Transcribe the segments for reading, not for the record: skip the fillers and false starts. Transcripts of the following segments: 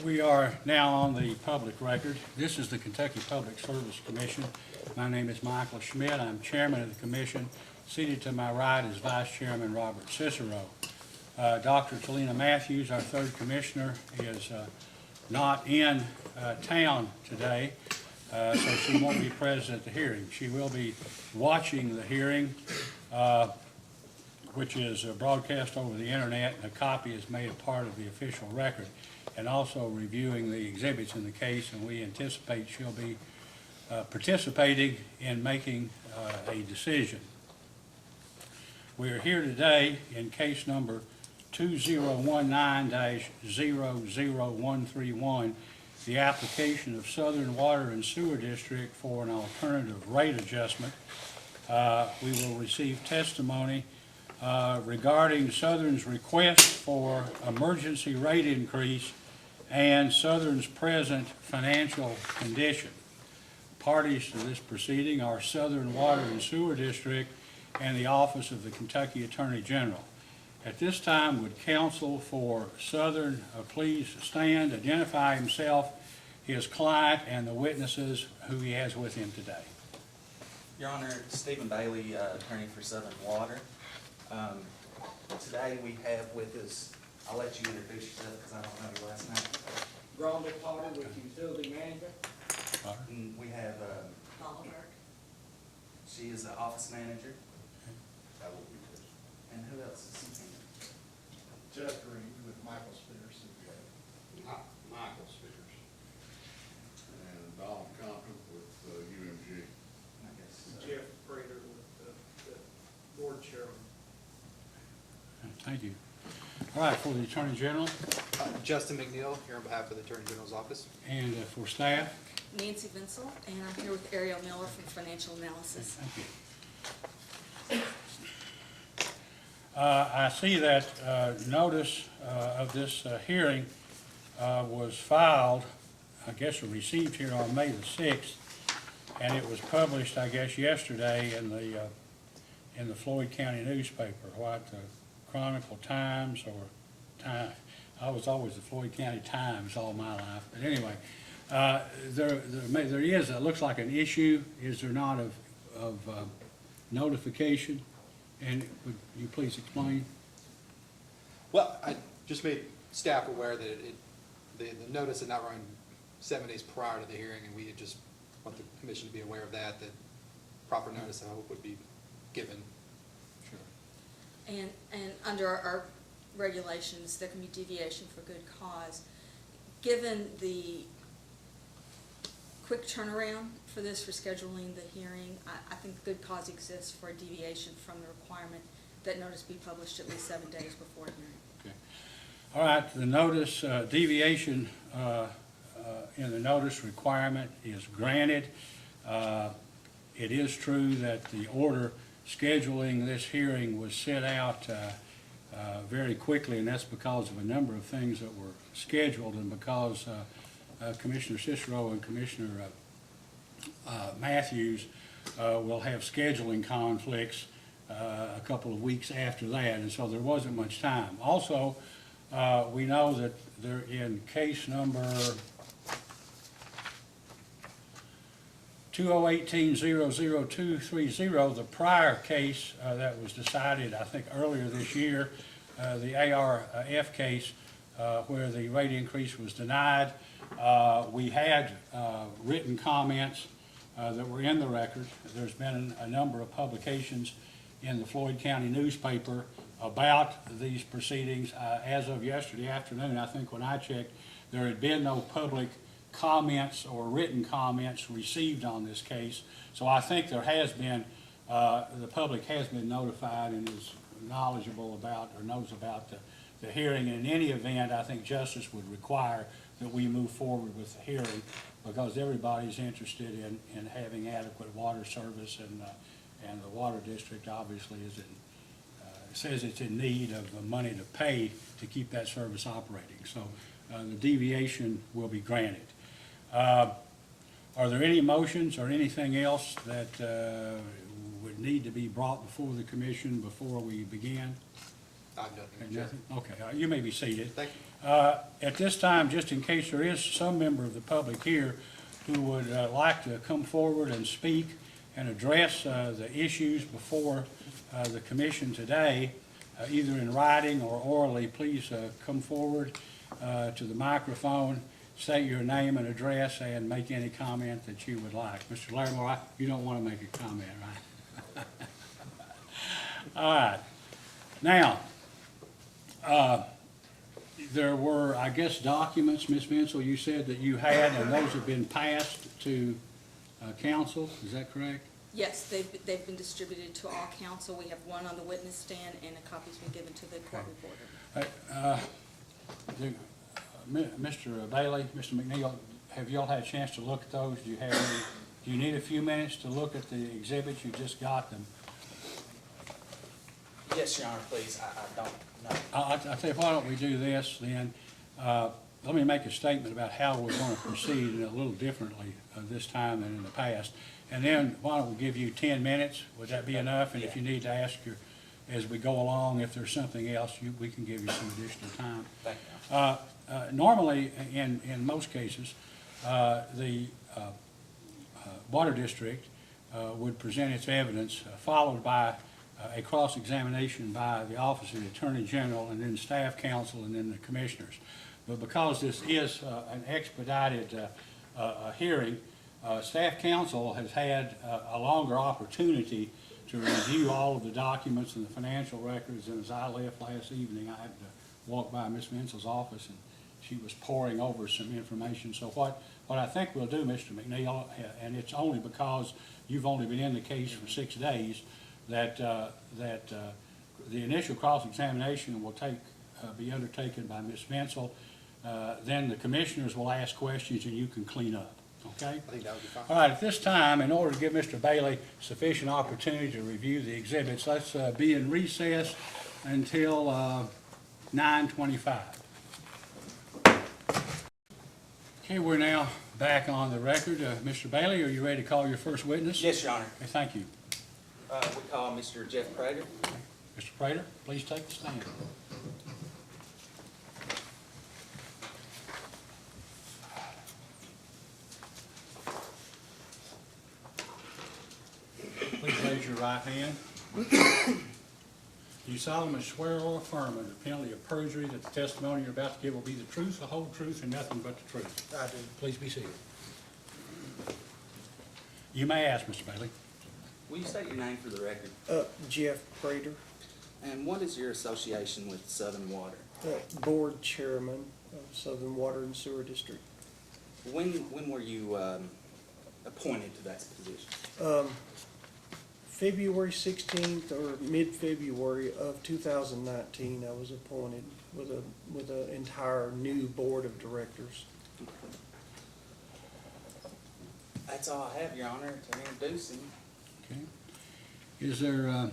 We are now on the public record. This is the Kentucky Public Service Commission. My name is Michael Schmidt. I'm chairman of the commission. Seated to my right is Vice Chairman Robert Cicero. Dr. Talina Matthews, our third commissioner, is not in town today, so she won't be present at the hearing. She will be watching the hearing, which is broadcast over the internet, and a copy is made a part of the official record, and also reviewing the exhibits in the case, and we anticipate she'll be participating in making a decision. We are here today in case number 2019-00131, the application of Southern Water and Sewer District for an alternative rate adjustment. We will receive testimony regarding Southern's request for emergency rate increase and Southern's present financial condition. Parties to this proceeding are Southern Water and Sewer District and the Office of the Kentucky Attorney General. At this time, would counsel for Southern please stand, identify himself, his client, and the witnesses who he has with him today. Your Honor, Stephen Bailey, attorney for Southern Water. Today we have with us, I'll let you introduce yourself because I don't know your last name. Rhonda Potter with Utility Management. And we have, Oliver. she is the office manager. And who else is he? Jeff Green with Michael Spears, Michael Spears. And Don Compton with UMG. I guess. Jeff Prater with the board chairman. Thank you. All right, for the Attorney General Justin McNeil, here on behalf of the Attorney General's Office. and for staff. Nancy Vinsel, and I'm here with Ariel Miller from Financial Analysis. Thank you. I see that notice of this hearing was filed, I guess, or received here on May the 6th, and it was published, I guess, yesterday in the Floyd County newspaper, what, the Chronicle Times or Time. I was always the Floyd County Times all my life, but anyway, there is, it looks like an issue, is there not, of notification? And would you please explain? Well, I just made staff aware that the notice had not run 7 days prior to the hearing, and we had just want the commission to be aware of that proper notice, I hope, would be given. Sure. And under our regulations, there can be deviation for good cause. Given the quick turnaround for this, for scheduling the hearing, I think good cause exists for a deviation from the requirement that notice be published at least 7 days before hearing. Okay. All right, the notice, deviation in the notice requirement is granted. It is true that the order scheduling this hearing was sent out very quickly, and that's because of a number of things that were scheduled, and because Commissioner Cicero and Commissioner Matthews will have scheduling conflicts a couple of weeks after that, and so there wasn't much time. Also, we know that they're in case number 2018-00230, the prior case that was decided, I think, earlier this year, the ARF case where the rate increase was denied. We had written comments that were in the record. There's been a number of publications in the Floyd County newspaper about these proceedings. As of yesterday afternoon, I think when I checked, there had been no public comments or written comments received on this case. So I think there has been, the public has been notified and is knowledgeable about or knows about the hearing. And in any event, I think justice would require that we move forward with the hearing because everybody's interested in having adequate water service, and the water district obviously is says it's in need of the money to pay to keep that service operating. So the deviation will be granted. Are there any motions or anything else that would need to be brought before the commission before we begin? I have nothing. Nothing? Okay, you may be seated. Thank At this time, just in case there is some member of the public here who would like to come forward and speak and address the issues before the commission today, either in writing or orally, please come forward to the microphone, state your name and address, and make any comment that you would like. Mr. Larimore, you don't want to make a comment, right? All right. Now, there were, I guess, documents, Ms. Mansell, you said that you had, and those have been passed to council, is that correct? Yes, they've been distributed to all council. We have one on the witness stand, and a copy's been given to the court reporter. Mr. Bailey, Mr. McNeil, have y'all had a chance to look at those? Do you need a few minutes to look at the exhibits? You just got them. Yes, Your Honor, please, I don't know. I'll tell you, why don't we do this then? Let me make a statement about how we're going to proceed a little differently this time than in the past. And then why don't we give you 10 minutes? Would that be enough? And if you need to ask as we go along, if there's something else, we can give you some additional time. Thank you, Your Honor. Normally, in most cases, the Water District would present its evidence, followed by a cross-examination by the Office of the Attorney General, and then Staff Counsel, and then the Commissioners. But because this is an expedited hearing, Staff Counsel has had a longer opportunity to review all of the documents and the financial records, and as I left last evening, I had to walk by Ms. Mansell's office, and she was pouring over some information. So what I think we'll do, Mr. McNeil, and it's only because you've only been in the case for 6 days, that the initial cross-examination will be undertaken by Ms. Mansell. Then the commissioners will ask questions and you can clean up, okay? I think that would be fine. All right, at this time, in order to give Mr. Bailey sufficient opportunity to review the exhibits, let's be in recess until 9:25. Okay, we're now back on the record. Mr. Bailey, are you ready to call your first witness? Yes, Your Honor. Okay, thank you. We call Mr. Jeff Prater. Mr. Prater, please take the stand. Please raise your right hand. Do you solemnly swear or affirm under penalty of perjury that the testimony you're about to give will be the truth, the whole truth, and nothing but the truth? I do. Please be seated. You may ask, Mr. Bailey. Will you state your name for the record? Jeff Prater, And what is your association with Southern Water? Board Chairman of Southern Water and Sewer District. When were you appointed to that position? February 16th or mid-February of 2019, I was appointed with an entire new board of directors. That's all I have, Your Honor, to introduce him. Okay. Is there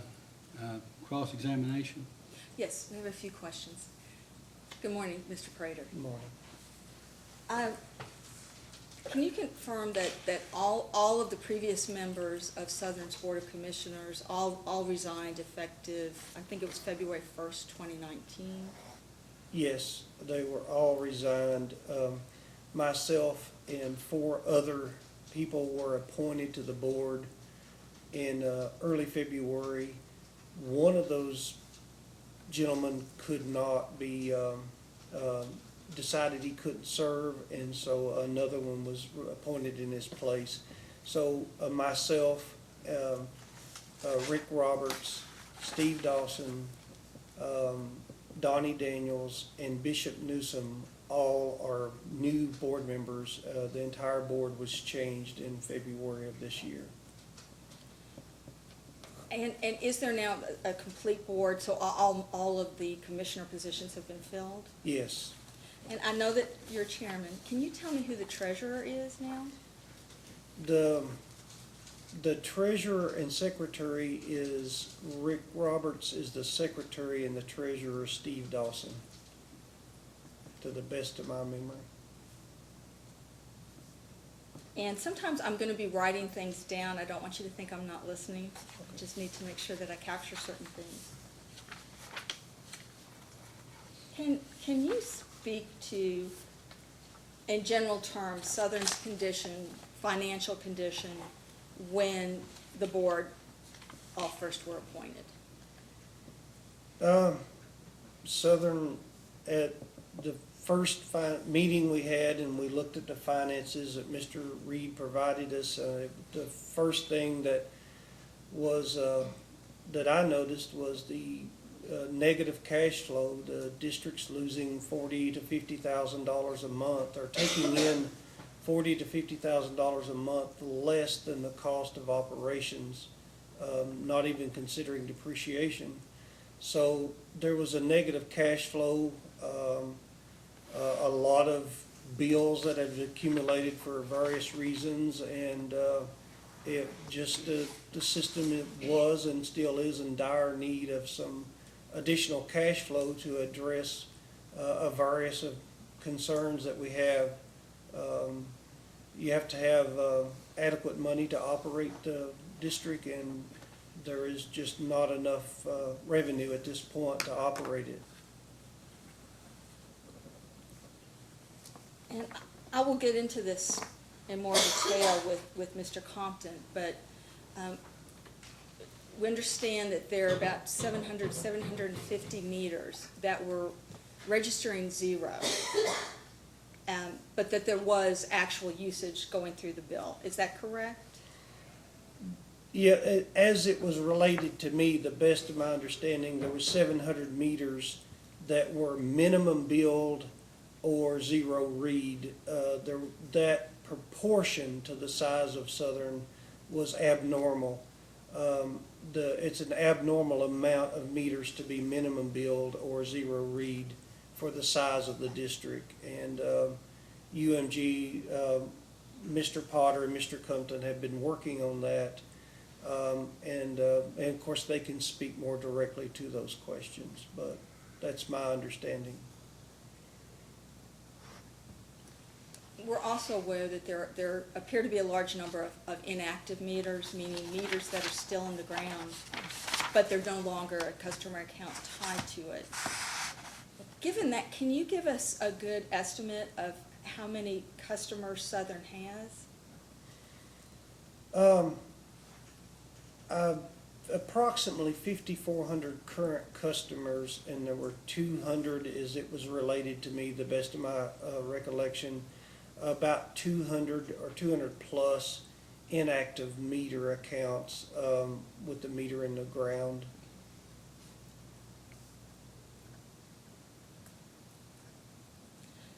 cross-examination? Yes, we have a few questions. Good morning, Mr. Prater. Good morning. Can you confirm that all of the previous members of Southern's Board of Commissioners all resigned effective, I think it was February 1st, 2019? Yes, they were all resigned. Myself and 4 other people were appointed to the board in early February. One of those gentlemen could not be, decided he couldn't serve, and so another one was appointed in his place. So myself, Rick Roberts, Steve Dawson, Donnie Daniels, and Bishop Newsom all are new board members. The entire board was changed in February of this year. And is there now a complete board, so all of the commissioner positions have been filled? Yes. And I know that you're chairman. Can you tell me who the treasurer is now? The treasurer and secretary is Rick Roberts is the secretary, and the treasurer is Steve Dawson, to the best of my memory. And sometimes I'm going to be writing things down. I don't want you to think I'm not listening. I just need to make sure that I capture certain things. Can you speak to, in general terms, Southern's condition, financial condition, when the board all first were appointed? Southern, at the first meeting we had and we looked at the finances that Mr. Reed provided us, the first thing that was, that I noticed was the negative cash flow. The district's losing $40,000 to $50,000 a month, or taking in $40,000 to $50,000 a month less than the cost of operations, not even considering depreciation. So there was a negative cash flow, a lot of bills that have accumulated for various reasons, and it just, the system it was and still is in dire need of some additional cash flow to address a various of concerns that we have. You have to have adequate money to operate the district, and there is just not enough revenue at this point to operate it. And I will get into this in more detail with Mr. Compton, but we understand that there are about 750 meters that were registering zero, but that there was actual usage going through the bill. Is that correct? Yeah, as it was related to me, the best of my understanding, there was 700 meters that were minimum billed or zero read. That proportion to the size of Southern was abnormal. It's an abnormal amount of meters to be minimum billed or zero read for the size of the district. And UMG, Mr. Potter and Mr. Compton have been working on that. And of course, they can speak more directly to those questions, but that's my understanding. We're also aware that there appear to be a large number of inactive meters, meaning meters that are still in the ground, but they're no longer a customer account tied to it. Given that, can you give us a good estimate of how many customers Southern has? Approximately 5,400 current customers, and there were 200, as it was related to me, the best of my recollection, about 200 or 200 plus inactive meter accounts with the meter in the ground.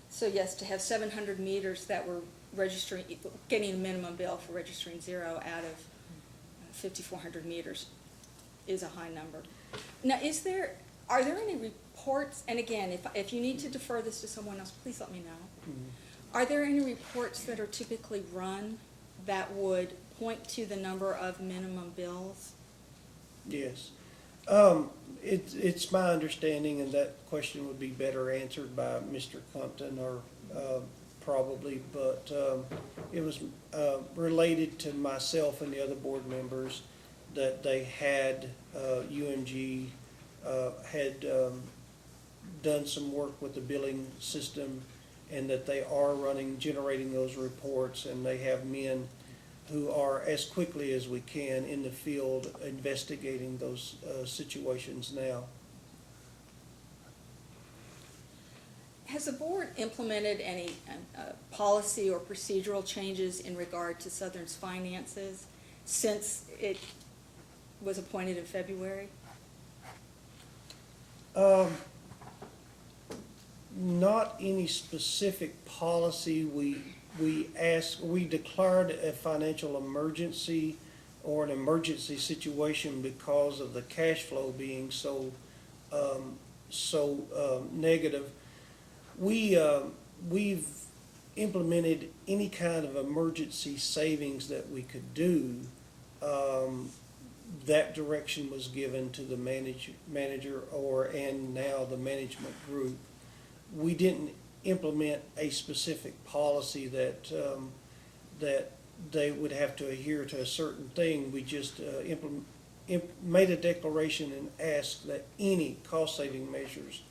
So yes, to have 700 meters that were registering, getting a minimum bill for registering zero out of 5,400 meters is a high number. Now, are there any reports, and again, if you need to defer this to someone else, please let me know. Mm-hmm. Are there any reports that are typically run that would point to the number of minimum bills? Yes. It's my understanding, and that question would be better answered by Mr. Compton or probably, but it was related to myself and the other board members that they had, UMG had done some work with the billing system, and that they are generating those reports, and they have men who are, as quickly as we can, in the field investigating those situations now. Has the board implemented any policy or procedural changes in regard to Southern's finances since it was appointed in February? Not any specific policy. We declared a financial emergency or an emergency situation because of the cash flow being so negative. We've implemented any kind of emergency savings that we could do. That direction was given to the manager and now the management group. We didn't implement a specific policy that they would have to adhere to a certain thing. We just made a declaration and asked that any cost-saving measures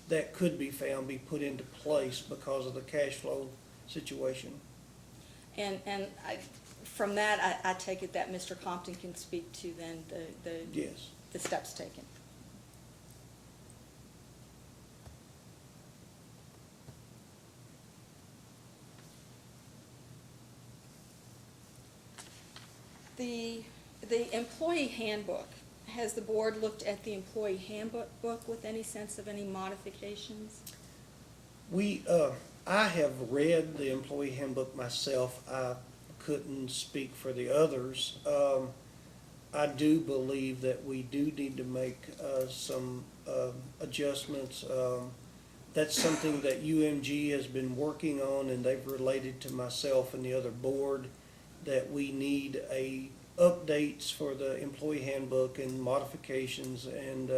that could be found be put into place because of the cash flow situation. And from that, I take it that Mr. Compton can speak to then Yes. the steps taken. The employee handbook, has the board looked at the employee handbook with any sense of any modifications? I have read the employee handbook myself. I couldn't speak for the others. I do believe that we do need to make some adjustments. That's something that UMG has been working on, and they've related to myself and the other board that we need updates for the employee handbook and modifications, and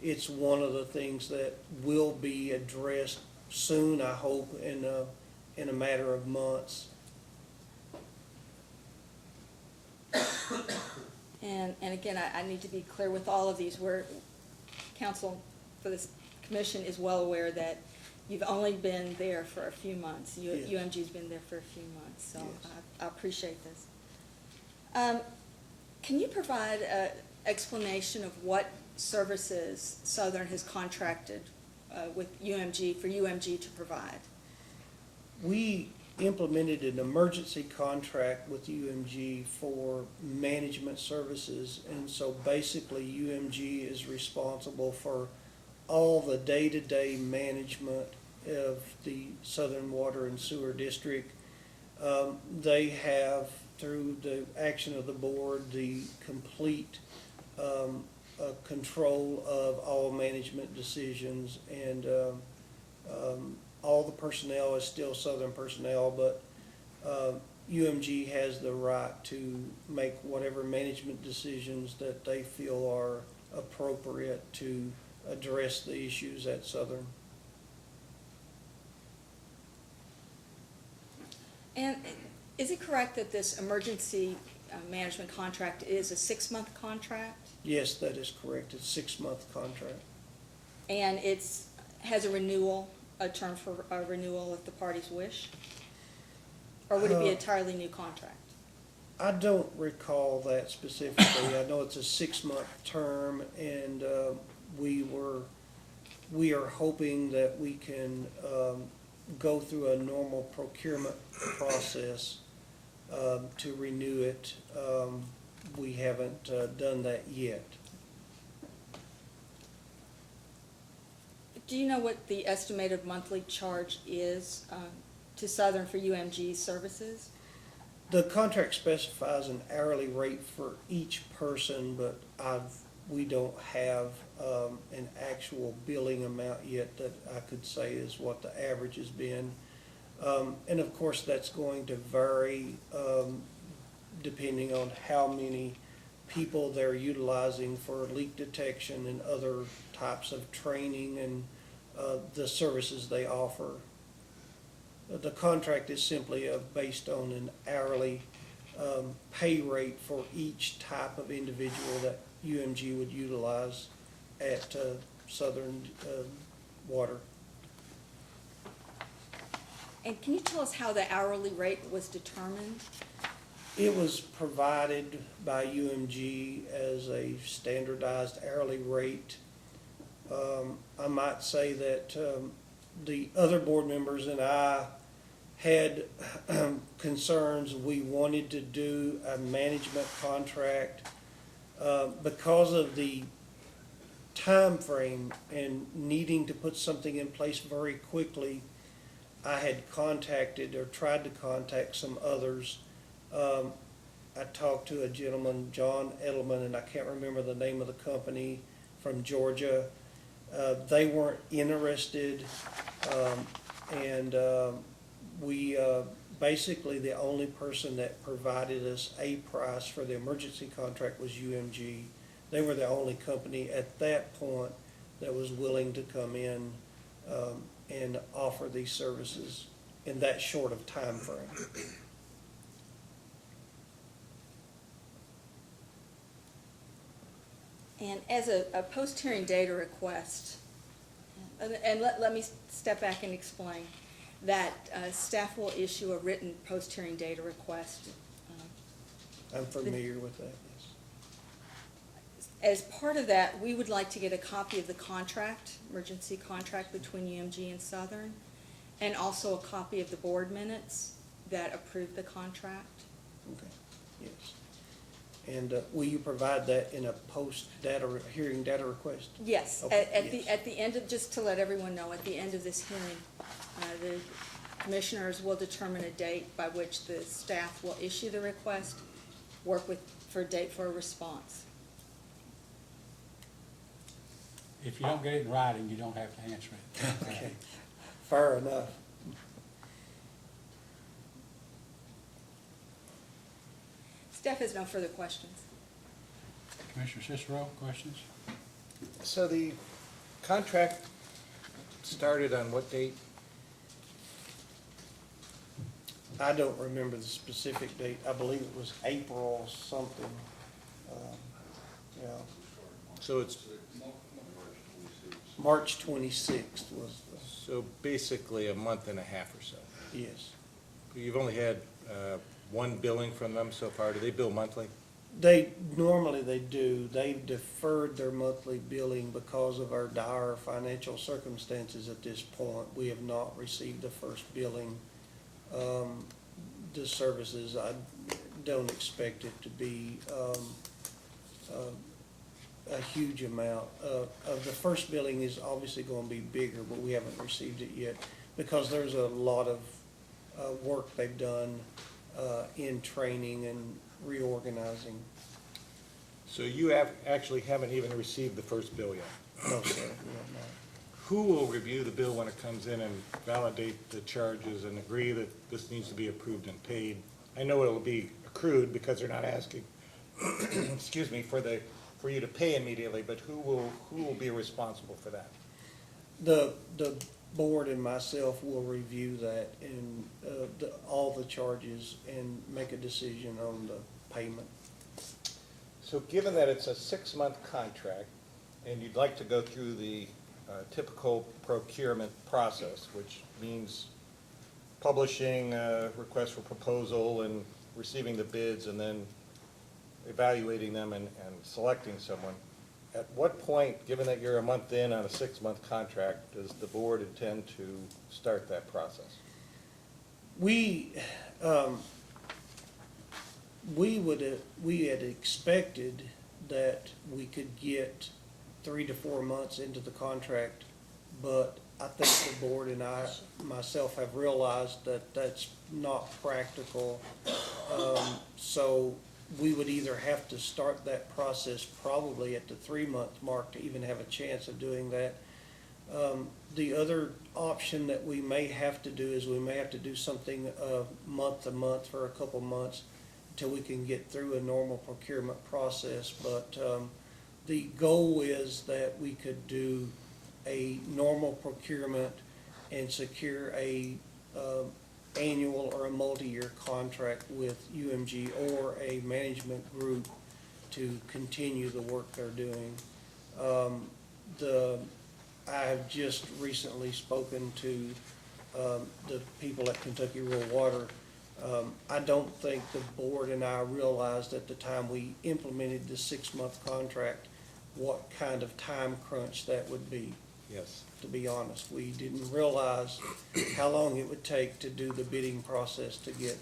it's one of the things that will be addressed soon, I hope, in a matter of months. And again, I need to be clear with all of these, where counsel for this commission is well aware that you've only been there for a few months. Yes. UMG's been there for a few months, so Yes. I appreciate this. Can you provide an explanation of what services Southern has contracted with UMG, for UMG to provide? We implemented an emergency contract with UMG for management services, and so basically UMG is responsible for all the day-to-day management of the Southern Water and Sewer District. They have, through the action of the board, the complete control of all management decisions, and all the personnel is still Southern personnel, but UMG has the right to make whatever management decisions that they feel are appropriate to address the issues at Southern. And is it correct that this emergency management contract is a 6-month contract? Yes, that is correct. It's a 6-month contract. And has a term for a renewal if the parties wish? Or would it be an entirely new contract? I don't recall that specifically. I know it's a 6-month term, and we are hoping that we can go through a normal procurement process to renew it. We haven't done that yet. Do you know what the estimated monthly charge is to Southern for UMG services? The contract specifies an hourly rate for each person, but we don't have an actual billing amount yet that I could say is what the average has been. And of course, that's going to vary depending on how many people they're utilizing for leak detection and other types of training and the services they offer. The contract is simply based on an hourly pay rate for each type of individual that UMG would utilize at Southern Water. And can you tell us how the hourly rate was determined? It was provided by UMG as a standardized hourly rate. I might say that the other board members and I had concerns. We wanted to do a management contract because of the time frame and needing to put something in place very quickly. I had contacted or tried to contact some others. I talked to a gentleman, John Edelman, and I can't remember the name of the company, from Georgia. They weren't interested, and we basically the only person that provided us a price for the emergency contract was UMG. They were the only company at that point that was willing to come in and offer these services in that short of time frame. And as a post-hearing data request, And let me step back and explain that staff will issue a written post-hearing data request. I'm familiar with that, yes. As part of that, we would like to get a copy of the contract, emergency contract between UMG and Southern, and also a copy of the board minutes that approve the contract. Okay, yes. And will you provide that in a hearing data request? Yes, Okay, at yes. the end of, just to let everyone know, at the end of this hearing, the commissioners will determine a date by which the staff will issue the request, work for a date for a response. If you don't get it in writing, you don't have to answer it. Okay, fair enough. Staff has no further questions. Commissioner Cicero, questions? So the contract started on what date? I don't remember the specific date. I believe it was April something. Yeah, So it's, March 26th was, so basically a month and a half or so. yes. You've only had one billing from them so far. Do they bill monthly? Normally they do. They've deferred their monthly billing because of our dire financial circumstances at this point. We have not received the first billing. The services, I don't expect it to be a huge amount. Of the first billing is obviously going to be bigger, but we haven't received it yet because there's a lot of work they've done in training and reorganizing. So you actually haven't even received the first bill yet? No, sir, we have not. Who will review the bill when it comes in and validate the charges and agree that this needs to be approved and paid? I know it'll be accrued because they're not asking, excuse me, for you to pay immediately, but who will be responsible for that? The board and myself will review that and all the charges and make a decision on the payment. So given that it's a 6-month contract and you'd like to go through the typical procurement process, which means publishing a request for proposal and receiving the bids and then evaluating them and selecting someone, at what point, given that you're a month in on a 6-month contract, does the board intend to start that process? We had expected that we could get 3 to 4 months into the contract, but I think the board and I, myself, have realized that that's not practical. So we would either have to start that process probably at the 3-month mark to even have a chance of doing that. The other option that we may have to do is we may have to do something month to month for a couple months until we can get through a normal procurement process. But the goal is that we could do a normal procurement and secure a annual or a multi-year contract with UMG or a management group to continue the work they're doing. I have just recently spoken to the people at Kentucky Rural Water. I don't think the board and I realized at the time we implemented the 6-month contract what kind of time crunch that would be. Yes. To be honest, we didn't realize how long it would take to do the bidding process to get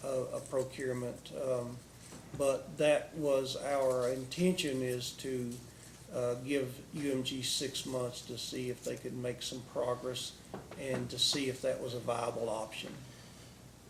a procurement. But that was our intention, is to give UMG 6 months to see if they could make some progress and to see if that was a viable option.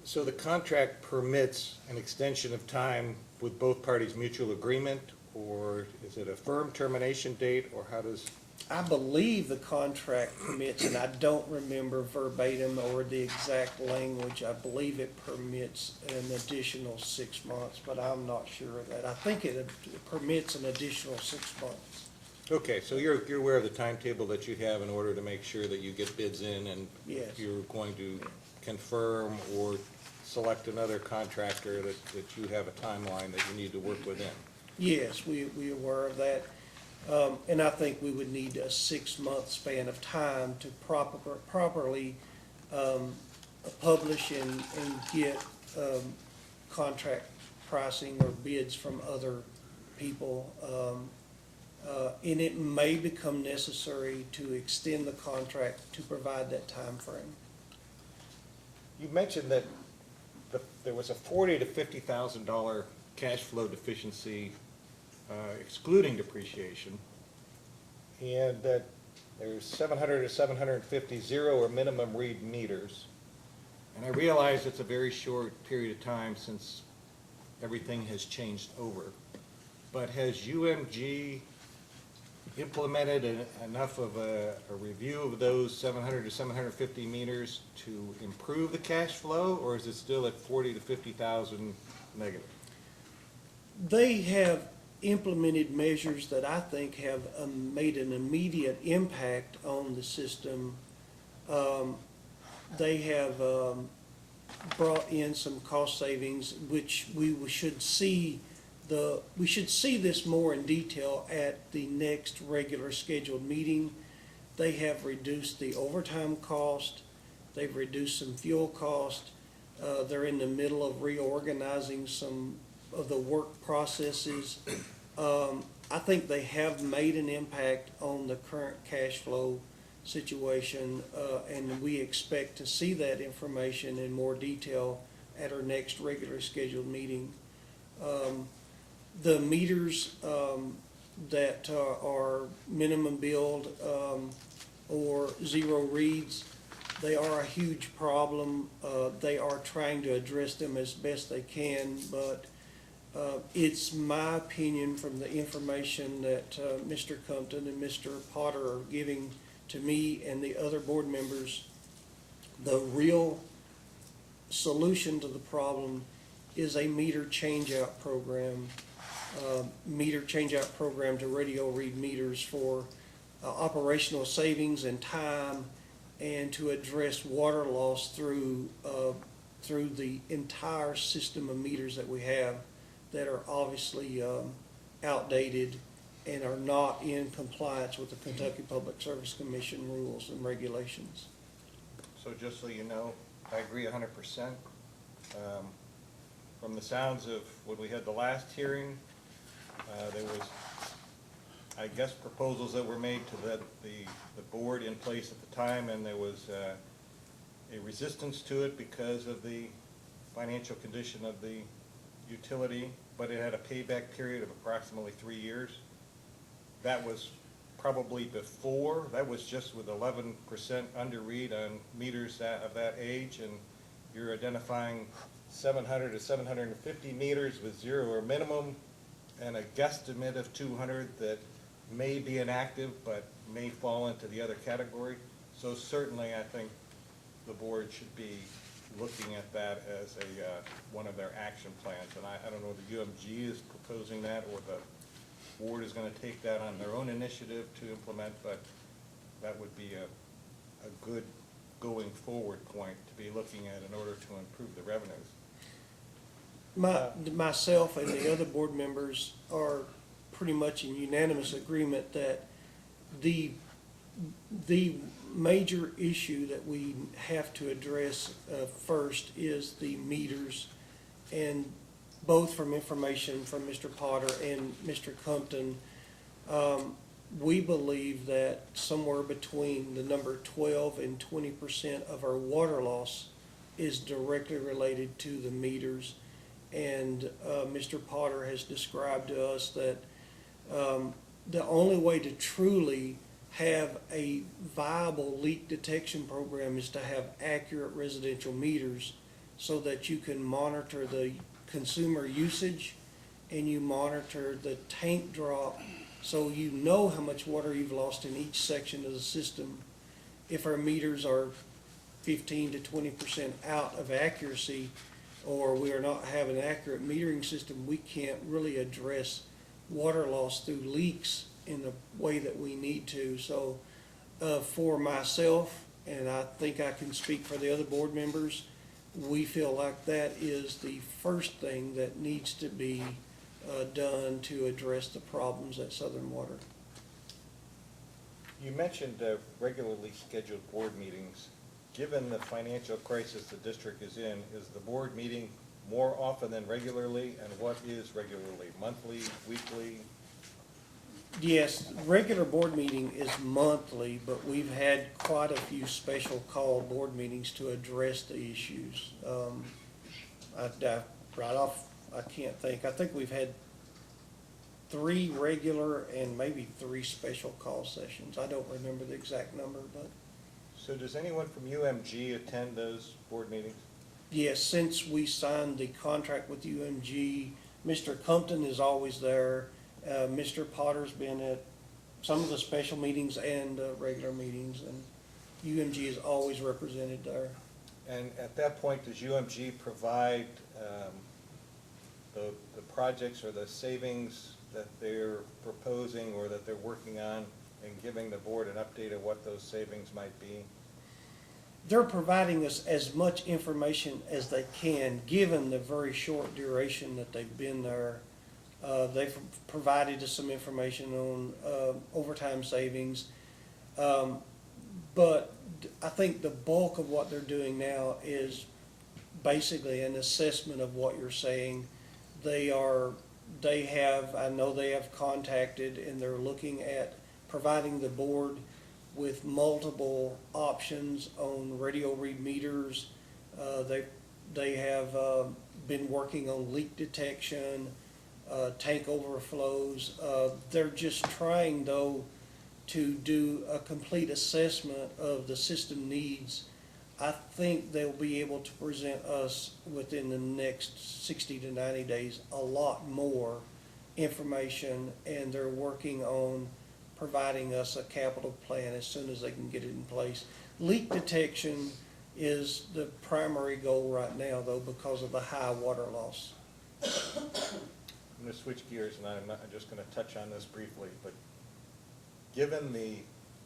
So the contract permits an extension of time with both parties' mutual agreement, or is it a firm termination date, or how does? I believe the contract permits, and I don't remember verbatim or the exact language, I believe it permits an additional 6 months, but I'm not sure of that. I think it permits an additional 6 months. Okay, so you're aware of the timetable that you'd have in order to make sure that you get bids in, and Yes. you're going to confirm or select another contractor that you have a timeline that you need to work within. Yes, we aware of that. And I think we would need a 6-month span of time to properly publish and get contract pricing or bids from other people. And it may become necessary to extend the contract to provide that time frame. You mentioned that there was a $40,000 to $50,000 cash flow deficiency excluding depreciation, and that there's 700 to 750 zero or minimum read meters. And I realize it's a very short period of time since everything has changed over, but has UMG implemented enough of a review of those 700 to 750 meters to improve the cash flow, or is it still at 40 to 50,000 negative? They have implemented measures that I think have made an immediate impact on the system. They have brought in some cost savings, which we should see this more in detail at the next regular scheduled meeting. They have reduced the overtime cost. They've reduced some fuel cost. They're in the middle of reorganizing some of the work processes. I think they have made an impact on the current cash flow situation, and we expect to see that information in more detail at our next regular scheduled meeting. The meters that are minimum billed or zero reads, they are a huge problem. They are trying to address them as best they can, but it's my opinion from the information that Mr. Compton and Mr. Potter are giving to me and the other board members, the real solution to the problem is a meter changeout program. Meter changeout program to radio read meters for operational savings and time, and to address water loss through the entire system of meters that we have that are obviously outdated and are not in compliance with the Kentucky Public Service Commission rules and regulations. So just so you know, I agree 100%. From the sounds of when we had the last hearing, there was, I guess, proposals that were made to the board in place at the time, and there was a resistance to it because of the financial condition of the utility, but it had a payback period of approximately 3 years. That was probably before, that was just with 11% under read on meters of that age, and you're identifying 700 to 750 meters with zero or minimum, and a guesstimate of 200 that may be inactive but may fall into the other category. So certainly I think the board should be looking at that as one of their action plans. And I don't know if the UMG is proposing that or the board is going to take that on their own initiative to implement, but that would be a good going forward point to be looking at in order to improve the revenues. Myself and the other board members are pretty much in unanimous agreement that the major issue that we have to address first is the meters, and both from information from Mr. Potter and Mr. Compton, we believe that somewhere between the number 12 and 20% of our water loss is directly related to the meters. And Mr. Potter has described to us that the only way to truly have a viable leak detection program is to have accurate residential meters so that you can monitor the consumer usage and you monitor the tank drop so you know how much water you've lost in each section of the system. If our meters are 15 to 20% out of accuracy, or we are not having an accurate metering system, we can't really address water loss through leaks in the way that we need to. So for myself, and I think I can speak for the other board members, we feel like that is the first thing that needs to be done to address the problems at Southern Water. You mentioned regularly scheduled board meetings. Given the financial crisis the district is in, is the board meeting more often than regularly? And what is regularly? Monthly, weekly? Yes, regular board meeting is monthly, but we've had quite a few special call board meetings to address the issues. Right off, I can't think. I think we've had 3 regular and maybe 3 special call sessions. I don't remember the exact number, but So does anyone from UMG attend those board meetings? yes, since we signed the contract with UMG, Mr. Compton is always there. Mr. Potter's been at some of the special meetings and regular meetings, and UMG is always represented there. And at that point, does UMG provide the projects or the savings that they're proposing or that they're working on and giving the board an update of what those savings might be? They're providing us as much information as they can, given the very short duration that they've been there. They've provided us some information on overtime savings. But I think the bulk of what they're doing now is basically an assessment of what you're saying. I know they have contacted and they're looking at providing the board with multiple options on radio read meters. They have been working on leak detection, tank overflows. They're just trying, though, to do a complete assessment of the system needs. I think they'll be able to present us within the next 60 to 90 days a lot more information, and they're working on providing us a capital plan as soon as they can get it in place. Leak detection is the primary goal right now, though, because of the high water loss. I'm going to switch gears, and I'm just going to touch on this briefly, but given the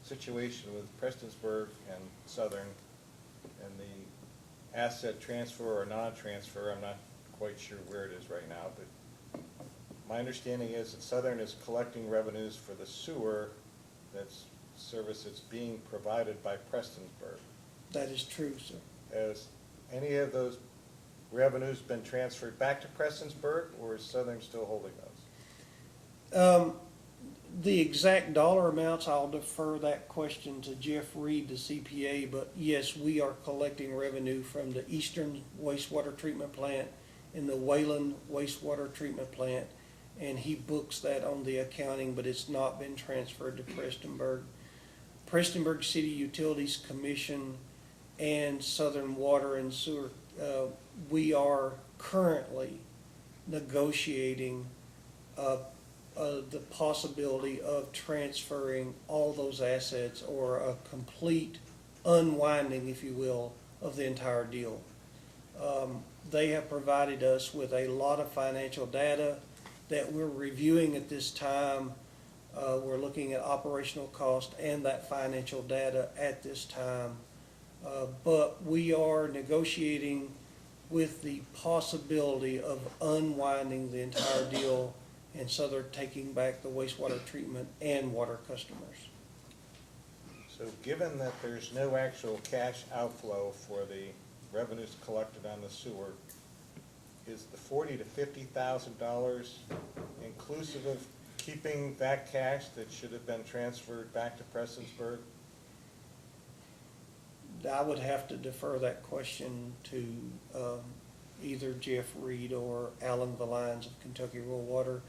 situation with Prestonsburg and Southern and the asset transfer or non-transfer, I'm not quite sure where it is right now, but my understanding is that Southern is collecting revenues for the sewer service that's being provided by Prestonsburg. That is true, sir. Has any of those revenues been transferred back to Prestonsburg, or is Southern still holding those? The exact dollar amounts, I'll defer that question to Jeff Reed, the CPA, but yes, we are collecting revenue from the Eastern Wastewater Treatment Plant and the Wayland Wastewater Treatment Plant, and he books that on the accounting, but it's not been transferred to Prestonsburg. Prestonsburg City Utilities Commission and Southern Water and Sewer, we are currently negotiating the possibility of transferring all those assets, or a complete unwinding, if you will, of the entire deal. They have provided us with a lot of financial data that we're reviewing at this time. We're looking at operational cost and that financial data at this time. But we are negotiating with the possibility of unwinding the entire deal, and so they're taking back the wastewater treatment and water customers. So given that there's no actual cash outflow for the revenues collected on the sewer, is the $40,000 to $50,000 inclusive of keeping that cash that should have been transferred back to Prestonsburg? I would have to defer that question to either Jeff Reed or Alan Valines of Kentucky Rural Water.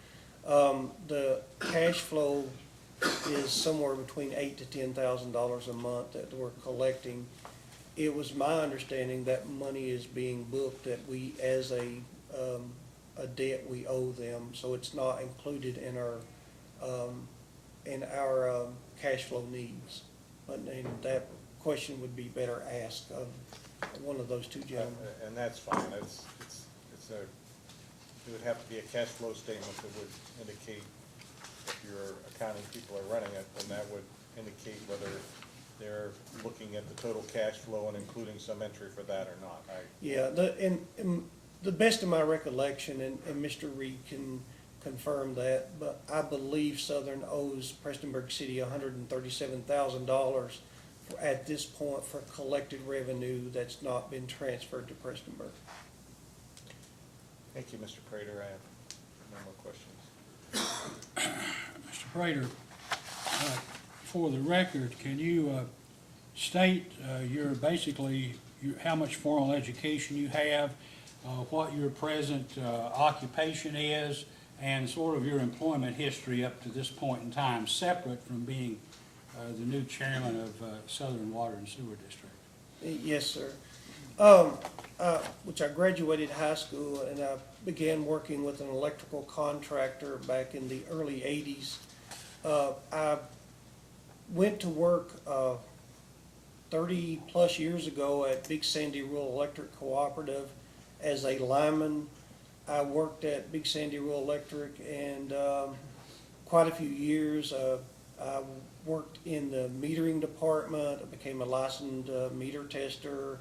The cash flow is somewhere between $8,000 to $10,000 a month that we're collecting. It was my understanding that money is being booked, that we, as a debt we owe them, so it's not included in our cash flow needs. And that question would be better asked of one of those two gentlemen. And that's fine. It would have to be a cash flow statement that would indicate, if your accounting people are running it, then that would indicate whether they're looking at the total cash flow and including some entry for that or not. Yeah, and the best of my recollection, and Mr. Reed can confirm that, but I believe Southern owes Prestonburg City $137,000 at this point for collected revenue that's not been transferred to Prestonburg. Thank you, Mr. Prater. I have no more questions. Mr. Prater, for the record, can you state how much formal education you have, what your present occupation is, and sort of your employment history up to this point in time, separate from being the new chairman of Southern Water and Sewer District? Yes, sir. Which I graduated high school and I began working with an electrical contractor back in the early 80s. I went to work 30 plus years ago at Big Sandy Rural Electric Cooperative as a lineman. I worked at Big Sandy Rural Electric and quite a few years. I worked in the metering department. I became a licensed meter tester.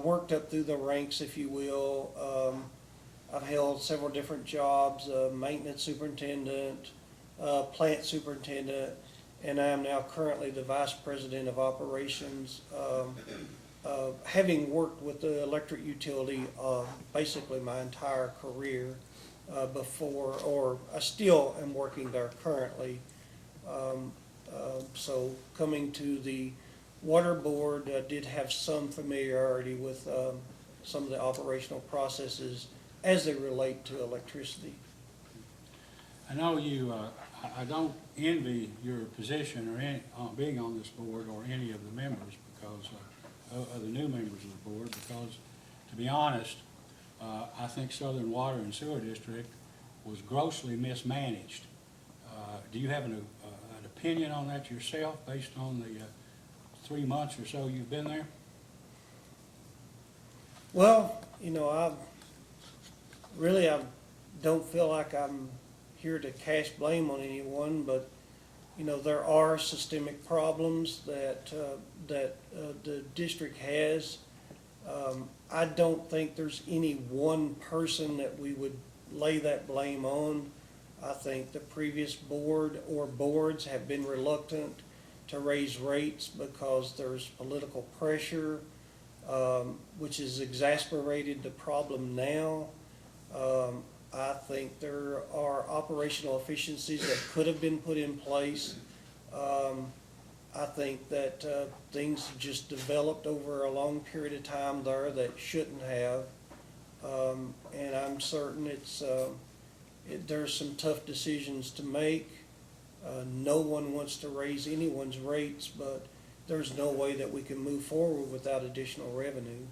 Worked up through the ranks, if you will. I've held several different jobs, maintenance superintendent, plant superintendent, and I am now currently the vice president of operations, having worked with the electric utility basically my entire career before, or I still am working there currently. So coming to the Water Board, did have some familiarity with some of the operational processes as they relate to electricity. I know I don't envy your position or being on this board or any of the members because, of the new members of the board, because, to be honest, I think Southern Water and Sewer District was grossly mismanaged. Do you have an opinion on that yourself, based on the 3 months or so you've been there? Well, I don't feel like I'm here to cast blame on anyone, but, there are systemic problems that the district has. I don't think there's any one person that we would lay that blame on. I think the previous board or boards have been reluctant to raise rates because there's political pressure, which has exacerbated the problem now. I think there are operational efficiencies that could have been put in place. I think that things just developed over a long period of time there that shouldn't have. And I'm certain there's some tough decisions to make. No one wants to raise anyone's rates, but there's no way that we can move forward without additional revenue.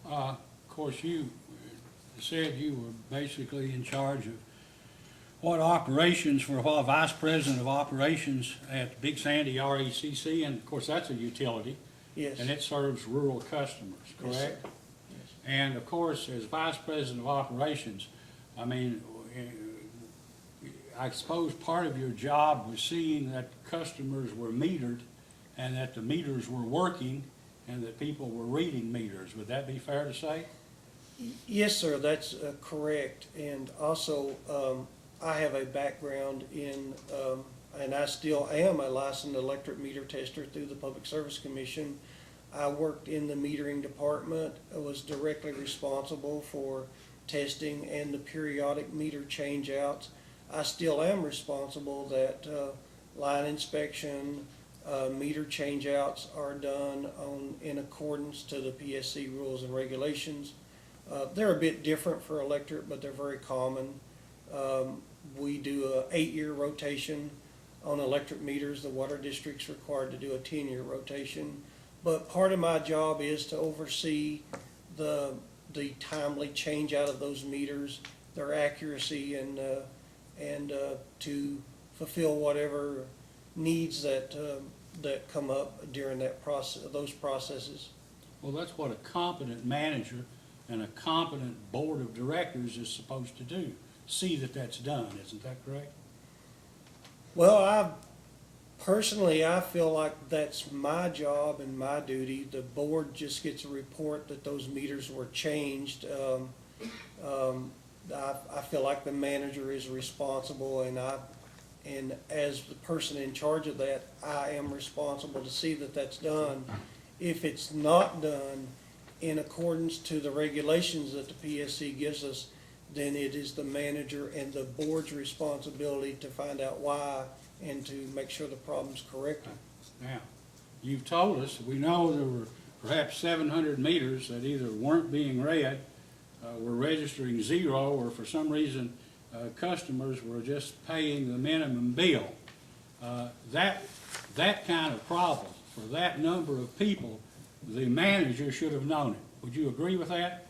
Of course, you said you were basically in charge of operations for a while, vice president of operations at Big Sandy RECC, and of course that's a utility. Yes. And it serves rural customers, Yes, sir. correct? Yes. And of course, as vice president of operations, I mean, I suppose part of your job was seeing that customers were metered and that the meters were working and that people were reading meters. Would that be fair to say? Yes, sir, that's correct. And also, I have a background in, and I still am a licensed electric meter tester through the Public Service Commission. I worked in the metering department. I was directly responsible for testing and the periodic meter changeouts. I still am responsible that line inspection, meter changeouts are done in accordance to the PSC rules and regulations. They're a bit different for electric, but they're very common. We do a 8-year rotation on electric meters. The water district's required to do a 10-year rotation. But part of my job is to oversee the timely change out of those meters, their accuracy, and to fulfill whatever needs that come up during those processes. Well, that's what a competent manager and a competent board of directors is supposed to do. See that that's done, isn't that correct? Well, I feel like that's my job and my duty. The board just gets a report that those meters were changed. I feel like the manager is responsible, and as the person in charge of that, I am responsible to see that that's done. If it's not done in accordance to the regulations that the PSC gives us, then it is the manager and the board's responsibility to find out why and to make sure the problem's corrected. Now, you've told us, we know there were perhaps 700 meters that either weren't being read, were registering zero, or for some reason, customers were just paying the minimum bill. That kind of problem, for that number of people, the manager should have known it. Would you agree with that?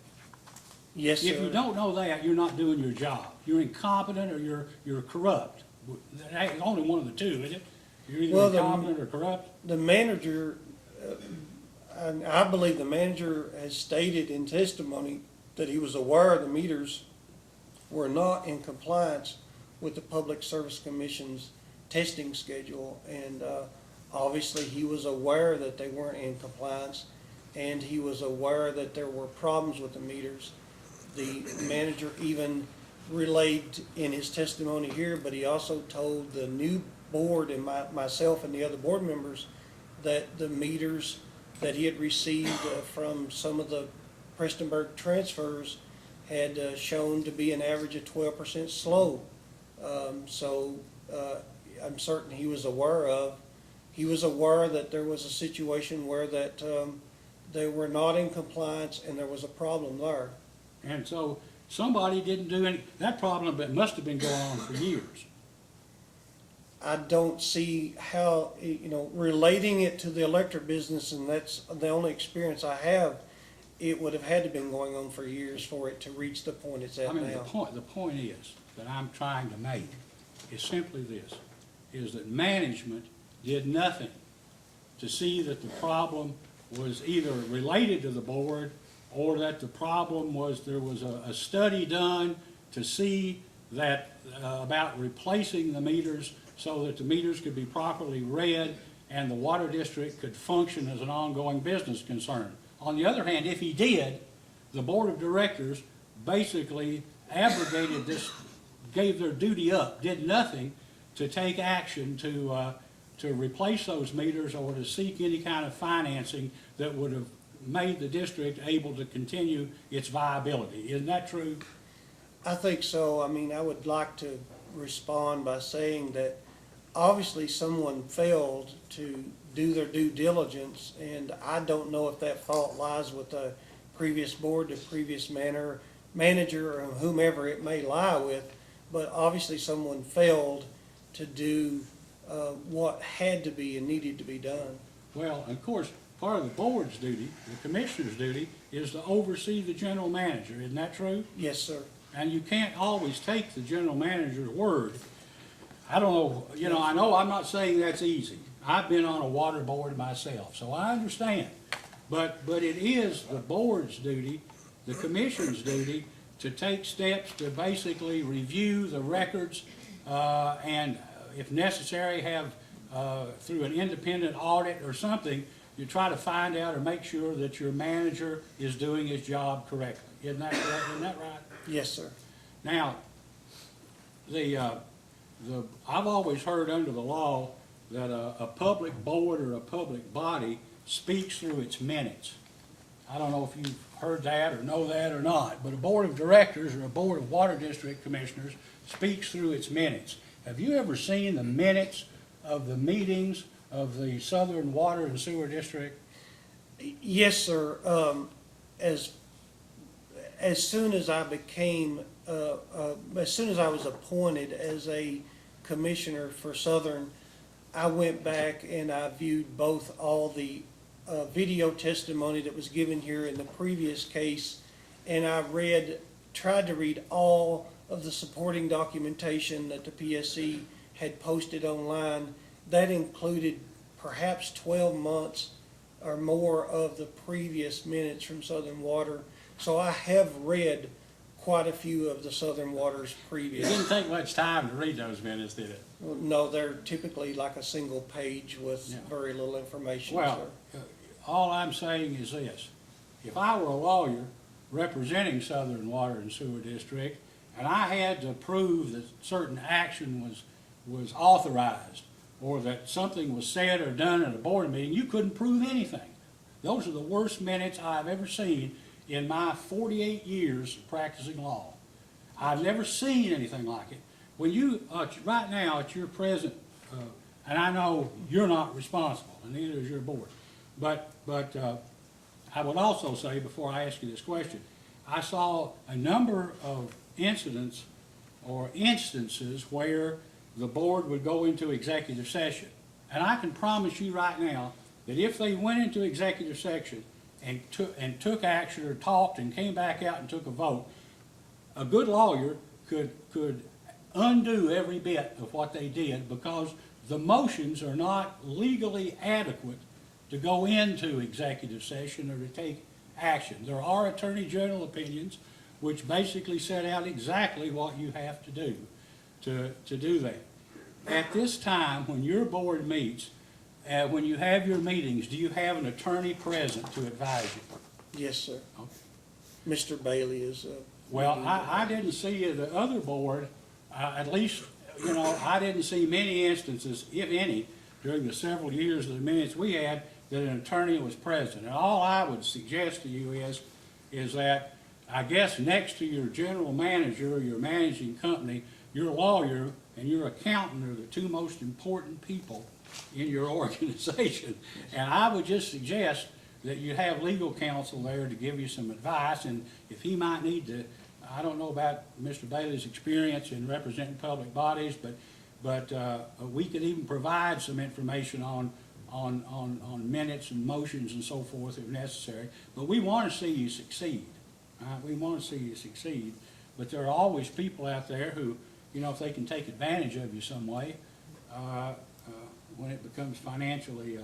Yes, sir. If you don't know that, you're not doing your job. You're incompetent or you're corrupt. There's only one of the two, isn't it? You're either Well, incompetent or corrupt. The manager, and I believe the manager has stated in testimony that he was aware the meters were not in compliance with the Public Service Commission's testing schedule, and obviously he was aware that they weren't in compliance, and he was aware that there were problems with the meters. The manager even relayed in his testimony here, but he also told the new board and myself and the other board members that the meters that he had received from some of the Prestonburg transfers had shown to be an average of 12% slow. So I'm certain he was aware of. He was aware that there was a situation where that they were not in compliance and there was a problem there. And so somebody didn't do any, that problem that must have been going on for years. I don't see how, relating it to the electric business, and that's the only experience I have, it would have had to been going on for years for it to reach the point it's at I mean, now. the point is, that I'm trying to make, is simply this, is that management did nothing to see that the problem was either related to the board, or that the problem was, there was a study done to see that, about replacing the meters so that the meters could be properly read and the water district could function as an ongoing business concern. On the other hand, if he did, the board of directors basically abrogated this, gave their duty up, did nothing to take action to replace those meters or to seek any kind of financing that would have made the district able to continue its viability. Isn't that true? I think so. I mean, I would like to respond by saying that obviously someone failed to do their due diligence, and I don't know if that fault lies with the previous board, the previous manager, or whomever it may lie with, but obviously someone failed to do what had to be and needed to be done. Well, of course, part of the board's duty, the commissioner's duty, is to oversee the general manager. Isn't that true? Yes, sir. And you can't always take the general manager's word. I don't know, I know I'm not saying that's easy. I've been on a water board myself, so I understand. But it is the board's duty, the commission's duty, to take steps to basically review the records, and if necessary, have, through an independent audit or something, you try to find out or make sure that your manager is doing his job correctly. Isn't that correct? Isn't that right? Yes, sir. Now, I've always heard under the law that a public board or a public body speaks through its minutes. I don't know if you've heard that or know that or not, but a board of directors or a board of water district commissioners speaks through its minutes. Have you ever seen the minutes of the meetings of the Southern Water and Sewer District? Yes, sir. As soon as I became, as soon as I was appointed as a commissioner for Southern, I went back and I viewed both all the video testimony that was given here in the previous case, and I tried to read all of the supporting documentation that the PSC had posted online. That included perhaps 12 months or more of the previous minutes from Southern Water. So I have read quite a few of the Southern Water's It previous. didn't take much time to read those minutes, did it? No, they're typically like a single page with Yeah. very little information, Well, sir. all I'm saying is this. If I were a lawyer representing Southern Water and Sewer District, and I had to prove that certain action was authorized, or that something was said or done at a board meeting, you couldn't prove anything. Those are the worst minutes I've ever seen in my 48 years of practicing law. I've never seen anything like it. When you, right now, at your present, and I know you're not responsible, and neither is your board, but I would also say, before I ask you this question, I saw a number of incidents or instances where the board would go into executive session. And I can promise you right now that if they went into executive session and took action or talked and came back out and took a vote, a good lawyer could undo every bit of what they did, because the motions are not legally adequate to go into executive session or to take action. There are Attorney General opinions which basically set out exactly what you have to do to do that. At this time, when your board meets, when you have your meetings, do you have an attorney present to advise you? Yes, sir. Okay. Mr. Bailey is, Well, I didn't see the other board, at least, you know, I didn't see many instances, if any, during the several years of the minutes we had, that an attorney was present. And all I would suggest to you is that, I guess next to your general manager or your managing company, your lawyer and your accountant are the two most important people in your organization. And I would just suggest that you have legal counsel there to give you some advice, and if he might need to, I don't know about Mr. Bailey's experience in representing public bodies, but we could even provide some information on minutes and motions and so forth if necessary. But we want to see you succeed. We want to see you succeed. But there are always people out there who, you know, if they can take advantage of you some way, when it becomes financially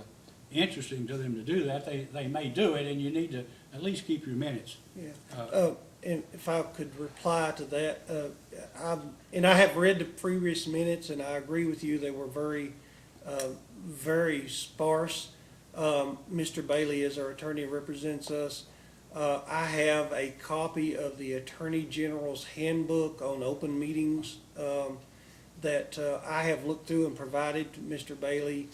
interesting to them to do that, they may do it, and you need to at least keep your minutes. yeah. And if I could reply to that, I have read the previous minutes, and I agree with you, they were very, very sparse. Mr. Bailey, as our attorney, represents us. I have a copy of the Attorney General's Handbook on Open Meetings that I have looked through and provided to Mr. Bailey.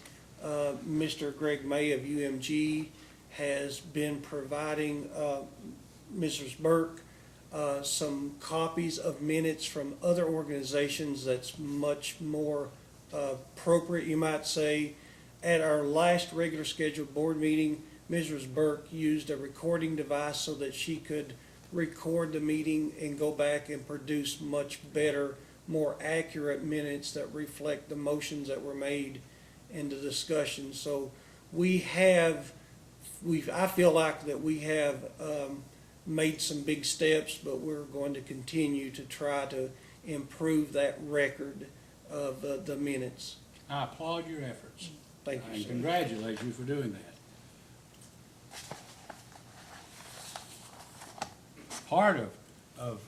Mr. Greg May of UMG has been providing Mrs. Burke some copies of minutes from other organizations that's much more appropriate, you might say. At our last regular scheduled board meeting, Mrs. Burke used a recording device so that she could record the meeting and go back and produce much better, more accurate minutes that reflect the motions that were made in the discussion. So I feel like that we have made some big steps, but we're going to continue to try to improve that record of the minutes. I applaud your efforts. Thank you, And sir. congratulate you for doing that. Part of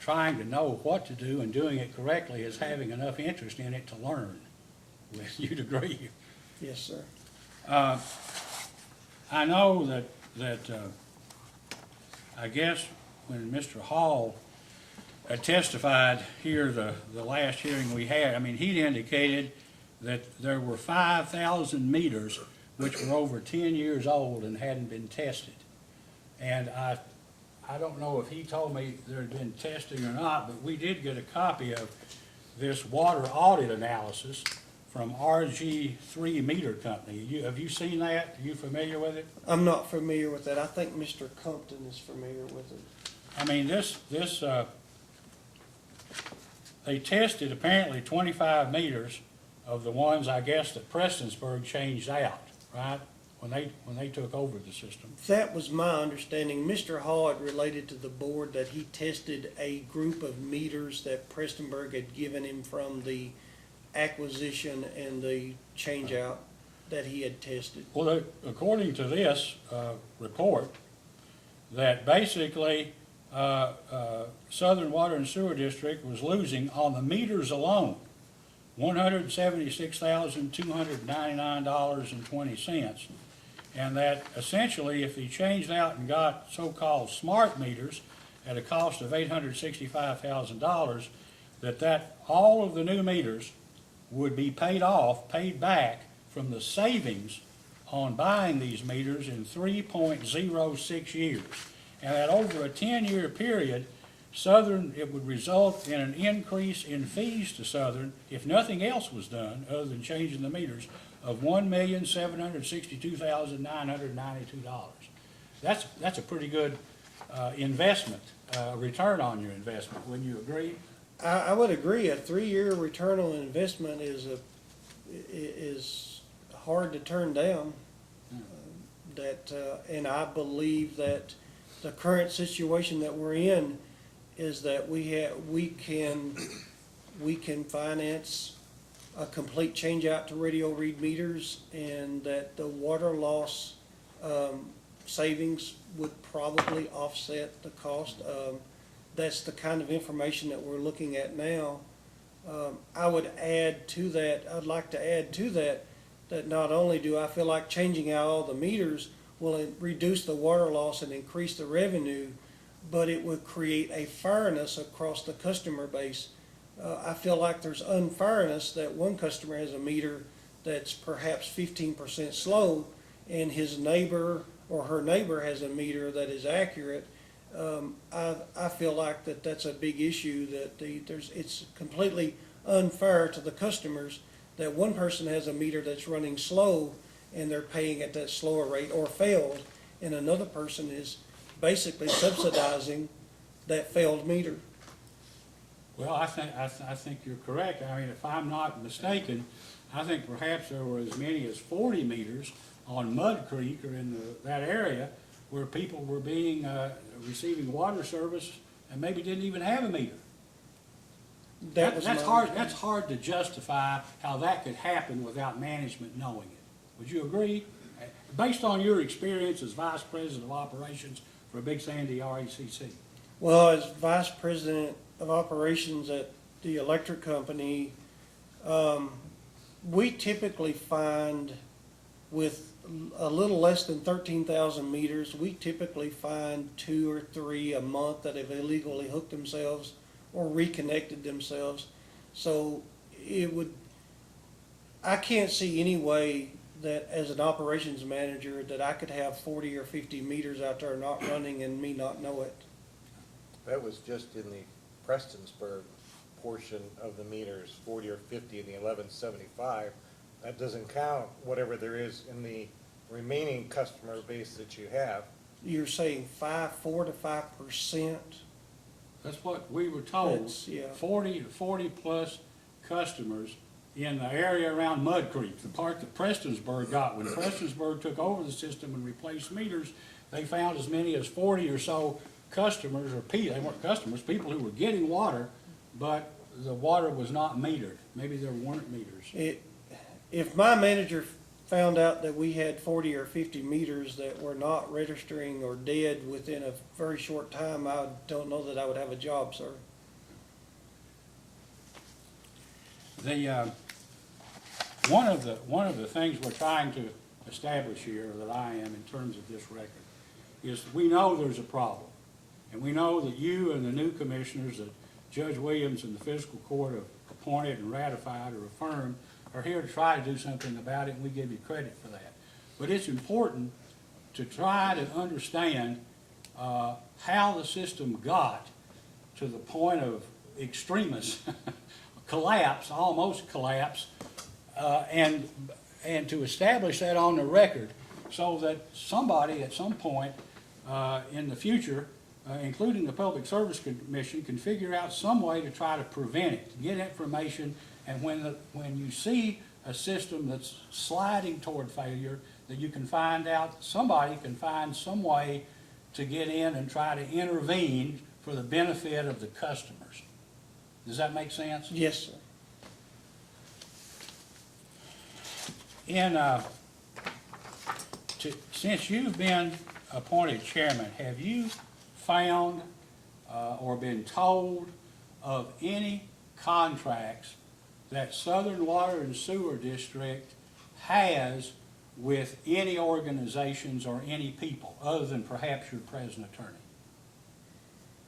trying to know what to do and doing it correctly is having enough interest in it to learn. You'd agree. Yes, sir. I know that I guess when Mr. Hall testified here, the last hearing we had, I mean, he indicated that there were 5,000 meters which were over 10 years old and hadn't been tested. And I don't know if he told me there had been testing or not, but we did get a copy of this water audit analysis from RG3 Meter Company. Have you seen that? Are you familiar with it? I'm not familiar with that. I think Mr. Compton is familiar with it. I mean, they tested apparently 25 meters of the ones, I guess, that Prestonsburg changed out, right? When they took over the system. That was my understanding. Mr. Hall had related to the board that he tested a group of meters that Prestonburg had given him from the acquisition and the change out that he had tested. Well, according to this report, that basically Southern Water and Sewer District was losing on the meters alone $176,299.20. And that essentially, if he changed out and got so-called smart meters, at a cost of $865,000, that all of the new meters would be paid back from the savings on buying these meters in 3.06 years. And that over a 10-year period, Southern, it would result in an increase in fees to Southern, if nothing else was done other than changing the meters, of $1,762,992. That's a pretty good investment, return on your investment. Wouldn't you agree? I would agree. A 3-year return on investment is hard to turn down. And I believe that the current situation that we're in is that we can finance a complete change out to radio read meters, and that the water loss savings would probably offset the cost. That's the kind of information that we're looking at now. I'd like to add to that, that not only do I feel like changing out all the meters will reduce the water loss and increase the revenue, but it would create a fairness across the customer base. I feel like there's unfairness that one customer has a meter that's perhaps 15% slow, and his neighbor or her neighbor has a meter that is accurate. I feel like that's a big issue, that it's completely unfair to the customers that one person has a meter that's running slow and they're paying at that slower rate or failed, and another person is basically subsidizing that failed meter. Well, I think you're correct. I mean, if I'm not mistaken, I think perhaps there were as many as 40 meters on Mud Creek or in that area where people were receiving water service and maybe didn't even have a meter. That's hard to justify how that could happen without management knowing it. Would you agree? Based on your experience as Vice President of Operations for Big Sandy RECC. Well, as Vice President of Operations at the electric company, we typically find, with a little less than 13,000 meters, we typically find 2 or 3 a month that have illegally hooked themselves or reconnected themselves. So I can't see any way that as an operations manager that I could have 40 or 50 meters out there not running and me not know it. That was just in the Prestonsburg portion of the meters, 40 or 50 in the 1175. That doesn't count whatever there is in the remaining customer base that you have. You're saying 4 to 5%? That's what we were told. That's, yeah. 40 plus customers in the area around Mud Creek, the part that Prestonsburg got. When Prestonsburg took over the system and replaced meters, they found as many as 40 or so customers, or they weren't customers, people who were getting water, but the water was not metered. Maybe there weren't meters. If my manager found out that we had 40 or 50 meters that were not registering or dead within a very short time, I don't know that I would have a job, sir. One of the things we're trying to establish here, that I am in terms of this record, is we know there's a problem. And we know that you and the new commissioners that Judge Williams and the fiscal court have appointed and ratified or affirmed are here to try to do something about it, and we give you credit for that. But it's important to try to understand how the system got to the point of extremist collapse, almost collapse, and to establish that on the record so that somebody at some point in the future, including the Public Service Commission, can figure out some way to try to prevent it, get information, and when you see a system that's sliding toward failure, that you can find out, somebody can find some way to get in and try to intervene for the benefit of the customers. Does that make sense? Yes, sir. Since you've been appointed chairman, have you found or been told of any contracts that Southern Water and Sewer District has with any organizations or any people, other than perhaps your present attorney?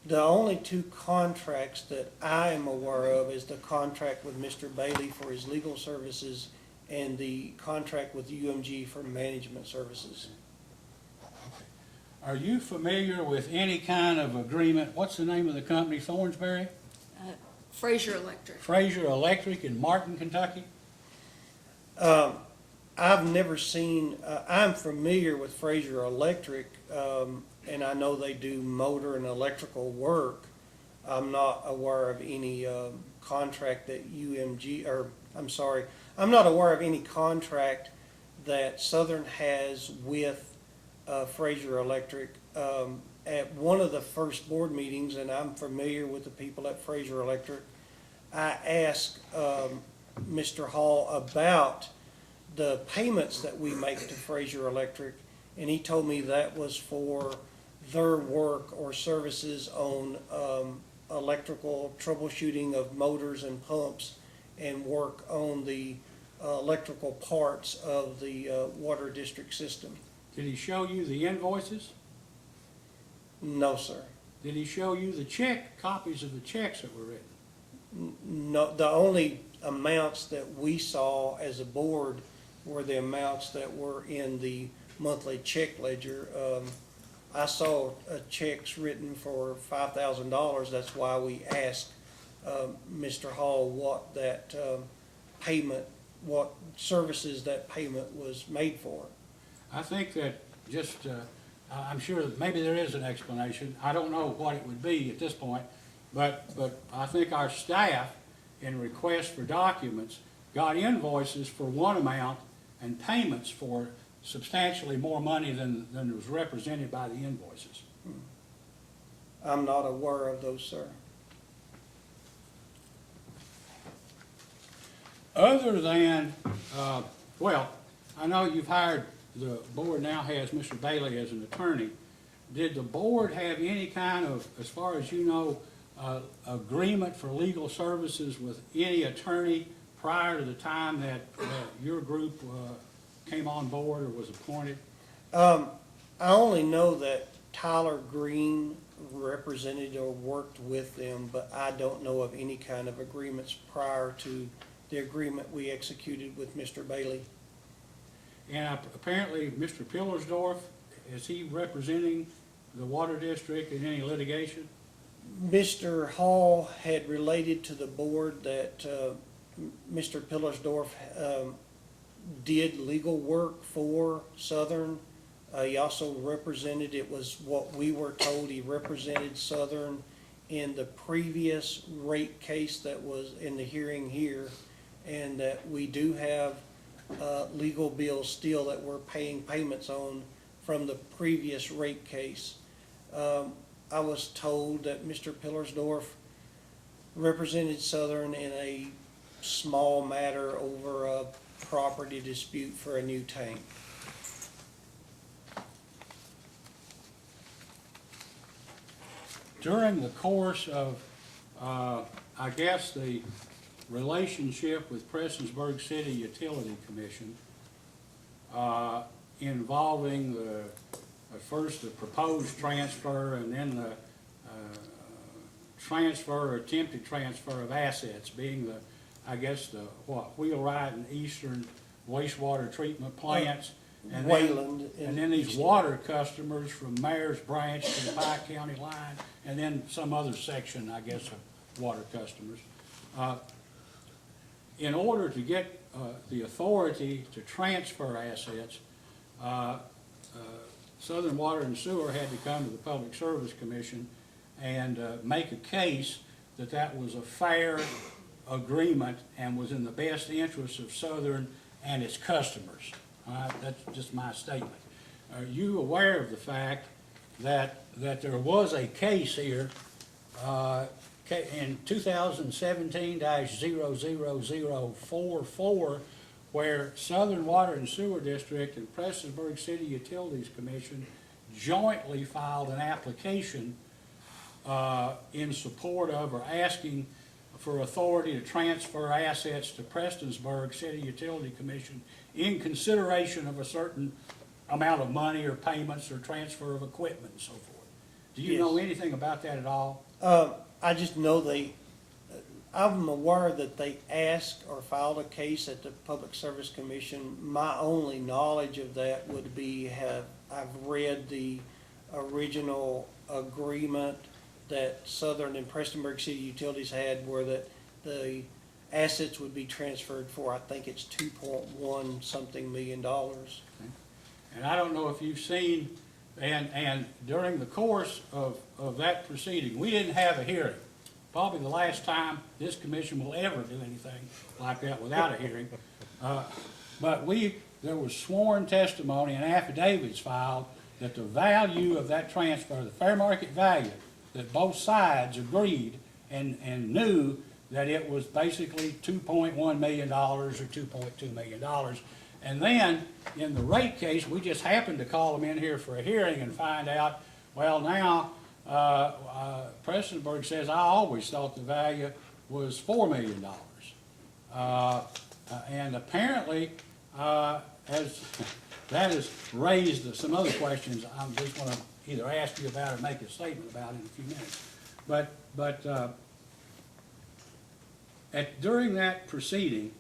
The only two contracts that I am aware of is the contract with Mr. Bailey for his legal services and the contract with UMG for management services. Are you familiar with any kind of agreement? What's the name of the company, Thornsbury? Fraser Electric. Fraser Electric in Martin, Kentucky? I've never seen, I'm familiar with Fraser Electric, and I know they do motor and electrical work. I'm not aware of any contract that UMG, or, I'm sorry, I'm not aware of any contract that Southern has with Fraser Electric. At one of the first board meetings, and I'm familiar with the people at Fraser Electric, I asked Mr. Hall about the payments that we make to Fraser Electric, and he told me that was for their work or services on electrical troubleshooting of motors and pumps and work on the electrical parts of the water district system. Did he show you the invoices? No, sir. Did he show you the copies of the checks that were written? No, the only amounts that we saw as a board were the amounts that were in the monthly check ledger. I saw checks written for $5,000. That's why we asked Mr. Hall what that payment, what services that payment was made for. I think that just, I'm sure that maybe there is an explanation. I don't know what it would be at this point, but I think our staff, in requests for documents, got invoices for one amount and payments for substantially more money than was represented by the invoices. I'm not aware of those, sir. Other than, well, I know you've hired, the board now has Mr. Bailey as an attorney. Did the board have any kind of, as far as you know, agreement for legal services with any attorney prior to the time that your group came on board or was appointed? I only know that Tyler Green represented or worked with them, but I don't know of any kind of agreements prior to the agreement we executed with Mr. Bailey. And apparently, Mr. Pillersdorf, is he representing the water district in any litigation? Mr. Hall had related to the board that Mr. Pillersdorf did legal work for Southern. He also represented, it was what we were told, he represented Southern in the previous rate case that was in the hearing here, and that we do have legal bills still that we're paying payments on from the previous rate case. I was told that Mr. Pillersdorf represented Southern in a small matter over a property dispute for a new tank. During the course of, I guess, the relationship with Prestonsburg City Utility Commission, involving first the proposed transfer and then the transfer or attempted transfer of assets, being the, I guess, the Wheelwright and Eastern wastewater treatment plants. And Wayland. and then these water customers from Mayor's Branch to the Pike County line, and then some other section, I guess, of water customers. In order to get the authority to transfer assets, Southern Water and Sewer had to come to the Public Service Commission and make a case that that was a fair agreement and was in the best interest of Southern and its customers. That's just my statement. Are you aware of the fact that there was a case here in 2017-00044 where Southern Water and Sewer District and Prestonsburg City Utilities Commission jointly filed an application in support of or asking for authority to transfer assets to Prestonsburg City Utility Commission in consideration of a certain amount of money or payments or transfer of equipment and so forth. Do you know Yes. anything about that at all? I just know I'm aware that they asked or filed a case at the Public Service Commission. My only knowledge of that would be I've read the original agreement that Southern and Prestonburg City Utilities had where that the assets would be transferred for, I think it's 2.1 something million dollars. And I don't know if you've seen, and during the course of that proceeding, we didn't have a hearing. Probably the last time this commission will ever do anything like that without a hearing. But there was sworn testimony and affidavits filed that the value of that transfer, the fair market value, that both sides agreed and knew that it was basically $2.1 million or $2.2 million. And then, in the rate case, we just happened to call them in here for a hearing and find out, well, now, Prestonburg says, I always thought the value was $4 million. And apparently, as that has raised some other questions, I'm just gonna either ask you about or make a statement about in a few minutes. But during that proceeding,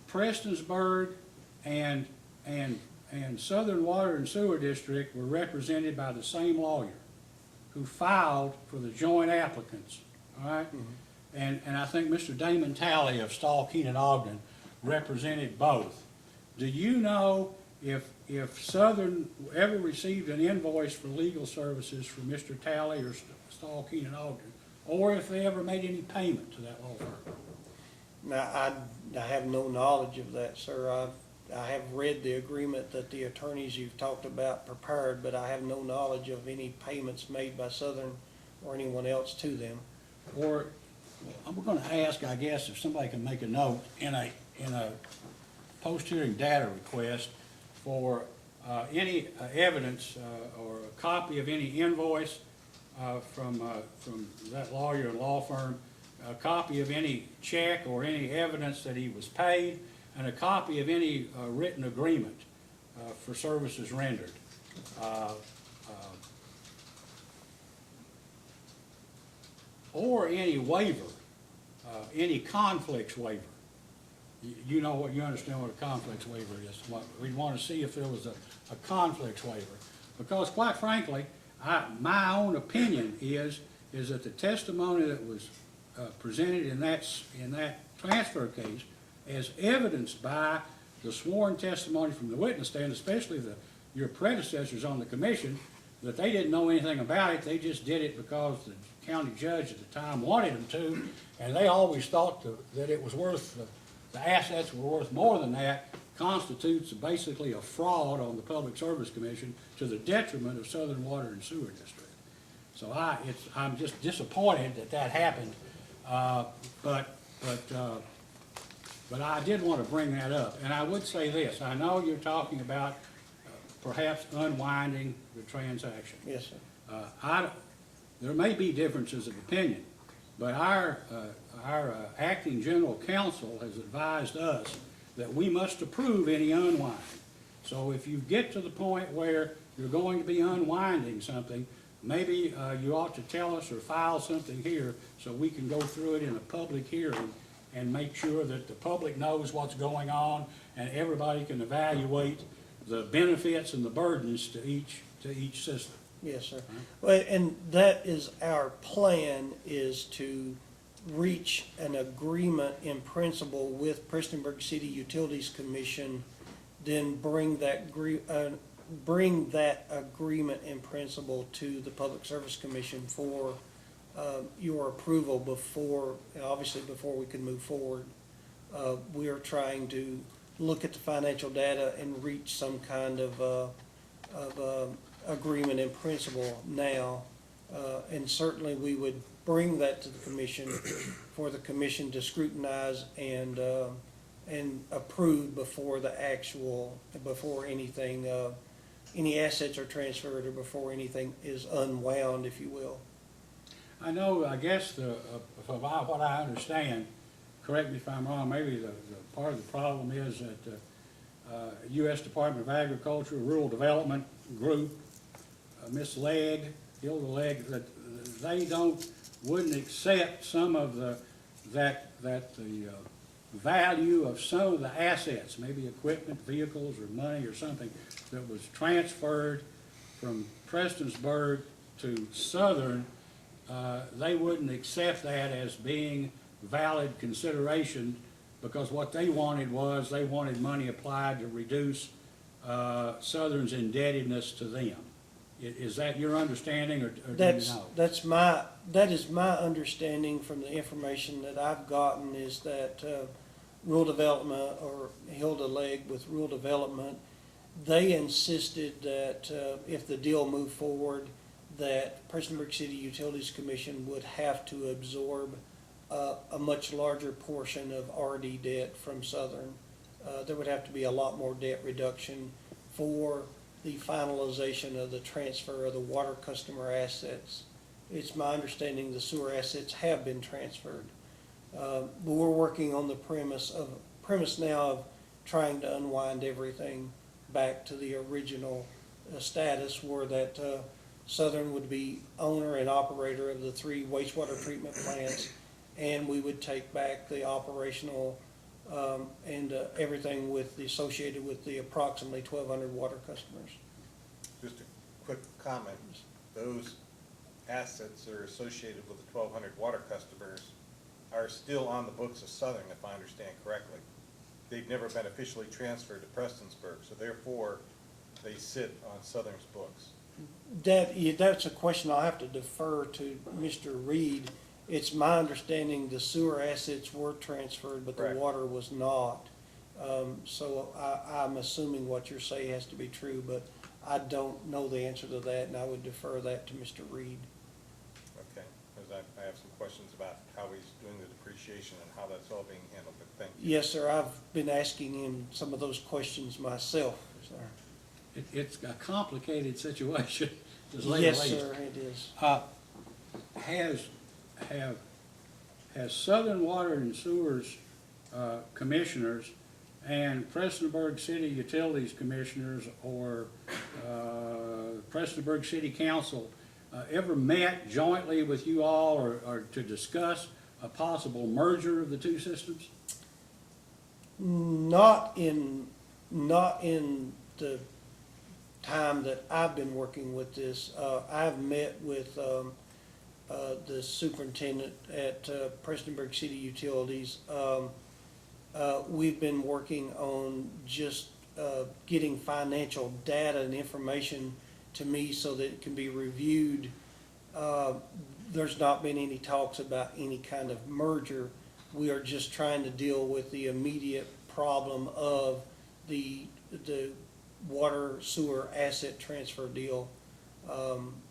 Prestonsburg and Southern Water and Sewer District were represented by the same lawyer who filed for the joint applicants, all right? And I think Mr. Damon Talley of Stall, Keenan, Ogden represented both. Do you know if Southern ever received an invoice for legal services from Mr. Talley or Stall, Keenan, Ogden, or if they ever made any payment to that law firm? Now, I have no knowledge of that, sir. I have read the agreement that the attorneys you've talked about prepared, but I have no knowledge of any payments made by Southern or anyone else to them. Or, I'm gonna ask, I guess, if somebody can make a note in a post-hearing data request for any evidence or a copy of any invoice from that lawyer and law firm, a copy of any check or any evidence that he was paid, and a copy of any written agreement for services rendered. Or any waiver, any conflicts waiver. You know what, you understand what a conflicts waiver is. We'd want to see if there was a conflicts waiver. Because quite frankly, my own opinion is that the testimony that was presented in that transfer case, as evidenced by the sworn testimony from the witness stand, especially your predecessors on the commission, that they didn't know anything about it. They just did it because the county judge at the time wanted them to, and they always thought that it was worth, the assets were worth more than that, constitutes basically a fraud on the Public Service Commission to the detriment of Southern Water and Sewer District. So I'm just disappointed that happened, but I did want to bring that up. And I would say this, I know you're talking about perhaps unwinding the transaction. Yes, sir. There may be differences of opinion, but our acting general counsel has advised us that we must approve any unwinding. So if you get to the point where you're going to be unwinding something, maybe you ought to tell us or file something here so we can go through it in a public hearing and make sure that the public knows what's going on and everybody can evaluate the benefits and the burdens to each system. Yes, sir. Well, and that is our plan, is to reach an agreement in principle with Prestonburg City Utilities Commission, then bring that agreement in principle to the Public Service Commission for your approval before we can move forward. We are trying to look at the financial data and reach some kind of agreement in principle now. And certainly we would bring that to the commission for the commission to scrutinize and approve before anything, any assets are transferred or before anything is unwound, if you will. I know, I guess from what I understand, correct me if I'm wrong, maybe the part of the problem is that the U.S. Department of Agriculture Rural Development Group misled Hilda Legg, that they wouldn't accept some of the value of some of the assets, maybe equipment, vehicles, or money or something that was transferred from Prestonsburg to Southern. They wouldn't accept that as being valid consideration, because what they wanted was, they wanted money applied to reduce Southern's indebtedness to them. Is that your understanding, or do you know? That is my understanding from the information that I've gotten, is that Rural Development, or Hilda Legg with Rural Development, they insisted that if the deal moved forward, that Prestonsburg City Utilities Commission would have to absorb a much larger portion of RD debt from Southern. There would have to be a lot more debt reduction for the finalization of the transfer of the water customer assets. It's my understanding the sewer assets have been transferred. But we're working on the premise now of trying to unwind everything back to the original status, where that Southern would be owner and operator of the 3 wastewater treatment plants, and we would take back the operational and everything associated with the approximately 1,200 water customers. Just a quick comment. Those assets that are associated with the 1,200 water customers are still on the books of Southern, if I understand correctly. They've never been officially transferred to Prestonsburg, so therefore they sit on Southern's books. That's a question I'll have to defer to Mr. Reed. It's my understanding the sewer assets were transferred, but the Correct. water was not. So I'm assuming what you're saying has to be true, but I don't know the answer to that, and I would defer that to Mr. Reed. Okay, because I have some questions about how he's doing the depreciation and how that's all being handled, but thank you. Yes, sir, I've been asking him some of those questions myself, sir. It's a complicated situation, to say the Yes, least. sir, it is. Has Southern Water and Sewers commissioners and Prestonsburg City Utilities commissioners, or Prestonsburg City Council ever met jointly with you all, or to discuss a possible merger of the two systems? Not in the time that I've been working with this. I've met with the superintendent at Prestonsburg City Utilities. We've been working on just getting financial data and information to me so that it can be reviewed. There's not been any talks about any kind of merger. We are just trying to deal with the immediate problem of the water sewer asset transfer deal.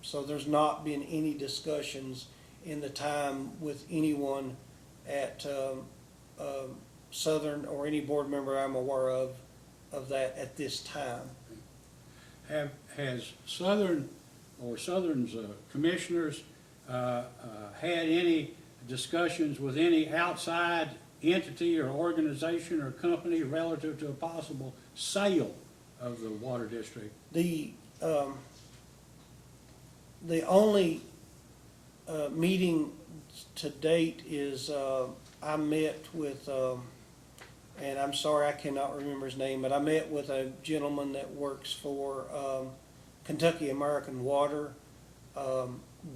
So there's not been any discussions in the time with anyone at Southern, or any board member I'm aware of that at this time. Has Southern, or Southern's commissioners had any discussions with any outside entity or organization or company relative to a possible sale of the water district? The only meeting to date is I met with, and I'm sorry I cannot remember his name, but I met with a gentleman that works for Kentucky American Water.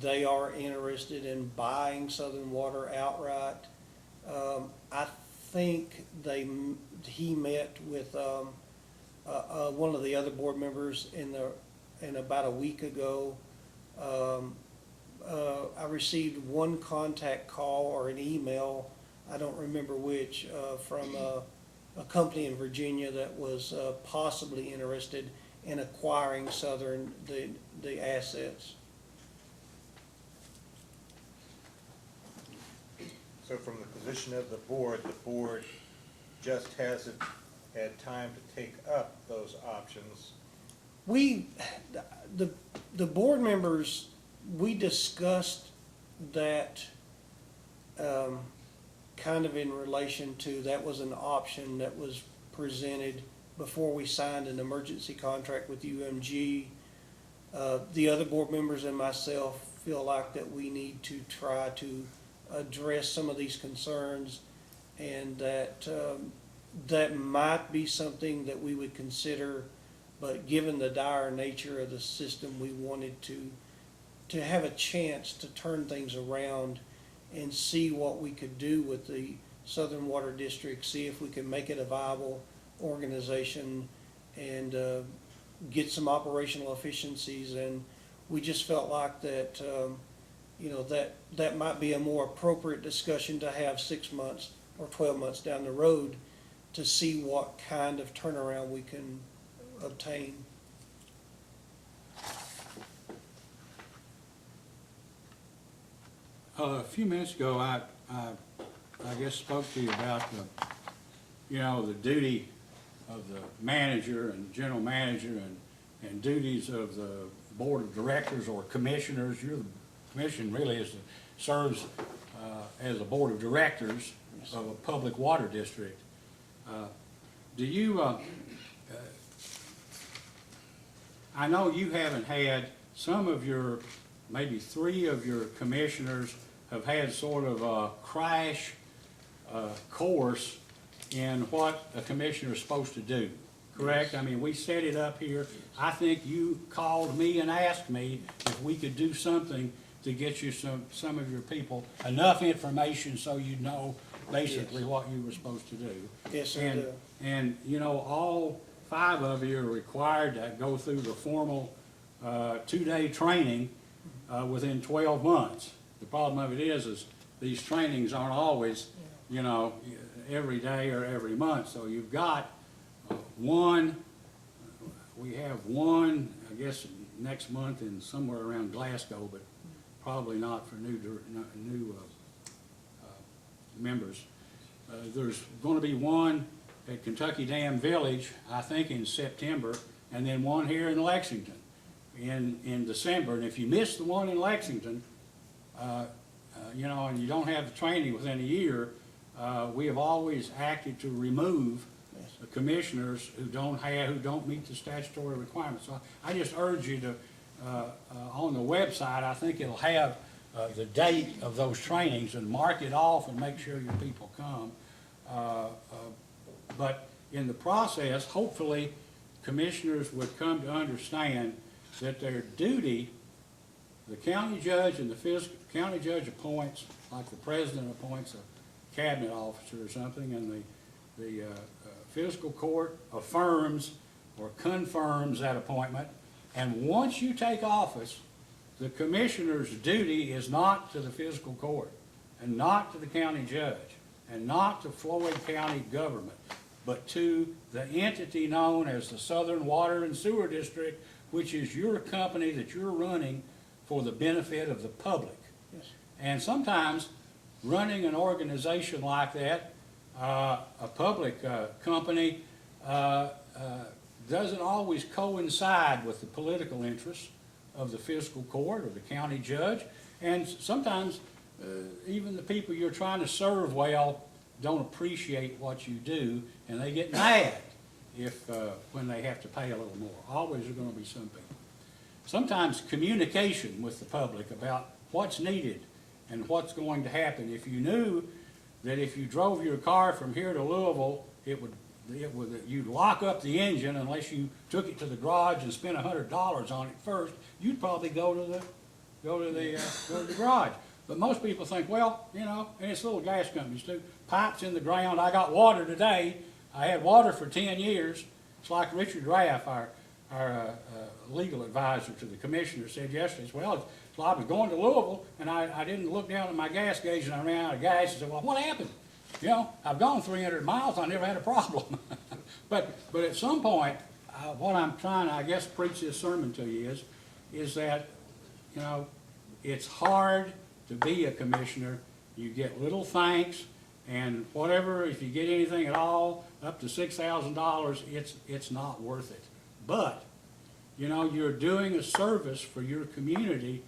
They are interested in buying Southern Water outright. I think he met with one of the other board members in about a week ago. I received one contact call or an email, I don't remember which, from a company in Virginia that was possibly interested in acquiring Southern, the assets. So from the position of the board just hasn't had time to take up those options. The board members, we discussed that kind of in relation to, that was an option that was presented before we signed an emergency contract with UMG. The other board members and myself feel like that we need to try to address some of these concerns, and that, that might be something that we would consider, but given the dire nature of the system, we wanted to have a chance to turn things around and see what we could do with the Southern Water District, see if we can make it a viable organization and get some operational efficiencies. And we just felt like that, you know, that might be a more appropriate discussion to have 6 months or 12 months down the road to see what kind of turnaround we can obtain. A few minutes ago, I guess spoke to you about the duty of the manager and general manager and duties of the board of directors or commissioners. The commission really serves as a board of directors of a public water district. Do you, I know you haven't had, some of your, maybe 3 of your commissioners have had sort of a crash course in what a commissioner is supposed to do, correct? I mean, we set it up here. I think you called me and asked me if we could do something to get you some of your people enough information so you know basically what you were supposed to do. Yes, I And, do. and, you know, all 5 of you are required to go through the formal 2-day training within 12 months. The problem of it is these trainings aren't always, you know, every day or every month. So you've got we have one, I guess, next month in somewhere around Glasgow, but probably not for new members. There's going to be one at Kentucky Dam Village, I think in September, and then one here in Lexington in December. And if you miss the one in Lexington, you know, and you don't have the training within a year, we have always acted to remove the commissioners who don't meet the statutory requirements. So I just urge you to, on the website, I think it'll have the date of those trainings, and mark it off and make sure your people come. But in the process, hopefully, commissioners would come to understand that their duty, the county judge and the county judge appoints, like the president appoints a cabinet officer or something, and the fiscal court affirms or confirms that appointment. And once you take office, the commissioner's duty is not to the fiscal court, and not to the county judge, and not to Floyd County government, but to the entity known as the Southern Water and Sewer District, which is your company that you're running for the benefit of the public. Yes. And sometimes running an organization like that, a public company, doesn't always coincide with the political interests of the fiscal court or the county judge. And sometimes even the people you're trying to serve well don't appreciate what you do, and they get mad if when they have to pay a little more. Always are going to be some people. Sometimes communication with the public about what's needed and what's going to happen. If you knew that if you drove your car from here to Louisville, you'd lock up the engine unless you took it to the garage and spent $100 on it first, you'd probably go to the garage. But most people think, well, you know, and it's little gas companies too. Pipes in the ground. I got water today. I had water for 10 years. It's like Richard Raff, our legal advisor to the commissioner, said yesterday. Well, so I was going to Louisville, and I didn't look down at my gas gauge, and I ran out of gas. He said, well, what happened? You know, I've gone 300 miles. I never had a problem. But at some point, what I'm trying to, I guess, preach this sermon to you is that, you know, it's hard to be a commissioner. You get little thanks, and whatever, if you get anything at all, up to $6,000, it's not worth it. But, you know, you're doing a service for your community,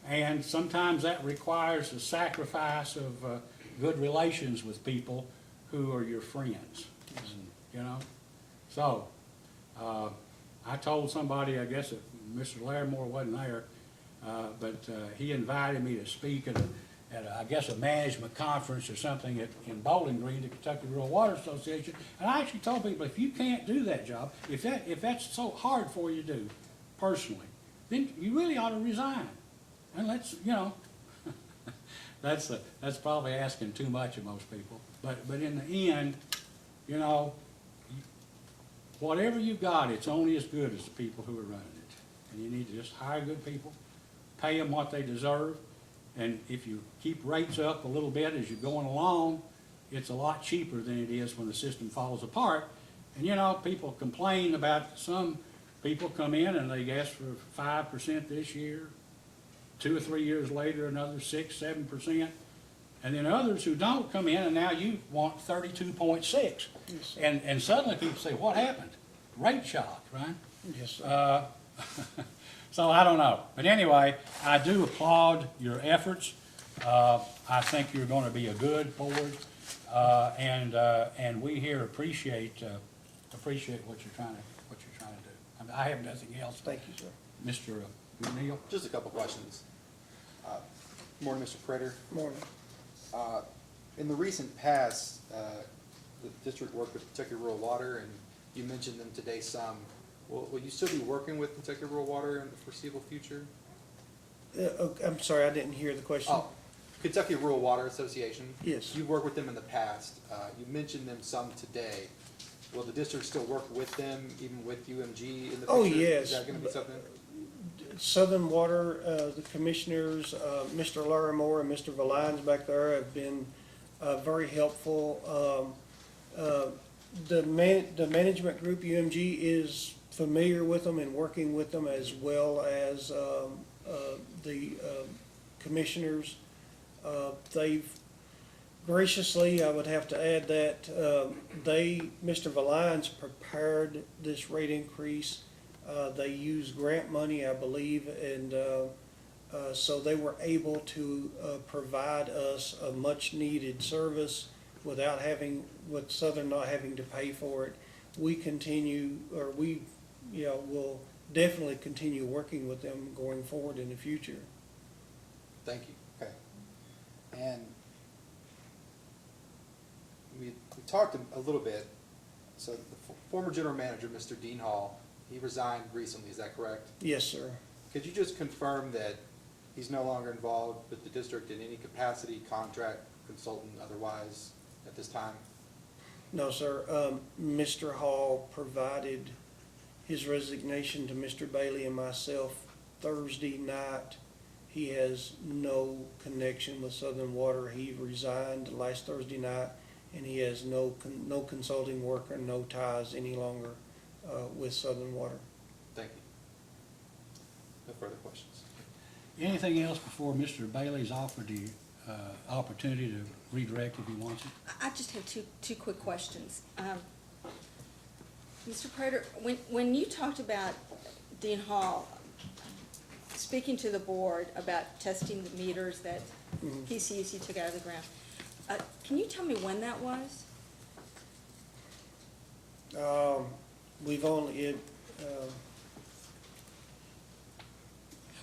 and sometimes that requires a sacrifice of good relations with people who are your friends, you know. So, I told somebody, I guess, Mr. Larimore wasn't there, but he invited me to speak at I guess, a management conference or something in Bowling Green, the Kentucky Rural Water Association. And I actually told people, if you can't do that job, if that's so hard for you to do personally, then you really ought to resign. And let's, that's probably asking too much of most people. But in the end, whatever you got, it's only as good as the people who are running it. And you need to just hire good people, pay them what they deserve. And if you keep rates up a little bit as you're going along, it's a lot cheaper than it is when the system falls apart. And people complain about, some people come in and they ask for 5% this year, 2 or 3 years later, another 6, 7%. And then others who don't come in and now you want 32.6. Yes. And suddenly people say, what happened? Rate shock, right? Yes, sir. So I don't know. But anyway, I do applaud your efforts. I think you're going to be a good board. And we here appreciate what you're trying to do. I have nothing else. Thank you, sir. Mr. Neal? Just a couple questions. Morning, Mr. Prater. Morning. In the recent past, the district worked with Kentucky Rural Water, and you mentioned them today some. Will you still be working with Kentucky Rural Water in the foreseeable future? I'm sorry, I didn't hear the question. Oh, Kentucky Rural Water Association? Yes. You've worked with them in the past. You mentioned them some today. Will the district still work with them, even with UMG in the future? Oh, yes. Is that gonna be something? Southern Water, the commissioners, Mr. Larimore and Mr. Valines back there have been very helpful. The management group, UMG, is familiar with them and working with them, as well as the commissioners. They've graciously, I would have to add that, Mr. Valines prepared this rate increase. They used grant money, I believe, and so they were able to provide us a much-needed service without with Southern not having to pay for it. We will definitely continue working with them going forward in the future. Thank you. Okay. And we talked a little bit. So the former general manager, Mr. Dean Hall, he resigned recently. Is that correct? Yes, sir. Could you just confirm that he's no longer involved with the district in any capacity, contract, consultant, otherwise, at this time? No, sir. Mr. Hall provided his resignation to Mr. Bailey and myself Thursday night. He has no connection with Southern Water. He resigned last Thursday night, and he has no consulting work or no ties any longer with Southern Water. Thank you. No further questions. Anything else before Mr. Bailey's offered the opportunity to redirect if he wants it? I just have two quick questions. Mr. Prater, when you talked about Dean Hall speaking to the board about testing the meters that PCUC took out of the ground, can you tell me when that was? We've only,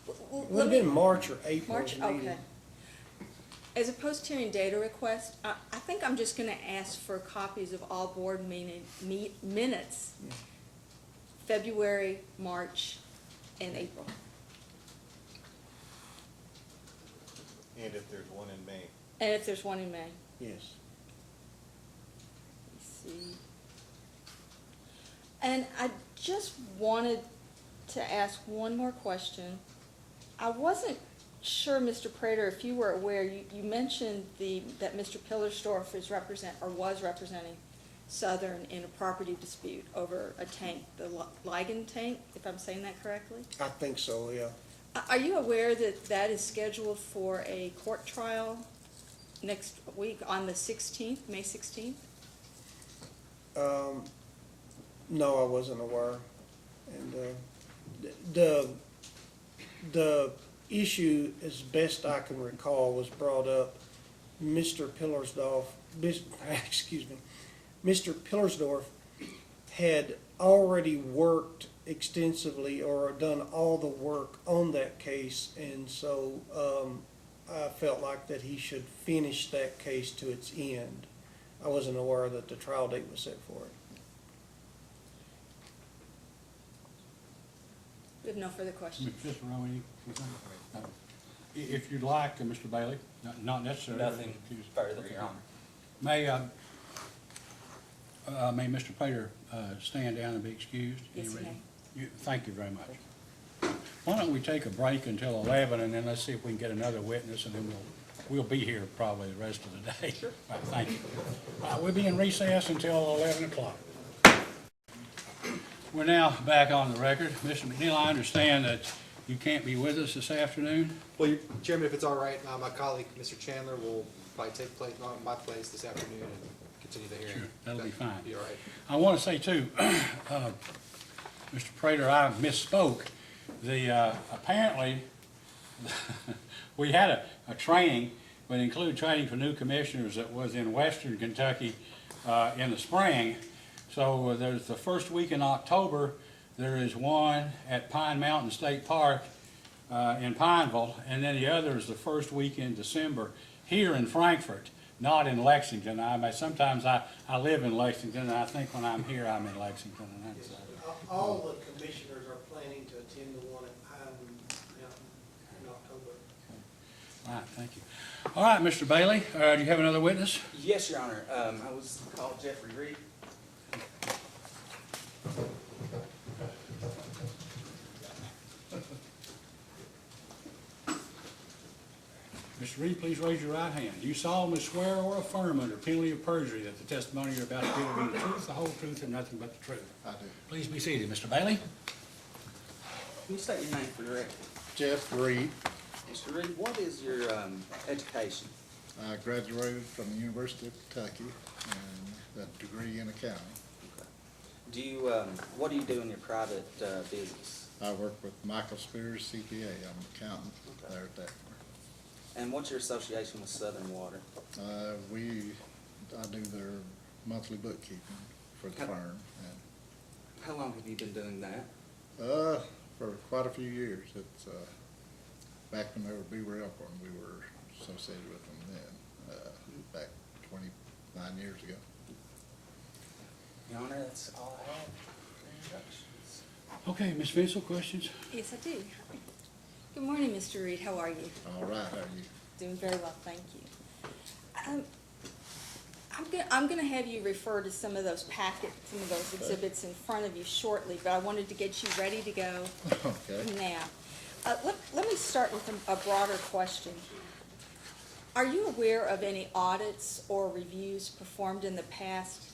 Let would have me- been March or April. March, okay. As opposed to any data request, I think I'm just gonna ask for copies of all board minutes, February, March, and April. And if there's one in May. And if there's one in May. Yes. Let's see. And I just wanted to ask one more question. I wasn't sure, Mr. Prater, if you were aware, you mentioned that Mr. Pillersdorf was representing Southern in a property dispute over a tank, the Ligon tank, if I'm saying that correctly. I think so, yeah. Are you aware that that is scheduled for a court trial next week on the 16th, May 16th? No, I wasn't aware. And the issue, as best I can recall, was brought up. Mr. Pillersdorf had already worked extensively or done all the work on that case, and so, I felt like that he should finish that case to its end. I wasn't aware that the trial date was set for it. We have no further questions. Mr. Rowe, anything? If you'd like, Mr. Bailey, not necessarily. Nothing further, Your Honor. May Mr. Prater stand down and be excused? Yes, he may. Thank you very much. Why don't we take a break until 11, and then let's see if we can get another witness, and then we'll be here probably the rest of the day. Sure. Right, thank you. We'll be in recess until 11 o'clock. We're now back on the record. Mr. McNeil, I understand that you can't be with us this afternoon. Well, Chairman, if it's all right, my colleague, Mr. Chandler, will probably take my place this afternoon and continue the hearing. Sure, that'll be fine. Be all right. I want to say too, Mr. Prater, I misspoke. Apparently, we had a training, but include training for new commissioners that was in western Kentucky in the spring. So there's the first week in October, there is one at Pine Mountain State Park in Pineville, and then the other is the first week in December here in Frankfort, not in Lexington. Sometimes I live in Lexington, and I think when I'm here, I'm in Lexington. And that's, All the commissioners are planning to attend the one at Pine Mountain in October. all right, thank you. All right, Mr. Bailey, do you have another witness? Yes, Your Honor. I was called Jeffrey Reed. Mr. Reed, please raise your right hand. Do you solemnly swear or affirm under penalty of perjury that the testimony you're about to give will be the truth, the whole truth, and nothing but the truth? I do. Please be seated, Mr. Bailey. Can you state your name for the record? Jeff Reed, Mr. Reed, what is your education? I graduated from the University of Kentucky and a degree in accounting. Do you, what do you do in your private business? I work with Michael Spears CPA. I'm an accountant there at that. And what's your association with Southern Water? I do their monthly bookkeeping for the firm, How long have you been doing that? and, for quite a few years. It's, back when they were Beaver Elkhorn, we were associated with them then, back 29 years ago. Your Honor, that's all I have for introductions. Okay, Ms. Vincent, questions? Yes, I do. Good morning, Mr. Reed. How are you? All right, how are you? Doing very well, thank you. I'm gonna have you refer to some of those packets, some of those exhibits in front of you shortly, but I wanted to get you ready to go Okay. now. Let me start with a broader question. Are you aware of any audits or reviews performed in the past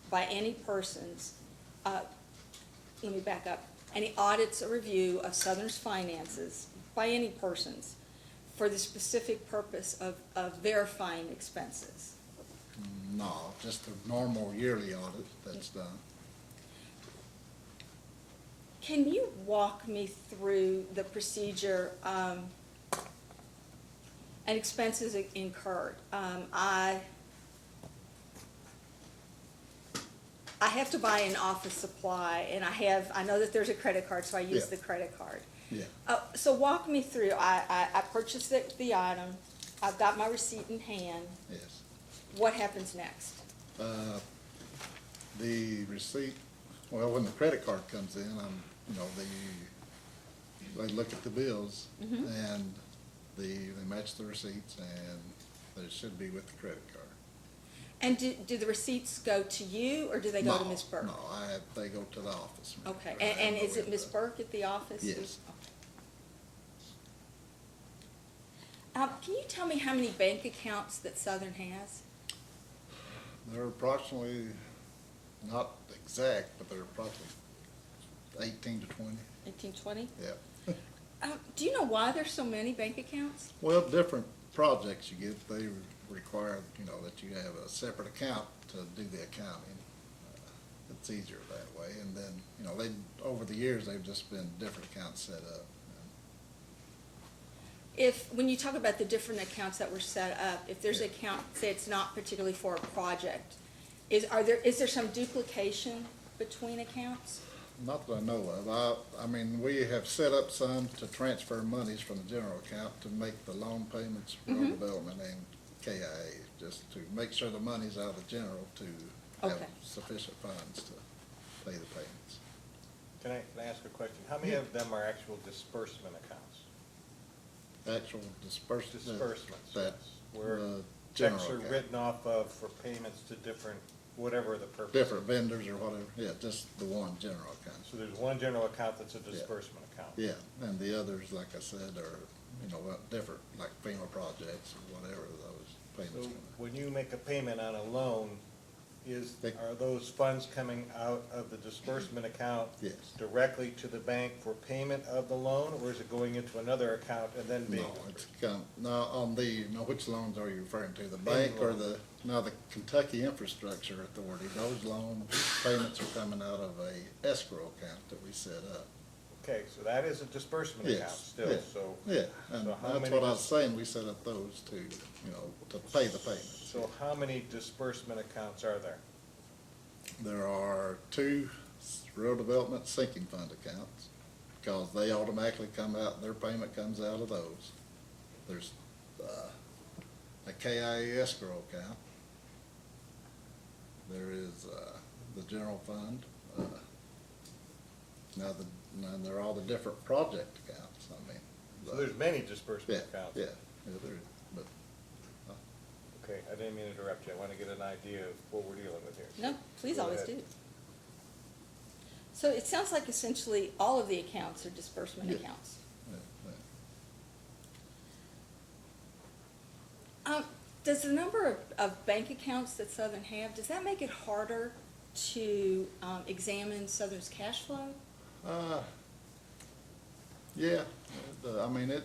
by any persons? Let me back up. Any audits or review of Southern's finances by any persons for the specific purpose of verifying expenses? No, just the normal yearly audit that's done. Can you walk me through the procedure and expenses incurred? I have to buy an office supply, and I know that there's a credit card, so I use Yeah. the credit card. Yeah. So walk me through. I purchased the item. I've got my receipt in hand. Yes. What happens next? The receipt, well, when the credit card comes in, they look at the bills and they match the receipts, and they should be with the credit card. And do the receipts go to you, or do they go to Ms. Burke? No, they go to the office. Okay, and is it Ms. Burke at the office? Yes. Okay. Can you tell me how many bank accounts that Southern has? They're approximately, not exact, but they're approximately 18 to 20, 18, 20? yeah. Do you know why there's so many bank accounts? Well, different projects you get, they require, that you have a separate account to do the accounting. It's easier that way, and then, over the years, they've just been different accounts set up. When you talk about the different accounts that were set up, if there's an account, say it's not particularly for a project, is there some duplication between accounts? Not that I know of. I mean, we have set up some to transfer monies from the general account to make the loan payments, rural development and KIA, just to make sure the money's out of the general to have Okay. sufficient funds to pay the payments. Can I ask a question? How many of them are actual disbursement accounts? Actual disbursements. Disbursements, That, where the general checks are account. written off of for payments to different, whatever the purpose. Different vendors or whatever, yeah, just the one general account. So there's one general account that's a disbursement account. Yeah, and the others, like I said, are, different, like FEMA projects or whatever those payments. So come when you make a payment on a loan, They- are those funds coming out of the disbursement account? Yes. Directly to the bank for payment of the loan, or is it going into another account and then being No, it's disbursed? which loans are you referring to? The bank or the Kentucky Infrastructure Authority? Those loan payments are coming out of a escrow account that we set up. Okay, so that is a disbursement account Yes, still, yeah, so. Yeah, and so how that's many what I was saying, we set up those to pay the payments. So how many disbursement accounts are there? There are two rural development sinking fund accounts, because they automatically come out, their payment comes out of those. There's, a KIA escrow account. There is, the general fund. Now, they're all the different project accounts, I mean. So there's many Yeah, disbursement accounts? yeah, there is, but, Okay, I didn't mean to interrupt you. I want to get an idea of what we're dealing with here. No, please Go always ahead. do. So it sounds like essentially all of the accounts are disbursement Yeah. accounts. yeah, yeah. Does the number of bank accounts that Southern have, does that make it harder to examine Southern's cash flow? Yeah, I mean, it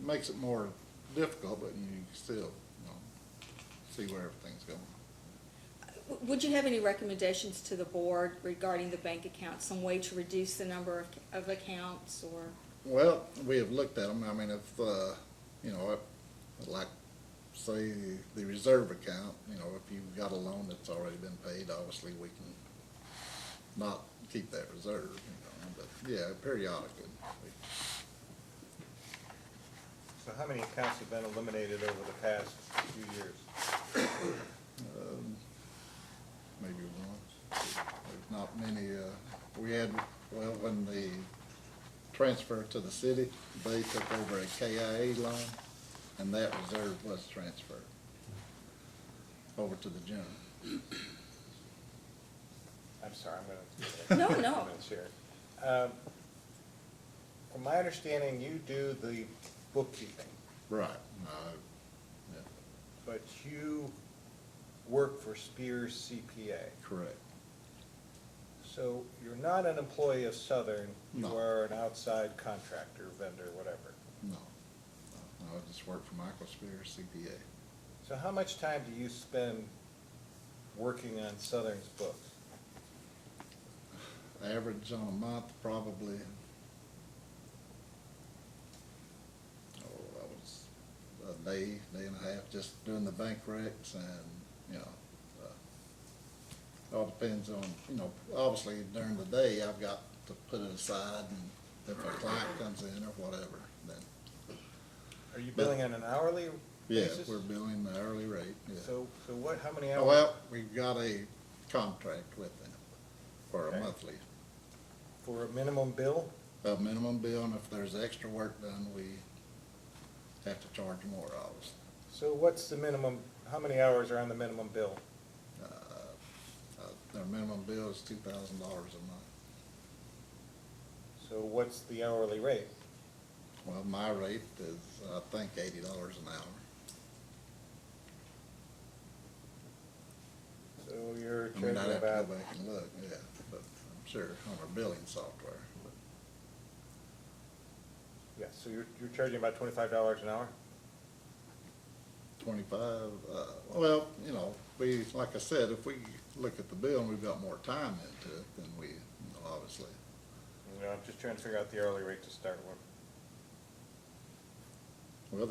makes it more difficult, but you still, see where everything's going. Would you have any recommendations to the board regarding the bank accounts, some way to reduce the number of accounts or? Well, we have looked at them, I mean, if, like, say, the reserve account, if you've got a loan that's already been paid, obviously, we can not keep that reserve, but, yeah, periodically. So how many accounts have been eliminated over the past few years? Maybe once. There's not many, we had, when the transfer to the city, they took over a KIA loan, and that reserve was transferred over to the general. I'm sorry, I'm No, gonna. no. comments here. From my understanding, you do the bookkeeping, Right. Yeah, but you work for Spears CPA. correct. So you're not an employee of Southern, you No. are an outside contractor, vendor, whatever. No. I just work for Michael Spears CPA. So how much time do you spend working on Southern's books? Average on a month, probably, I was a day and a half, just doing the bank recs and, all depends on, obviously during the day, I've got to put it aside, and if a client comes in or whatever, then, Are you billing on an hourly yeah, basis? we're billing the hourly rate, yeah. So what, how many hours? Well, we've got a contract with them for Okay. a monthly, For a minimum bill? a minimum bill, and if there's extra work done, we have to charge more, obviously. So what's the minimum, how many hours are on the minimum bill? Their minimum bill is $2,000 a month. So what's the hourly rate? Well, my rate is, I think, $80 an hour. So you're I mean, I'd charging have to about, go back and look, yeah, but I'm sure on our billing software. yeah, so you're charging about $25 an hour? 25, well, we, like I said, if we look at the bill and we've got more time into it, then we, obviously. I'm just trying to figure out the hourly rate to start with. Well,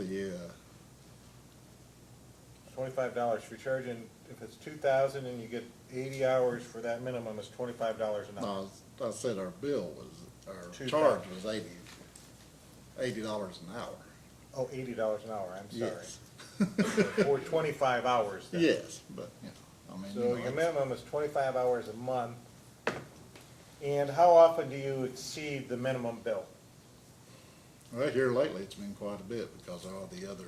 $25 for charging, if it's 2,000 and you get 80 hours for that minimum, it's $25 an hour. No, I said our bill was, our 2,000. charge was $80 an hour. Oh, $80 an hour, I'm sorry. Yes. For 25 hours then. Yes, but, you know, I mean. you So know, your it's- minimum is 25 hours a month. And how often do you exceed the minimum bill? Well, here lately, it's been quite a bit because of all the other,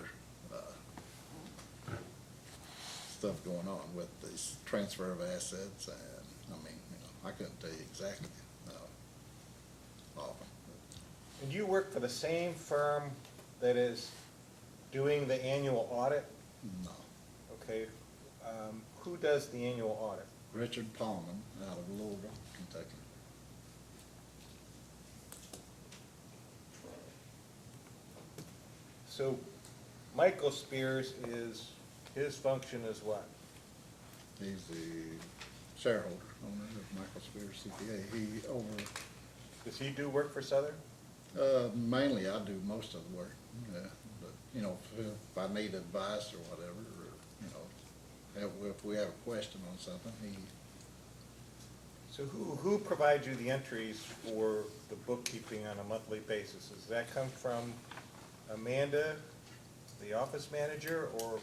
stuff going on with this transfer of assets and, I mean, you know, I couldn't tell you exactly, often. And you work for the same firm that is doing the annual audit? No. Okay. Who does the annual audit? Richard Paulman out of Louisville, Kentucky. So Michael Spears is, his function is what? He's the shareholder, owner of Michael Spears CPA. He Does he do work for Southern? mainly I do most of the work, yeah, but, you know, if I need advice or whatever, or, you know, if we have a question on something, So who provides you the entries for the bookkeeping on a monthly basis? Does that come from Amanda, the office manager, or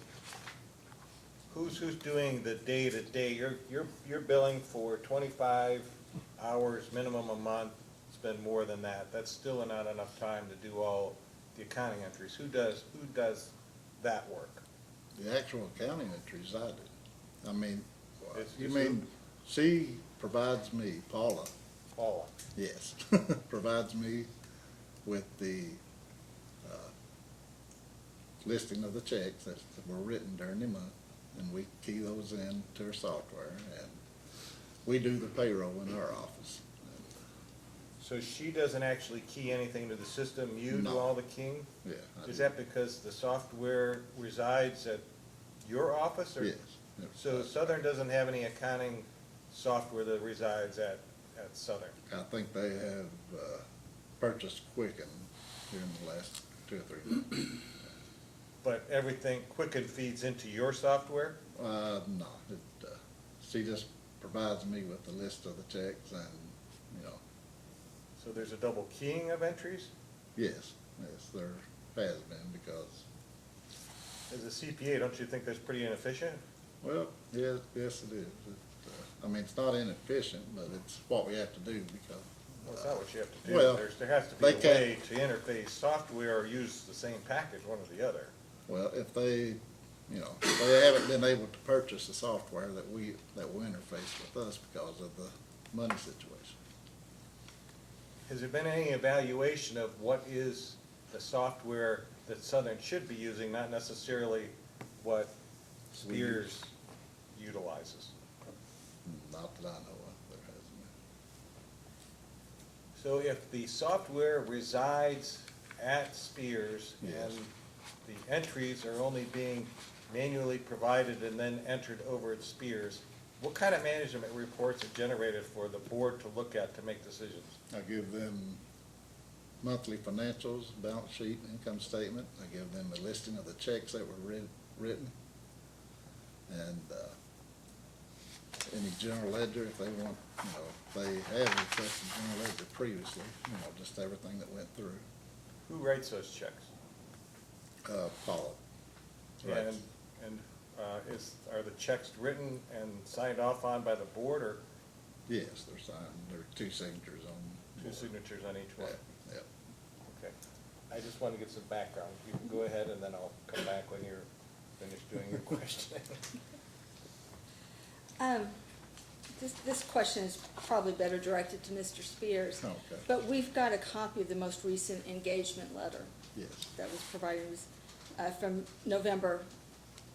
who's doing the day-to-day? You're billing for 25 hours minimum a month, spend more than that. That's still not enough time to do all the accounting entries. Who does that work? the actual accounting entries I do. I mean, It's- you it's mean, she provides me, Paula, Paula. yes, provides me with the listing of the checks that were written during the month, and we key those into her software, and we do the payroll in our office. So she doesn't actually key anything to the system, you do No. all the keying? Yeah. I Is do. that because the software resides at your office, or? Yes. So Southern doesn't have any accounting software that resides at Southern? I think they have purchased Quicken here in the last 2 or 3 months. But everything Quicken feeds into your software? No, she just provides me with the list of the checks and, you know, So there's a double keying of entries? yes, there has been because, As a CPA, don't you think that's pretty inefficient? well, yes, it is. I mean, it's not inefficient, but it's what we have to do because. Well, it's not what you have to do. Well, There has to be a they can't- way to interface software or use the same package, one or the other. Well, if they, you know, they haven't been able to purchase the software that will interface with us because of the money situation. Has there been any evaluation of what is the software that Southern should be using, not necessarily what Spears utilizes? Not that I know of, there hasn't been. So if the software resides at Spears Yes. and the entries are only being manually provided and then entered over at Spears, what kind of management reports are generated for the board to look at to make decisions? I give them monthly financials, balance sheet, income statement. I give them a listing of the checks that were written. And any general ledger, if they want, you know, if they have requested general ledger previously, you know, just everything that went through. Who writes those checks? Paula. Right. And are the checks written and signed off on by the board, or Yes, they're signed. There are 2 signatures on. two signatures on each one? Yeah. Okay. I just want to get some background. You can go ahead, and then I'll come back when you're finished doing your questioning. This question is probably better directed to Mr. Spears. Okay. But we've got a copy of the most recent engagement letter Yes. that was provided from November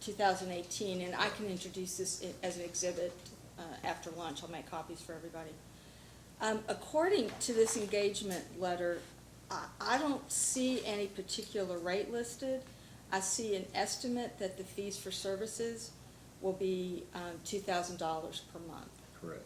2018, and I can introduce this as an exhibit after lunch. I'll make copies for everybody. According to this engagement letter, I don't see any particular rate listed. I see an estimate that the fees for services will be $2,000 per month. Correct.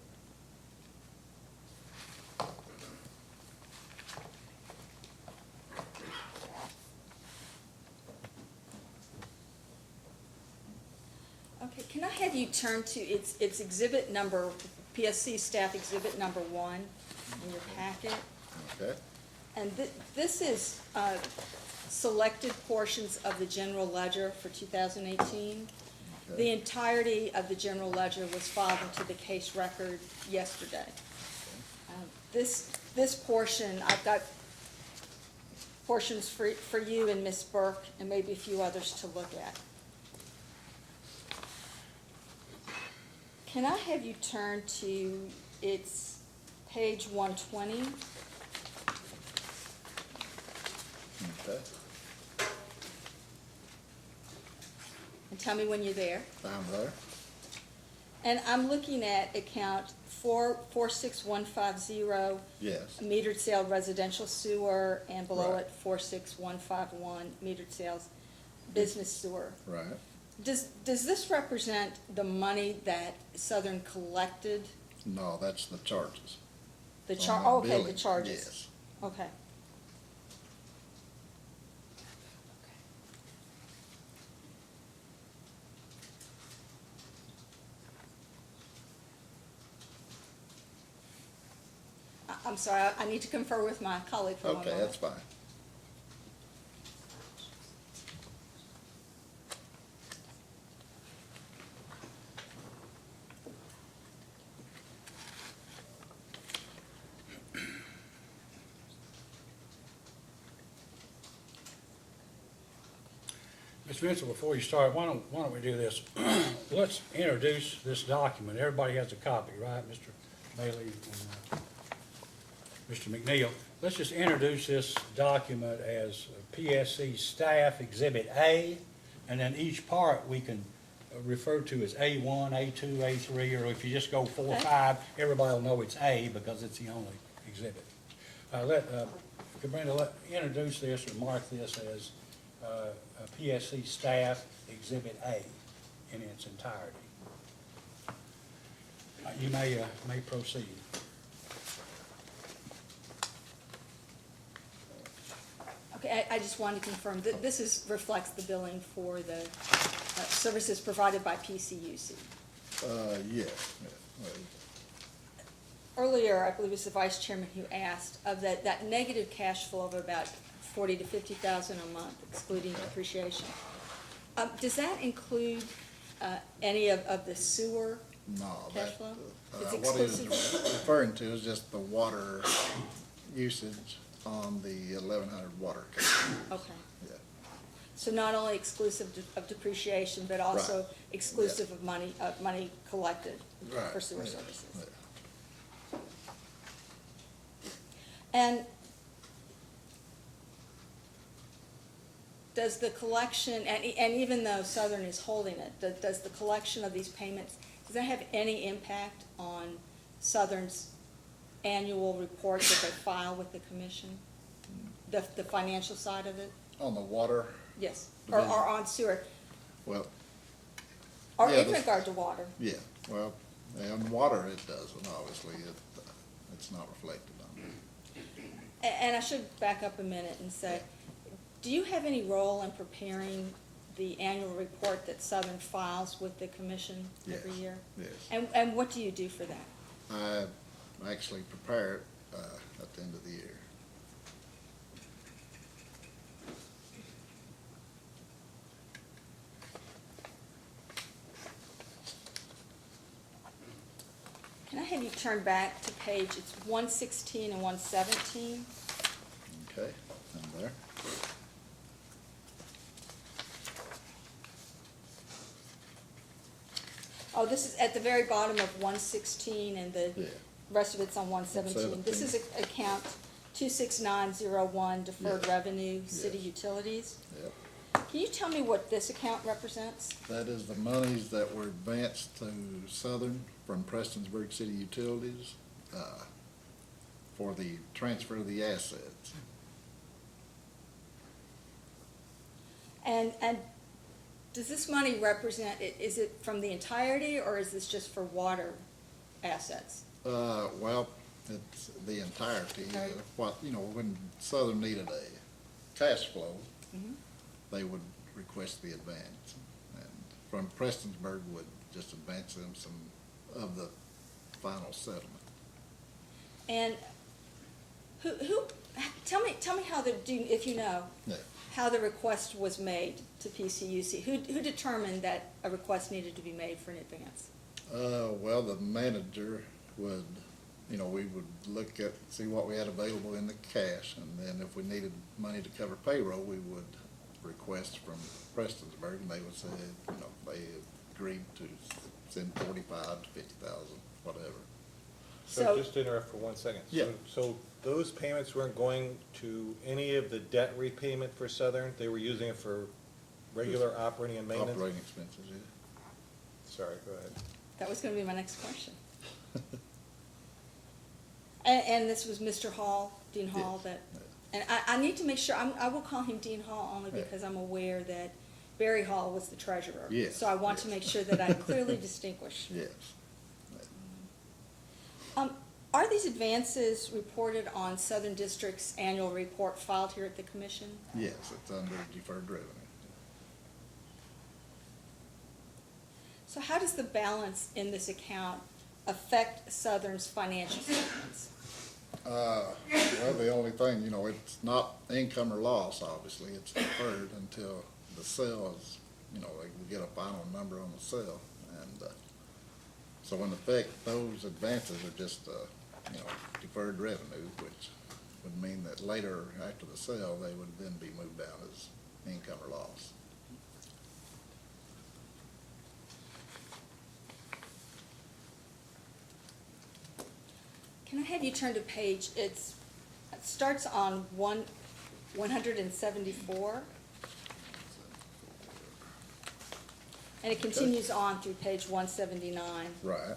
Okay, can I have you turn to, it's exhibit number, PSC staff exhibit number 1 in your packet? Okay, And this is selected portions of the general ledger for 2018. The okay, entirety of the general ledger was filed into the case record yesterday. This portion, I've got portions for you and Ms. Burke, and maybe a few others to look at. Can I have you turn to, it's page 120? okay. And tell me when you're there. I'm there. And I'm looking at account 46150, Yes, metered sale residential sewer, and below Right. it 46151, metered sales business sewer. right. Does this represent the money that Southern collected? No, that's the charges. The On okay, the billing, charges. Yes. Okay. I'm sorry, I need to confer with my colleague for one Okay, moment. that's fine. Ms. Vincent, before you start, why don't we do this? Let's introduce this document. Everybody has a copy, right, Mr. Bailey and Mr. McNeil? Let's just introduce this document as PSC Staff Exhibit A, and then each part we can refer to as A1, A2, A3, or if you just go 4, 5, everybody will know it's A because it's the only exhibit. Brenda, introduce this or mark this as PSC Staff Exhibit A in its entirety. You may proceed. Okay, I just wanted to confirm that this reflects the billing for the services provided by PCUC. Yes, well, Earlier, I believe it was the vice chairman who asked of that negative cash flow of about 40 to 50,000 a month, excluding depreciation. Does that include any of the sewer no, cash that, flow? what It's he's exclusive? referring to is just the water usage on the 1100 water account. Okay. Yeah, So not only exclusive of depreciation, but also Right. exclusive of money collected Right, for sewer yeah, services. yeah. And does the collection, and even though Southern is holding it, does the collection of these payments, does that have any impact on Southern's annual report that they file with the commission? The financial side of it? On the water, Yes, or Division. on sewer, well, or Yeah, in the- regard to water? yeah, well, on water it doesn't, obviously, it's not reflected on it. And I should back up a minute and say, do you have any role in preparing the annual report that Southern files with the commission every Yes, year? yes. And what do you do for that? I actually prepare it at the end of the year. Can I have you turn back to page, it's 116 and 117? Okay, I'm there. Oh, this is at the very bottom of 116, and the Yeah. rest of it's on 117. This is account 26901, deferred Yes. revenue, city Yes. utilities. Yep. Can you tell me what this account represents? That is the monies that were advanced to Southern from Prestonsburg City Utilities for the transfer of the assets. And does this money represent, is it from the entirety, or is this just for water assets? Well, it's the entirety Okay. of what, when Southern needed a cash flow, Mhm. they would request the advance. And from Prestonsburg would just advance them some of the final settlement. And tell me how if you know, Yeah. how the request was made to PCUC? Who determined that a request needed to be made for an advance? Well, the manager would, we would look at, see what we had available in the cash, and then if we needed money to cover payroll, we would request from Prestonsburg, and they would say, they agreed to send 45 to 50,000, whatever. So just to interrupt for 1 second. Yeah. So those payments weren't going to any of the debt repayment for Southern? They were using it for regular operating and maintenance? Operating expenses, yeah. Sorry, go ahead. That was gonna be my next question. And this was Mr. Hall, Dean Hall, Yes. and I need to make sure, I will call him Dean Hall only Yeah. because I'm aware that Barry Hall was the treasurer. Yes, So I want to yes. make sure that I clearly distinguish. Yes. Are these advances reported on Southern District's annual report filed here at the commission? Yes, it's under deferred revenue. So how does the balance in this account affect Southern's financial statements? Well, the only thing, it's not income or loss, obviously, it's deferred until the sale is, they get a final number on the sale. And, so in effect, those advances are just, deferred revenue, which would mean that later, after the sale, they would then be moved down as income or loss. Can I have you turn to page, it starts on 174, and it continues on through page 179. Right,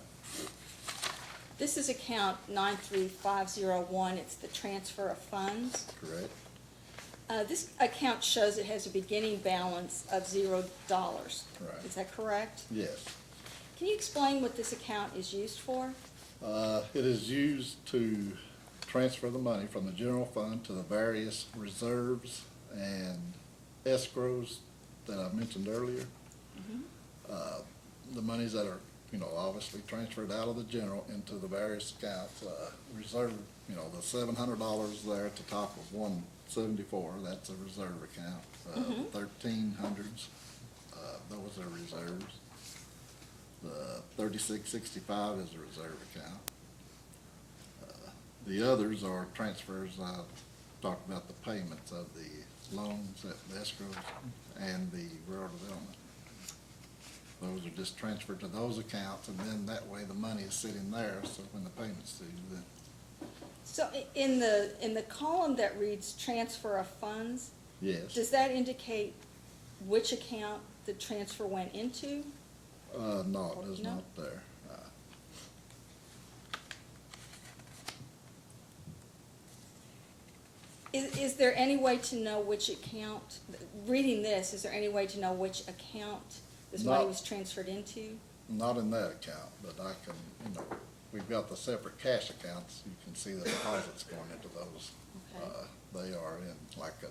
This is account 93501, it's the transfer of funds. correct. This account shows it has a beginning balance of $0. Right. Is that correct? Yes. Can you explain what this account is used for? It is used to transfer the money from the general fund to the various reserves and escrows that I mentioned earlier. The monies that are, obviously transferred out of the general into the various accounts, reserve, the $700 there at the top of 174, that's a reserve account. 1300s, those are reserves. The 3665 is a reserve account. The others are transfers. I talked about the payments of the loans, the escrows, and the rural development. Those are just transferred to those accounts, and then that way the money is sitting there, so when the payment's due, then, So in the column that reads transfer of funds, yes. does that indicate which account the transfer went into? No, it is No? not there. Is there any way to know which account, reading this, is there any way to know which account this money No. was transferred into? Not in that account, but I can, we've got the separate cash accounts. You can see the deposits going into those. Okay. They are in like a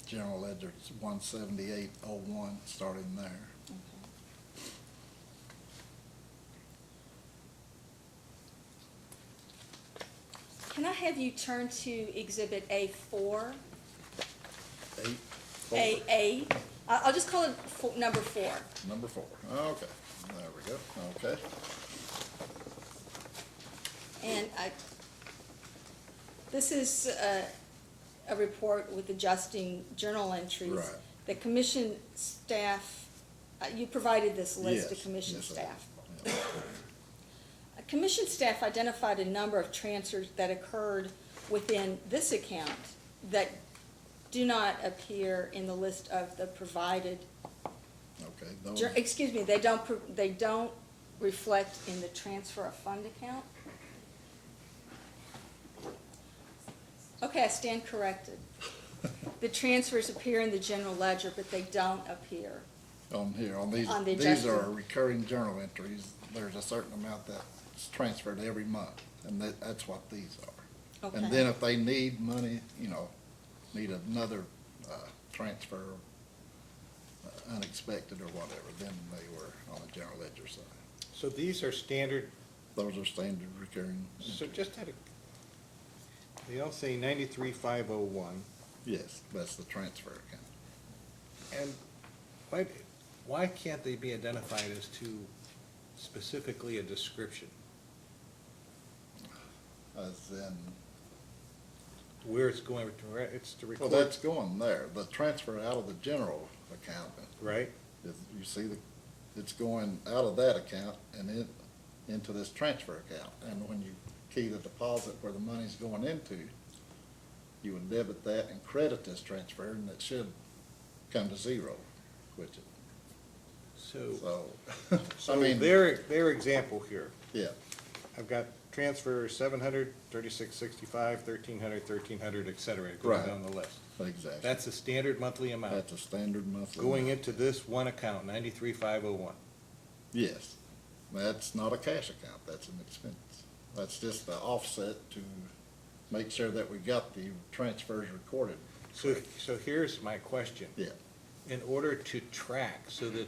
general ledger, it's 17801, starting there. Okay. Can I have you turn to Exhibit A4? 8, I'll just call it number 4. number 4. Okay, there we go, okay. And this is a report with adjusting journal entries. Right. The commission staff, you provided this list to Yes, commission yes, I staff. did. Yeah. Commission staff identified a number of transfers that occurred within this account that do not appear in the list of the provided, Okay, those, excuse me, they don't reflect in the transfer of fund account. Okay, I stand corrected. The transfers appear in the general ledger, but they don't appear. on here, on these, On the these are adjusted. recurring journal entries. There's a certain amount that's transferred every month, and that's what these are. Okay. And then if they need money, need another transfer, unexpected or whatever, then they were on the general ledger side. So these are standard, Those are standard recurring. so just had a, they all say 93,501, Yes, that's the transfer account. and why can't they be identified as to specifically a description? As in, Where it's going, it's to well, record, that's going there. The transfer out of the general account, right? is, you see, it's going out of that account and into this transfer account. And when you key the deposit where the money's going into, you would debit that and credit this transfer, and it should come to zero, which it, So, so, so I mean, their example here, yeah, I've got transfer 700, 3665, 1300, 1300, et cetera, it goes Right. down the list. exactly. That's a standard monthly amount. That's a standard monthly. Going amount. into this one account, 93,501. Yes, that's not a cash account, that's an expense. That's just the offset to make sure that we got the transfers recorded. So here's my question. Yeah, In order to track so that,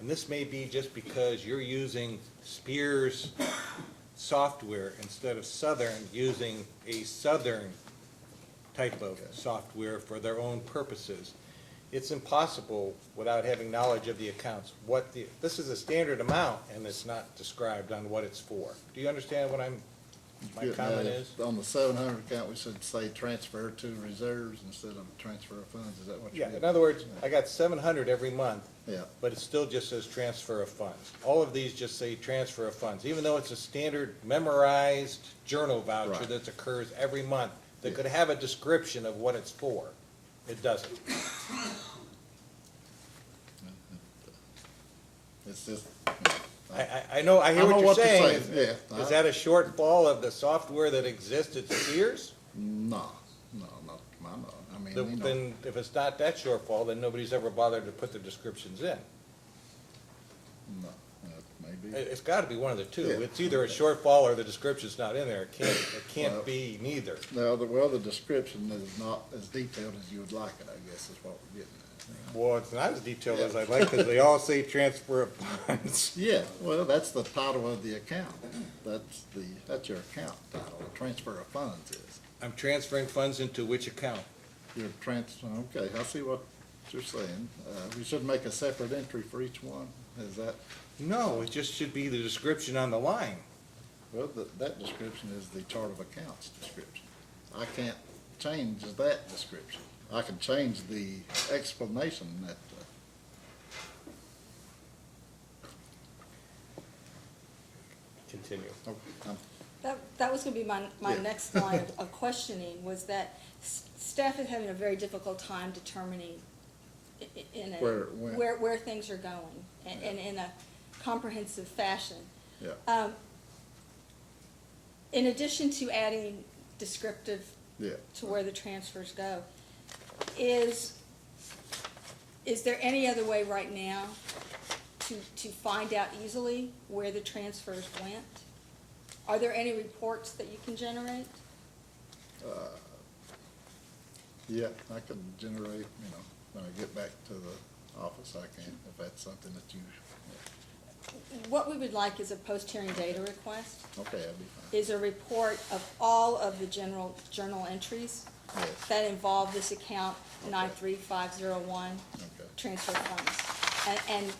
and this may be just because you're using Spears software instead of Southern, using a Southern type of software for their own purposes. It's impossible without having knowledge of the accounts, this is a standard amount and it's not described on what it's for. Do you understand what my comment is? On the 700 account, we should say transfer to reserves instead of transfer of funds, is that what you're Yeah, getting? in other words, I got 700 every month, Yeah, but it still just says transfer of funds. All of these just say transfer of funds, even though it's a standard memorized journal voucher Right. that occurs every month, that Yeah. could have a description of what it's for. It doesn't. it's just, I know, I hear what you're what you're saying. saying, yeah. Is that a shortfall of the software that exists at Sears? no, not to my knowledge. I mean, you know, Then, if it's not that shortfall, then nobody's ever bothered to put the descriptions in. no, maybe. It's gotta be one of the two. Yeah. It's either a shortfall or the description's not in there. It Well- can't be neither. No, the description is not as detailed as you would like it, I guess, is what we're getting at. Well, it's not as detailed as I'd like, because they all say transfer of funds. Yeah, well, that's the title of the account. That's your account title, the transfer of funds is. I'm transferring funds into which account? Your okay, I see what you're saying. We should make a separate entry for each one, is that, No, it just should be the description on the line. well, that description is the chart of accounts description. I can't change that description. I can change the explanation that, Continue. That was gonna be my Yeah. next line of questioning, was that staff is having a very difficult time determining in a, where things are going, and in a comprehensive fashion. yeah, In addition to adding descriptive yeah. to where the transfers go, is there any other way right now to find out easily where the transfers went? Are there any reports that you can generate? Yeah, I can generate, when I get back to the office, I can, if that's something that you, What we would like is a post-hearing data request, okay, that'd be fine. is a report of all of the journal entries Yes, that involve this account 93501 okay. transfer funds. And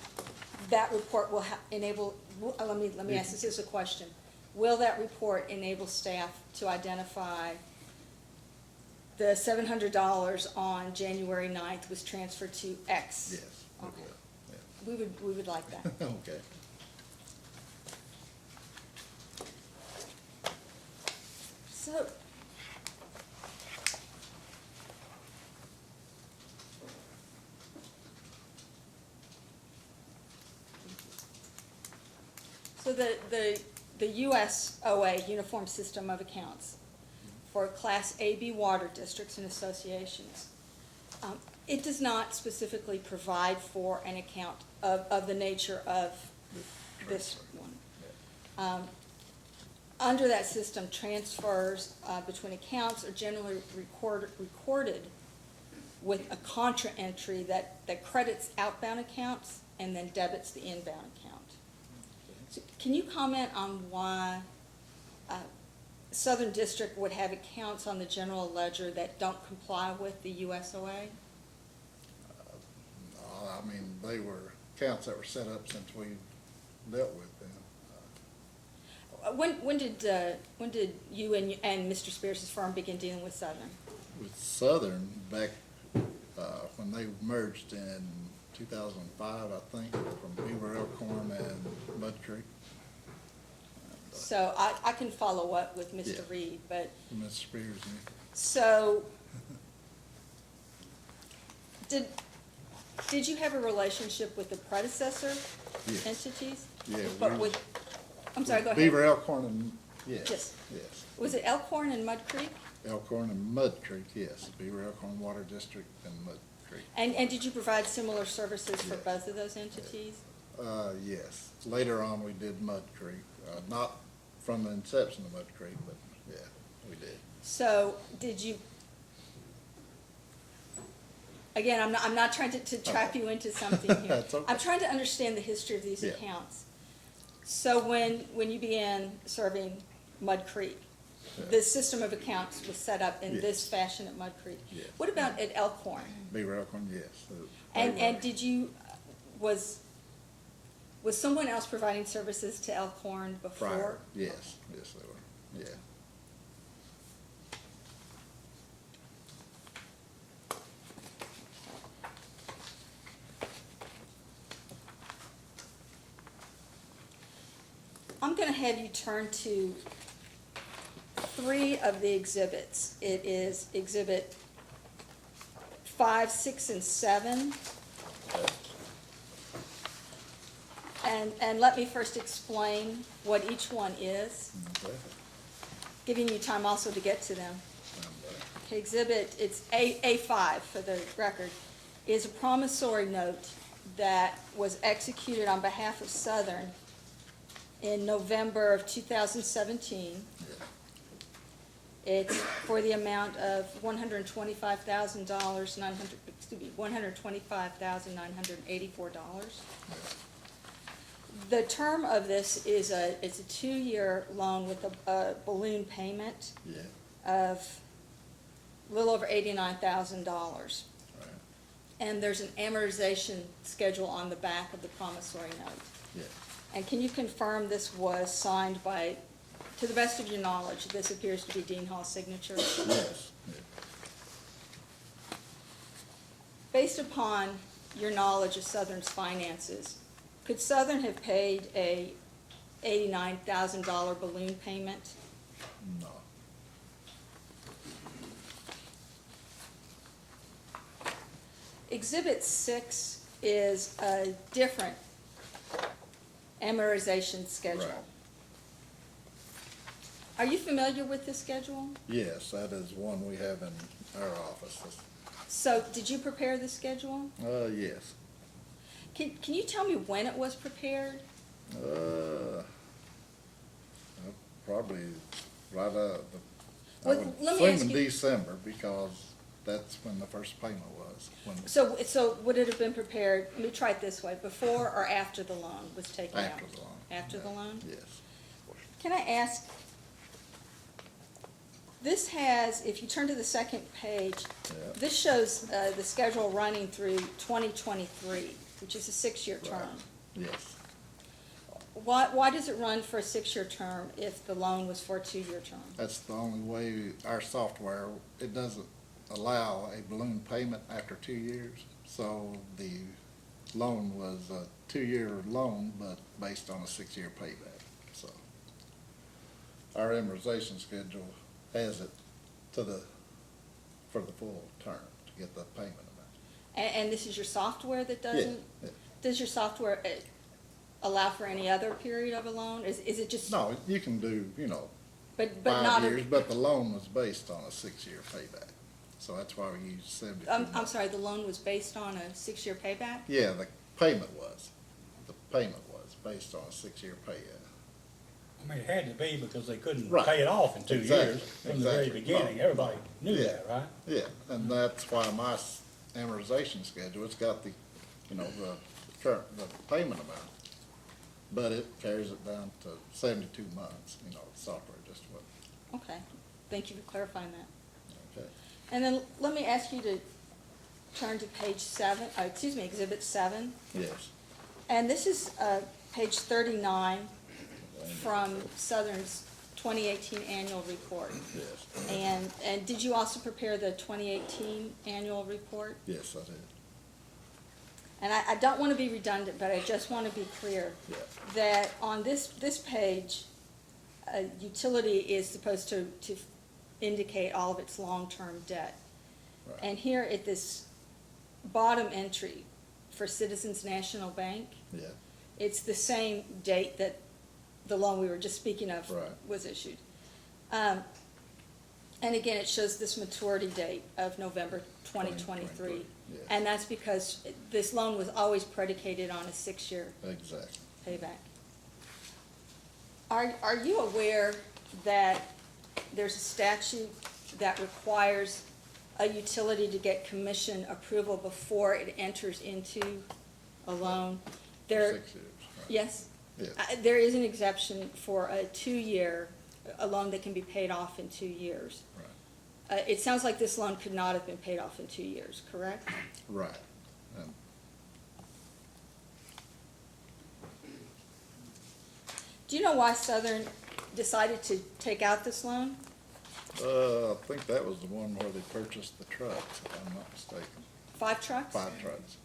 that report will enable, let me ask this as a question. Will that report enable staff to identify the $700 on January 9th was transferred to X? Yes, we Okay. will, We would like that. yeah. Okay. So, the US OA, Uniform System of Accounts, for Class AB water districts and associations, it does not specifically provide for an account of the nature of this one. Under that system, transfers between accounts are generally recorded with a contra entry that credits outbound accounts and then debits the inbound account. So can you comment on why Southern District would have accounts on the general ledger that don't comply with the USOA? I mean, they were accounts that were set up since we dealt with them. When did you and Mr. Spears' firm begin dealing with Southern? With Southern, back, when they merged in 2005, I think, from Beaver Elkhorn and Mud Creek. So I can follow up with Mr. Yeah. Reed, but, Mr. Spears, so, did you have a relationship with the predecessor Yes. entities? Yeah, But we- with, I'm sorry, go ahead. Beaver Elkhorn and, yes, Yes. yes. Was it Elkhorn and Mud Creek? Elkhorn and Mud Creek, yes. Beaver Elkhorn Water District and Mud Creek. And did you provide similar services for Yes. both of those entities? Yes. Later on, we did Mud Creek, not from the inception of Mud Creek, but yeah, we did. So, did you, again, I'm not trying to trap you into something here. That's okay. I'm trying to understand the history of these Yeah. accounts. So when you began serving Mud Creek, Yeah. the system of accounts was set up in this Yes. fashion at Mud Creek. Yes. What about at Elkhorn? Beaver Elkhorn, yes. And did you, was someone else providing services to Elkhorn before? Prior, yes, yes, they were, yeah. I'm gonna have you turn to 3 of the exhibits. It is Exhibit 5, 6, and 7. And let me first explain what each one is, Okay. giving you time also to get to them. And, Okay, exhibit, it's A5 for the record, is a promissory note that was executed on behalf of Southern in November of 2017. It's for the amount of $125,000, $125,984. The term of this is it's a 2-year loan with a balloon payment Yeah, of a little over $89,000. right, And there's an amortization schedule on the back of the promissory note. yeah. And can you confirm this was signed by, to the best of your knowledge, this appears to be Dean Hall's signature? Yes, yeah. Based upon your knowledge of Southern's finances, could Southern have paid a $89,000 balloon payment? No. Exhibit 6 is a different amortization schedule. Right. Are you familiar with this schedule? Yes, that is one we have in our office. So, did you prepare the schedule? Yes. Can you tell me when it was prepared? Probably right out of the, I Well, would let me ask assume in you- December, because that's when the first payment was. When So would it have been prepared, let me try it this way, before or after the loan was taken out? After the loan. After the loan? Yes. Can I ask, this has, if you turn to the second page, Yeah. this shows the schedule running through 2023, which is a 6-year term. Right. Yes. Why does it run for a 6-year term if the loan was for a 2-year term? That's the only way, our software, it doesn't allow a balloon payment after 2 years. So the loan was a 2-year loan, but based on a 6-year payback, so. Our amortization schedule has it for the full term, to get the payment amount. And this is your software that Yeah, doesn't? yeah. Does your software allow for any other period of a loan? Is it just? No, you can do, But not 5 a. years, but the loan was based on a 6-year payback. So that's why we use 72 I'm months. sorry, the loan was based on a 6-year payback? Yeah, the payment was. The payment was based on a 6-year pay. I mean, it had to be because they couldn't Right. pay it off in 2 Exactly. years from the very Exactly. beginning. Right. Everybody knew Yeah. that, right? Yeah, and that's why my amortization schedule. It's got the, you know, the current, the payment amount. But it carries it down to 72 months, you know, the software just what, Okay, thank you for clarifying that. okay. And then let me ask you to turn to page 7, excuse me, Exhibit 7. Yes. And this is page 39 from Southern's 2018 annual report. Yes. And did you also prepare the 2018 annual report? Yes, I did. And I don't want to be redundant, but I just want to be clear Yeah. that on this page, utility is supposed to indicate all of its long-term debt. Right. And here at this bottom entry for Citizens National Bank, Yeah. it's the same date that the loan we were just speaking of Right. was issued. And again, it shows this maturity date of November 2023. Yes. And that's because this loan was always predicated on a 6-year Exactly. payback. Are you aware that there's a statute that requires a utility to get commission approval before it enters into a loan? There, 6 years. Right. yes? Yes. There is an exception for a 2-year, a loan that can be paid off in 2 years. Right. It sounds like this loan could not have been paid off in 2 years, correct? Right. And Do you know why Southern decided to take out this loan? I think that was the one where they purchased the trucks, if I'm not mistaken. 5 trucks? 5 trucks.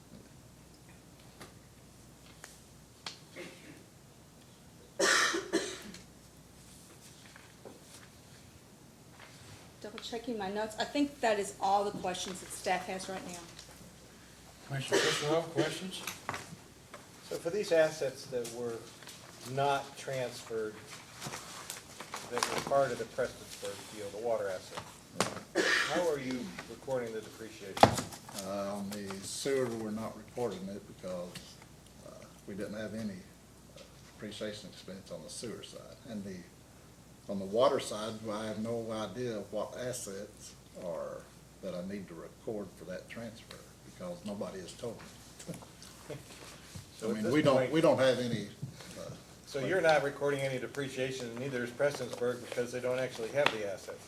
Double checking my notes. I think that is all the questions that staff has right now. Commissioner Cicero, questions? So for these assets that were not transferred, that were part of the Prestonsburg deal, the water assets, how are you recording the depreciation? On the sewer, we're not reporting it because we didn't have any depreciation expense on the sewer side. And on the water side, I have no idea what assets are that I need to record for that transfer because nobody has told me. So I at mean, this we point- don't have any, So you're not recording any depreciation, and neither is Prestonsburg because they don't actually have the assets.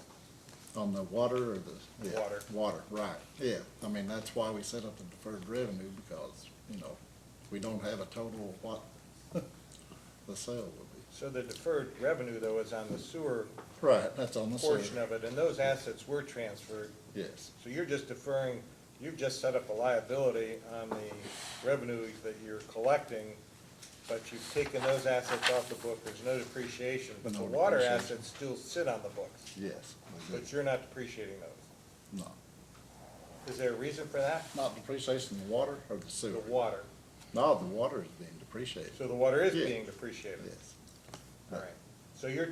on the water or the? yeah, Water. Water, right, yeah. I mean, that's why we set up the deferred revenue because, you know, we don't have a total of what the sale would be. So the deferred revenue, though, is on the sewer Right, that's on the sewer. portion of it, and those assets were transferred. Yes, So you're just deferring, you've just set up a liability on the revenue that you're collecting, but you've taken those assets off the book, there's no depreciation. But the No water depreciation. assets still sit on the books, yes. we do. but you're not depreciating those. No, Is there a reason for that? not depreciation in the water or the sewer? The water. No, the water is being depreciated. So the water is Yeah. being depreciated? Yes. All right. So you're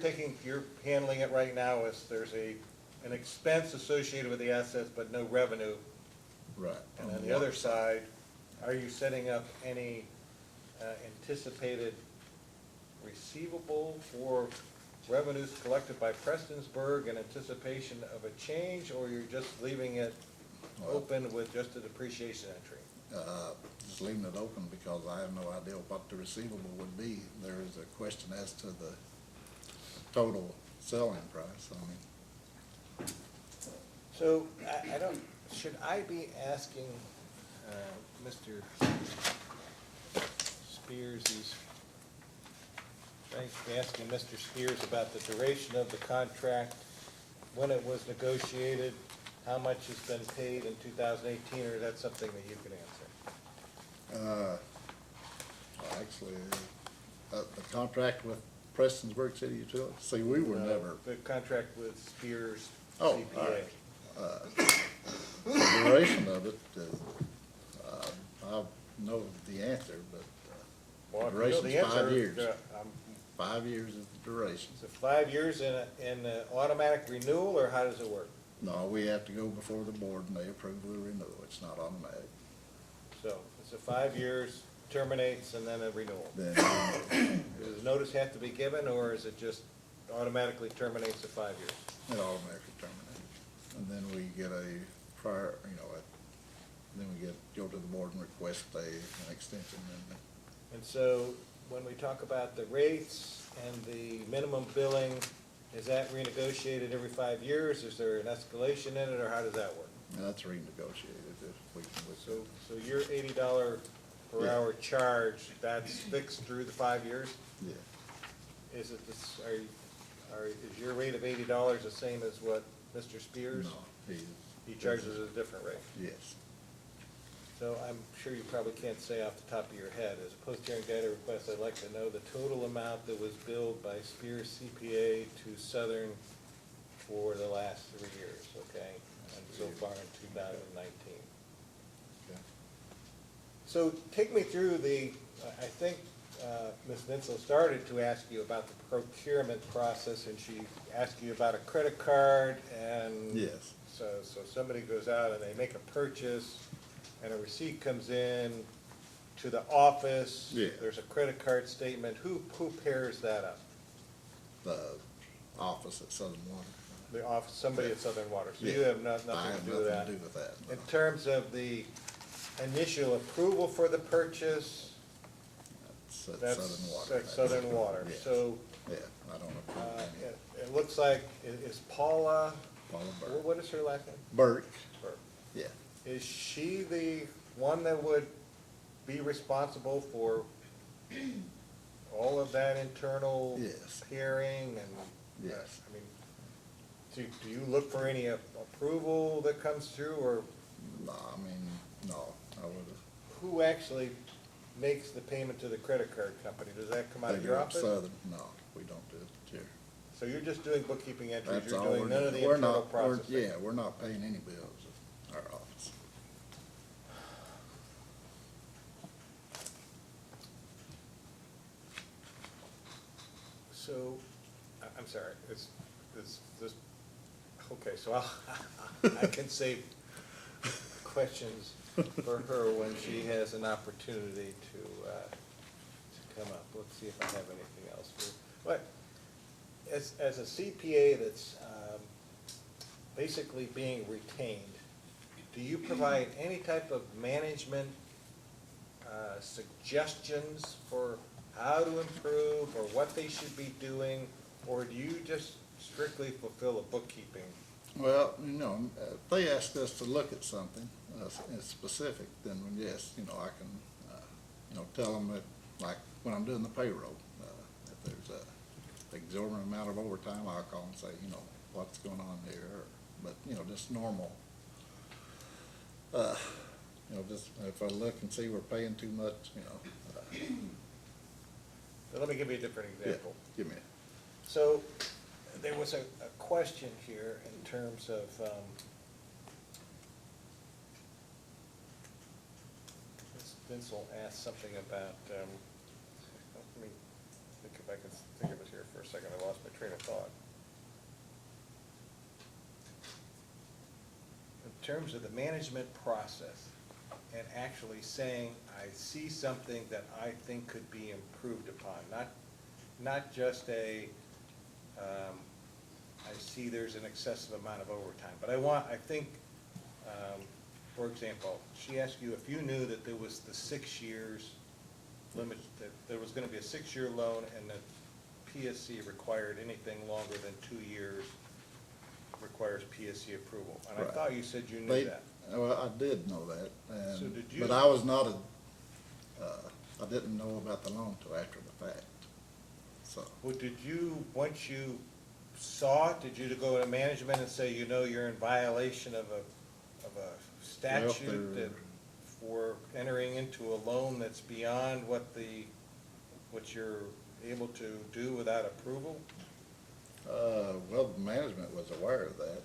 handling it right now as there's an expense associated with the assets, but no revenue. Right. And on the other side, are you setting up any anticipated receivable for revenues collected by Prestonsburg in anticipation of a change, or you're just leaving it open with just a depreciation entry? Just leaving it open because I have no idea what the receivable would be. There is a question as to the total selling price, I mean. So, I don't, should I be asking Mr. Spears, asking Mr. Spears about the duration of the contract, when it was negotiated, how much has been paid in 2018, or is that something that you can answer? Actually, the contract with Prestonsburg City Utilities, see, we were never, The contract with Spears Oh, CPA. all right. The duration of it, I know the answer, but Well, if you know duration's the answer, 5 years. 5 5 years is the duration. So 5 years in an automatic renewal, or how does it work? No, we have to go before the board and they approve the renewal. It's not automatic. So it's a 5 years, terminates, and then a renewal. Then, Does notice have to be given, or is it just automatically terminates at 5 years? it automatically terminates. And then we get a prior, then we go to the board and request an extension, And so, when we talk about the rates and the minimum billing, is that renegotiated every 5 years? Is there an escalation in it, or how does that work? and that's renegotiated if we can. So your $80 per Yeah. hour charge, that's fixed through the 5 years? Yeah, Is it this, is your rate of $80 the same as what Mr. Spears? no, He charges a different rate. yes. So I'm sure you probably can't say off the top of your head, as a post-hearing data request, I'd like to know the total amount that was billed by Spears CPA to Southern for the last 3 years, okay? And so far in 2019. Okay. So take me through I think Ms. Vinsel started to ask you about the procurement process, and she asked you about a credit card, and Yes. so somebody goes out and they make a purchase, and a receipt comes in to the office. Yeah. There's a credit card statement. Who pairs that up? The office at Southern Water. The office, somebody at Southern Water. So you Yeah. have I nothing have to do with that. nothing to do with that. no. In terms of the initial approval for the purchase, It's at that's Southern Water. at Southern Water. Yes. So Yeah, I don't approve any. it looks like, is Paula, Paula Burke. what is her last name? Burke, Or yeah. is she the one that would be responsible for all of that internal Yes. hearing and? Yes. I mean, do you look for any approval that comes through, or No, I mean, no, I would've. who actually makes the payment to the credit card company? Does that come out of your office? Southern, no, we don't do it here. So you're just doing bookkeeping entries, That's you're all doing we're none of the We're internal not- we're- processing? Yeah, we're not paying any bills at our office. So, I'm sorry, okay, so I can save questions for her when she has an opportunity to come up. Let's see if I have anything else for, but as a CPA that's basically being retained, do you provide any type of management suggestions for how to improve or what they should be doing, or do you just strictly fulfill a bookkeeping? Well, if they ask us to look at something specific, then yes, I can, tell them that, like, when I'm doing the payroll, if there's a exorbitant amount of overtime, I'll call and say, what's going on here, but, just normal. Just if I look and see we're paying too much, Let me give you a different yeah, example. give me So, there was a question here in terms of, Ms. Vinsel asked something about, let me think if I can think of it here for a second, I lost my train of thought. In terms of the management process, and actually saying, I see something that I think could be improved upon, not just I see there's an excessive amount of overtime, but I think, for example, she asked you if you knew that there was the 6 years limit, that there was gonna be a 6-year loan, and that PSC required anything longer than 2 years requires PSC approval. And I Right. thought you said you knew They- that. Well, I did know that, So did you- but I was not I didn't know about the loan till after the fact, so. Well, once you saw it, did you go to management and say, you're in violation of a statute there- that for entering into a loan that's beyond what you're able to do without approval? Well, the management was aware of that.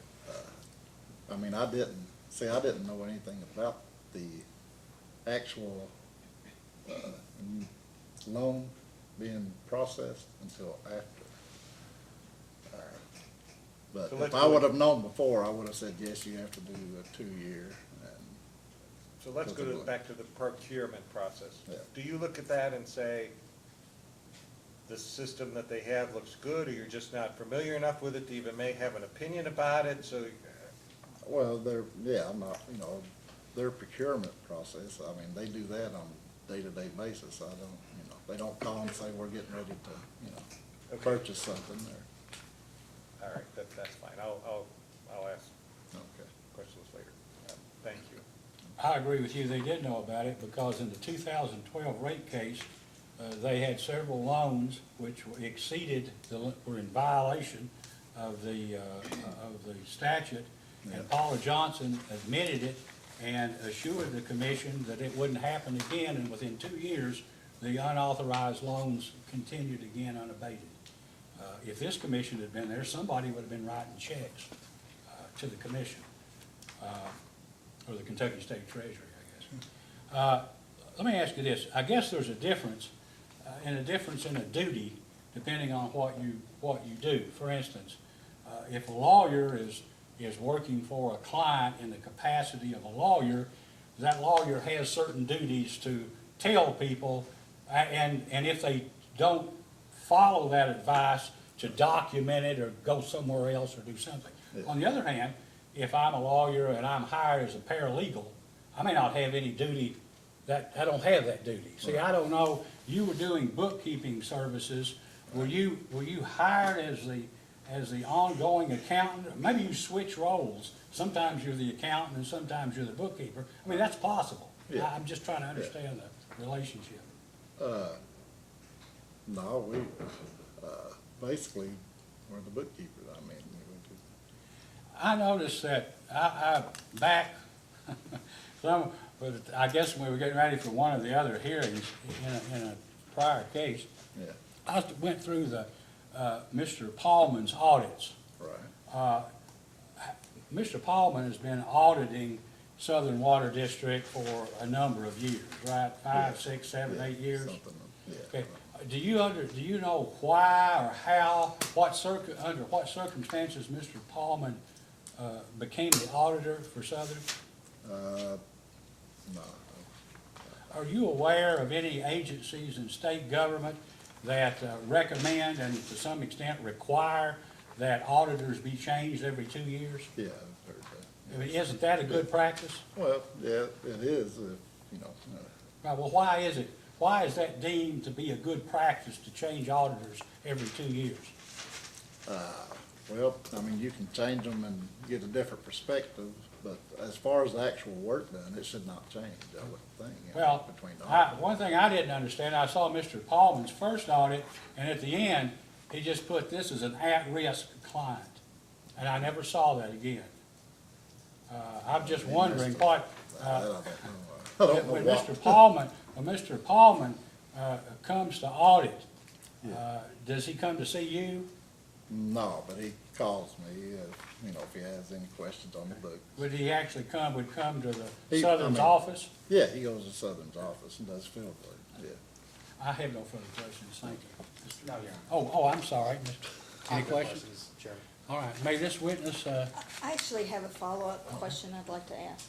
I didn't know anything about the actual, loan being processed until after. But So if let's I go- would have known before, I would have said, yes, you have to do a 2-year, and, So let's go back to the procurement process. Yeah. Do you look at that and say, the system that they have looks good, or you're just not familiar enough with it to even may have an opinion about it, so, well, I'm not, their procurement process, I mean, they do that on a day-to-day basis. I don't, you know, they don't call and say, we're getting ready to, you know, Okay. purchase something or, All right, that's fine. I'll ask okay. questions later. Thank you. I agree with you, they did know about it, because in the 2012 rate case, they had several loans which exceeded, were in violation of the statute, Yeah. and Paula Johnson admitted it and assured the commission that it wouldn't happen again, and within 2 years, the unauthorized loans continued again unabated. If this commission had been there, somebody would have been writing checks to the commission, or the Kentucky State Treasury, I guess. Let me ask you this. I guess there's a difference in a duty depending on what you do. For instance, if a lawyer is working for a client in the capacity of a lawyer, that lawyer has certain duties to tell people, and if they don't follow that advice, to document it or go somewhere else or do something. Yeah. On the other hand, if I'm a lawyer and I'm hired as a paralegal, I may not have any duty, I don't have that duty. See, I don't know, you were doing bookkeeping services, were you hired as the ongoing accountant? Maybe you switch roles, sometimes you're the accountant and sometimes you're the bookkeeper. I mean, that's possible. Yeah. I'm just trying to understand the relationship. No, we, basically, we're the bookkeeper. I mean, we do. I noticed that back, but I guess when we were getting ready for one of the other hearings in a prior case, Yeah, I went through Mr. Paulman's audits. right. Mr. Paulman has been auditing Southern Water District for a number of years, right? 5, 6, 7, Yeah, 8 years? something, yeah. Okay, do you know why or how, under what circumstances Mr. Paulman became the auditor for Southern? No, Are you aware of any agencies in state government that recommend and to some extent require that auditors be changed every 2 years? yeah, I've heard that. I mean, isn't that a good practice? Well, yeah, it is, you know, Right, well, why is that deemed to be a good practice to change auditors every 2 years? well, I mean, you can change them and get a different perspective, but as far as the actual work done, it should not change, I would think. you know, Well, between the one thing I didn't understand, I saw Mr. Paulman's first audit, and at the end, he just put this as an at-risk client, and I never saw that again. I'm just wondering what, I don't know. I don't know when what. Mr. Paulman comes to audit, does he come to see you? No, but he calls me, you know, if he has any questions on the book. Would he actually would come to the He- Southern's I mean- office? Yeah, he goes to Southern's office and does field work, yeah. I have no further questions, thank you. No, yeah. Oh, I'm sorry. Any questions? Chairman? All right, may this witness, I actually have a follow-up question I'd like to ask.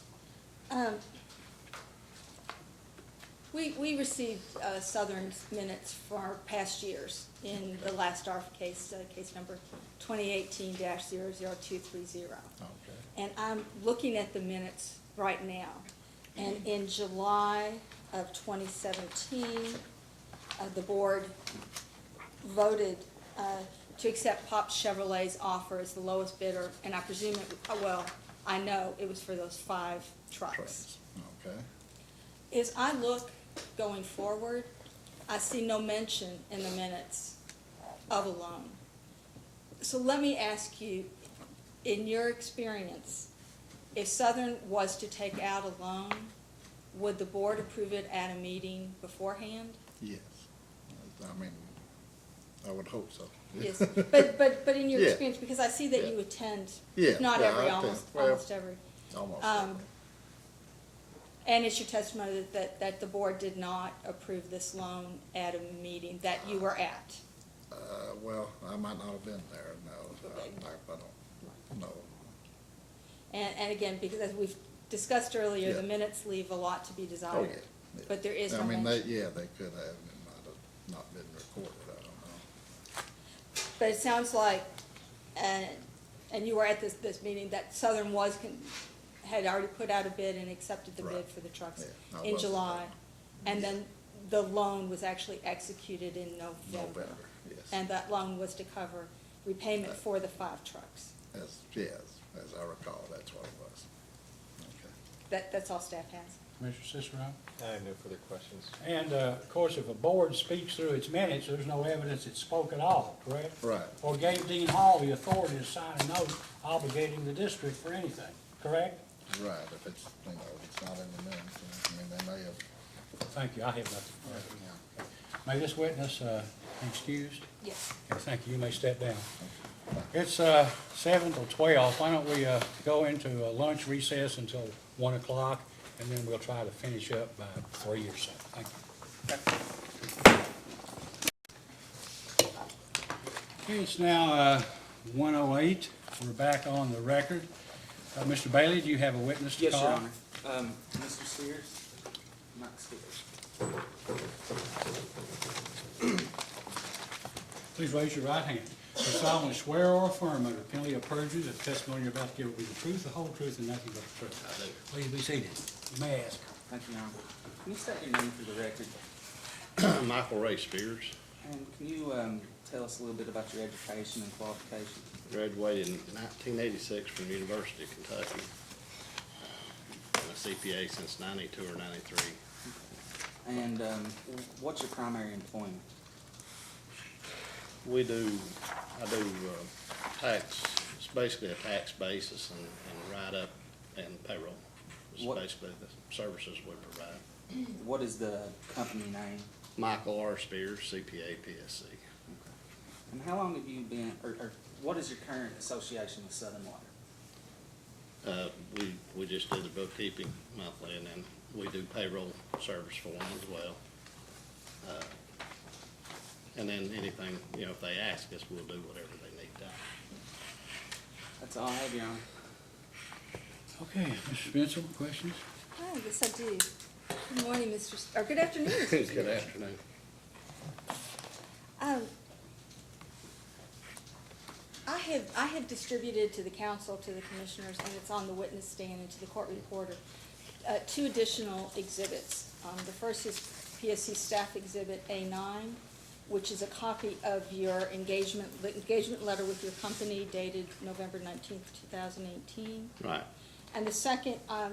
We received Southern's minutes for past years in the last ARF case, case number 2018-00230. Okay. And I'm looking at the minutes right now. And in July of 2017, the board voted to accept Pop Chevrolet's offer as the lowest bidder, and I presume I know it was for those 5 trucks. Trains, okay. As I look going forward, I see no mention in the minutes of a loan. So let me ask you, in your experience, if Southern was to take out a loan, would the board approve it at a meeting beforehand? Yes. I mean, I would hope so. Yes, but in your Yeah. experience, because I see that Yeah. you attend, Yeah, not yeah, every, I attend. almost Well, every. Almost. And it's your testimony that the board did not approve this loan at a meeting that you were at? Well, I might not have been there, no. Okay. I don't know. And again, because as we've discussed earlier, the Yeah. minutes leave a lot to be Oh, desired. yeah. Yeah. But there is no I mean, mention. yeah, they could have, and it might have not been recorded, I don't know. But it sounds like, and you were at this meeting, that Southern was had already put out a bid and accepted the bid Right. for the trucks Yeah, I in wasn't July. there. And then the loan was actually executed in November. November, yes. And that loan was to cover repayment for the 5 trucks. Yes, as I recall, that's what it was. Okay. That's all staff has. Commissioner Cicero? I have no further questions. And, of course, if a board speaks through its minutes, there's no evidence it spoke at all, correct? Right. Or gave Dean Hall the authority to sign a note obligating the district for anything, correct? Right, if it's, it's not in the minutes, I mean, they may have. Thank you, I have nothing further. May this witness be excused? Yes. Okay, thank you, you may step down. It's 7 till 12, why don't we go into a lunch recess until 1 o'clock, and then we'll try to finish up by 3 or so. Thank you. Okay, it's now 1:08, we're back on the record. Mr. Bailey, do you have a witness to call? Yes, Your Honor. Mr. Sears? Not Sears. Please raise your right hand. You solemnly swear or affirm under penalty of perjury that the testimony you're about to give will be the truth, the whole truth, and nothing but the truth. I do. Please be seated. You may ask. Thank you, Your Honor. Can you state your name for the record? Michael Ray Spears, And can you tell us a little bit about your education and qualifications? graduated in 1986 from the University of Kentucky. Been a CPA since 92 or 93. And what's your primary employment? I do tax, it's basically a tax basis and write-up and payroll. It's What- basically the services we provide. What is the company name? Michael R. Spears, CPA, PSC. And how long have you been, or what is your current association with Southern Water? We just do the bookkeeping monthly, and then we do payroll service for them as well. And then anything, if they ask us, we'll do whatever they need done. That's all I have, Your Honor. Okay, Mr. Spencer, questions? Oh, yes, I do. Good morning, or good afternoon, Mr. Good Spears. afternoon. I have distributed to the council, to the commissioners, and it's on the witness stand and to the court reporter, 2 additional exhibits. The first is PSC Staff Exhibit A9, which is a copy of your engagement letter with your company dated November 19th, 2018. Right. And the second, I'm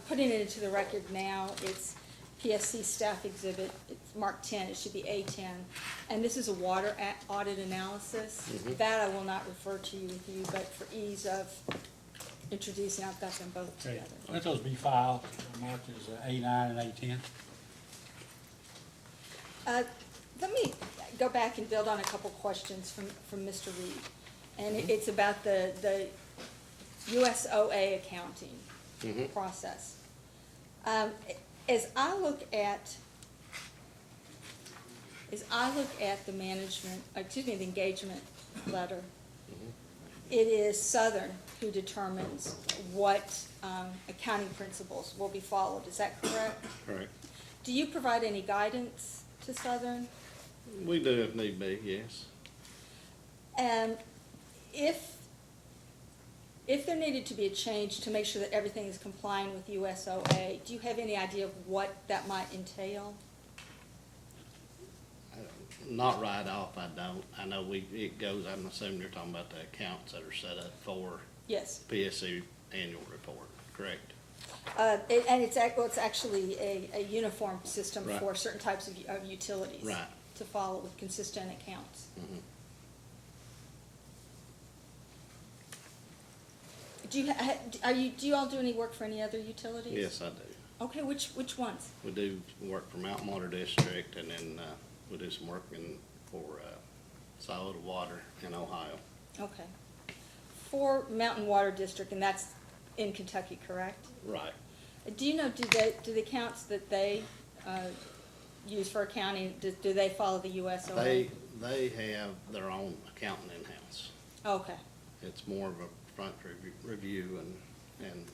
putting it into the record now, it's PSC Staff Exhibit, it's marked 10, it should be A10. And this is a water audit analysis. That I will not refer to you with you, but for ease of introducing, I've got them both Okay, together. let those be filed, marked as A9 and A10. Let me go back and build on a couple questions from Mr. Reed. And it's about the USOA accounting process. As I look at the the engagement letter, it is Southern who determines what accounting principles will be followed. Is that correct? Correct. Do you provide any guidance to Southern? We do if need be, yes. And if there needed to be a change to make sure that everything is complying with USOA, do you have any idea of what that might entail? Not right off, I don't. I know it goes, I'm assuming you're talking about the accounts that are set up for Yes. PSC annual report, correct? And it's actually a uniform system Right. for certain types of utilities. Right. To follow with consistent accounts. Mhm. Do you all do any work for any other utilities? Yes, I do. Okay, which ones? We do work for Mountain Water District, and then we do some work for solid water in Ohio. Okay. For Mountain Water District, and that's in Kentucky, correct? Right. Do you know, do the accounts that they use for accounting, do they follow the USOA? They have their own accountant in-house. Okay. It's more of a front review and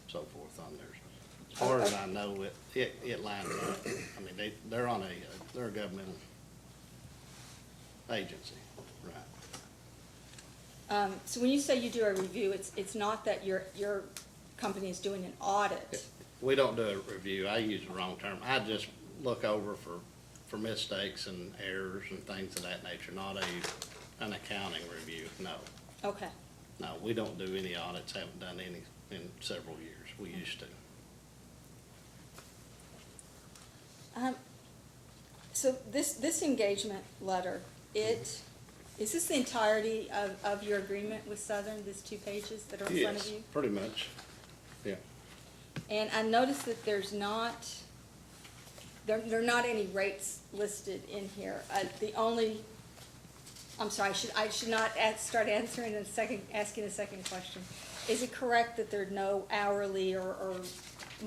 so forth on theirs. As far as I know, it lines up. I mean, they're a governmental agency, right? So when you say you do a review, it's not that you're company is doing an audit. We don't do a review, I use the wrong term, I just look over for mistakes and errors and things of that nature, not an accounting review, no. Okay. No, we don't do any audits, haven't done any in several years, we used to. So this engagement letter, is this the entirety of your agreement with Southern, these 2 pages that are in front of Yes, you? pretty much, yeah. And I noticed that there are not any rates listed in here. I'm sorry, I should not start asking a second question. Is it correct that there are no hourly or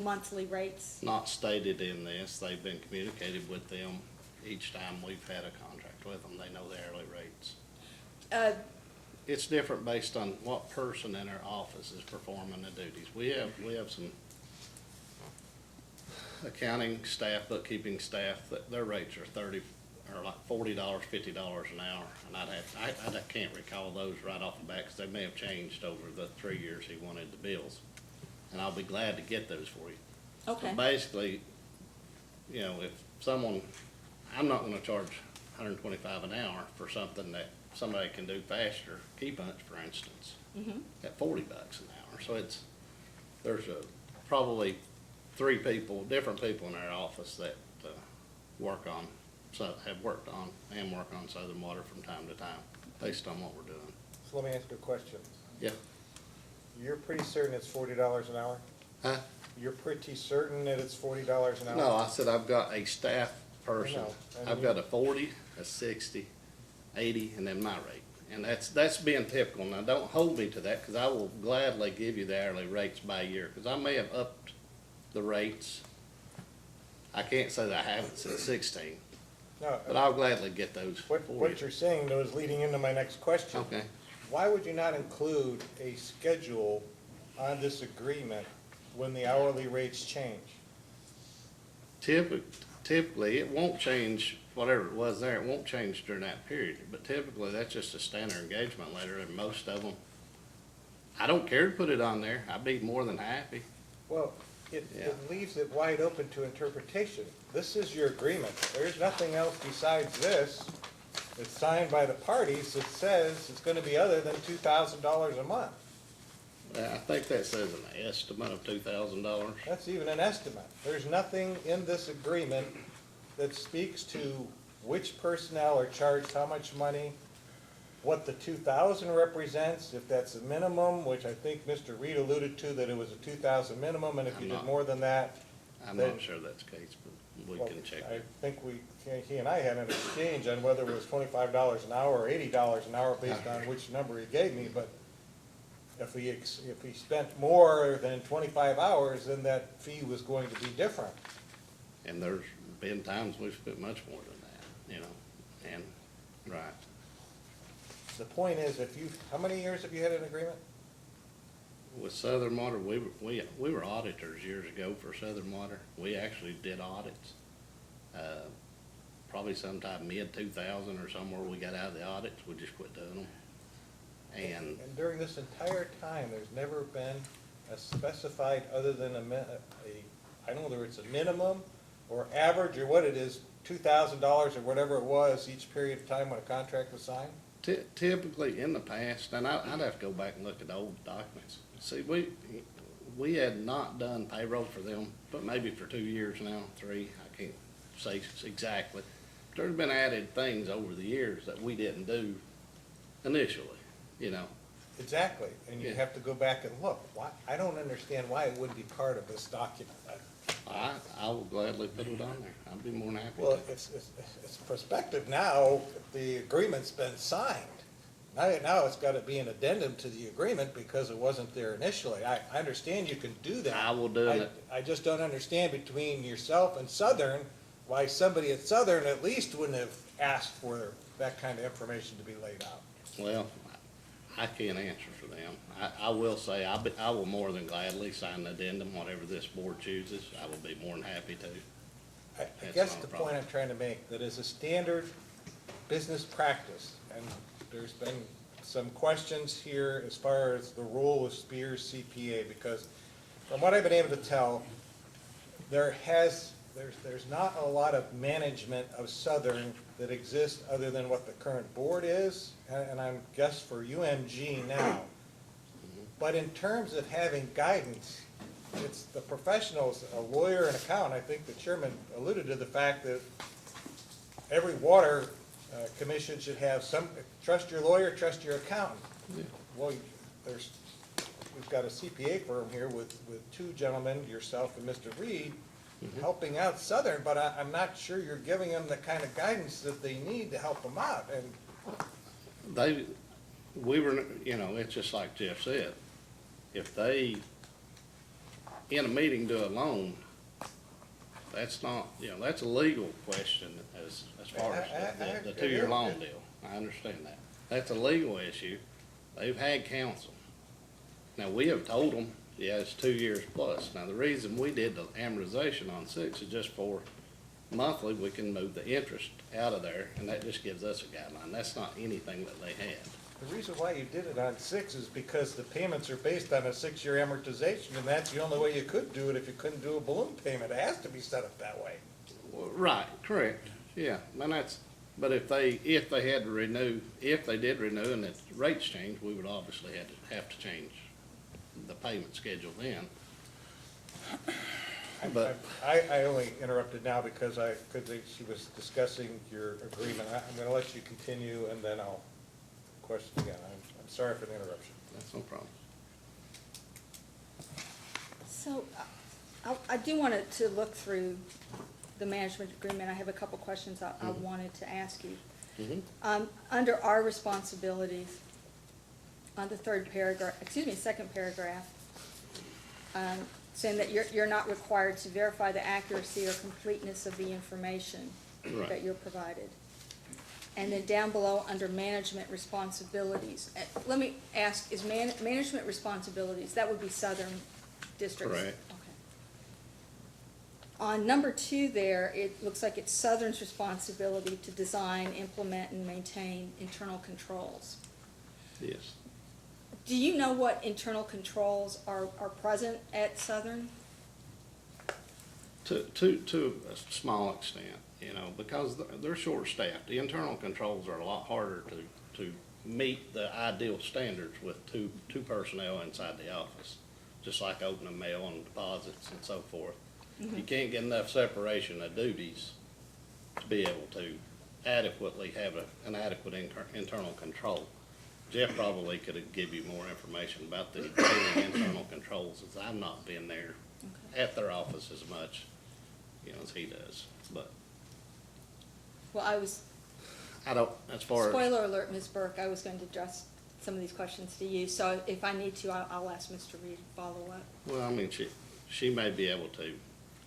monthly rates? Not stated in this, they've been communicated with them each time we've had a contract with them, they know the hourly rates. It's different based on what person in our office is performing the duties. We have some accounting staff, bookkeeping staff, that their rates are like $40, $50 an hour, and I can't recall those right off the bat, because they may have changed over the 3 years he wanted the bills, and I'll be glad to get those for you. Okay. So basically, you know, if someone, I'm not gonna charge $125 an hour for something that somebody can do faster, key punch, for instance, at $40 an hour. So there's probably 3 different people in our office that have worked on and work on Southern Water from time to time, based on what we're doing. So let me ask you a question. Yeah. You're pretty certain it's $40 an hour? Huh? You're pretty certain that it's $40 an hour? No, I said I've got a staff person. I know. I've got a 40, a 60, 80, and then my rate. And that's being typical. Now, don't hold me to that, because I will gladly give you the hourly rates by year, because I may have upped the rates. I can't say that I haven't since 16, No, but I'll gladly get those for what you. you're saying, though, is leading into my next question. Okay. Why would you not include a schedule on this agreement when the hourly rates change? Typically, it won't change, whatever it was there, it won't change during that period. But typically, that's just a standard engagement letter, and most of them, I don't care to put it on there. I'd be more than happy. Well, Yeah. it leaves it wide open to interpretation. This is your agreement. There's nothing else besides this that's signed by the parties that says it's gonna be other than $2,000 a month. I think that says an estimate of $2,000. That's even an estimate. There's nothing in this agreement that speaks to which personnel are charged how much money, what the 2,000 represents, if that's a minimum, which I think Mr. Reed alluded to, that it was a 2,000 minimum, and if you I'm did not- more than that, I'm then- not sure that's the case, but we well, can check I it. think he and I had an exchange on whether it was $25 an hour or $80 an hour based on which number he gave me, but if he spent more than 25 hours, then that fee was going to be different. And there's been times we've spent much more than that, you know, and, right. The point is, how many years have you had an agreement? With Southern Water, we were auditors years ago for Southern Water. We actually did audits. Probably sometime mid-2000 or somewhere we got out of the audits, we just quit doing them. And And during this entire time, there's never been a specified, other than I don't know whether it's a minimum or average or what it is, $2,000 or whatever it was each period of time when a contract was signed? Typically in the past, and I'd have to go back and look at the old documents. See, we had not done payroll for them, but maybe for 2 years now, 3, I can't say exactly. There's been added things over the years that we didn't do initially, you know. Exactly, and you Yeah. have to go back and look. Why, I don't understand why it wouldn't be part of this document. I will gladly put it on there. I'd be more than happy Well, to. it's prospective now, the agreement's been signed. Now it's gotta be an addendum to the agreement because it wasn't there initially. I understand you can do that. I will do it. I just don't understand between yourself and Southern, why somebody at Southern at least wouldn't have asked for that kind of information to be laid out. Well, I can't answer for them. I will say, I will more than gladly sign the addendum, whatever this board chooses. I will be more than happy to. I That's guess not a the problem. point I'm trying to make, that is a standard business practice, and there's been some questions here as far as the role of Spears CPA, because from what I've been able to tell, there's not a lot of management of Southern that exists other than what the current board is, and I'm guess for UMG now. But in terms of having guidance, it's the professionals, a lawyer and accountant. I think the chairman alluded to the fact that every water commission should have trust your lawyer, trust your accountant. Well, we've got a CPA firm here with two gentlemen, yourself and Mr. Reed, helping out Southern, but I'm not sure you're giving them the kind of guidance that they need to help them out. And We were, it's just like Jeff said, if they, in a meeting, do a loan, that's not, that's a legal question as far as the two-year loan deal. I understand that. That's a legal issue. They've had counsel. Now, we have told them, yeah, it's 2 years plus. Now, the reason we did the amortization on 6 is just for monthly, we can move the interest out of there, and that just gives us a guideline. That's not anything that they had. the reason why you did it on 6 is because the payments are based on a 6-year amortization, and that's the only way you could do it if you couldn't do a balloon payment. It has to be set up that way. Well, right, correct, yeah, and but if they had to renew, if they did renew and the rates changed, we would obviously have to change the payment schedule then. But I only interrupted now because she was discussing your agreement. I'm gonna let you continue, and then I'll question again. I'm sorry for the interruption. that's no problem. So I do want to look through the management agreement. I have a couple questions I wanted to ask you. Under our responsibilities, on the second paragraph, saying that you're not required to verify the accuracy or completeness of the information Right. that you're provided. And then down below, under management responsibilities, let me ask, is management responsibilities, that would be Southern Districts? Correct. Okay. On number 2 there, it looks like it's Southern's responsibility to design, implement, and maintain internal controls. Yes. Do you know what internal controls are present at Southern? To a small extent, because they're short-staffed. The internal controls are a lot harder to meet the ideal standards with two personnel inside the office, just like opening mail and deposits and so forth. You can't get enough separation of duties to be able to adequately have an adequate internal control. Jeff probably could give you more information about the daily internal controls, as I've not been there at their office as much, as he does. But Well, I don't, as far as, spoiler alert, Ms. Burke, I was going to address some of these questions to you, so if I need to, I'll ask Mr. Reed to follow up. well, I mean, she may be able to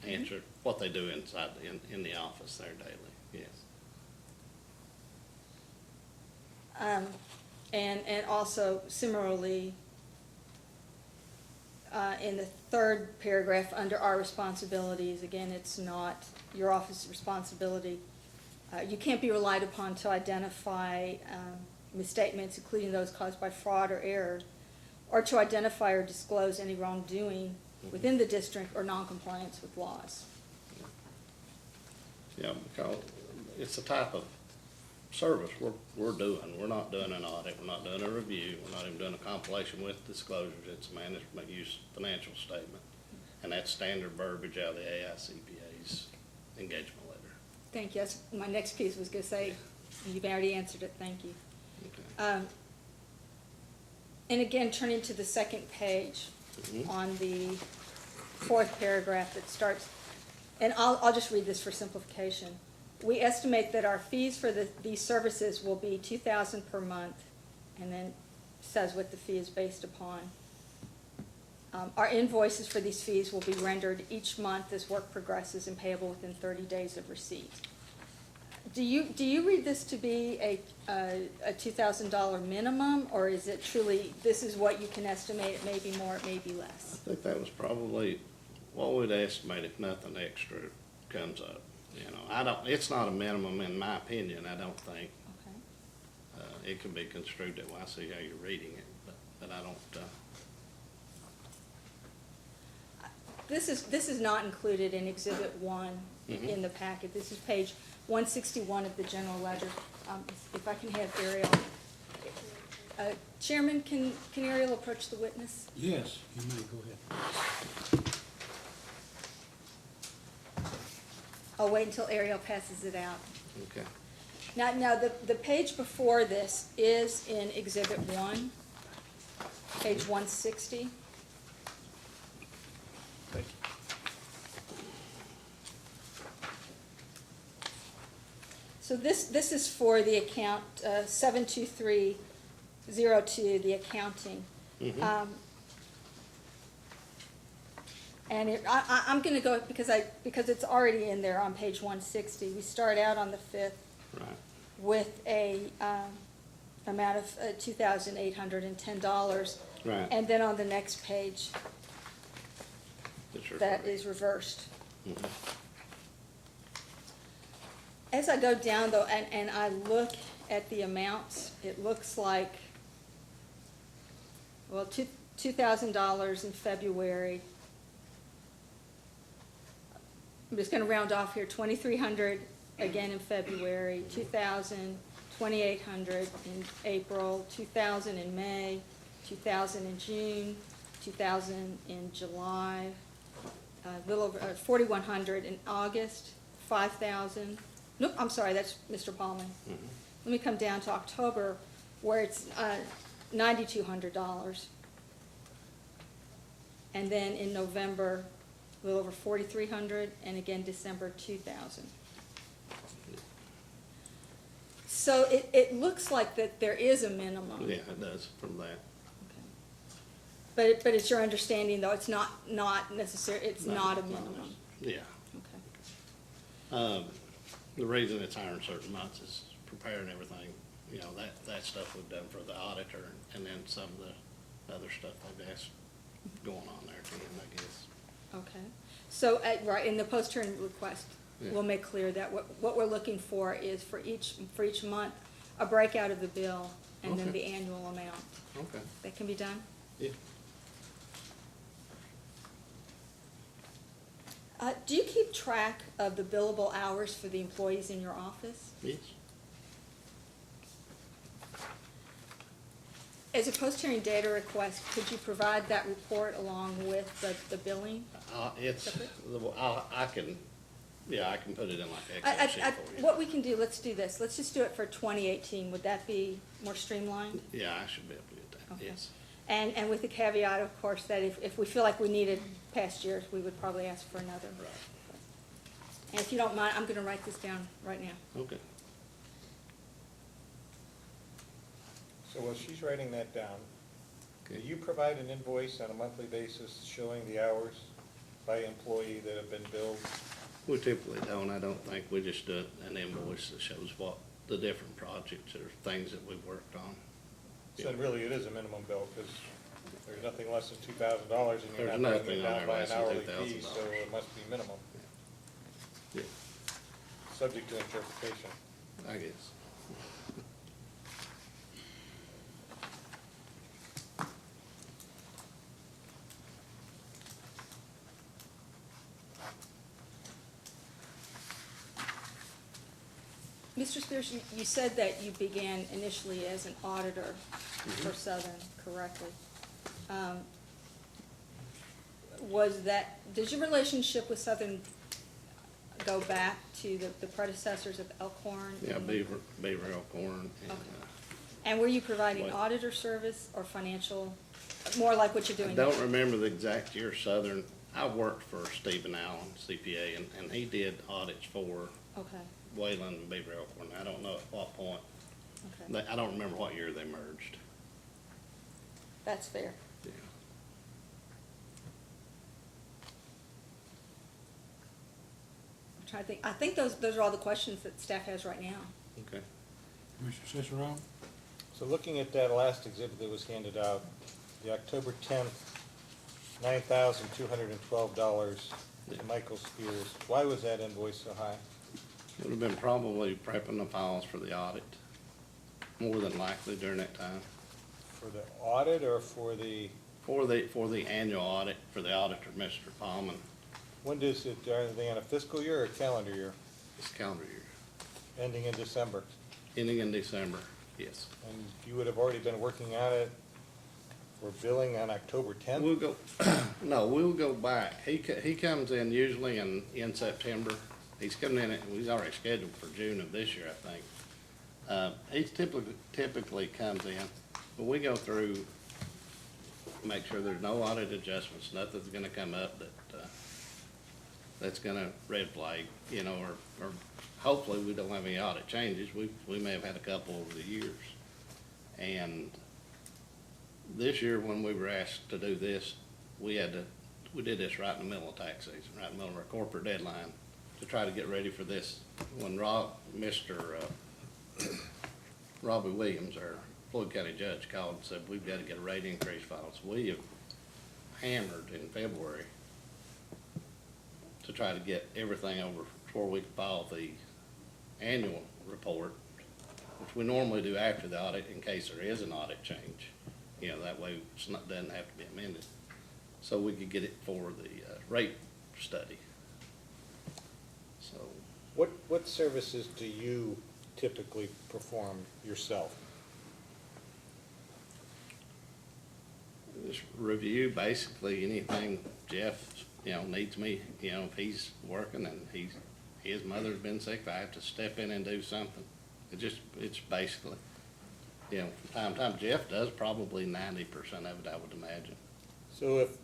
answer what they do inside, in the office there daily, yes. And also similarly, in the 3rd paragraph, under our responsibilities, again, it's not your office's responsibility. You can't be relied upon to identify misstatements, including those caused by fraud or error, or to identify or disclose any wrongdoing within the district or noncompliance with laws. Yeah, because it's the type of service we're doing. We're not doing an audit, we're not doing a review, we're not even doing a compilation with disclosures. It's a management use financial statement. And that's standard verbiage out of the AICPA's engagement letter. Thank you. That's, my next piece was going to say, you've already answered it, thank you. Okay. And again, turning to the 2nd page, on the 4th paragraph that starts, and I'll just read this for simplification. We estimate that our fees for these services will be $2,000 per month, and then says what the fee is based upon. Our invoices for these fees will be rendered each month as work progresses and payable within 30 days of receipt. Do you read this to be a $2,000 minimum, or is it truly, this is what you can estimate, it may be more, it may be less? I think that was probably what we'd estimate if nothing extra comes up. It's not a minimum in my opinion, I don't think. Okay. It can be construed that way. I see how you're reading it, but I don't, This is not included in Exhibit 1 in the packet. This is page 161 of the general ledger. If I can have Ariel. Chairman, can Ariel approach the witness? Yes, you may, go ahead. I'll wait until Ariel passes it out. Okay. Now, the page before this is in Exhibit 1, page 160. Thank you. So this is for the account 72302, the accounting. And I'm going to go, because it's already in there on page 160. We start out on the 5th Right. with a amount of $2,810. Right. And then on the next page, That's that referred. is reversed. Mhm. As I go down though, and I look at the amounts, it looks like, well, $2,000 in February. I'm just gonna round off here, 2,300 again in February, 2,000, 2,800 in April, 2,000 in May, 2,000 in June, 2,000 in July, a little over 4,100 in August, 5,000. Nope, I'm sorry, that's Mr. Paulman. Let me come down to October, where it's $9,200. And then in November, a little over 4,300, and again December, 2,000. So it looks like that there is a minimum. Yeah, it does from that. Okay. But it's your understanding, though, it's not necessary, it's not a minimum. Yeah. Okay. The reason it's higher in certain months is preparing everything, you know, that stuff we've done for the auditor, and then some of the other stuff they've asked going on there too, I guess. Okay. So, right, in the post-hearing request, Yeah. we'll make clear that what we're looking for is for each month, a breakout of the bill, and then Okay. the annual amount. Okay. That can be done? Yeah. Do you keep track of the billable hours for the employees in your office? Yes. As a post-hearing data request, could you provide that report along with the billing? It's, I can put it in like I- Excel sheet I- for you. What we can do, let's do this, let's just do it for 2018, would that be more streamlined? Yeah, I should be able to get that, Okay. yes. And with the caveat, of course, that if we feel like we needed past years, we would probably ask for another. Right. And if you don't mind, I'm gonna write this down right now. Okay. So while she's writing that down, do Okay. you provide an invoice on a monthly basis showing the hours by employee that have been billed? We typically don't, I don't think, we just do an invoice that shows what the different projects or things that we've worked on. So then really it is a minimum bill, because there's nothing less than $2,000 and you're There's not breaking nothing it on down there by less an than hourly fee, $2,000. so it must be minimum, Yeah, subject to interpretation. I guess. Mr. Spears, you said that you began initially as an auditor for Southern, correctly? Does your relationship with Southern go back to the predecessors of Elkhorn? Yeah, and- Beaver Elkhorn, and, Okay. And were you providing What? auditor service or financial, more like what you're I doing now? don't remember the exact year Southern, I worked for Stephen Allen, CPA, and he did audits for Okay, Wayland and Beaver Elkhorn. I don't know at what point, okay, I don't remember what year they merged. that's fair. Yeah. I'm trying to think, I think those are all the questions that staff has right now. Okay. Commissioner Cicero? So looking at that last exhibit that was handed out, the October 10th, $9,212 to Michael Spears, why was that invoice so high? Would have been probably prepping the files for the audit, more than likely during that time. For the audit or for the For the annual audit, for the auditor, Mr. Palman, When does it, do anything on a fiscal year or calendar year, this calendar year, ending in December? ending in December, yes. And you would have already been working on it for billing on October 10th? We'll go, no, we'll go back. He comes in usually in September. He's coming in, he's already scheduled for June of this year, I think. He typically comes in, but we go through, make sure there's no audit adjustments, nothing's gonna come up that's gonna red flag, you know, or hopefully we don't have any audit changes. We may have had a couple over the years. And this year, when we were asked to do this, we did this right in the middle of tax season, right in the middle of our corporate deadline, to try to get ready for this. When Robbie Williams, our Floyd County judge, called and said, we've got to get a rate increase filed. So we have hammered in February to try to get everything over before we can file the annual report, which we normally do after the audit in case there is an audit change. You know, that way it doesn't have to be amended. So we could get it for the rate study. So What services do you typically perform yourself? just review basically anything Jeff, you know, needs me, you know, if he's working and his mother's been sick, if I have to step in and do something. It's basically, you know, from time to time, Jeff does probably 90% of it, I would imagine. So if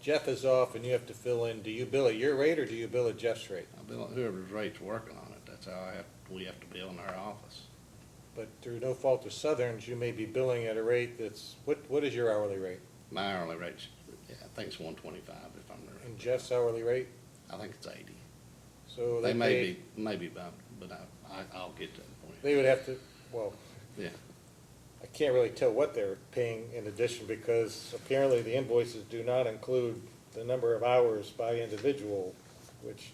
Jeff is off and you have to fill in, do you bill at your rate or do you bill at Jeff's rate? I bill whoever's rate's working on it, that's how we have to bill in our office. But through no fault of Southern's, you may be billing at a rate that's, what is your hourly rate? My hourly rate's, yeah, I think it's 125 if I'm right. And Jeff's hourly rate? I think it's 80. So They pay- may be bumped, but I'll get that for you. They would have to, well, Yeah. I can't really tell what they're paying in addition because apparently the invoices do not include the number of hours by individual, which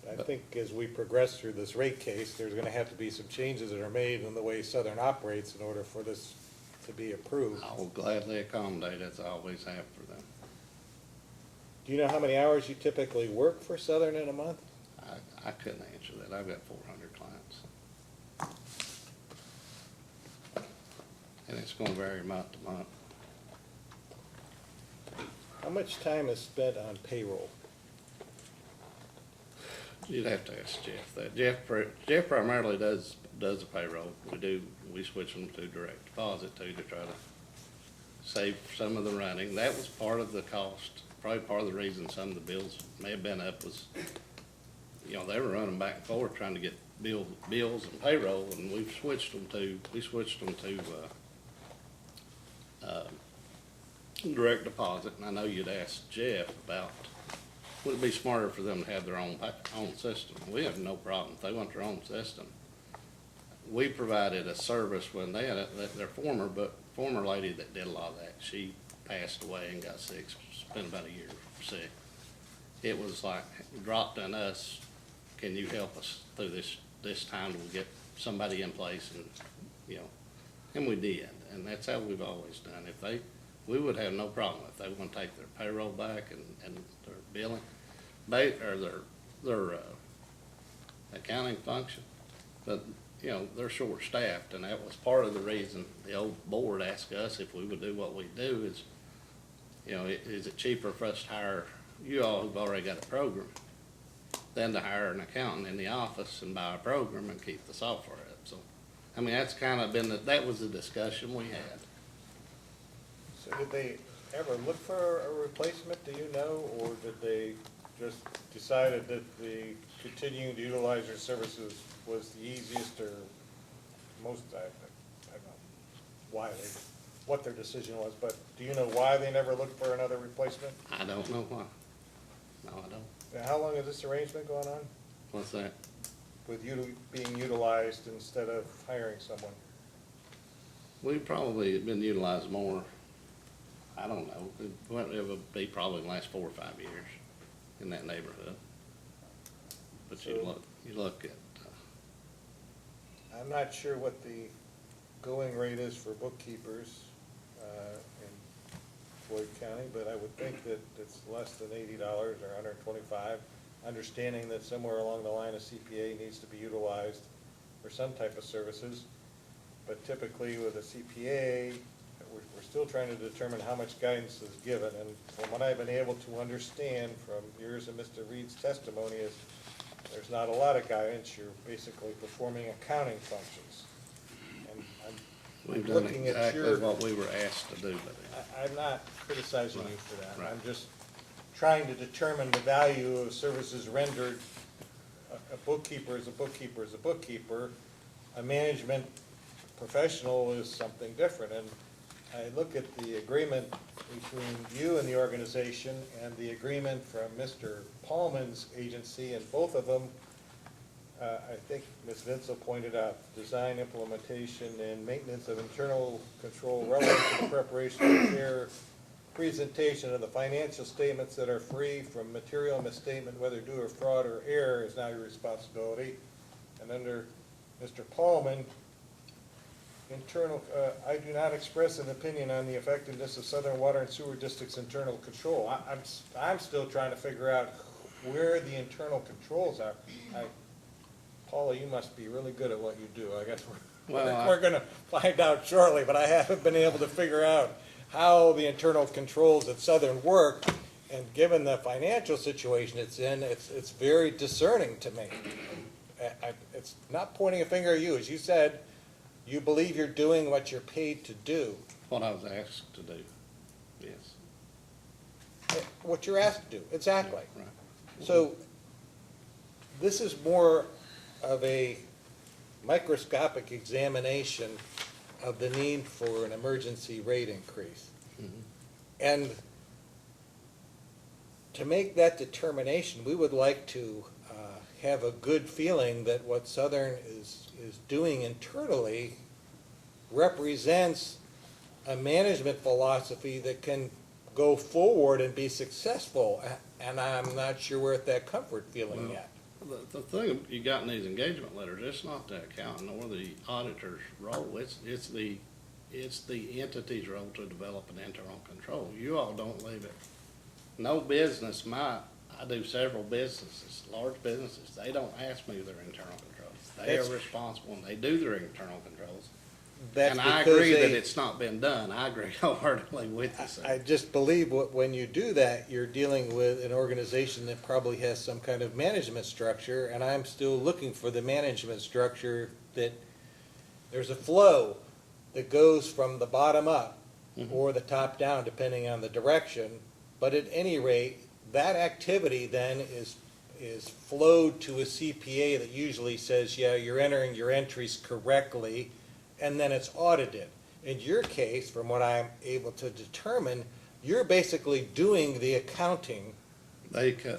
I think as we progress through this rate case, there's gonna have to be some changes that are made in the way Southern operates in order for this to be approved. I will gladly accommodate, as I always have for them. Do you know how many hours you typically work for Southern in a month? I couldn't answer that. I've got 400 clients. And it's gonna vary month to month. How much time is spent on payroll? You'd have to ask Jeff that. Jeff primarily does the payroll. We switch them to direct deposit too, to try to save some of the running. That was part of the cost, probably part of the reason some of the bills may have been up was, you know, they were running back and forth trying to get bills and payroll, and we switched them to direct deposit. And I know you'd asked Jeff about, would it be smarter for them to have their own system? We have no problem if they want their own system. We provided a service when they had their former lady that did a lot of that. She passed away and got sick, spent about a year sick. It was like dropped on us. Can you help us through this time till we get somebody in place? And you know, and we did, and that's how we've always done. We would have no problem if they want to take their payroll back and their billing, or their accounting function. But, you know, they're short-staffed, and that was part of the reason the old board asked us if we would do what we do is, you know, is it cheaper for us to hire you all who've already got a program than to hire an accountant in the office and buy a program and keep the software up? So, I mean, that's kind of been, that was the discussion we had. So did they ever look for a replacement, do you know, or did they just decided that the continuing to utilize your services was the easiest or most, I don't know what their decision was, but do you know why they never looked for another replacement? I don't know why. No, I don't. Now, how long has this arrangement going on What's that? with you being utilized instead of hiring someone? We probably have been utilized more. I don't know. It would be probably the last 4 or 5 years in that neighborhood. But you So- look at, I'm not sure what the going rate is for bookkeepers, and Floyd County, but I would think that it's less than $80 or $125, understanding that somewhere along the line a CPA needs to be utilized for some type of services. But typically with a CPA, we're still trying to determine how much guidance is given. And from what I've been able to understand from yours and Mr. Reed's testimony is there's not a lot of guidance. You're basically performing accounting functions. And We've I'm done looking at exactly your, what we were asked to do, but I'm not criticizing you for that. Right. I'm just trying to determine the value of services rendered. A bookkeeper is a bookkeeper is a bookkeeper. A management professional is something different. And I look at the agreement between you and the organization and the agreement from Mr. Paulman's agency, and both of them, I think Ms. Vincel pointed out, design, implementation, and maintenance of internal control relative to the preparation, prepare, presentation of the financial statements that are free from material misstatement, whether due or fraud or error, is now your responsibility. And under Mr. Paulman, internal, I do not express an opinion on the effectiveness of Southern Water and Sewer District's internal control. I'm still trying to figure out where the internal controls are. Paula, you must be really good at what you do. I guess we're gonna find out shortly, but I haven't been able to figure out how the internal controls at Southern work. And given the financial situation it's in, it's very discerning to me. It's not pointing a finger at you. As you said, you believe you're doing what you're paid to do. what I was asked to do, yes. What you're asked to do, exactly. Right. So this is more of a microscopic examination of the need for an emergency rate increase. And to make that determination, we would like to have a good feeling that what Southern is doing internally represents a management philosophy that can go forward and be successful. And I'm not sure we're at that comfort feeling yet. The thing you got in these engagement letters, it's not the accountant or the auditor's role, it's the entity's role to develop an internal control. You all don't leave it. No business I do several businesses, large businesses, they don't ask me their internal controls. They are responsible and they do their internal controls. And I agree that it's not been done. I agree wholeheartedly with you, sir. I just believe when you do that, you're dealing with an organization that probably has some kind of management structure, and I'm still looking for the management structure that there's a flow that goes from the bottom up or the top down, depending on the direction. But at any rate, that activity then is flowed to a CPA that usually says, yeah, you're entering your entries correctly, and then it's audited. In your case, from what I'm able to determine, you're basically doing the accounting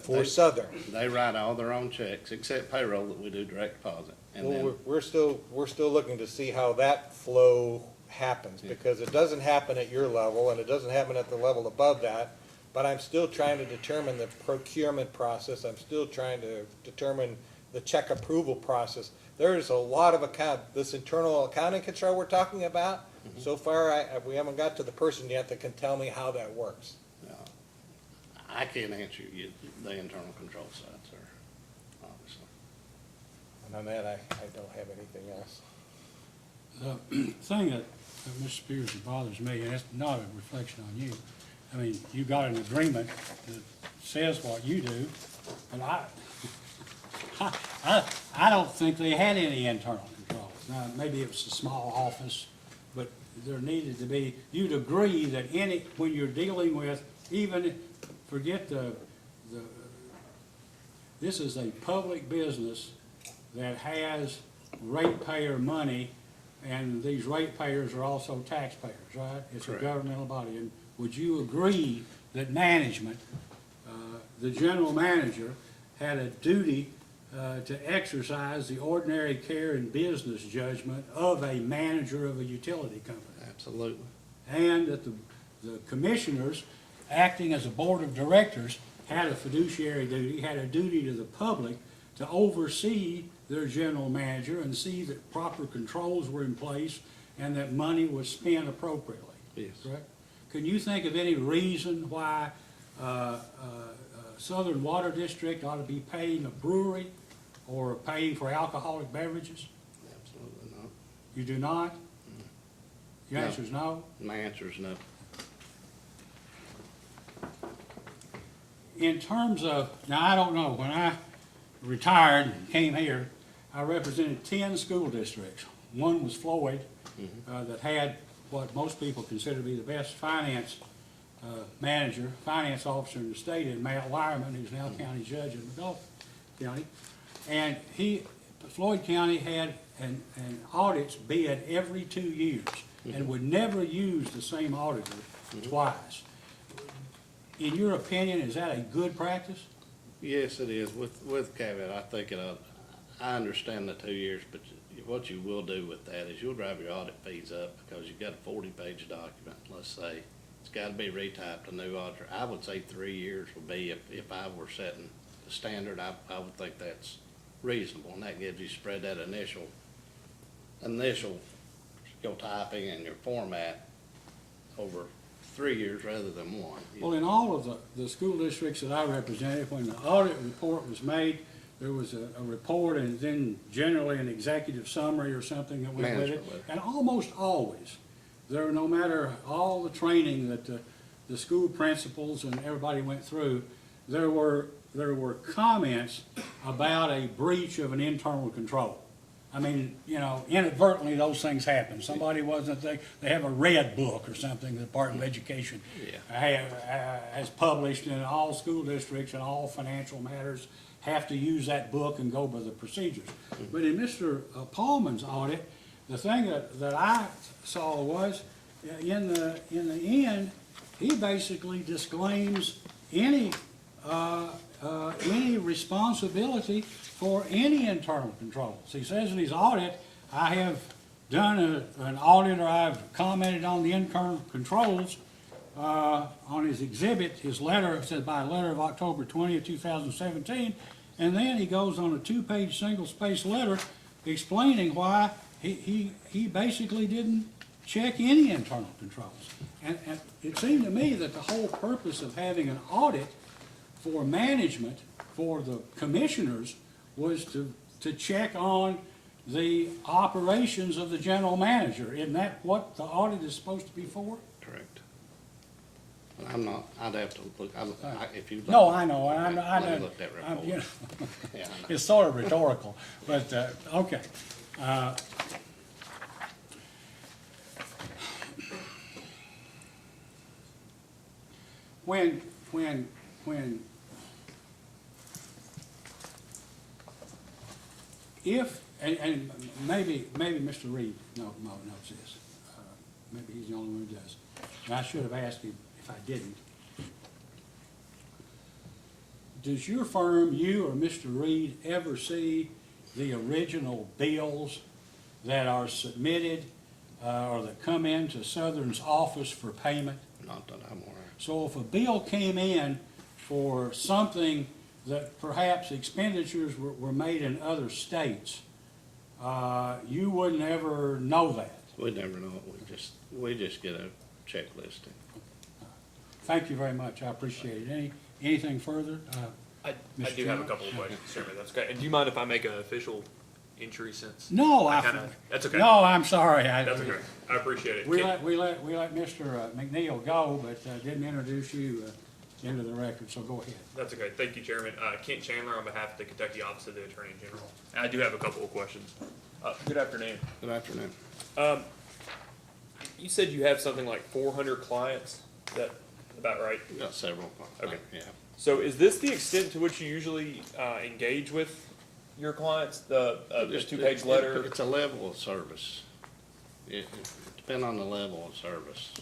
for Southern. They write all their own checks, except payroll that we do direct deposit. And Well, then, we're still looking to see how that flow happens, because it doesn't happen at your level, and it doesn't happen at the level above that. But I'm still trying to determine the procurement process. I'm still trying to determine the check approval process. There's a lot of this internal accounting control we're talking about. So far, we haven't got to the person yet that can tell me how that works. I can't answer you the internal control side, sir, obviously. And on that, I don't have anything else. The thing that Mr. Spears, that bothers me, and it's not a reflection on you, I mean, you got an agreement that says what you do, but I don't think they had any internal controls. Now, maybe it was a small office, but there needed to be, you'd agree that when you're dealing with, even, forget this is a public business that has ratepayer money, and these ratepayers are also taxpayers, right? It's a Correct. governmental body. And would you agree that management, the general manager, had a duty to exercise the ordinary care and business judgment of a manager of a utility company? Absolutely. And that the commissioners, acting as a board of directors, had a fiduciary duty, had a duty to the public to oversee their general manager and see that proper controls were in place and that money was spent appropriately. Yes. Correct? can you think of any reason why Southern Water District ought to be paying a brewery or paying for alcoholic beverages? Absolutely not. You do not? Your No. answer is no? My answer is no. In terms of, now, I don't know, when I retired and came here, I represented 10 school districts. One was Floyd, that had what most people consider to be the best finance manager, finance officer in the state, in Matt Wireman, who's now county judge in Gulf County. And Floyd County had an audits bid every 2 years and would never use the same auditor twice. In your opinion, is that a good practice? Yes, it is, with caveat, I think I understand the 2 years, but what you will do with that is you'll drive your audit fees up because you've got a 40-page document, let's say. It's gotta be retyped, a new auditor. I would say 3 years would be, if I were setting the standard, I would think that's reasonable, and that gives you spread that initial your typing and your format over 3 years rather than one. Well, in all of the school districts that I represented, when the audit report was made, there was a report and then generally an executive summary or something that went with it. Management letter. And almost always, there, no matter all the training that the school principals and everybody went through, there were comments about a breach of an internal control. I mean, you know, inadvertently, those things happen. Somebody wasn't, they have a red book or something, the Department of Education has published, and all school districts and all financial matters have to use that book and go by the procedures. But in Mr. Paulman's audit, the thing that I saw was, in the end, he basically disclaims any responsibility for any internal controls. He says in his audit, I have done an audit, or I've commented on the internal controls on his exhibit. His letter says by letter of October 20th, 2017, and then he goes on a 2-page single-spaced letter explaining why he basically didn't check any internal controls. And it seemed to me that the whole purpose of having an audit for management, for the commissioners, was to check on the operations of the general manager. Isn't that what the audit is supposed to be for? Correct. I'm not, I'd have to look, if you. No, I know, I Let me know. look that I'm, you know, report. Yeah, I know. it's sort of rhetorical, but, okay. When if, and maybe Mr. Reed knows this, maybe he's the only one who does, and I should have asked him if I didn't. Does your firm, you or Mr. Reed, ever see the original bills that are submitted or that come into Southern's office for payment? Not that I'm aware of. So if a bill came in for something that perhaps expenditures were made in other states, you wouldn't ever know that. We'd never know it, we just get a checklist. Thank you very much, I appreciate it. Anything further? I Mr. do have a Chairman? couple of questions, Chairman, that's okay. And do you mind if I make an official entry since? No, That's okay. No, I'm sorry. That's okay, I appreciate it. We let Mr. McNeil go, but didn't introduce you into the record, so go ahead. That's okay, thank you, Chairman. Kent Chandler on behalf of the Kentucky Office of the Attorney General. And I do have a couple of questions. Good afternoon. Good afternoon. You said you have something like 400 clients, is that about right? Got several. Okay. Yeah. So is this the extent to which you usually engage with your clients, the two-page letter? It's a level of service. It depends on the level of service.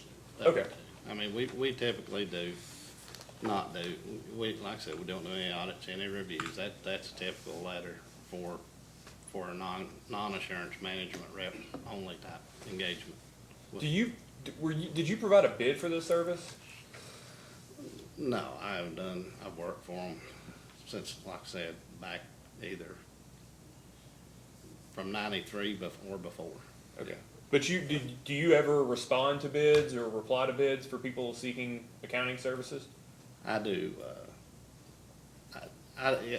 Okay. I mean, we typically like I said, we don't do any audits, any reviews. That's a typical letter for a non-assurance management rep only type engagement. Did you provide a bid for this service? No, I've worked for them since, like I said, back either from 93 or before. Okay. But do you ever respond to bids or reply to bids for people seeking accounting services? I do,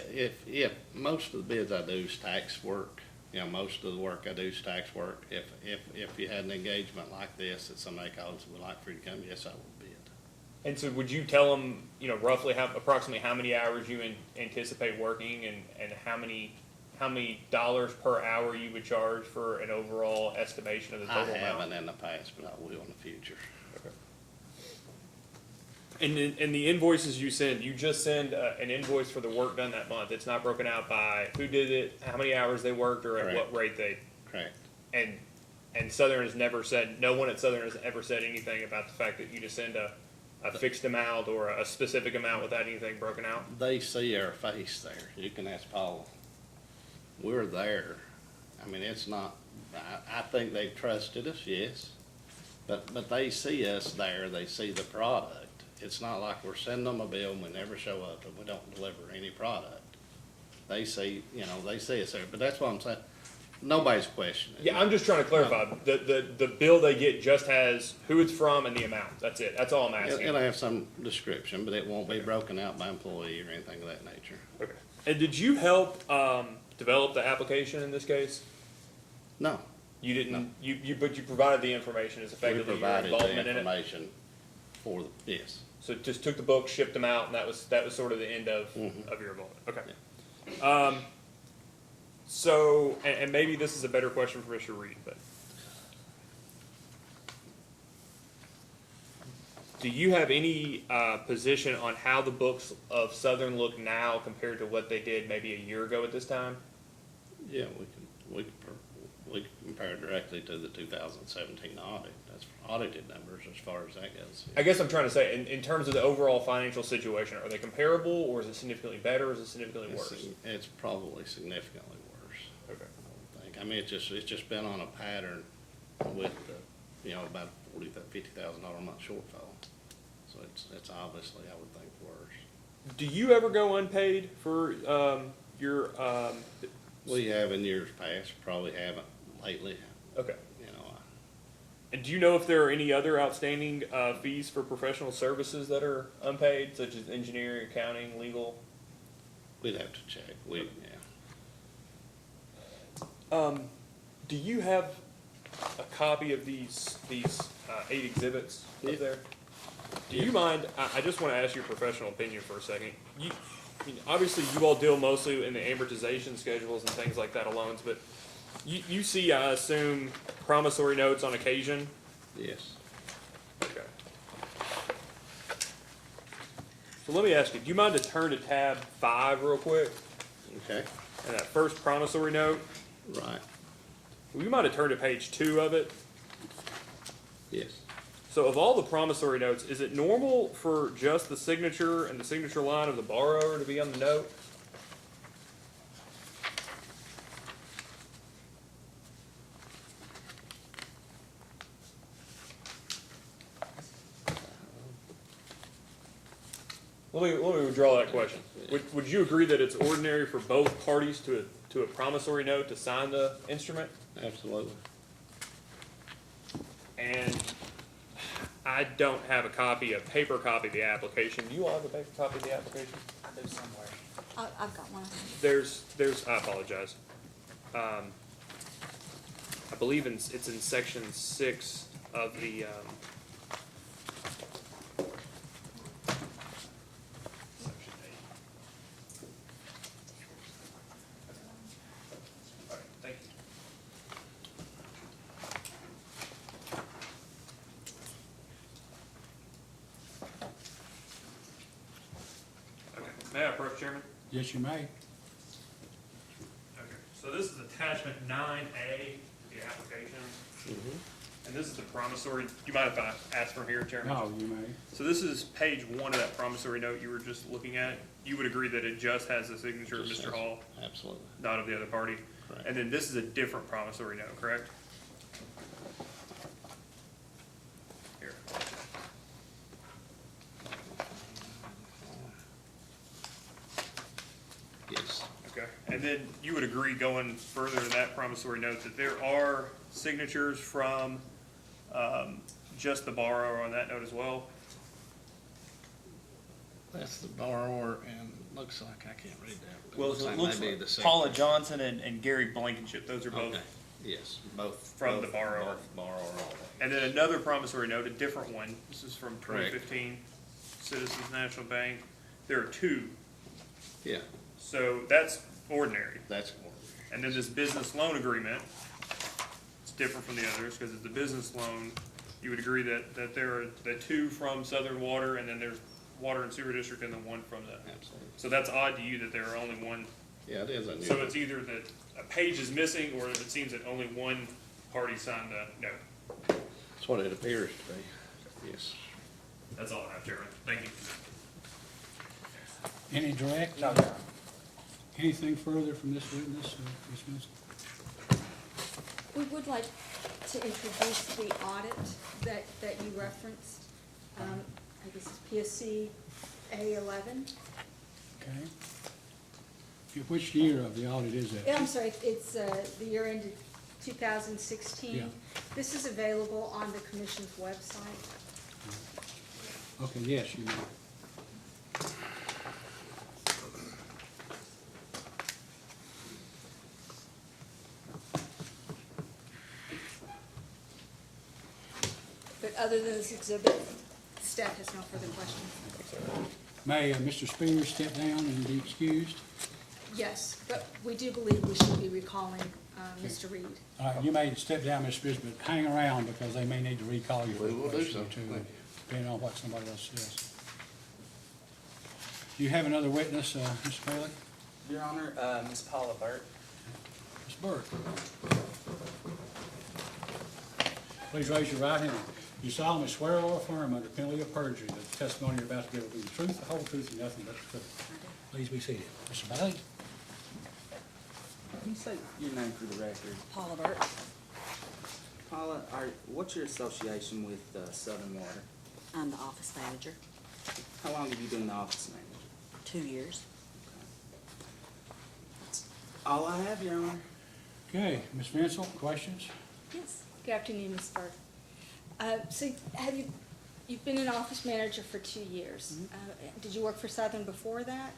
if most of the bids I do is tax work, you know, most of the work I do is tax work. If you had an engagement like this that somebody calls, would like for you to come, yes, I will bid. And so would you tell them, you know, roughly approximately how many hours you anticipate working and how many dollars per hour you would charge for an overall estimation of the I total amount? haven't in the past, but I will in the future. And the invoices you send, you just send an invoice for the work done that month. It's not broken out by who did it, how many hours they worked, or at Correct. what rate they. Correct. And Southern has never said, no one at Southern has ever said anything about the fact that you just send a fixed amount or a specific amount without anything broken out. They see our face there. You can ask Paul. We're there. I mean, it's not, I think they trusted us, yes. But they see us there, they see the product. It's not like we're sending them a bill and we never show up and we don't deliver any product. They see, you know, they see us there, but that's what I'm saying. Nobody's questioning it. Yeah, I'm just trying to clarify. The bill they get just has who it's from and the amount. That's it. That's all I'm asking. It'll have some description, but it won't be broken out by employee or anything of that nature. Okay. And did you help develop the application in this case? No, You didn't. No. But you provided the information as we effectively your provided the involvement in it. information for the, yes. So just took the book, shipped them out, and that was sort of the end of your involvement. Okay. So and maybe this is a better question for Mr. Reed, but do you have any position on how the books of Southern look now compared to what they did maybe a year ago at this time? Yeah, we can compare directly to the 2017 audit. That's audited numbers as far as that goes. I guess I'm trying to say, in terms of the overall financial situation, are they comparable, or is it significantly better, or is it significantly worse? It's probably significantly worse. Okay. I think. I mean, it's just been on a pattern with the, you know, about $50,000 a month shortfall. So it's obviously, I would think, worse. Do you ever go unpaid for your? We have in years past, probably haven't lately, Okay. you know. And do you know if there are any other outstanding fees for professional services that are unpaid, such as engineering, accounting, legal? We'd have to check. Yeah. Do you have a copy of these 8 exhibits up there? Do you mind? I just want to ask your professional opinion for a second. I mean, obviously, you all deal mostly in the amortization schedules and things like that, loans, but you see, I assume, promissory notes on occasion. Yes. Okay. So let me ask you, do you mind to turn to tab 5 real quick? Okay. And that first promissory note, Right. would you mind to turn to page 2 of it? Yes. So of all the promissory notes, is it normal for just the signature and the signature line of the borrower to be on the note? Let me withdraw that question. Would you agree that it's ordinary for both parties to a promissory note to sign the instrument? Absolutely. And I don't have a paper copy of the application. Do you all have a paper copy of the application? I do somewhere. I've got one. There's, I apologize. I believe it's in section 6 of the, section 8. All right, thank you. Okay, may I approach, Chairman? Yes, you may. Okay, so this is attachment 9A to the application. And this is the promissory, do you mind if I ask from here, Chairman? No, you may. So this is page 1 of that promissory note you were just looking at. You would agree that it just has the signature of Just Mr. says- Hall, Absolutely. not of the other party? Correct. And then this is a different promissory note, correct? Here. Yes. Okay, and then you would agree, going further to that promissory note, that there are signatures from just the borrower on that note as well? That's the borrower, and looks like, I can't read that. but Well, so it looks maybe like the Paula secretary. Johnson and Gary Blankenship, those are both. Okay, yes, both. From the both- borrower. both borrower only. And then another promissory note, a different one, this is from Correct. 2015, Citizens National Bank. There are two, Yeah, so that's ordinary. that's And then this business loan agreement, it's different from the others, because it's a business loan. You would agree that there are the two from Southern Water, and then there's Water and Sewer District, and then one from the, absolutely. so that's odd to you that there are only one. Yeah, it is. I knew So that. it's either that a page is missing, or it seems that only one party signed the note. That's what it appears to be. Yes. That's all I have, Chairman. Thank you. Any direct? No, Your Honor. Anything further from this witness, Ms. Mason? We would like to introduce the audit that you referenced. I guess it's PSC A11. Okay. Which year of the audit is that? Yeah, I'm sorry, it's the year ended 2016. Yeah. This is available on the commission's website. Okay, yes, you may. But other than this exhibit, staff has no further questions. May Mr. Spears step down and be excused? Yes, but we do believe we should be recalling Mr. Reed. All right, you may step down, Ms. Spears, but hang around because they may need to recall you for We a will do question or so. two, Thank you. depending on what somebody else says. Do you have another witness, Mr. Bailey? Your Honor, Ms. Paula Burt. Ms. Burke? Please raise your right hand. You solemnly swear or affirm under penalty of perjury that the testimony you're about to give will be the truth, the whole truth, and nothing but the truth. Please be seated. Mr. Bailey? Can you say your name for the record? Paula Burt. Paula, what's your association with Southern Water? I'm the office manager, How long have you been the office manager? 2 years. All I have, Your Honor. Okay, Ms. Vincent, questions? Yes. Good afternoon, Ms. Burke. So you've been an office manager for 2 years. Did you work for Southern before that?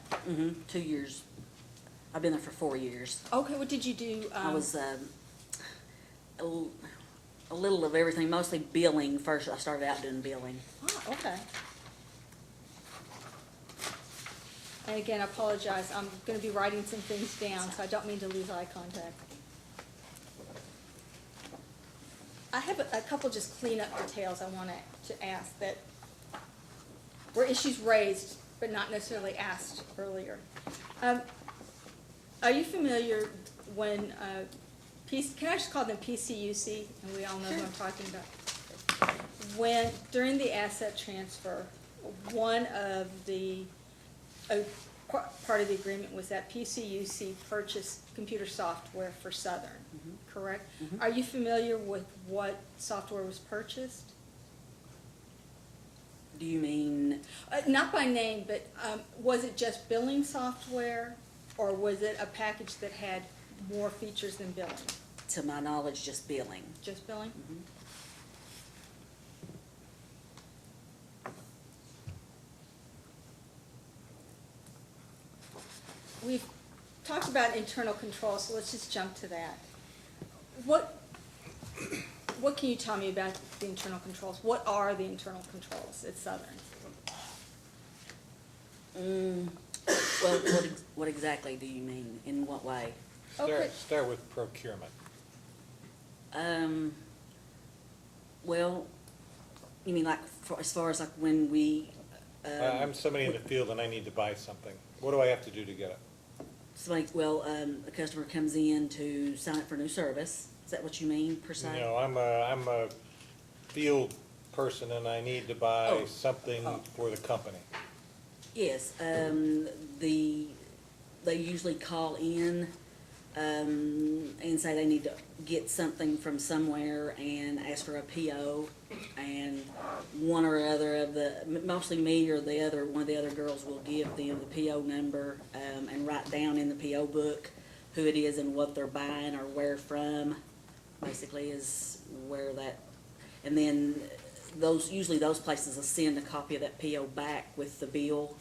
2 years. I've been there for 4 years. Okay, what did you do? I was a little of everything, mostly billing. First, I started out doing billing. Oh, okay. And again, I apologize, I'm gonna be writing some things down, so I don't mean to lose eye contact. I have a couple just cleanup details I want to ask that were issues raised, but not necessarily asked earlier. Are you familiar when, can I just call them PCUC, and we all know who I'm talking about? When, during the asset transfer, one of the, part of the agreement was that PCUC purchased computer software for Southern, correct? Are you familiar with what software was purchased? Do you mean, Not by name, but was it just billing software, or was it a package that had more features than billing? to my knowledge, just billing? Just billing? We've talked about internal controls, so let's just jump to that. What can you tell me about the internal controls? What are the internal controls at Southern? Well, what exactly do you mean? In what way? Okay. Start with procurement. Well, you mean like as far as like when we, I'm somebody in the field and I need to buy something. What do I have to do to get it? a customer comes in to sign up for new service. Is that what you mean, per se? You know, I'm a field person and I need to buy Oh. something for the company. Yes, they usually call in, and say they need to get something from somewhere and ask for a PO, and one or other of mostly me or one of the other girls will give them the PO number, and write down in the PO book who it is and what they're buying or where from, basically is where that, and then usually those places will send a copy of that PO back with the bill,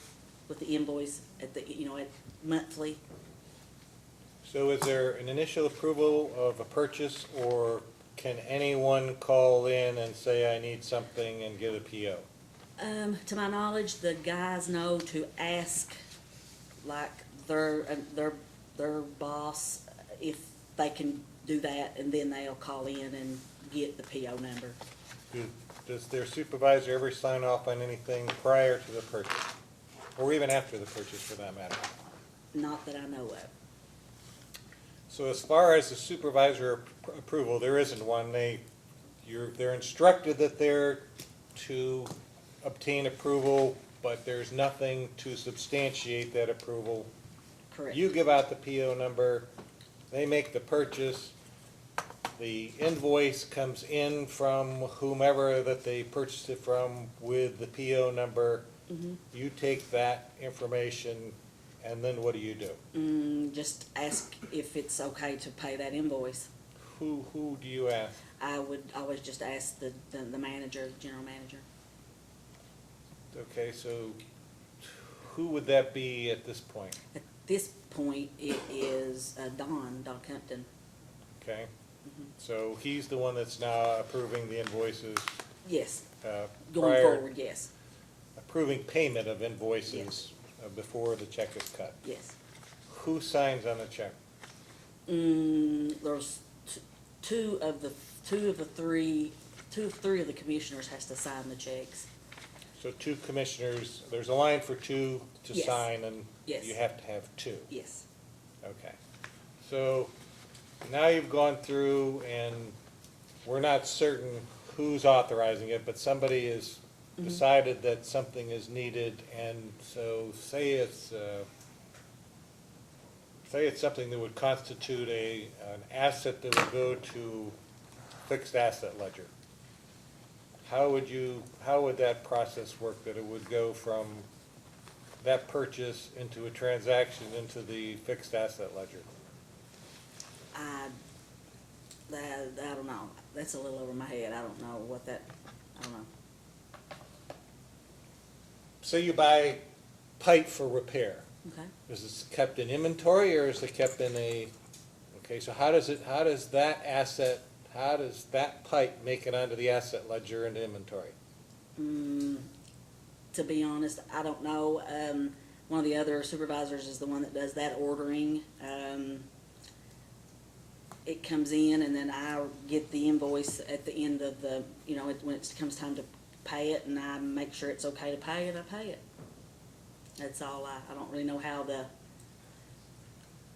with the invoice at the, at monthly. So is there an initial approval of a purchase, or can anyone call in and say, I need something and get a PO? To my knowledge, the guys know to ask, like, their boss if they can do that, and then they'll call in and get the PO number. Does their supervisor ever sign off on anything prior to the purchase? Or even after the purchase, for that matter? Not that I know of. So as far as the supervisor approval, there isn't one. They're instructed that they're to obtain approval, but there's nothing to substantiate that approval. Correct. You give out the PO number, they make the purchase, the invoice comes in from whomever that they purchased it from with the PO number. You take that information, and then what do you do? Just ask if it's okay to pay that invoice. Who do you ask? I would always just ask the manager, the general manager. Okay, so who would that be at this point? At this point, it is Don Compton. Okay? So he's the one that's now approving the invoices, Yes, going prior, forward, yes, approving payment of invoices Yes. Before the check is cut. yes. Who signs on the check? There's two of three of the commissioners has to sign the checks. So two commissioners, there's a line for two to Yes. sign, and Yes. you have to have two. Yes. Okay. So now you've gone through, and we're not certain who's authorizing it, but somebody has decided that something is needed, and so say it's something that would constitute an asset that would go to fixed asset ledger. How would that process work, that it would go from that purchase into a transaction into the fixed asset ledger? I don't know. That's a little over my head. I don't know I don't know. Say you buy pipe for repair. Okay. Is it kept in inventory, or is it kept in okay, so how does that pipe make it onto the asset ledger and inventory? To be honest, I don't know. One of the other supervisors is the one that does that ordering. It comes in, and then I get the invoice at the end of when it comes time to pay it, and I make sure it's okay to pay it, I pay it. That's all. I don't really know how the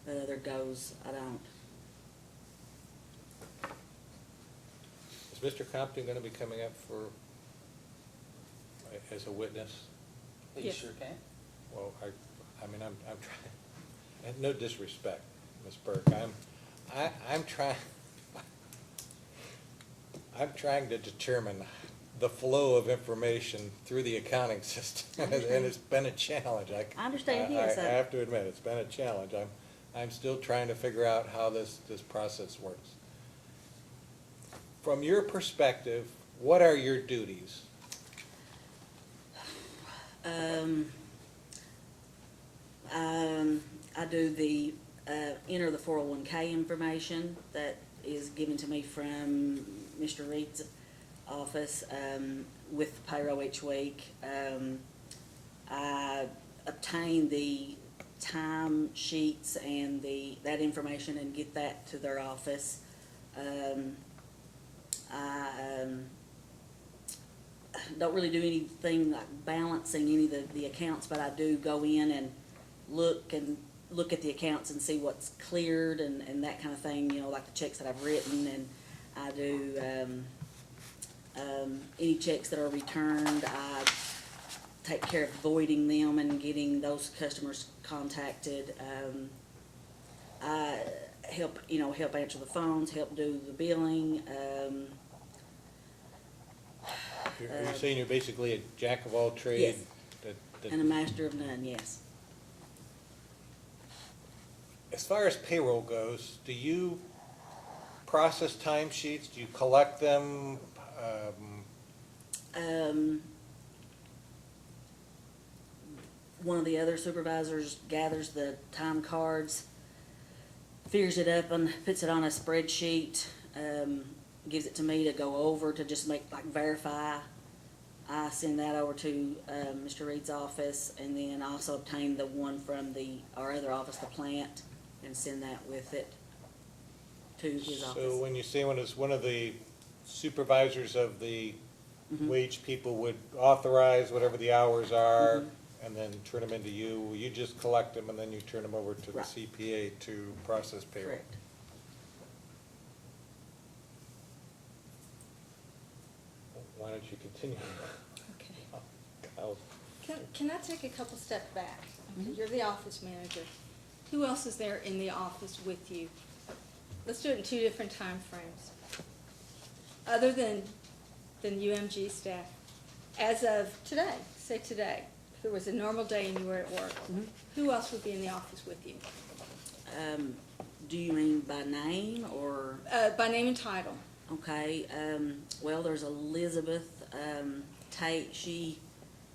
other goes. I don't. Is Mr. Compton gonna be coming up as a witness? You Yes. sure can. Well, I'm trying, and no disrespect, Ms. Burke, I'm trying to determine the flow of information through the accounting system, and it's been a challenge. I understand, yes. I have to admit, it's been a challenge. I'm still trying to figure out how this process works. From your perspective, what are your duties? I do enter the 401k information that is given to me from Mr. Reed's office, with the payroll each week. I obtain the time sheets and that information and get that to their office. I don't really do anything like balancing any of the accounts, but I do go in and look at the accounts and see what's cleared and that kind of thing, like the checks that I've written, and I do any checks that are returned. I take care of voiding them and getting those customers contacted. I help answer the phones, help do the billing. You're saying you're basically a jack of all trades? Yes. And a master of none, yes. As far as payroll goes, do you process timesheets? Do you collect them? One of the other supervisors gathers the time cards, figures it up and puts it on a spreadsheet, gives it to me to go over to just verify. I send that over to, Mr. Reed's office, and then also obtain the one from our other office, the plant, and send that with it to his office. So when you say one of the supervisors of the wage people would authorize whatever the hours are and then turn them into you, you just collect them and then you turn them over to the Right. CPA to process payroll? Correct. Why don't you continue? Okay. I'll- Can I take a couple steps back? Okay, you're the office manager. Who else is there in the office with you? Let's do it in 2 different time frames. Other than UMG staff, as of today, say today, if it was a normal day and you were at work, who else would be in the office with you? Do you mean by name or? By name and title. Okay, well, there's Elizabeth Tate. She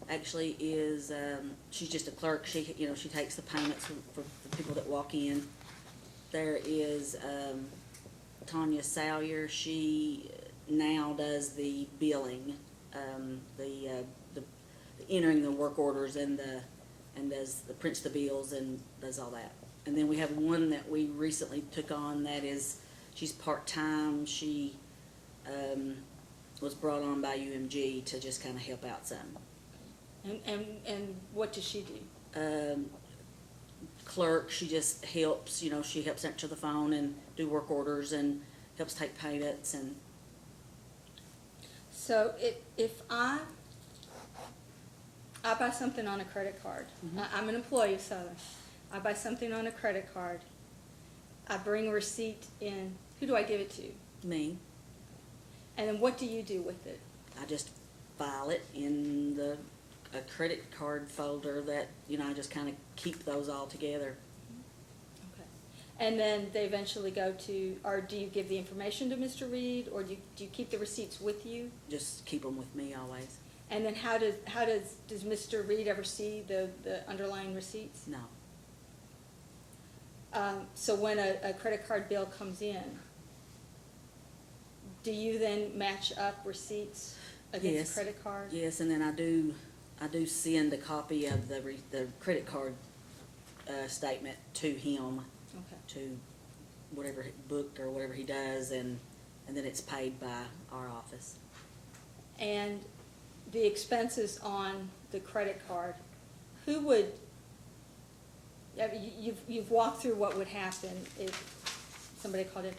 actually is, she's just a clerk. She takes the payments for the people that walk in. There is Tanya Salyer. She now does the billing, the entering the work orders and prints the bills and does all that. And then we have one that we recently took on that is, she's part-time. She was brought on by UMG to just kind of help out some. And what does she do? Clerk, she just helps, she helps answer the phone and do work orders and helps take payments and. So if I buy something on a credit card, I'm an employee of Southern, I buy something on a credit card, I bring a receipt in, who do I give it to? Me, And then what do you do with it? I just file it in a credit card folder that, I just kind of keep those all together. Okay. And then they eventually go to, or do you give the information to Mr. Reed, or do you keep the receipts with you? Just keep them with me always. And then does Mr. Reed ever see the underlying receipts? No. So when a credit card bill comes in, do you then match up receipts against Yes. the credit card? Yes, and then I do send a copy of the credit card statement to him, Okay. to whatever he booked or whatever he does, and then it's paid by our office. And the expenses on the credit card, who would, I mean, you've walked through what would happen if somebody called in.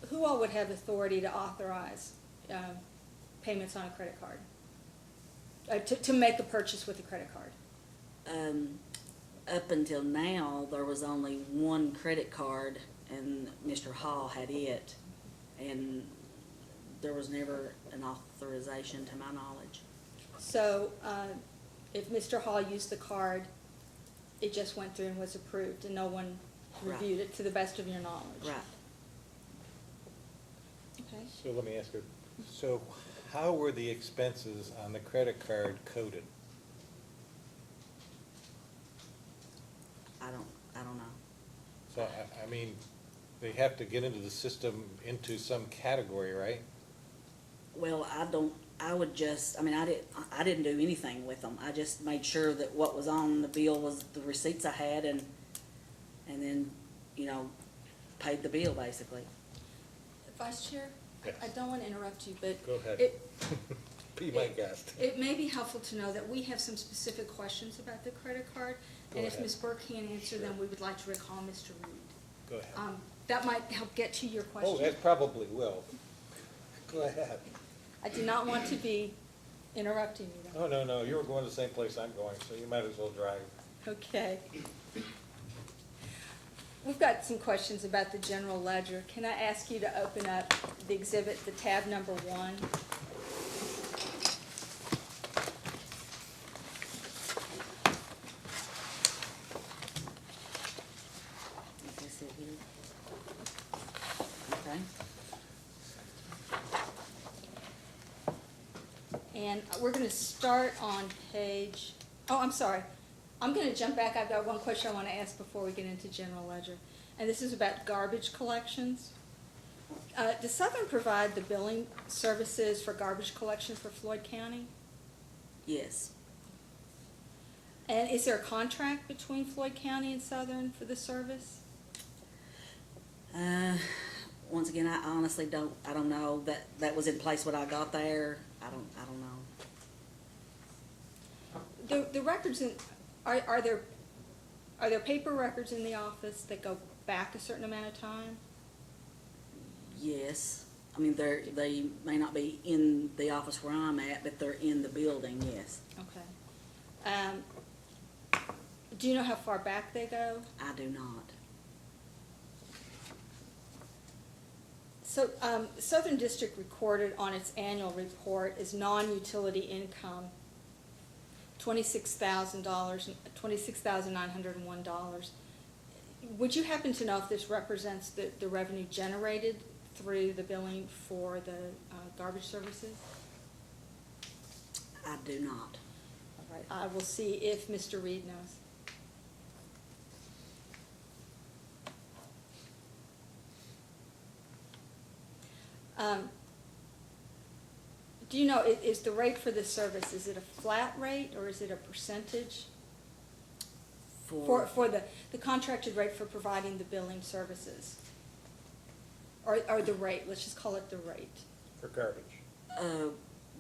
Who all would have authority to authorize payments on a credit card? To make a purchase with a credit card? Up until now, there was only one credit card, and Mr. Hall had it, and there was never an authorization to my knowledge. So if Mr. Hall used the card, it just went through and was approved, and no one Right. reviewed it to the best of your knowledge? Right. Okay. So let me ask you, so how were the expenses on the credit card coded? I don't know. So, I mean, they have to get into the system into some category, right? Well, I didn't do anything with them. I just made sure that what was on the bill was the receipts I had, and then, paid the bill basically. Vice Chair, Yes. I don't want to interrupt you, but Go ahead. Be my guest. it may be helpful to know that we have some specific questions about the credit card, Go and if ahead. Ms. Burke can't answer them, we would like to recall Mr. Reed. Go ahead. That might help get to your Oh, question. that probably will. Go ahead. I do not want to be interrupting you, though. Oh, no, you were going to the same place I'm going, so you might as well drive. Okay. We've got some questions about the general ledger. Can I ask you to open up the exhibit, the tab number 1? And we're gonna start on page, oh, I'm sorry. I'm gonna jump back. I've got one question I wanna ask before we get into general ledger. And this is about garbage collections. Does Southern provide the billing services for garbage collection for Floyd County? Yes. And is there a contract between Floyd County and Southern for the service? Once again, I honestly I don't know, that was in place when I got there, I don't know. The records are there paper records in the office that go back a certain amount of time? Yes, I mean, they may not be in the office where I'm at, but they're in the building, yes. Okay. Do you know how far back they go? I do not. So, Southern District recorded on its annual report as non-utility income, $26,901. Would you happen to know if this represents the revenue generated through the billing for the garbage services? I do not. All right, I will see if Mr. Reed knows. Do you know, is the rate for this service, is it a flat rate or is it a percentage? For the contracted rate for providing the billing services? Or the rate, let's just call it the rate. For garbage.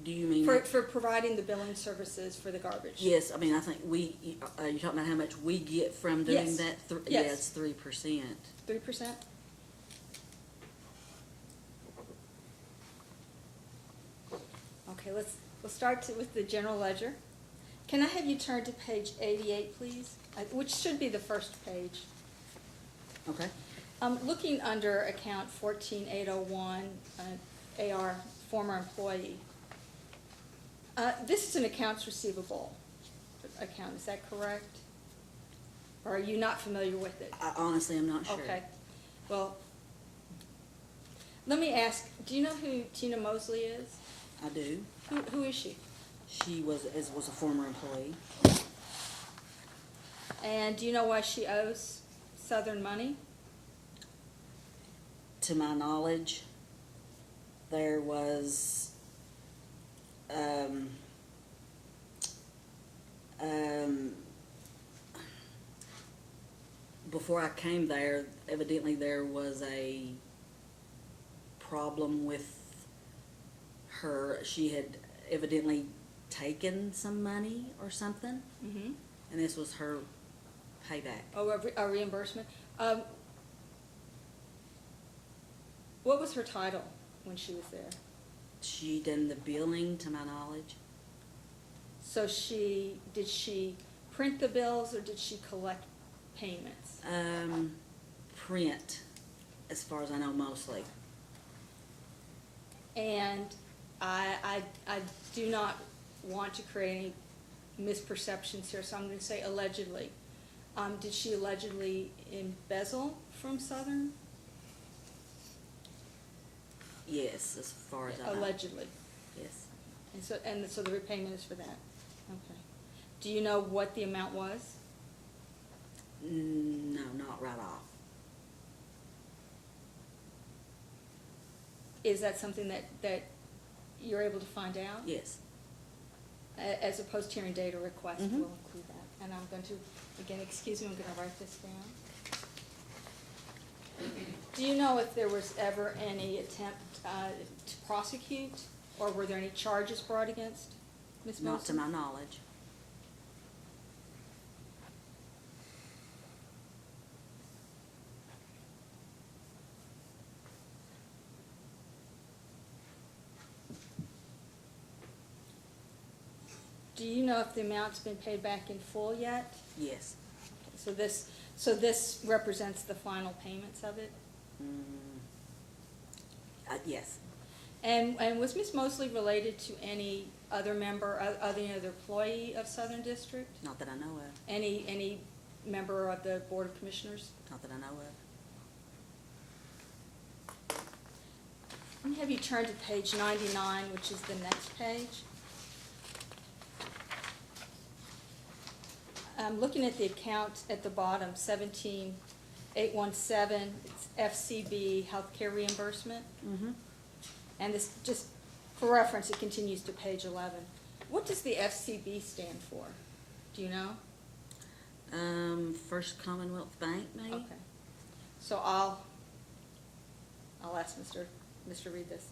Do you mean? For providing the billing services for the garbage? Yes, I mean, I think you're talking about how much we get from doing Yes. that? Yes. Yeah, it's 3%. 3%? Okay, we'll start with the general ledger. Can I have you turn to page 88, please? Which should be the first page. Okay. Looking under account 14801, AR, former employee. This is an accounts receivable account, is that correct? Or are you not familiar with it? I honestly am not sure. Okay, well, let me ask, do you know who Tina Mosley is? I do. Who is she? She was a former employee. And do you know why she owes Southern money? To my knowledge, there was, before I came there, evidently there was a problem with her. She had evidently taken some money or something, Mm-hmm. and this was her payback. Oh, a reimbursement. What was her title when she was there? She done the billing, to my knowledge. So did she print the bills or did she collect payments? Print, as far as I know, mostly. And I do not want to create any misperceptions here, so I'm going to say allegedly. Did she allegedly embezzle from Southern? Yes, as far as I know. Allegedly. Yes. And so the repayment is for that? Okay. Do you know what the amount was? No, not right off. Is that something that you're able to find out? Yes. As opposed to hearing data request, Mhm. we'll include that. And I'm going to, again, excuse me, I'm going to write this down. Do you know if there was ever any attempt to prosecute, or were there any charges brought against Ms. Mosley? Not to my knowledge. Do you know if the amount's been paid back in full yet? Yes. So this represents the final payments of it? Yes. And was Ms. Mosley related to any other member, any other employee of Southern District? Not that I know of. Any member of the Board of Commissioners? Not that I know of. Let me have you turn to page 99, which is the next page. I'm looking at the account at the bottom, 17817, it's FCB, healthcare reimbursement. Mhm. And this, just for reference, it continues to page 11. What does the FCB stand for? Do you know? First Commonwealth Bank, maybe? Okay. So I'll ask Mr. Reed this.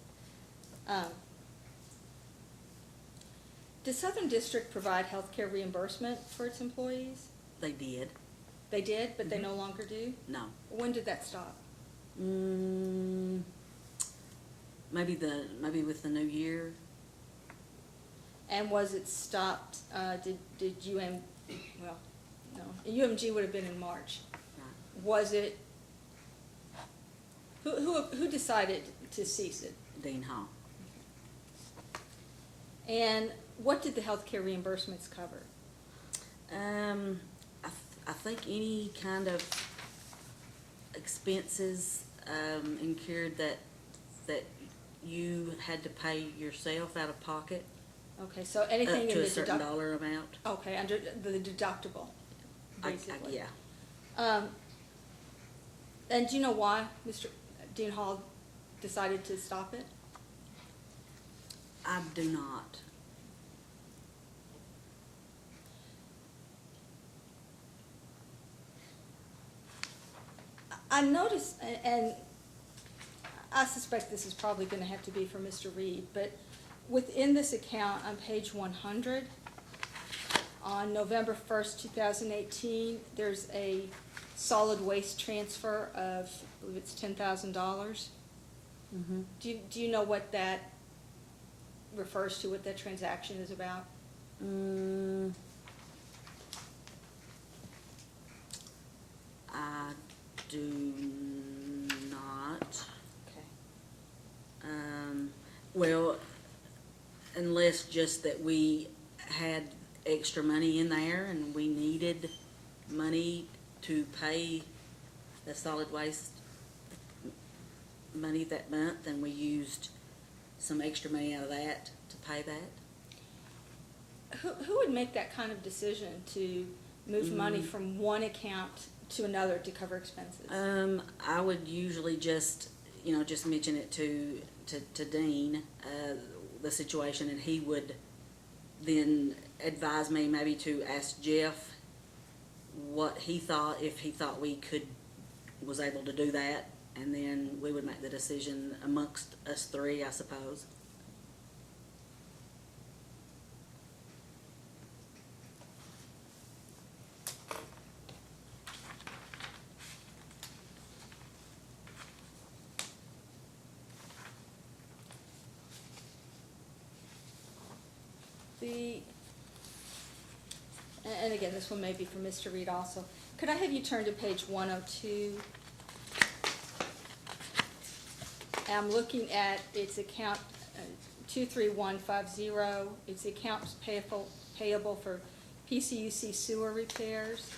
Does Southern District provide healthcare reimbursement for its employees? They did. They did, but they no longer do? No. When did that stop? Maybe with the new year. And was it stopped, did well, no, UMG would have been in March. Right. Was it, who decided to cease it? Dean Hall. And what did the healthcare reimbursements cover? I think any kind of expenses incurred that you had to pay yourself out of pocket, Okay, so up anything in to the a certain dollar amount. Okay, under the deductible, basically. Yeah. And do you know why Mr. Dean Hall decided to stop it? I do not. I noticed, and I suspect this is probably gonna have to be for Mr. Reed, but within this account on page 100, on November 1st, 2018, there's a solid waste transfer of, I believe it's $10,000. Mm-hmm. Do you know what that refers to, what that transaction is about? I do not. Okay. Well, unless just that we had extra money in there and we needed money to pay the solid waste money that month, and we used some extra money out of that to pay that. Who would make that kind of decision to move money from one account to another to cover expenses? I would usually just mention it to Dean, the situation, and he would then advise me maybe to ask Jeff what he thought, if he thought we was able to do that, and then we would make the decision amongst us three, I suppose. And again, this one may be for Mr. Reed also. Could I have you turn to page 102? I'm looking at its account 23150. It's the accounts payable for PCUC sewer repairs.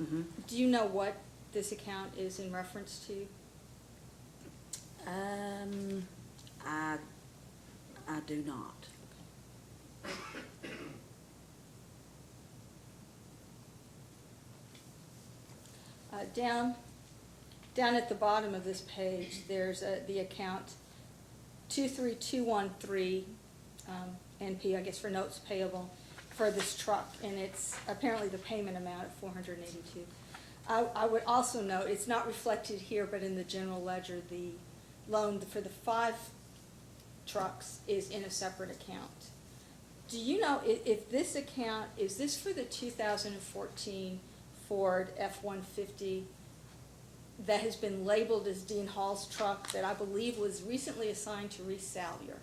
Mm-hmm. Do you know what this account is in reference to? I do not. Down at the bottom of this page, there's the account 23213, NP, I guess, for notes payable for this truck, and it's apparently the payment amount of $482. I would also note, it's not reflected here, but in the general ledger, the loan for the 5 trucks is in a separate account. Do you know if this account, is this for the 2014 Ford F-150 that has been labeled as Dean Hall's truck that I believe was recently assigned to Reese Salyer?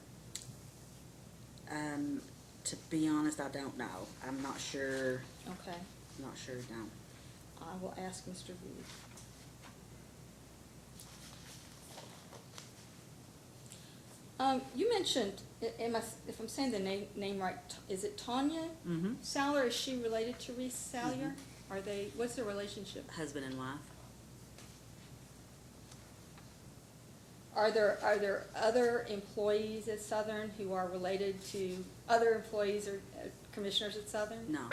To be honest, I don't know. I'm not sure. Okay, Not sure, no. I will ask Mr. Reed. You mentioned, if I'm saying the name right, is it Tanya Mm-hmm. Salyer? Is she related to Reese Salyer? Are they, what's their relationship? Husband and wife. Are there other employees at Southern who are related to other employees or commissioners at Southern? No.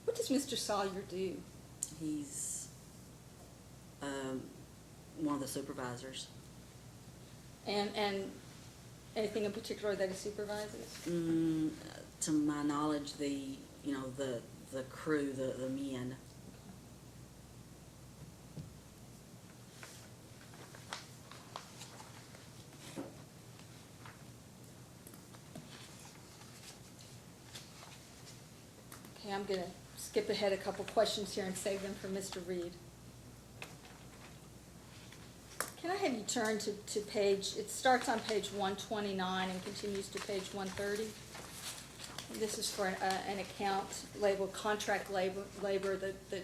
What does Mr. Sawyer do? He's, one of the supervisors. And anything in particular that he supervises? To my knowledge, the crew, the men. Okay, I'm gonna skip ahead a couple questions here and save them for Mr. Reed. Can I have you turn to page, it starts on page 129 and continues to page 130? This is for an account labeled contract labor. The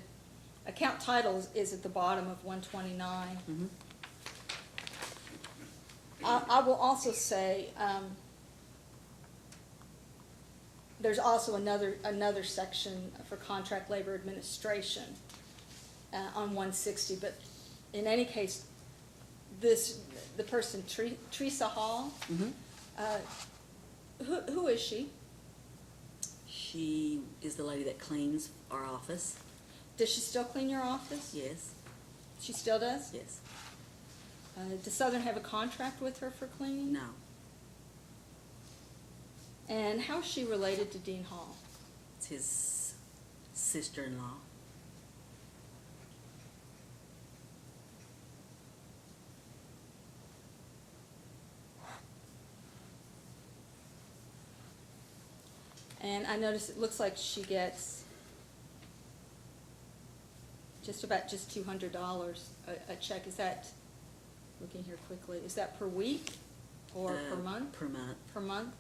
account title is at the bottom of 129. Mm-hmm. I will also say, there's also another section for contract labor administration on 160, but in any case, the person, Teresa Hall, who is she? She is the lady that cleans our office. Does she still clean your office? Yes, She still does? yes. Does Southern have a contract with her for cleaning? No. And how is she related to Dean Hall? It's his sister-in-law. And I notice it looks like she gets just $200 a check. Is that, looking here quickly, is that per week or per month? Per month. Per month?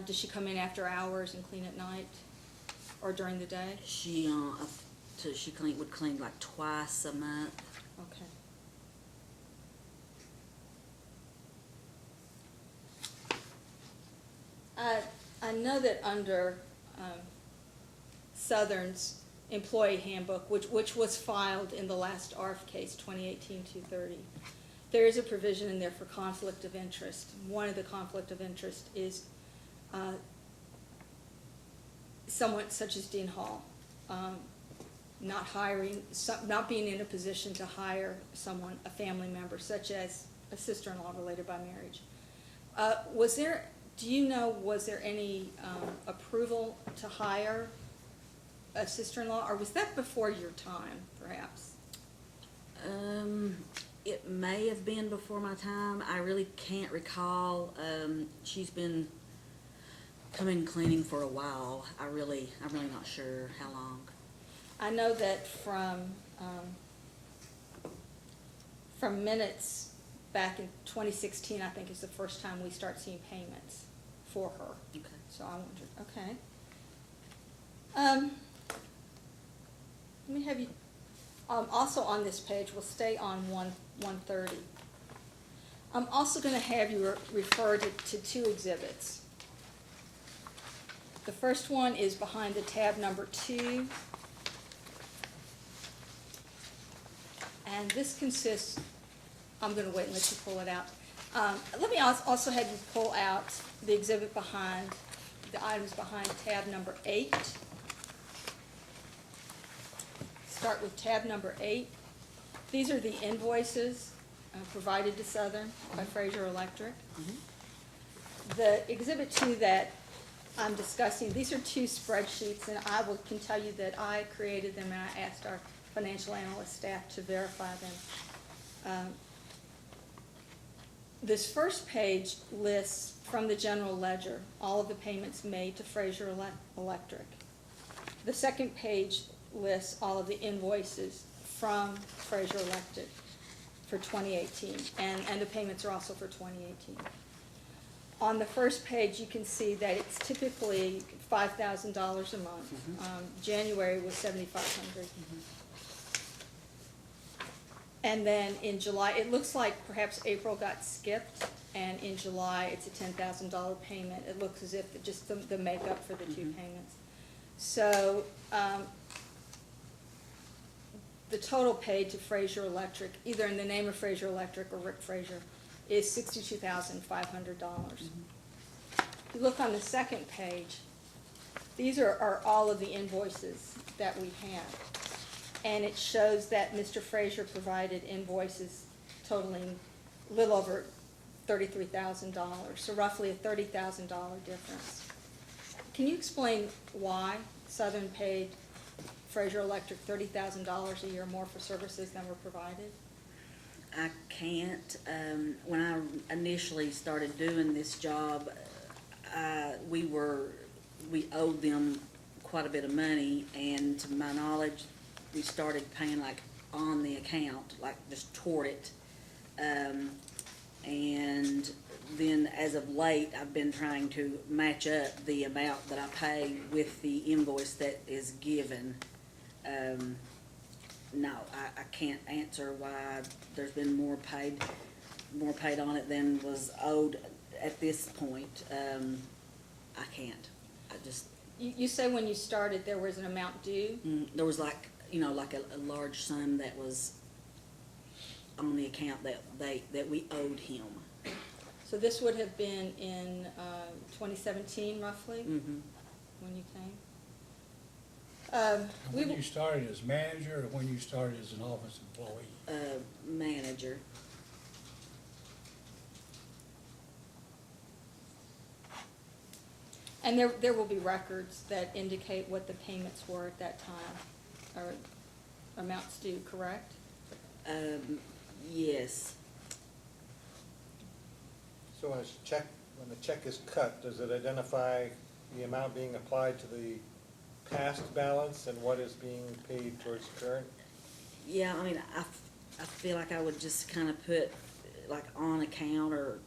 Does she come in after hours and clean at night or during the day? She would clean like twice a month. Okay. I know that under Southern's employee handbook, which was filed in the last ARF case, 2018-230, there is a provision in there for conflict of interest. One of the conflict of interest is someone such as Dean Hall, not being in a position to hire someone, a family member, such as a sister-in-law related by marriage. Was there any approval to hire a sister-in-law, or was that before your time, perhaps? It may have been before my time. I really can't recall. She's been coming cleaning for a while. I'm really not sure how long. I know that from minutes back in 2016, I think is the first time we start seeing payments for her. Okay. So I wondered, okay. Let me have you, also on this page, we'll stay on 130. I'm also going to have you refer to two exhibits. The first one is behind the tab number 2. And this consists, I'm going to wait and let you pull it out. Let me also have you pull out the exhibit behind, the items behind tab number 8. Start with tab number 8. These are the invoices provided to Southern by Fraser Electric. The exhibit 2 that I'm discussing, these are 2 spreadsheets, and can tell you that I created them and I asked our financial analyst staff to verify them. This first page lists from the general ledger all of the payments made to Fraser Electric. The second page lists all of the invoices from Fraser Electric for 2018, and the payments are also for 2018. On the first page, you can see that it's typically $5,000 a month. January was $7,500. And then in July, it looks like perhaps April got skipped, and in July, it's a $10,000 payment. It looks as if just the makeup for the 2 payments. So the total paid to Fraser Electric, either in the name of Fraser Electric or Rick Fraser, is $62,500. you look on the second page, these are all of the invoices that we have. And it shows that Mr. Frazier provided invoices totaling a little over $33,000, so roughly a $30,000 difference. Can you explain why Southern paid Frazier Electric $30,000 a year more for services than were provided? I can't. When I initially started doing this job, we owed them quite a bit of money, and to my knowledge, we started paying like on the account, like just toward it. And then as of late, I've been trying to match up the amount that I pay with the invoice that is given. No, I can't answer why there's been more paid on it than was owed at this point. I can't. I just, You say when you started, there was an amount due? there was like, like a large sum that was on the account that we owed him. So this would have been in 2017 roughly, Mm-hmm. when you came? When you started as manager or when you started as an office employee? Manager. And there will be records that indicate what the payments were at that time, or amounts due, correct? Yes. So when the check is cut, does it identify the amount being applied to the past balance and what is being paid towards current? Yeah, I mean, I feel like I would just kind of put like on account or,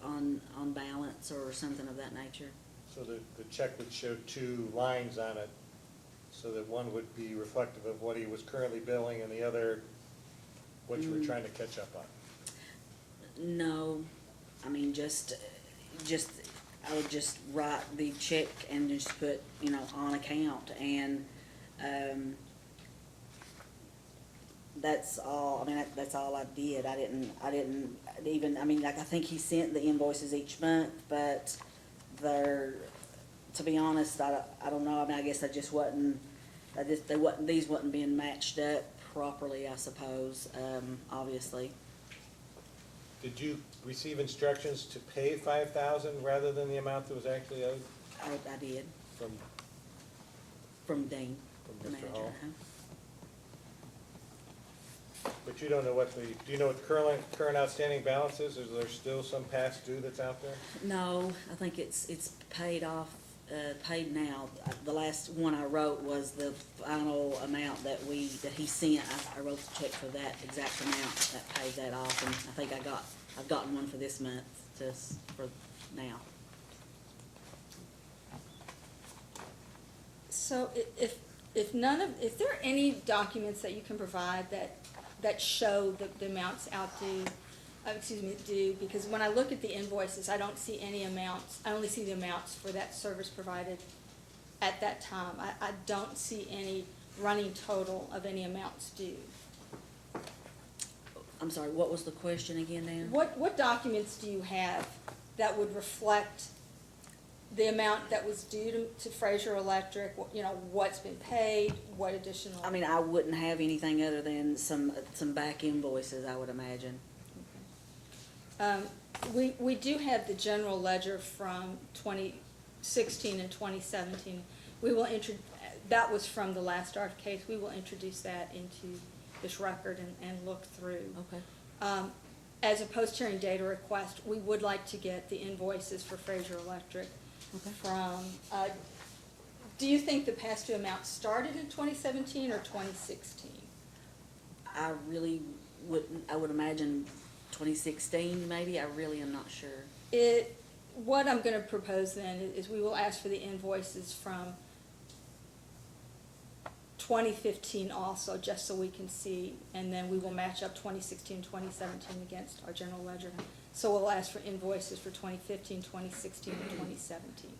on balance or something of that nature. So the check would show two lines on it, so that one would be reflective of what he was currently billing and the other what you were trying to catch up on. No, I mean, I would just write the check and just put, on account, and, that's all, I mean, that's all I did. I didn't even, I mean, like, I think he sent the invoices each month, but to be honest, I don't know, I mean, I guess these wasn't being matched up properly, I suppose, obviously. Did you receive instructions to pay $5,000 rather than the amount that was actually owed I did, from from Dean, the Mr. manager. Hall? huh? But you don't know do you know what current outstanding balance is? Is there still some past due that's out there? No, I think it's paid off, paid now. The last one I wrote was the final amount that he sent. I wrote the check for that exact amount that paid that off, and I think I've gotten one for this month, for now. So if there are any documents that you can provide that show the amounts due, because when I look at the invoices, I don't see any amounts, I only see the amounts for that service provided at that time. I don't see any running total of any amounts due. I'm sorry, what was the question again, Dan? What documents do you have that would reflect the amount that was due to Frazier Electric, what's been paid, what additional? I mean, I wouldn't have anything other than some back invoices, I would imagine. We do have the general ledger from 2016 and 2017. That was from the last ARF case. We will introduce that into this record and look through. Okay. As a post-hearing data request, we would like to get the invoices for Frazier Electric from, do you think the past due amount started in 2017 or 2016? I really wouldn't, I would imagine 2016 maybe, I really am not sure. What I'm gonna propose then is we will ask for the invoices from 2015 also, just so we can see, and then we will match up 2016, 2017 against our general ledger. So we'll ask for invoices for 2015, 2016, and 2017.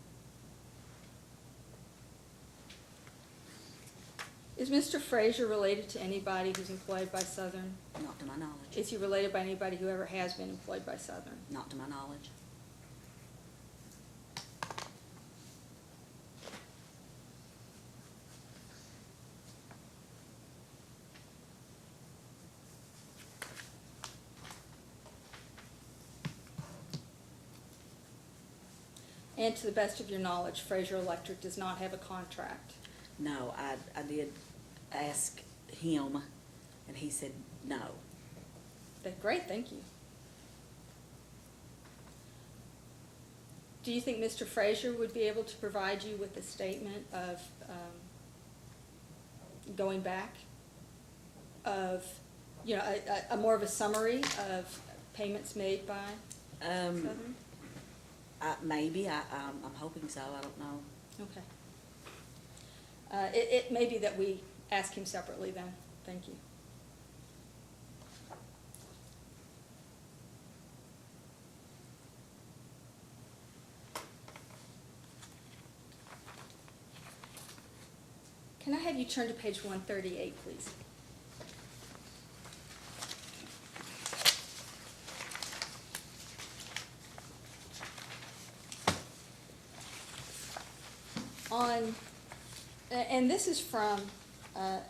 Is Mr. Frazier related to anybody who's employed by Southern? Not to my knowledge. Is he related by anybody who ever has been employed by Southern? Not to my knowledge. And to the best of your knowledge, Fraser Electric does not have a contract. No, I did ask him, and he said no. Great, thank you. Do you think Mr. Fraser would be able to provide you with a statement of going back? Of, you know, a more of a summary of payments made by Southern? Maybe, I'm hoping so, I don't know. Okay. It may be that we ask him separately then. Thank you. Can I have you turn to page 138, please? And this is from an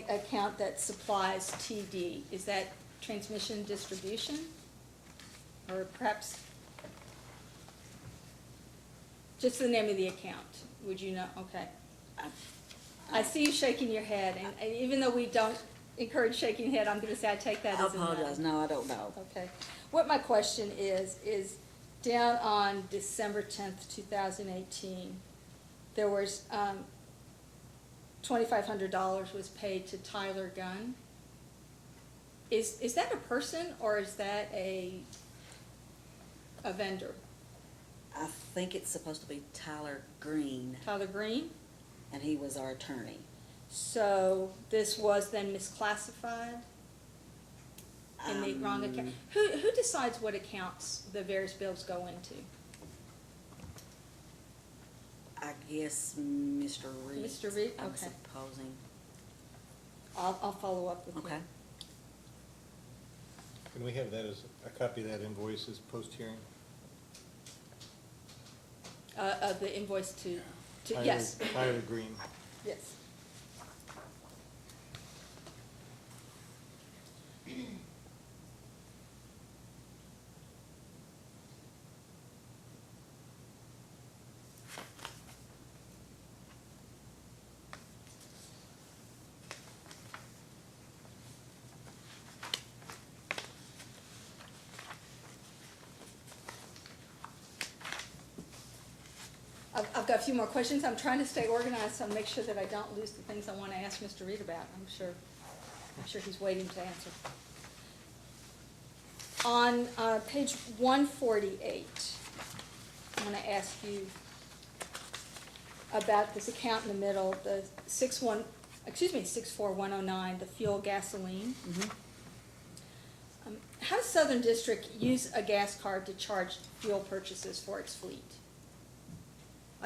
account that supplies TD. Is that transmission distribution? Or perhaps just the name of the account? Would you know? Okay. I see you shaking your head, and even though we don't encourage shaking head, I'm going to say I take that I as a no. apologize, no, I don't know. Okay. What my question is down on December 10th, 2018, there was $2,500 was paid to Tyler Gunn. Is that a person or is that a vendor? I think it's supposed to be Tyler Green, Tyler Green? and he was our attorney. So this was then misclassified in the wrong account? Who decides what accounts the various bills go into? I guess Mr. Reed. Mr. Reed? I'm Okay. supposing. I'll follow up with you. Okay. Can we have that as, a copy of that invoice as post-hearing? Of the invoice to, yes, Tyler Green. yes. I've got a few more questions. I'm trying to stay organized, so I'll make sure that I don't lose the things I want to ask Mr. Reed about. I'm sure he's waiting to answer. On page 148, I'm going to ask you about this account in the middle, the 64109, the fuel gasoline. Mhm. How does Southern District use a gas card to charge fuel purchases for its fleet?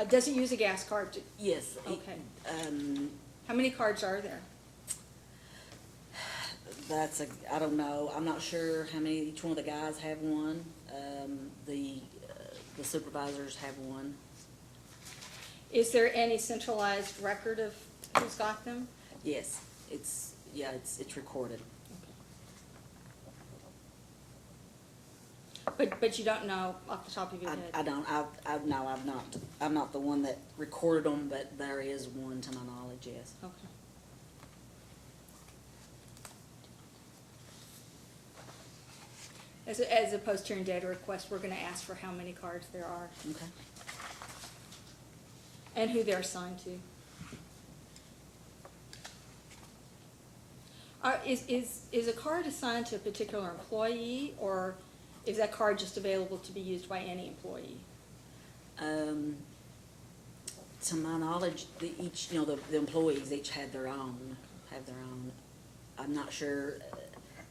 Does it use a gas card to, Yes. okay. How many cards are there? I don't know, I'm not sure how many, each one of the guys have one. The supervisors have one. Is there any centralized record of who's got them? Yes, it's recorded. But you don't know off the top of your head? I don't, no, I'm not the one that recorded them, but there is one to my knowledge, yes. Okay. As a post-hearing data request, we're gonna ask for how many cards there are Okay. and who they're assigned to. Is a card assigned to a particular employee, or is that card just available to be used by any employee? To my knowledge, the employees each have their own. I'm not sure,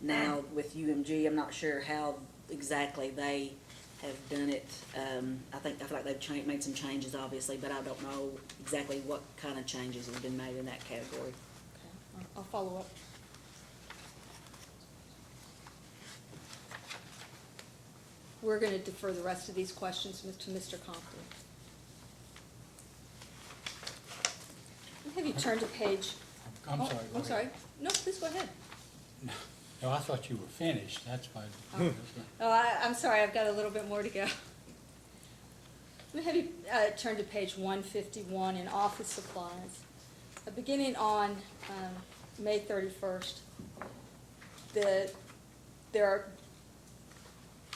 now with UMG, I'm not sure how exactly they have done it. I feel like they've made some changes, obviously, but I don't know exactly what kind of changes have been made in that category. Okay, I'll follow up. We're gonna defer the rest of these questions to Mr. Compton. Have you turned to page? I'm Oh, sorry. go I'm ahead. sorry. No, please go ahead. No, I thought you were finished, that's why. Oh, I'm sorry, I've got a little bit more to go. Let me have you turn to page 151 in office supplies. Beginning on May 31st, there are,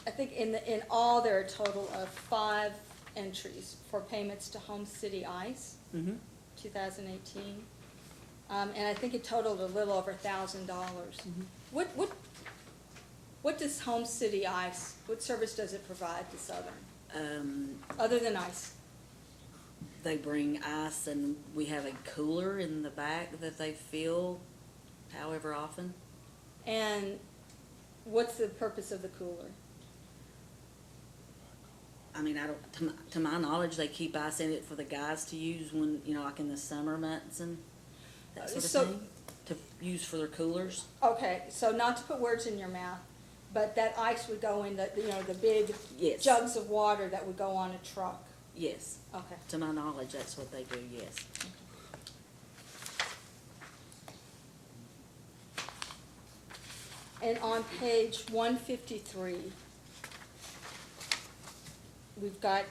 I think in all, there are a total of 5 entries for payments to Home City Ice, 2018. And I think it totaled a little over $1,000. What does Home City Ice, what service does it provide to Southern, other than ice? They bring ice, and we have a cooler in the back that they fill however often. And what's the purpose of the cooler? I mean, I don't, to my knowledge, they keep ice in it for the guys to use when, like in the summer months and that sort of So- thing, to use for their coolers. Okay, so not to put words in your mouth, but that ice would go in the, the big Yes. jugs of water that would go on a truck. Yes. Okay. To my knowledge, that's what they do, yes. And on page 153, we've got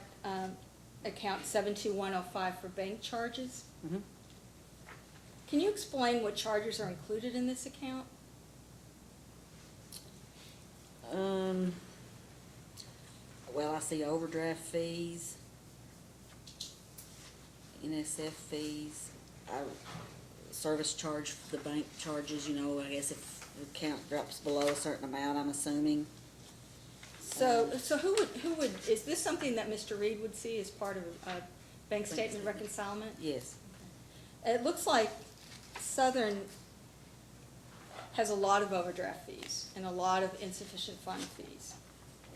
account 72105 for bank charges. Mhm. Can you explain what charges are included in this account? Well, I see overdraft fees, NSF fees, service charge, the bank charges, I guess if the account drops below a certain amount, I'm assuming. So who would, is this something that Mr. Reed would see as part of a bank statement reconcilement? Yes. It looks like Southern has a lot of overdraft fees and a lot of insufficient fund fees.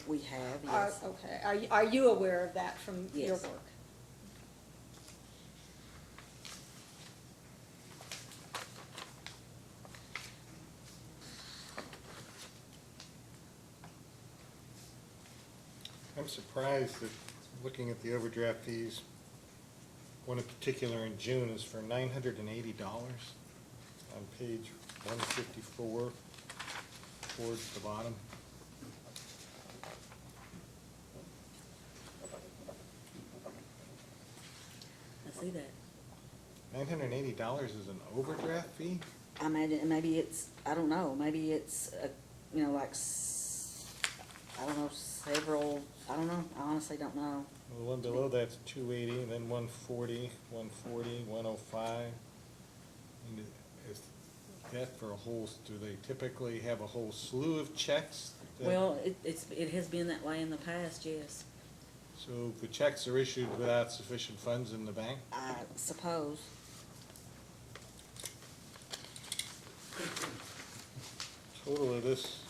We have, yes. Okay, are you aware of that from your Yes. work? I'm surprised that, looking at the overdraft fees, one in particular in June is for $980 on page 154 towards the bottom. I see that. $980 is an overdraft fee? I imagine, maybe it's, I don't know, maybe it's, like, I don't know, several, I don't know, I honestly don't know. Well, the one below that's 280, and then 140, 140, 105. And is that for a whole, do they typically have a whole slew of checks? Well, it has been that way in the past, yes, So the checks are issued without sufficient funds in the bank? I suppose. Total of this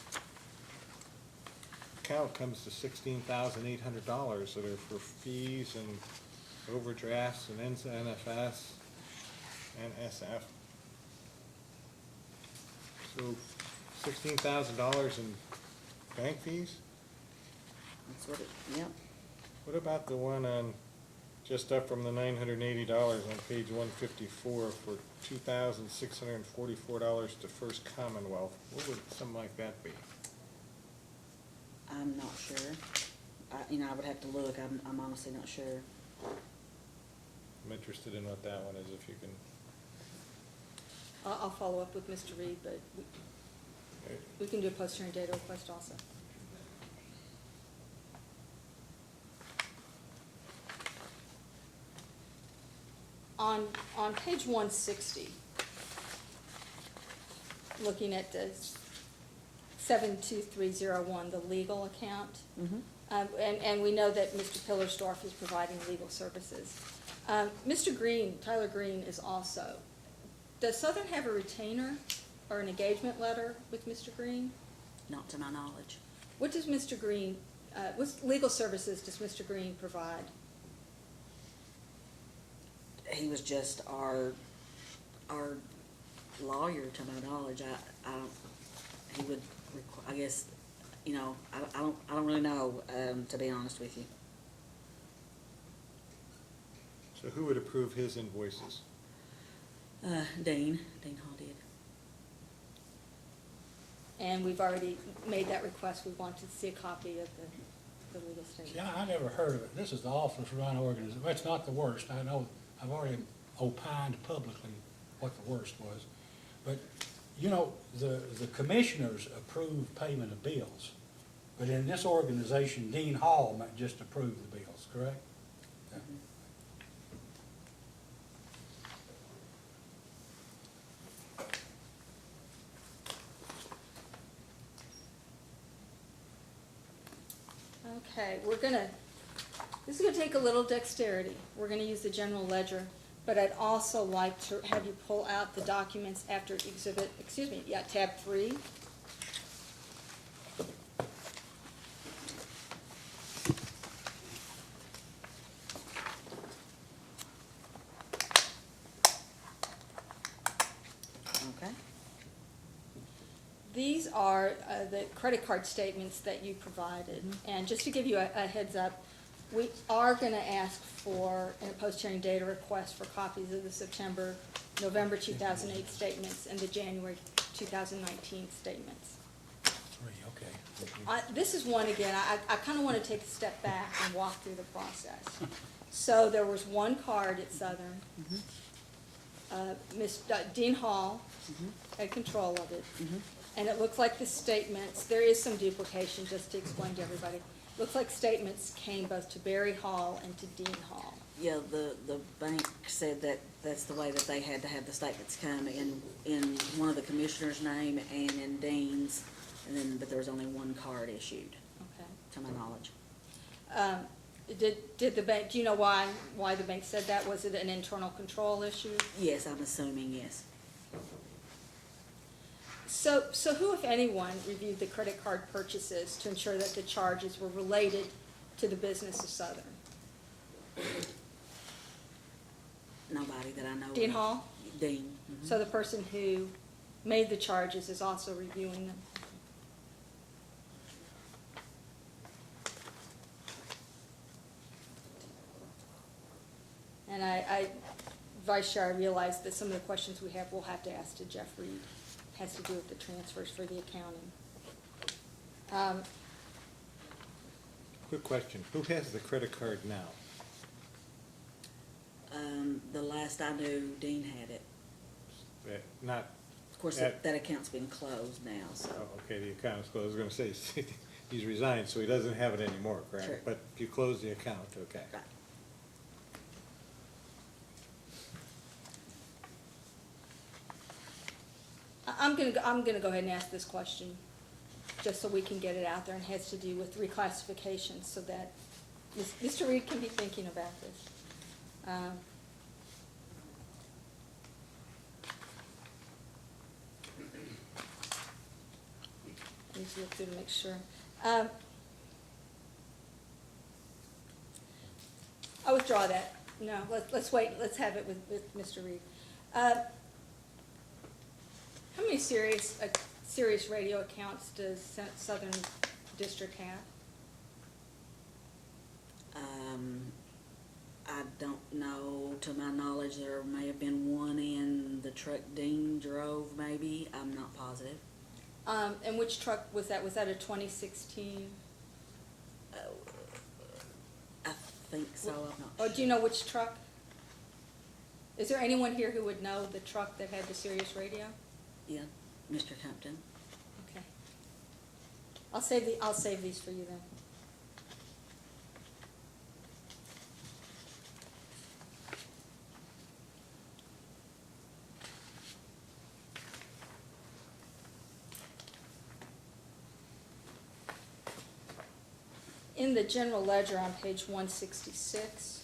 account comes to $16,800 that are for fees and overdrafts and NFS and SF. So $16,000 in bank fees? That's what yep. What about the one on, just up from the $980 on page 154 for $2,644 to First Commonwealth? What would something like that be? I'm not sure. I would have to look, I'm honestly not sure. I'm interested in what that one is, if you can. I'll follow up with Mr. Reed, but we can do a post-hearing data request also. On page 160, looking at the 72301, the legal account, and we know that Mr. Pillersdorf is providing legal services. Mr. Green, Tyler Green, is also. Does Southern have a retainer or an engagement letter with Mr. Green? Not to my knowledge. What does Mr. Green, what legal services does Mr. Green provide? He was just our lawyer, to my knowledge. I don't, he would, I guess, I don't really know, to be honest with you. So who would approve his invoices? Dean Hall did. And we've already made that request. We want to see a copy of the legal statement. See, I never heard of it. This is the office-run organization. It's not the worst. I know, I've already opined publicly what the worst was. But, you know, the commissioners approve payment of bills. But in this organization, Dean Hall might just approve the bills, correct? Yeah. Okay, this is gonna take a little dexterity. We're gonna use the general ledger, but I'd also like to have you pull out the documents after tab 3. Okay. These are the credit card statements that you provided. And just to give you a heads up, we are going to ask for, in a post-hearing data request, for copies of the November 2008 statements and the January 2019 statements. 3, okay. This is one, again, I kind of want to take a step back and walk through the process. So there was one card at Southern. Dean Hall had control of it. And it looks like the statements, there is some duplication, just to explain to everybody. Looks like statements came both to Barry Hall and to Dean Hall. Yeah, the bank said that that's the way that they had to have the statements come in one of the commissioner's name and in Dean's, but there was only one card issued, Okay. to my knowledge. Did the bank, do you know why the bank said that? Was it an internal control issue? Yes, I'm assuming, yes. So who, if anyone, reviewed the credit card purchases to ensure that the charges were related to the business of Southern? Nobody that I know of. Dean Hall? Dean. So the person who made the charges is also reviewing them? And Vice Chair, I realize that some of the questions we have, we'll have to ask to Jeff Reed. Has to do with the transfers for the accounting. Quick question, who has the credit card now? The last I knew, Dean had it. Not, Of course, At- that account's been closed now, so. oh, okay, the account is closed, I was gonna say, he's resigned, so he doesn't have it anymore, correct? Sure. But if you close the account, okay. Right. I'm gonna go ahead and ask this question, just so we can get it out there, and it has to do with reclassification, so that Mr. Reed can be thinking about this. Let me just look through to make sure. I'll withdraw that. No, let's wait, let's have it with Mr. Reed. How many Sirius radio accounts does Southern District have? I don't know, to my knowledge, there may have been one in the truck Dean drove, maybe, I'm not positive. And which truck was that? Was that a 2016? I think so, I'm not Oh, sure. do you know which truck? Is there anyone here who would know the truck that had the Sirius radio? Yeah, Mr. Compton. Okay. I'll save these for you then. In the general ledger on page 166,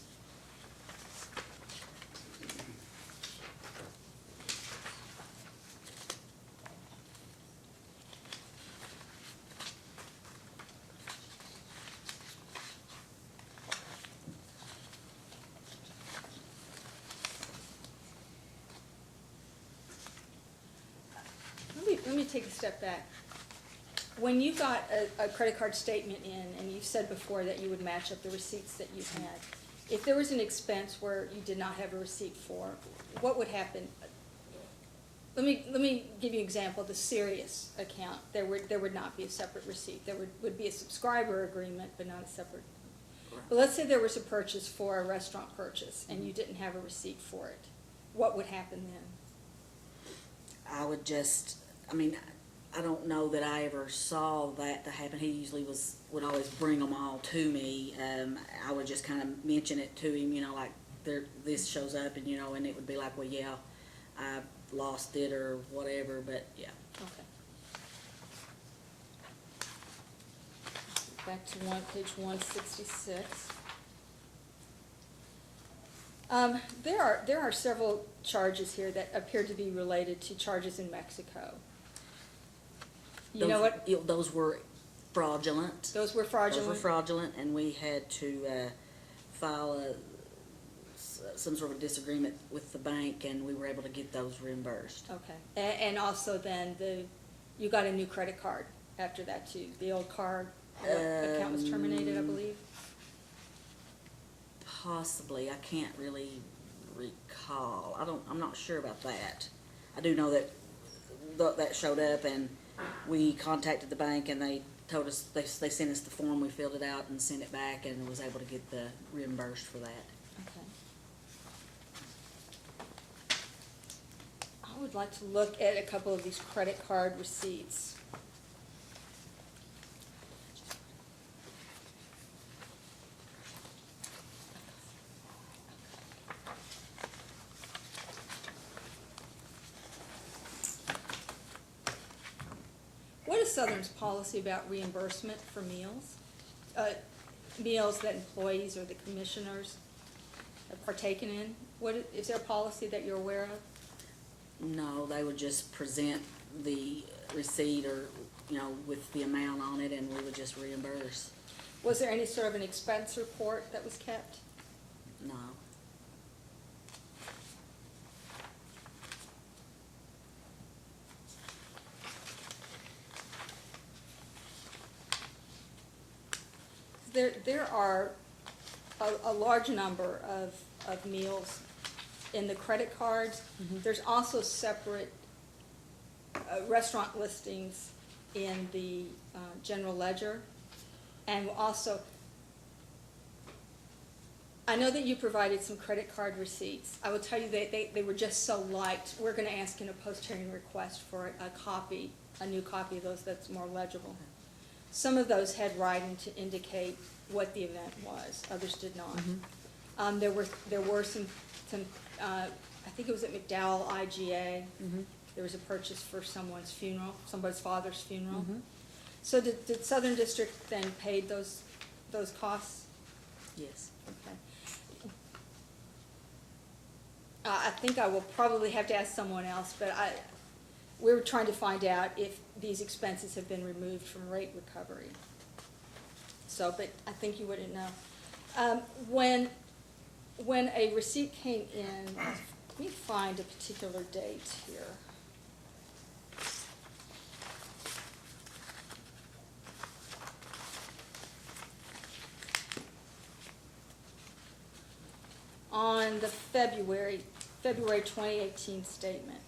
let me take a step back. When you got a credit card statement in, and you said before that you would match up the receipts that you had, if there was an expense where you did not have a receipt for, what would happen? let me give you an example, the Sirius account, there would not be a separate receipt. There would be a subscriber agreement, but not a separate. But let's say there was a purchase for a restaurant purchase, and you didn't have a receipt for it. What would happen then? I would just, I mean, I don't know that I ever saw that to happen. He usually would always bring them all to me. I would just kind of mention it to him, like this shows up, and and it would be like, well, yeah, I lost it or whatever, but yeah. Okay. Back to page 166. There are several charges here that appear to be related to charges in Mexico. You know what? Those were fraudulent. Those were fraudulent? Those were fraudulent, and we had to file some sort of disagreement with the bank, and we were able to get those reimbursed. Okay. And also then you got a new credit card after that too. The old card account was terminated, I believe. Possibly. I can't really recall. I'm not sure about that. I do know that that showed up, and we contacted the bank, and they told us, they sent us the form, we filled it out and sent it back, and was able to get the reimbursed for that. Okay. I would like to look at a couple of these credit card receipts. What is Southern's policy about reimbursement for meals? Meals that employees or the commissioners have partaken in? Is there a policy that you're aware of? No, they would just present the receipt or, with the amount on it, and we would just reimburse. Was there any sort of an expense report that was kept? No. There are a large number of meals in the credit cards. Mm-hmm. There's also separate restaurant listings in the general ledger. And also, I know that you provided some credit card receipts. I will tell you that they were just so light. We're going to ask in a post-hearing request for a new copy of those that's more legible. Some of those had writing to indicate what the event was. Others did not. Mm-hmm. There were some I think it was at McDowell IGA. Mm-hmm. There was a purchase for someone's funeral, somebody's father's funeral. Mm-hmm. So did Southern District then paid those costs? Yes. Okay. I think I will probably have to ask someone else, but we were trying to find out if these expenses have been removed from rate recovery. So, but I think you wouldn't know. When a receipt came in, let me find a particular date here. On the February 2018 statement.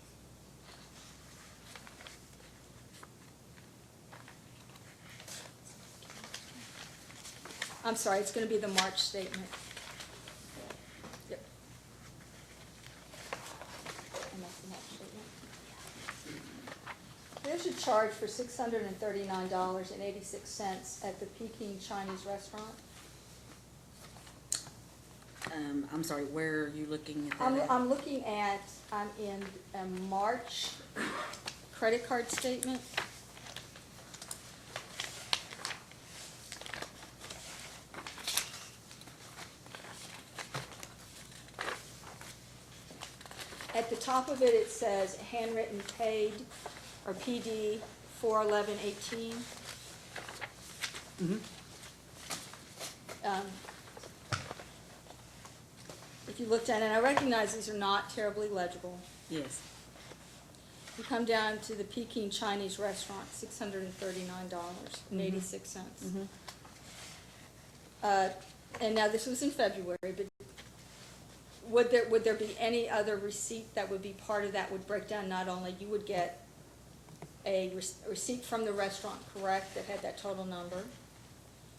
I'm sorry, it's going to be the March statement. Yep. And that's the March statement. There's a charge for $639.86 at the Peking Chinese restaurant. I'm sorry, where are you looking at that? I'm looking at, I'm in a March credit card statement. At the top of it, it says handwritten paid, or PD 4/11/18. Mm-hmm. If you looked at it, and I recognize these are not terribly legible. Yes. You come down to the Peking Chinese restaurant, $639.86. Mm-hmm. And now this was in February, but would there be any other receipt that would be part of that, would break down, not only you would get a receipt from the restaurant, correct, that had that total number?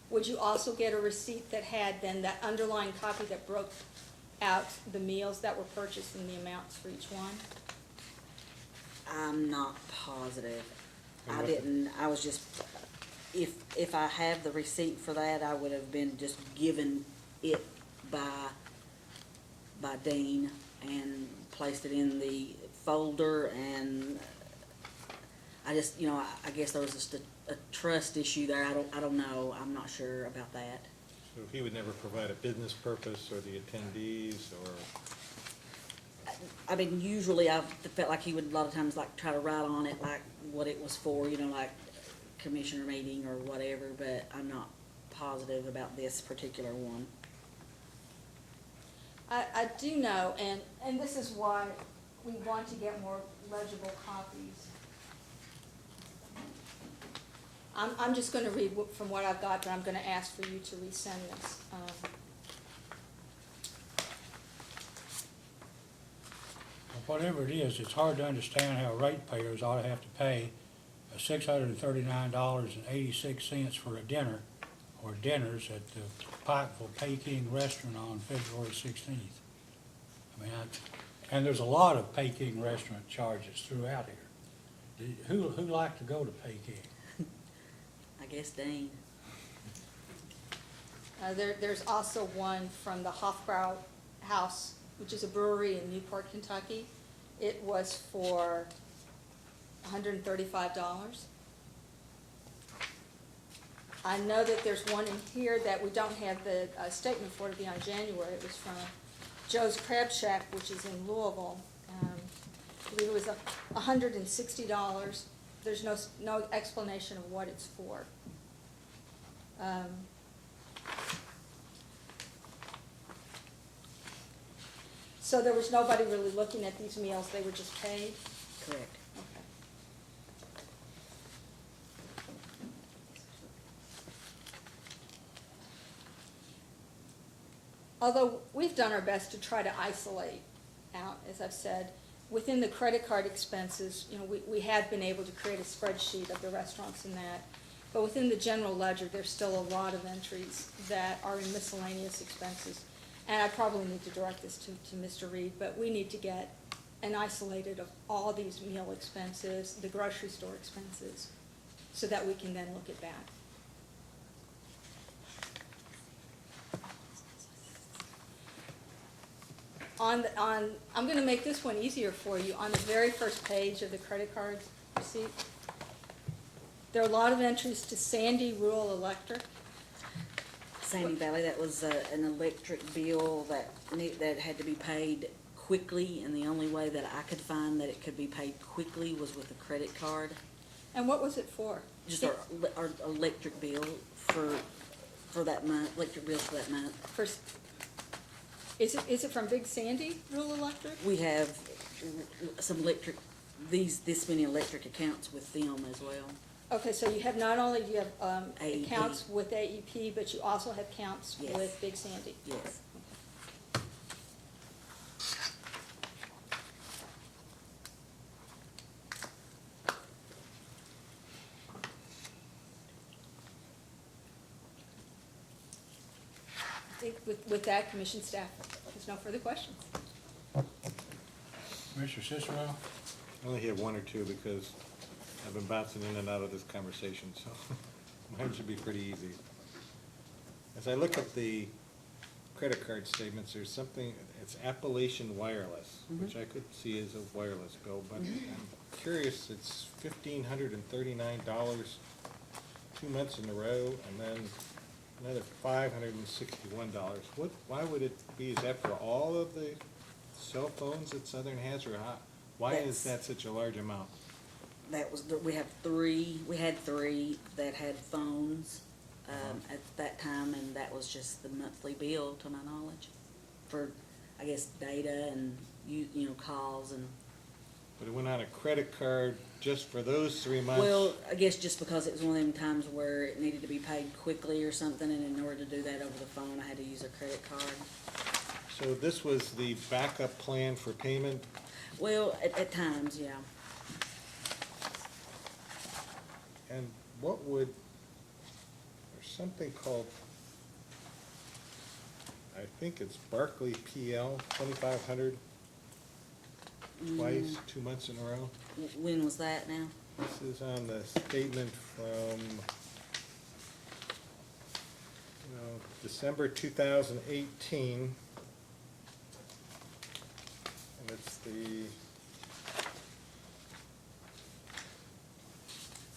Would you also get a receipt that had then that underlying copy that broke out the meals that were purchased and the amounts for each one? I'm not positive. I was just, if I have the receipt for that, I would have been just given it by Dean and placed it in the folder, and I just, I guess there was just a trust issue there. I don't know. I'm not sure about that. So he would never provide a business purpose or the attendees or? I mean, usually I've felt like he would a lot of times like try to write on it like what it was for, like commissioner meeting or whatever, but I'm not positive about this particular one. I do know, and this is why we want to get more legible copies. I'm just gonna read from what I've got, but I'm gonna ask for you to resend this. Whatever it is, it's hard to understand how ratepayers ought to have to pay $639.86 for a dinner or dinners at the Pikeville Peking Restaurant on February 16th. I mean, and there's a lot of Peking restaurant charges throughout here. Who like to go to Peking? I guess Dean. There's also one from the Hofbrau House, which is a brewery in Newport, Kentucky. It was for $135. I know that there's one in here that we don't have the statement for to be on January. It was from Joe's Crab Shack, which is in Louisville. I believe it was $160. There's no explanation of what it's for. So there was nobody really looking at these meals, they were just paid? Correct. Okay. Although we've done our best to try to isolate out, as I've said, within the credit card expenses, we have been able to create a spreadsheet of the restaurants and that. But within the general ledger, there's still a lot of entries that are in miscellaneous expenses. And I probably need to direct this to Mr. Reed, but we need to get an isolated of all these meal expenses, the grocery store expenses, so that we can then look at that. I'm gonna make this one easier for you. On the very first page of the credit card receipt, there are a lot of entries to Sandy Rural Electric. Sandy Valley, that was an electric bill that had to be paid quickly, and the only way that I could find that it could be paid quickly was with a credit card. And what was it for? Just our electric bill for that month, electric bills for that month. Is it from Big Sandy Rural Electric? We have some this many electric accounts with them as well. Okay, so you have not only do you have AEP. accounts with AEP, but you also have accounts Yes. with Big Sandy. Yes. I think with that, commission staff, there's no further questions. Mr. Cicero? I only have one or two because I've been bouncing in and out of this conversation, so mine should be pretty easy. As I look at the credit card statements, there's something, it's Appalachian Wireless, which I could see as a wireless bill, but I'm curious, it's $1,539 2 months in a row, and then another $561. Why would it be, is that for all of the cell phones that Southern has, or why is that such a large amount? That was, we had three that had phones, at that time, and that was just the monthly bill, to my knowledge, for, I guess, data and, calls and. But it went on a credit card just for those 3 months? Well, I guess just because it was one of them times where it needed to be paid quickly or something, and in order to do that over the phone, I had to use a credit card. So this was the backup plan for payment? Well, at times, yeah. And what would, there's something called, I think it's Barclay PL, 2,500, twice, 2 months in a row. When was that now? This is on the statement from, December 2018. And it's the,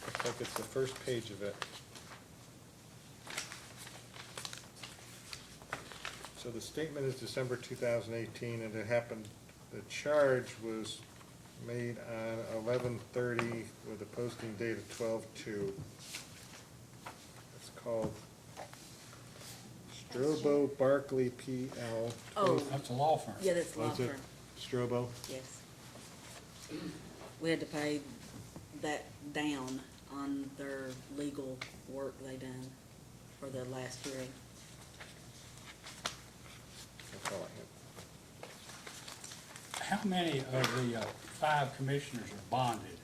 looks like it's the first page of it. So the statement is December 2018, and it happened, the charge was made on 11/30 with a posting date of 12/2. It's called Strobo Barclay PL. Oh, That's a law firm. yeah, that's law Was it firm, Strobo? yes. We had to pay that down on their legal work they done for the last hearing. That's all I have. How many of the 5 commissioners are bonded?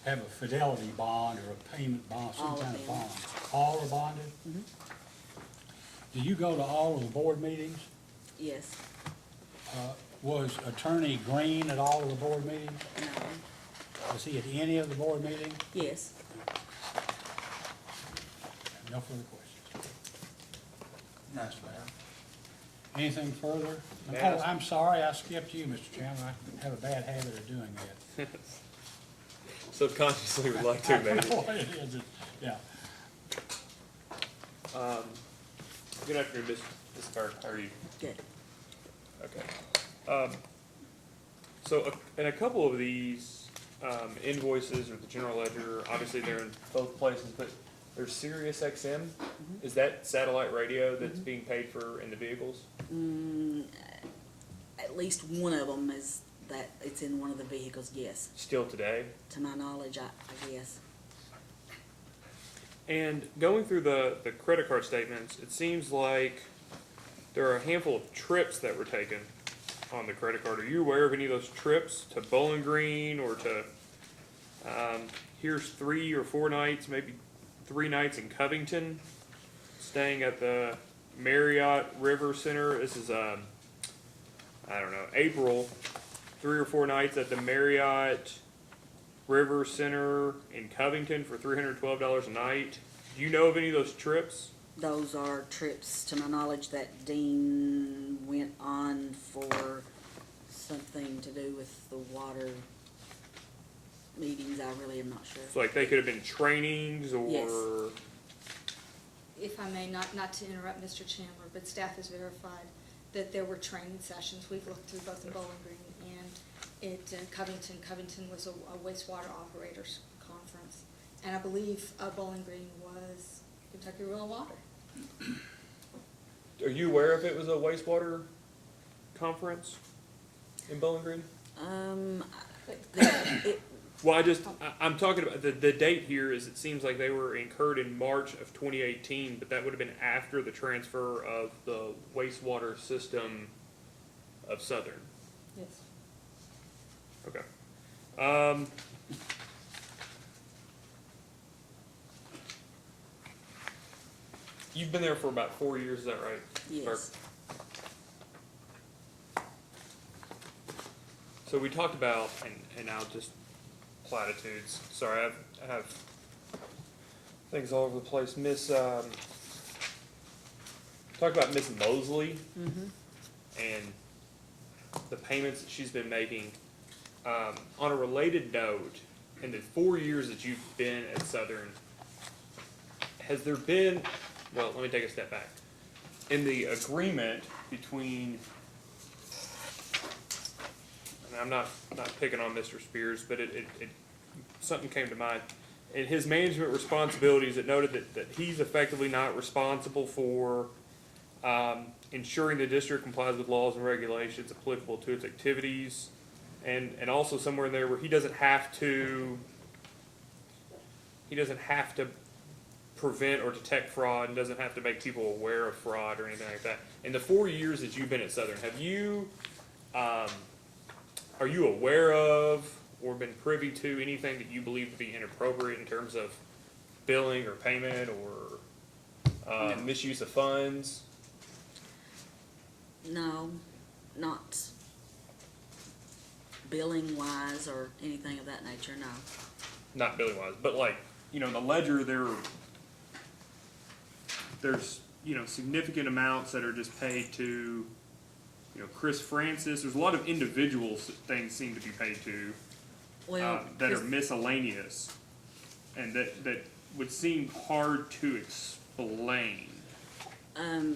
Have a fidelity bond or a payment bond, some All of kind of them. bond? All are bonded? Mhm. Do you go to all of the board meetings? Yes, Was Attorney Green at all of the board meetings? no, Was he at any of the board meetings? yes. No further questions. Nice, man. Anything further? May I Oh, ask- I'm sorry, I skipped you, Mr. Chairman. I have a bad habit of doing that. Subconsciously would like to, I maybe. know what it is. Yeah. Good afternoon, Ms. Carter. How are you? Good. Okay. So in a couple of these invoices or the general ledger, obviously they're in both places, but there's Sirius XM. Is that satellite radio that's being paid for in the vehicles? At least one of them is that, it's in one of the vehicles, yes. Still today? To my knowledge, I guess. And going through the credit card statements, it seems like there are a handful of trips that were taken on the credit card. Are you aware of any of those trips to Bowling Green or to, here's 3 or 4 nights, maybe 3 nights in Covington, staying at the Marriott River Center. This is, I don't know, April, 3 or 4 nights at the Marriott River Center in Covington for $312 a night. Do you know of any of those trips? Those are trips, to my knowledge, that Dean went on for something to do with the water meetings. I really am not sure. So like they could have been trainings or? Yes. If I may, not to interrupt Mr. Chandler, but staff has verified that there were training sessions. We've looked through both in Bowling Green and at Covington. Covington was a wastewater operators conference. And I believe Bowling Green was Kentucky Rural Water. Are you aware if it was a wastewater conference in Bowling Green? It, Well, I'm talking about, the date here is, it seems like they were incurred in March of 2018, but that would have been after the transfer of the wastewater system of Southern. Yes. Okay. You've been there for about 4 years, is that right? yes. So we talked about, and now just platitudes. Sorry, I have things all over the place. Talked about Miss Mosley and the payments that she's been making. On a related note, in the 4 years that you've been at Southern, has there been, well, let me take a step back. In the agreement between, and I'm not picking on Mr. Spears, but it something came to mind. In his management responsibilities, it noted that he's effectively not responsible for ensuring the district complies with laws and regulations applicable to its activities, and also somewhere in there where he doesn't have to prevent or detect fraud and doesn't have to make people aware of fraud or anything like that. In the 4 years that you've been at Southern, have you, are you aware of or been privy to anything that you believe to be inappropriate in terms of billing or payment or misuse of funds? No, not billing wise or anything of that nature, no. Not billing wise, but like, you know, the ledger, there's, you know, significant amounts that are just paid to, you know, Chris Francis. There's a lot of individuals that things seem to be paid to, Well, that Chris- are miscellaneous, and that would seem hard to explain.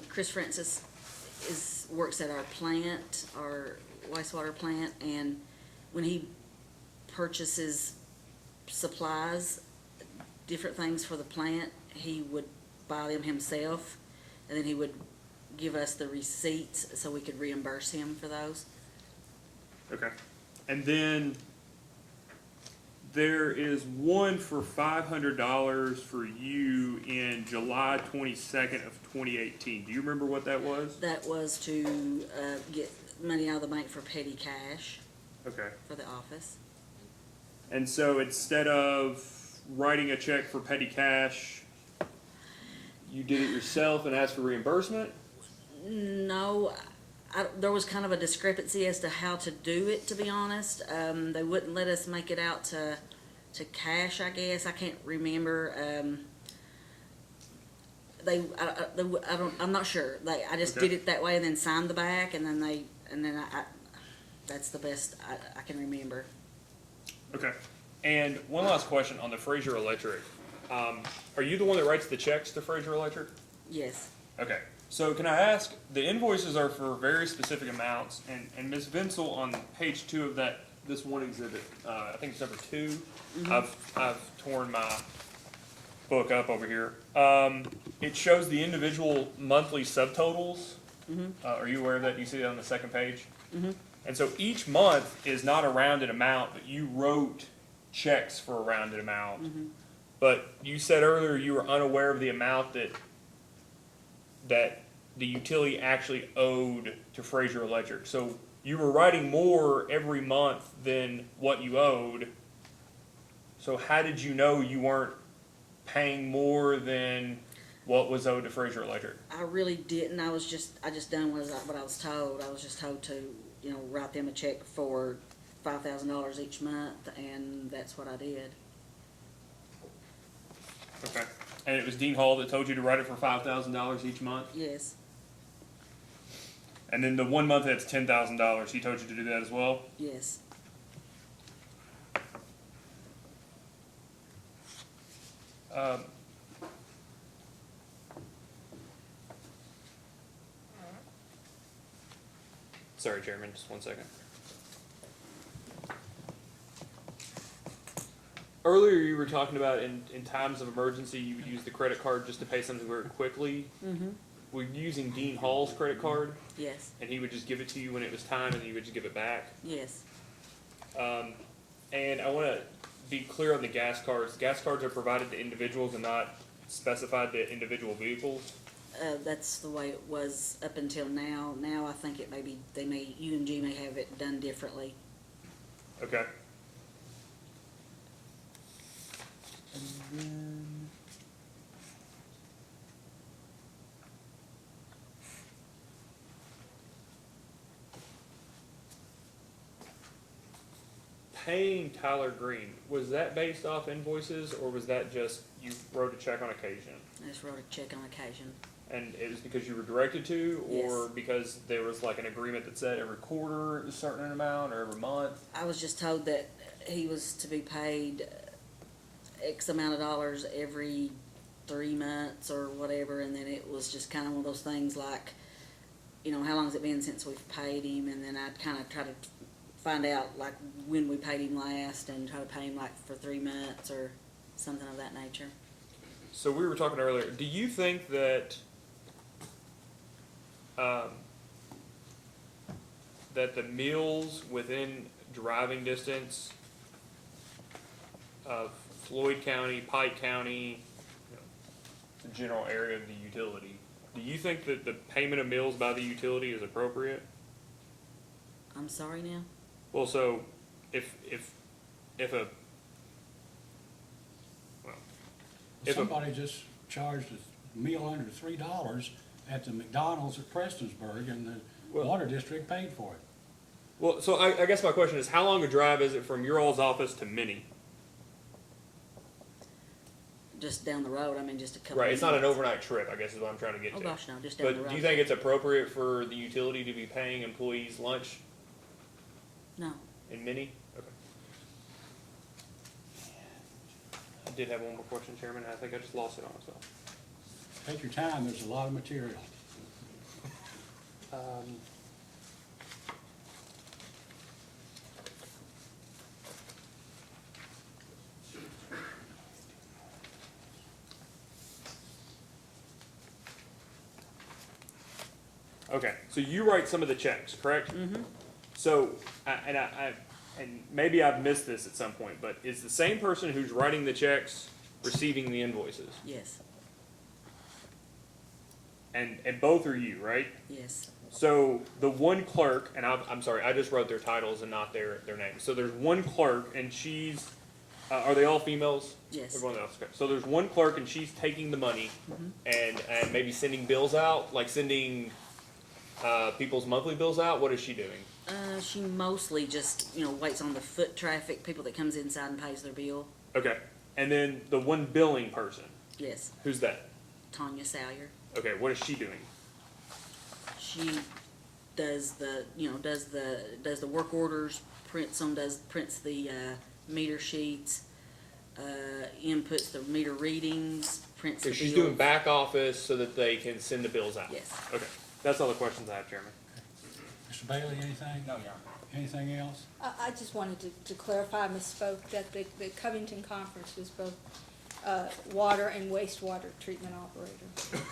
Chris Francis works at our plant, our wastewater plant, and when he purchases supplies, different things for the plant, he would buy them himself, and then he would give us the receipts so we could reimburse him for those. Okay. And then there is one for $500 for you in July 22nd of 2018. Do you remember what that was? That was to get money out of the bank for petty cash Okay. for the office. And so instead of writing a check for petty cash, you did it yourself and asked for reimbursement? No, there was kind of a discrepancy as to how to do it, to be honest. They wouldn't let us make it out to cash, I guess. I can't remember. I'm not sure. I just Okay. did it that way and then signed the back, and then that's the best I can remember. Okay. And one last question on the Fraser Electric. Are you the one that writes the checks to Fraser Electric? Yes. Okay. So can I ask, the invoices are for very specific amounts, and Ms. Vinsel on page 2 of this one exhibit, I think it's number 2, I've torn my book up over here. It shows the individual monthly subtotals. Are you aware of that? Do you see that on the second page? And so each month is not a rounded amount, but you wrote checks for a rounded amount. But you said earlier you were unaware of the amount that the utility actually owed to Fraser Electric. So you were writing more every month than what you owed. So how did you know you weren't paying more than what was owed to Fraser Electric? I really didn't. I just done what I was told. I was just told to, write them a check for $5,000 each month, and that's what I did. Okay. And it was Dean Hall that told you to write it for $5,000 each month? Yes. And then the one month that's $10,000, he told you to do that as well? Yes. Sorry, Chairman, just one second. Earlier you were talking about in times of emergency, you would use the credit card just to pay something very quickly. Were you using Dean Hall's credit card? Yes. And he would just give it to you when it was time and you would just give it back? Yes. And I want to be clear on the gas cards. Gas cards are provided to individuals and not specified to individual vehicles? That's the way it was up until now. Now I think it may be, UMG may have it done differently. Okay. Paying Tyler Green, was that based off invoices or was that just you wrote a check on occasion? I just wrote a check on occasion. And it was because you were directed to, or Yes. because there was like an agreement that said every quarter a certain amount or every month? I was just told that he was to be paid X amount of dollars every 3 months or whatever, and then it was just kind of one of those things like, how long has it been since we've paid him, and then I'd kind of try to find out like when we paid him last and try to pay him like for 3 months or something of that nature. So we were talking earlier, do you think that that the mills within driving distance of Floyd County, Pike County, general area of the utility, do you think that the payment of mills by the utility is appropriate? I'm sorry now? Well, so if a, well, if a, Somebody just charged a meal under $3 at the McDonald's at Prestonsburg, and the Well- water district paid for it. well, so I guess my question is, how long a drive is it from your all's office to Minnie? Just down the road, I mean, just a couple. Right, it's not an minutes. overnight trip, I guess is what I'm trying to get Oh, to. gosh, no, just down the road. But do you think it's appropriate for the utility to be paying employees lunch No. in Minnie? Okay. I did have one more question, Chairman, and I think I just lost it on myself. Take your time, there's a lot of material. Okay, so you write some of the checks, correct? Mm-hmm. So, and maybe I've missed this at some point, but is the same person who's writing the checks receiving the invoices? Yes. And both are you, right? Yes. So the one clerk, and I'm sorry, I just wrote their titles and not their names. So there's one clerk, and she's, are they all females? Yes. Everyone else, okay. So there's one clerk, and she's taking the money and maybe sending bills out, like sending people's monthly bills out. What is she doing? She mostly just, waits on the foot traffic, people that comes inside and pays their bill. Okay. And then the one billing person, Yes. who's that? Tanya Salyer. Okay, what is she doing? She does the, does the work orders, prints the meter sheets, inputs the meter readings, prints So the she's bill. doing back office so that they can send the bills out? Yes. Okay, that's all the questions I have, Chairman. Mr. Bailey, anything? No, Your Honor. Anything else? I just wanted to clarify, I misspoke, that the Covington conference was both water and wastewater treatment operator.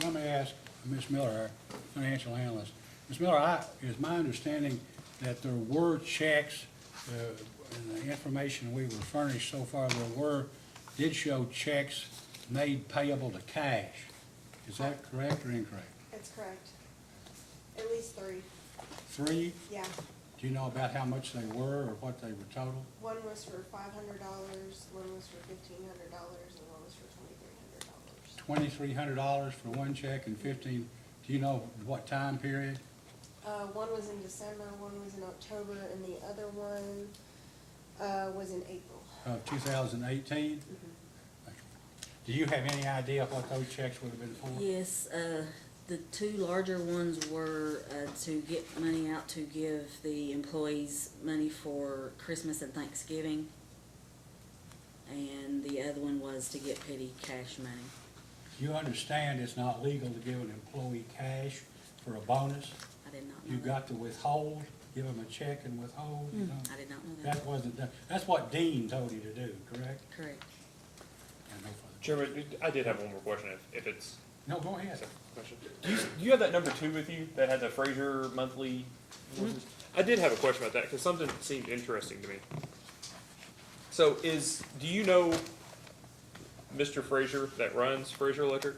Let me ask Ms. Miller, our financial analyst. Ms. Miller, it is my understanding that there were checks, in the information we were furnished so far, did show checks made payable to cash. Is that correct or incorrect? That's correct. At least 3, 3? yeah. Do you know about how much they were or what they were total? One was for $500, one was for $1,500, and one was for $2,300. $2,300 for one check and 15, do you know what time period? One was in December, one was in October, and the other one was in April. Of 2018? Do you have any idea what those checks would have been for? Yes, the two larger ones were to get money out to give the employees money for Christmas and Thanksgiving. And the other one was to get petty cash money. You understand it's not legal to give an employee cash for a bonus? I did not know You that. got to withhold, give them a check and withhold, you know? I did not know that. That wasn't done. That's what Dean told you to do, correct? Correct. And no further. Chairman, I did have one more question, if it's No, go ahead. a question. Do you have that number 2 with you, that had the Fraser monthly invoices? I did have a question about that, because something seemed interesting to me. So do you know Mr. Fraser that runs Fraser Electric?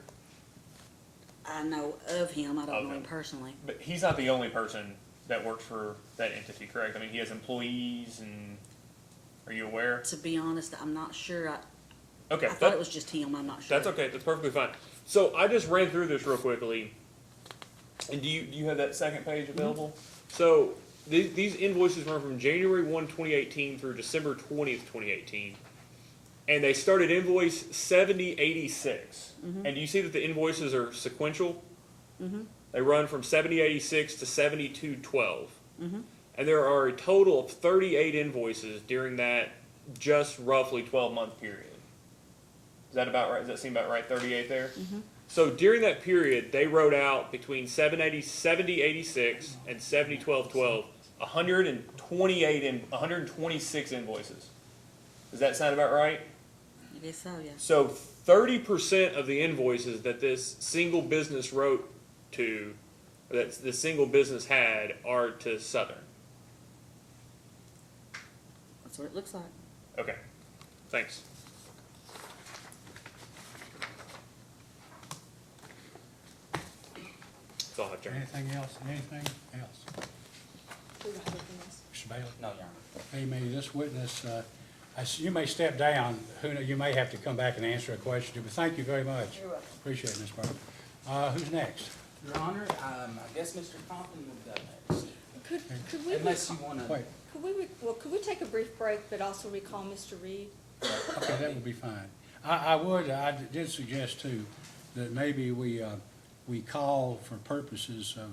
I know of him, I don't know Okay. him personally. But he's not the only person that works for that entity, correct? I mean, he has employees, and are you aware? To be honest, I'm not sure. Okay, I thought it was just him, I'm not sure. that's okay. That's perfectly fine. So I just ran through this real quickly. And do you have that second page available? So these invoices run from January 1, 2018 through December 20th, 2018. And they started invoice 7086. And do you see that the invoices are sequential? They run from 7086 to 7212. And there are a total of 38 invoices during that just roughly 12-month period. Is that about right? Does that seem about right? 38 there? So during that period, they wrote out between 7086 and 7012 126 invoices. Does that sound about right? I guess so, yeah. So 30% of the invoices that this single business wrote to, or that this single business had, are to Southern. That's what it looks like. Okay, thanks. That's all I have, Chairman. Anything else? We don't have anything else. Mr. Bailey? No, Your Honor. Hey, May, this witness, you may step down, you may have to come back and answer a question, but thank you very much. You're welcome. Appreciate it, Ms. Burke. Who's next? Your Honor, I guess Mr. Compton will go next. Could we, Unless you want to. Wait, could we take a brief break, but also recall Mr. Reed? okay, that would be fine. I did suggest too, that maybe we call for purposes of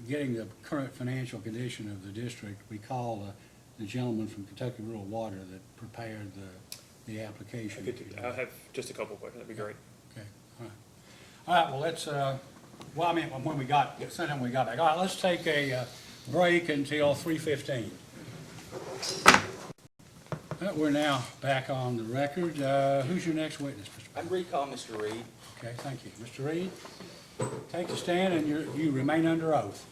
getting the current financial condition of the district, we call the gentleman from Kentucky Rural Water that prepared the application. I have just a couple of questions, that'd be great. Okay, all right. All right, well, let's, well, I mean, sometime we got back. All right, let's take a break until 3:15. We're now back on the record. Who's your next witness, Mr. I'd recall Mr. Reed. Okay, thank you. Mr. Reed, take a stand and you remain under oath.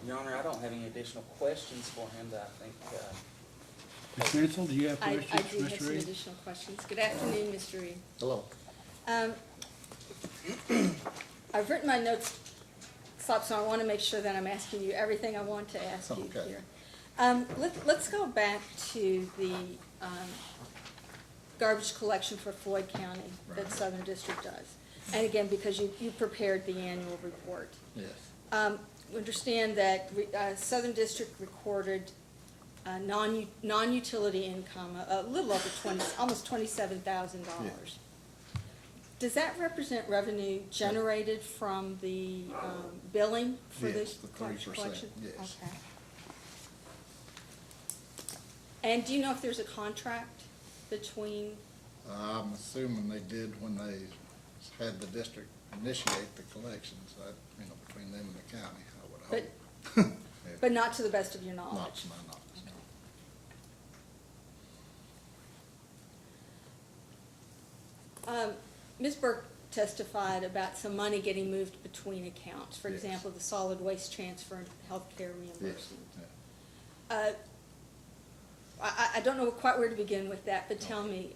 Your Honor, I don't have any additional questions for him that I think, Ms. Mansell, do you have I questions for do have Mr. some Reed? additional questions. Good afternoon, Mr. Reed. Hello. I've written my notes, so I want to make sure that I'm asking you everything I want to ask you Okay. here. Let's go back to the garbage collection for Floyd County that Right. Southern District does. And again, because you prepared the annual report. Yes. We understand that Southern District recorded non-utility income, a little over almost $27,000. Yes. Does that represent revenue generated from the billing for Yes, this the garbage 30%, collection? yes. Okay. And do you know if there's a contract between, I'm assuming they did when they had the district initiate the collections, between them and the county, I would but, hope. Yeah. but not to the best of your Not knowledge? to my knowledge, no. Ms. Burke testified about some money getting moved between accounts, for Yes. example, the solid waste transfer and healthcare Yes, reimbursement. yeah. I don't know quite where to begin with that, but tell me,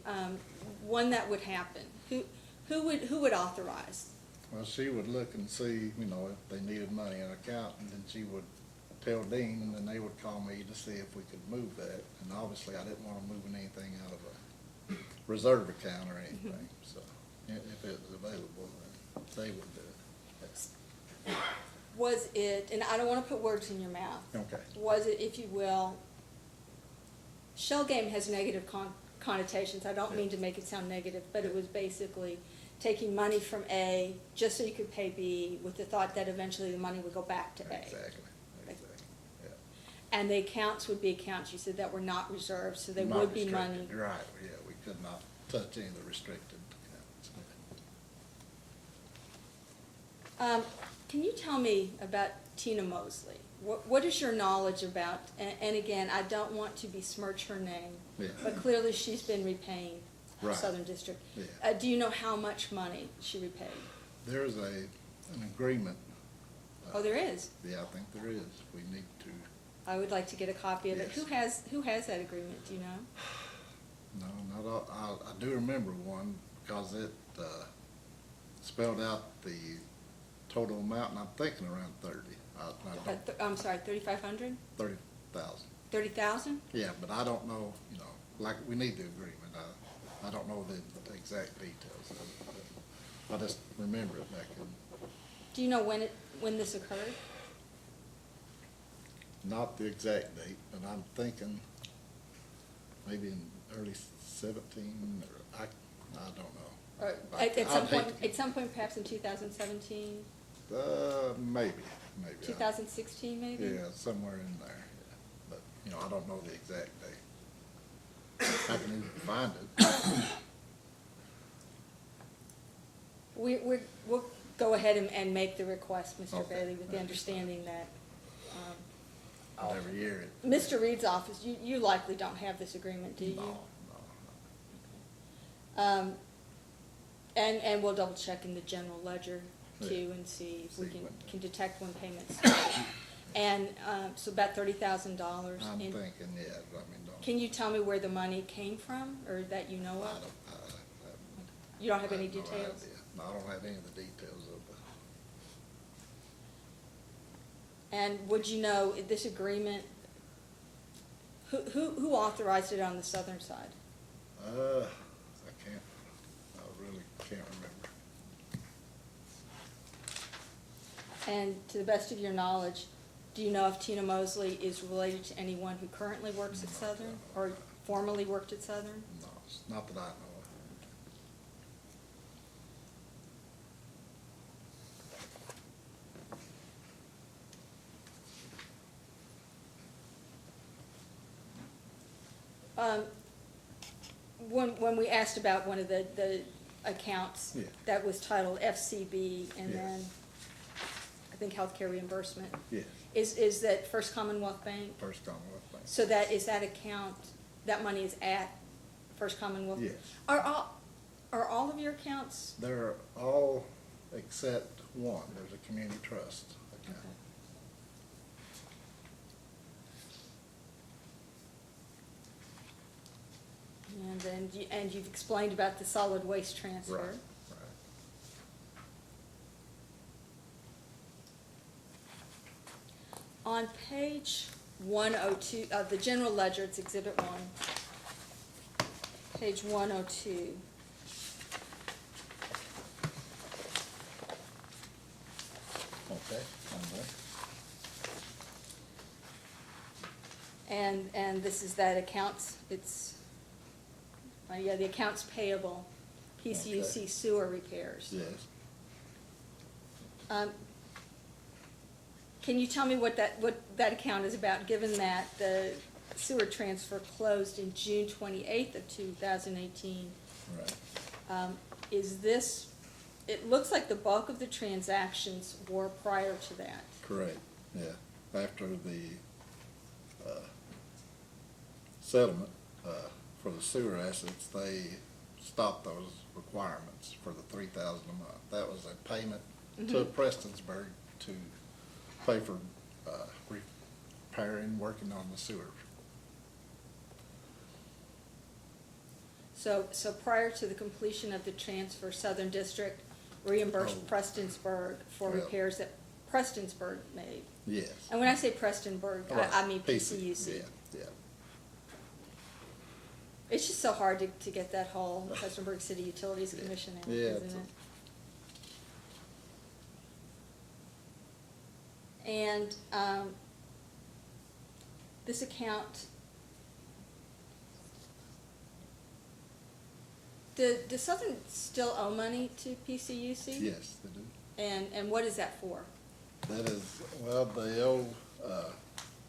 when that would happen, who would authorize? Well, she would look and see, if they needed money in an account, and then she would tell Dean, and then they would call me to see if we could move that. And obviously, I didn't want to move anything out of a reserve account or anything, so if it was available, then they would do it. Was it, and I don't want to put words in your mouth. Okay. Was it, if you will, shell game has negative connotations. I don't mean to make it sound negative, but it was basically taking money from A just so you could pay B with the thought that eventually the money would go back to A. Exactly, yeah. And the accounts would be accounts, you said, that were not reserved, so they Not would be money. restricted, right, yeah, we could not touch any of the restricted accounts. Can you tell me about Tina Mosley? What is your knowledge about, and again, I don't want to besmirch her name, Yeah. but clearly she's been repaying Right. Southern District. Yeah. Do you know how much money she repaid? There's an agreement. Oh, there is? Yeah, I think there is. We need to, I would like to get a copy of it. Yes. Who has that agreement, do you know? no, not all, I do remember one because it spelled out the total amount, and I'm thinking around 30. I don't, I'm sorry, 3,500? 30,000. 30,000? Yeah, but I don't know, like, we need the agreement. I don't know the exact details of it, but I just remember it back in, Do you know when this occurred? not the exact date, but I'm thinking maybe in early 17, or I don't know. Or I'd hate at some point perhaps in 2017, maybe. 2016 maybe? Yeah, somewhere in there, yeah. But, I don't know the exact date. I can even find it. We'll go ahead and make the request, Mr. Okay, Bailey, with the that'd be understanding that, But every year it. Mr. Reed's office, you likely don't have this agreement, do you? No. And we'll double check in the general ledger too Yeah. and see if we See when- can detect when payments started. And, so about $30,000. I'm And thinking, yeah, don't. can you tell me where the money came from or that you know I of? don't, You don't have any I no details? idea. No, I don't have any of the details of the, And would you know, this agreement, who authorized it on the southern side? I really can't remember. And to the best of your knowledge, do you know if Tina Mosley is related to anyone who currently works at Southern or formerly worked at Southern? No, it's not that I know of. When we asked about one of the accounts Yeah. that was titled FCB and Yes. then I think healthcare reimbursement, Yes, is that First Commonwealth Bank? First Commonwealth Bank. So that, is that account, that money is at First Commonwealth? Yes. Are all of your accounts? They're all except one. There's a community trust account. And then, and you've explained about the solid waste Right, transfer. right. On page 102 of the general ledger, it's Exhibit 1, page 102. Okay, I'm there. And this is that accounts, it's, yeah, the accounts payable, PCUC Okay. sewer repairs. Yes. Can you tell me what that account is about, given that the sewer transfer closed in June 28th of 2018? Right. Is this, it looks like the bulk of the transactions were prior to that. Correct, yeah. After the settlement for the sewer assets, they stopped those requirements for the $3,000 a month. That was a payment to Prestonsburg to pay for repairing, working on the sewer. So prior to the completion of the transfer, Southern District reimbursed Oh. Prestonsburg for Well. repairs that Prestonsburg made. Yes. And when I say Prestonsburg, I mean PCUC. Yeah, yeah. It's just so hard to get that whole Prestonsburg City Utilities Yeah. Commission out, Yeah, isn't it's it? And this account, does Southern still owe money to PCUC? Yes, they do. And what is that for? That is, well, they owe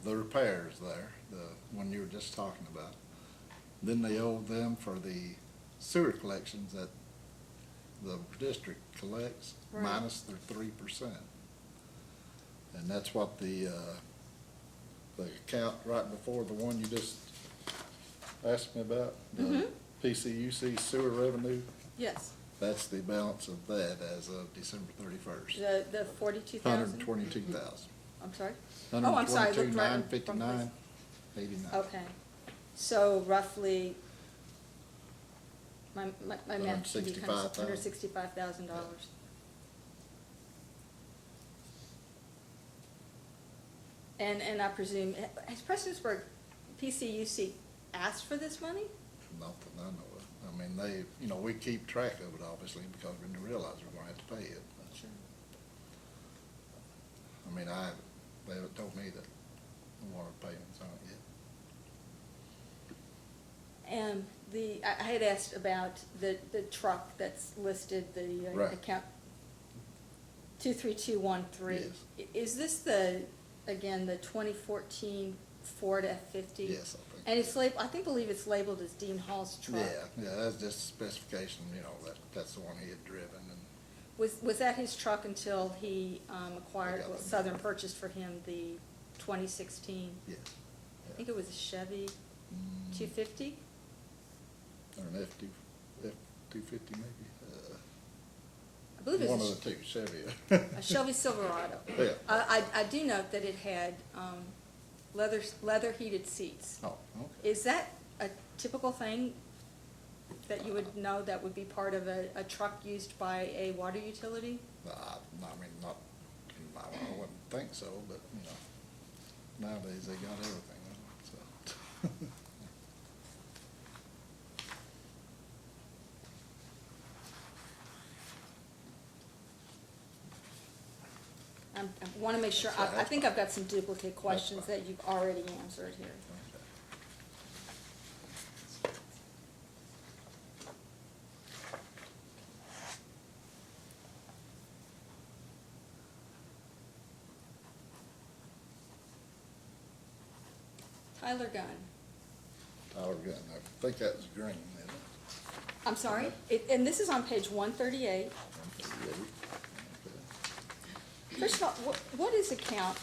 the repairs there, the one you were just talking about. Then they owe them for the sewer collections that the district collects, Right. minus their 3%. And that's what the account right before the one you just asked me about, the PCUC sewer revenue, Yes, that's the balance of that as of December 31st. the 42,000? 122,000. I'm sorry? Oh, I'm sorry, I looked right in 122,959, 89. Okay, so roughly, my math should be kind of $165,000. And I presume, has Prestonsburg PCUC asked for this money? Not that I know of. I mean, we keep track of it obviously because we didn't realize we were gonna have to pay it. But, Sure. I mean, they haven't told me that we wanted payments on it yet. And I had asked about the truck that's listed, the Right. account 23213. Yes. Is this again, the 2014 Ford F-50? Yes, I think. And it's believe it's labeled as Dean Hall's truck. Yeah, that's just a specification, that's the one he had driven and. Was that his truck until he acquired, I got well, that. Southern purchased for him the 2016? Yes. I think it was a Chevy Mm, 250? Or an F-250 maybe. I believe it One was of the two, Chevy. a Chevy Silverado. Yeah. I do note that it had leather heated seats. Oh, okay. Is that a typical thing that you would know that would be part of a truck used by a water utility? I mean, not, I wouldn't think so, but, you know, nowadays they got everything, so. I want to make sure, I think I've got some duplicate questions fine. that you've already answered here. Tyler Gunn. Tyler Gunn, I think that was green, isn't it? I'm sorry, and this is on page 138. First of all, what is account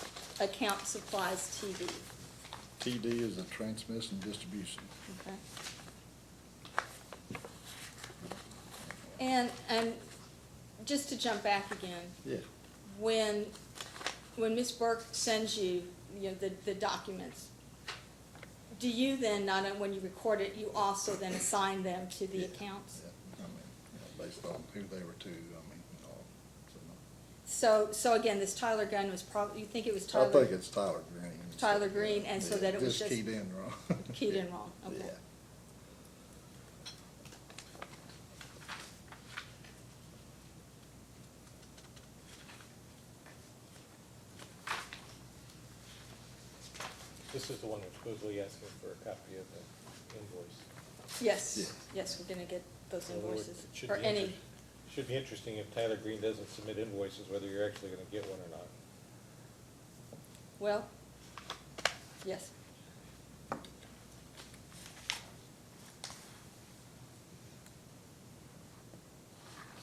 supplies TV? TD is a transmission distribution. Okay. And just to jump back again, Yeah. when Ms. Burke sends you, the documents, do you then, not only when you record it, you also then assign them to the Yeah, accounts? Yeah, I mean, you know, based on who they were to, I mean, you know, So again, this Tyler Gunn was probably, you think it was so. I Tyler? think it's Tyler Green. Tyler Green, and so Yeah, that it was just keyed in wrong. keyed in wrong, okay. Yeah. This is the one that's supposedly asking for a copy of the invoice. Yes, yes, we're gonna get those In other words, invoices, it should or be any, inter- Should be interesting if Tyler Green doesn't submit invoices, whether you're actually gonna get one or not. well, yes.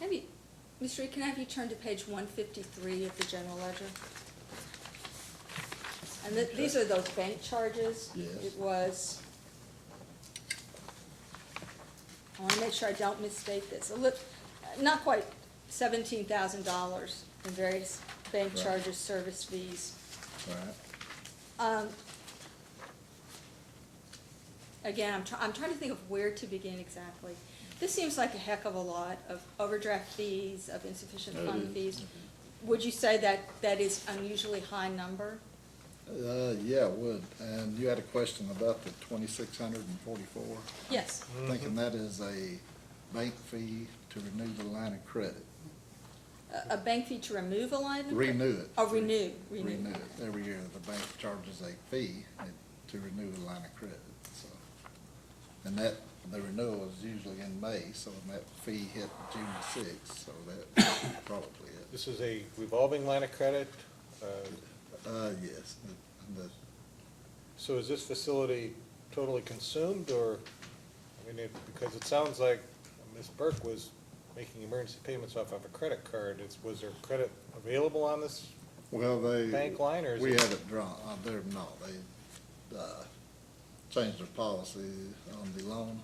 Maybe, Mr. Reed, can I have you turn to page 153 of the general ledger? And these are those bank charges. Yes. It was, I want to make sure I don't misstate this, not quite $17,000 in various bank Right. charges, service fees. Right. Again, I'm trying to think of where to begin exactly. This seems like a heck of a lot of overdraft fees, of insufficient It fund is. fees. Would you say that that is unusually high number? Yeah, it would. And you had a question about the 2,644? Yes. Thinking that is a bank fee to renew the line of credit. A bank fee to remove a line of? Renew it. Oh, renew. Renew it. Every year, the bank charges a fee to renew the line of credit, so. And that, the renewal is usually in May, so that fee hit June 6th, so that's probably it. This is a revolving line of credit. Yes. So is this facility totally consumed, or, I mean, because it sounds like Ms. Burke was making emergency payments off of a credit card. Was there credit available on this Well, bank line, or is we it? had it drawn, they changed their policy on the loan,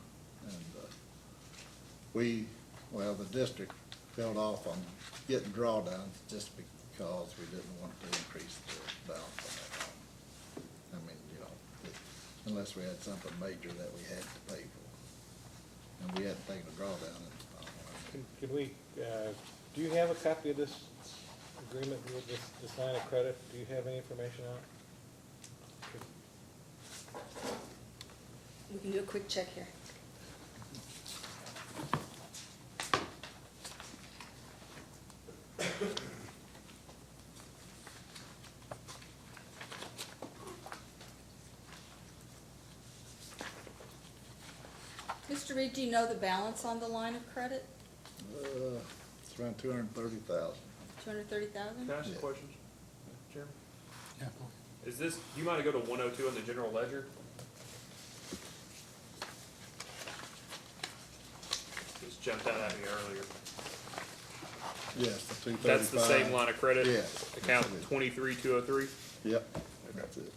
and the district held off on getting drawdowns just because we didn't want to increase the balance on that loan. I mean, you know, unless we had something major that we had to pay for, and we hadn't taken a drawdown in a while. Can we, do you have a copy of this agreement with this line of credit? Do you have any information on it? We can do a quick check here. Mr. Reed, do you know the balance on the line of credit? It's around 230,000. 230,000? Can I ask you Yeah. questions, Chairman? Yeah. Is this, do you mind to go to 102 in the general ledger? Just jumped out at me earlier. Yes, the 235. That's the same line of credit? Yeah. Account 23203? Yep, that's it.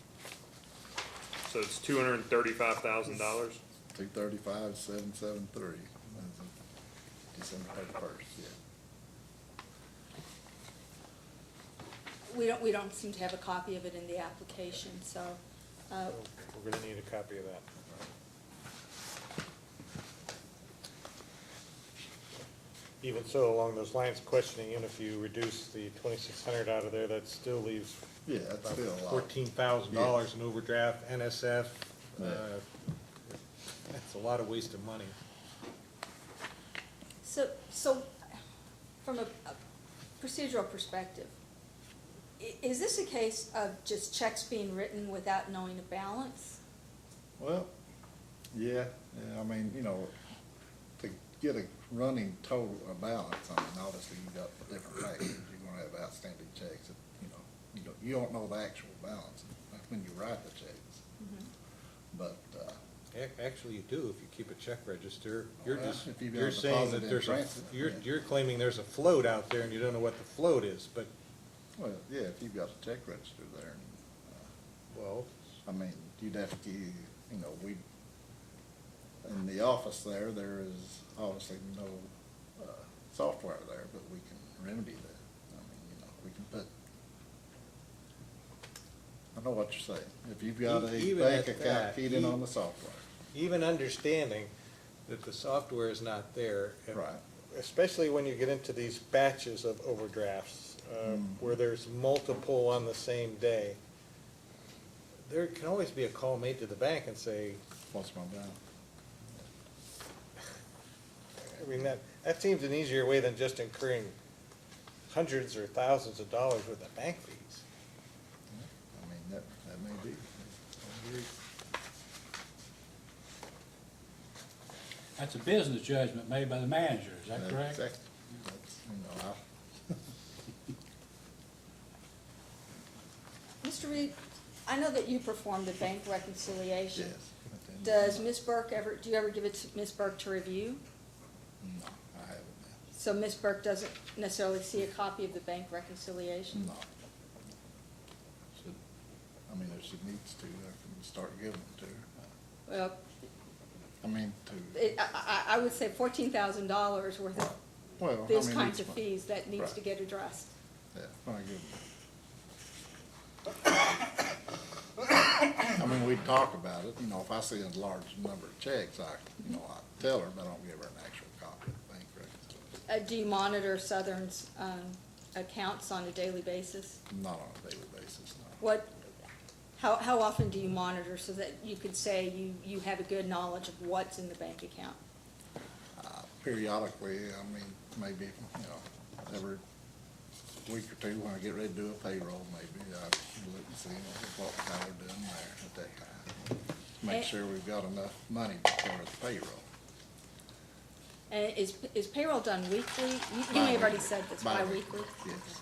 So it's $235,000? 235,773, as of December 31st, yeah. We don't seem to have a copy of it in the application, so, So we're gonna need a copy of that. even so, along those lines, questioning, and if you reduce the 2,600 out of there, that still leaves Yeah, it's still a lot. $14,000 in overdraft, NSF. Yeah. That's a lot of wasted money. So, from a procedural perspective, is this a case of just checks being written without knowing the balance? Well, yeah, I mean, you know, to get a running total balance, I mean, obviously you got different packages, you're gonna have outstanding checks, that, you don't know the actual balance when you write the checks. Mhm. But, Actually, you do if you keep a check register. You're Well, just, if you've you're got a saying deposit that in there's transit, yeah. you're claiming there's a float out there and you don't know what the float is, but, well, yeah, if you've got a check register there, well, I mean, you'd have to, in the office there is obviously no, software there, but we can remedy that. I mean, we can put, I know what you're saying. If you've got a Even bank at account that, keyed in on the software. even understanding that the software is not there. and Right. Especially when you get into these batches of overdrafts, where there's multiple on the same day. There can always be a call made to the bank and say, What's my balance? I mean, that seems an easier way than just incurring hundreds or thousands of dollars worth of bank fees. I mean, that may be. That's a business judgment made by the manager, is that correct? Exactly. That's, Mr. Reed, I know that you performed the bank reconciliation. yes. Does Ms. Burke do you ever give it to Ms. Burke to review? No, I haven't. So Ms. Burke doesn't necessarily see a copy of the bank reconciliation? No. Should, I mean, if she needs to, I can start giving them to her. Well, I mean, to, I would say $14,000 worth of well, I these mean, kinds each of month. fees that needs Right. to get addressed. Yeah, when I give them. I mean, we talk about it, if I see a large number of checks, I tell her, but I don't give her an actual copy of the bank reconciliation. Do you monitor Southern's accounts on a daily basis? Not on a daily basis, no. How often do you monitor so that you could say you have a good knowledge of what's in the bank account? Periodically, I mean, maybe, every week or two when I get ready to do a payroll, maybe I look and see how we're doing there at that time. Make sure we've got enough money for the payroll. And is payroll done weekly? You may have already said that's bi-weekly. Yes.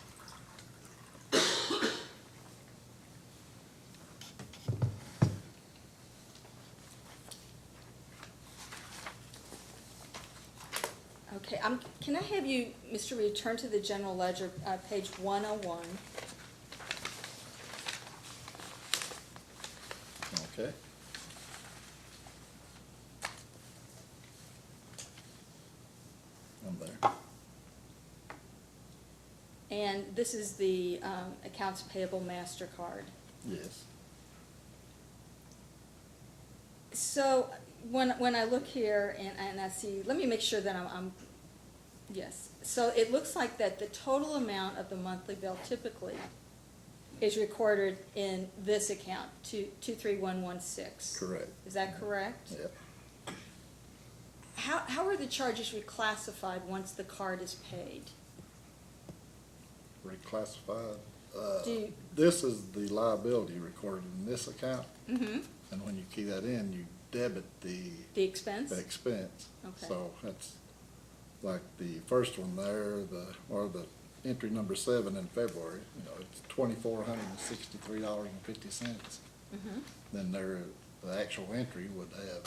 Okay, can I have you, Mr. Reed, turn to the general ledger, page 101. Okay. I'm there. And this is the accounts payable MasterCard. Yes. So when I look here and I see, let me make sure that yes. So it looks like that the total amount of the monthly bill typically is recorded in this account, 23116. Correct. Is that correct? Yep. How are the charges reclassified once the card is paid? Reclassified. Do- This is the liability recorded in this account, Mm-hmm. and when you key that in, you debit the The expense? expense. Okay. So that's like the first one there, or the entry number 7 in February, it's $2,463.50. Mm-hmm. Then the actual entry would have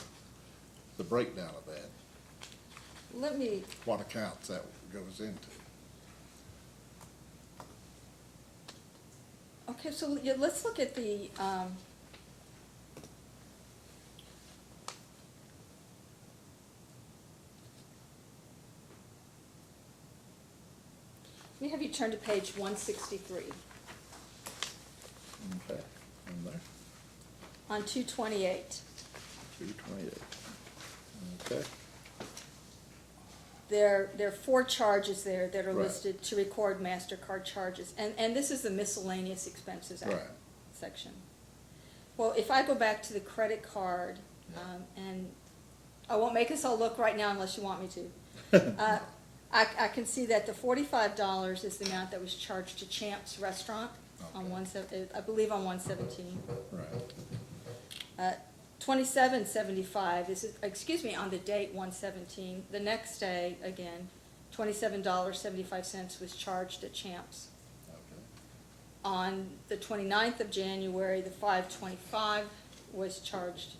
the breakdown of that, Let me, what accounts that goes into. okay, so yeah, let's look at the, let me have you turn to page 163 Okay, in there, on 228. 228. Okay. there are 4 charges there that are Right. listed to record MasterCard charges, and this is the miscellaneous expenses act Right. section. Well, if I go back to the credit card, and I won't make us all look right now unless you want me to. I can see that the $45 is the amount that was charged to Champ's Restaurant on I believe on 117. Right. 27.75 is, on the date 117. The next day, again, $27.75 was charged at Champ's. Okay. On the 29th of January, the 525 was charged,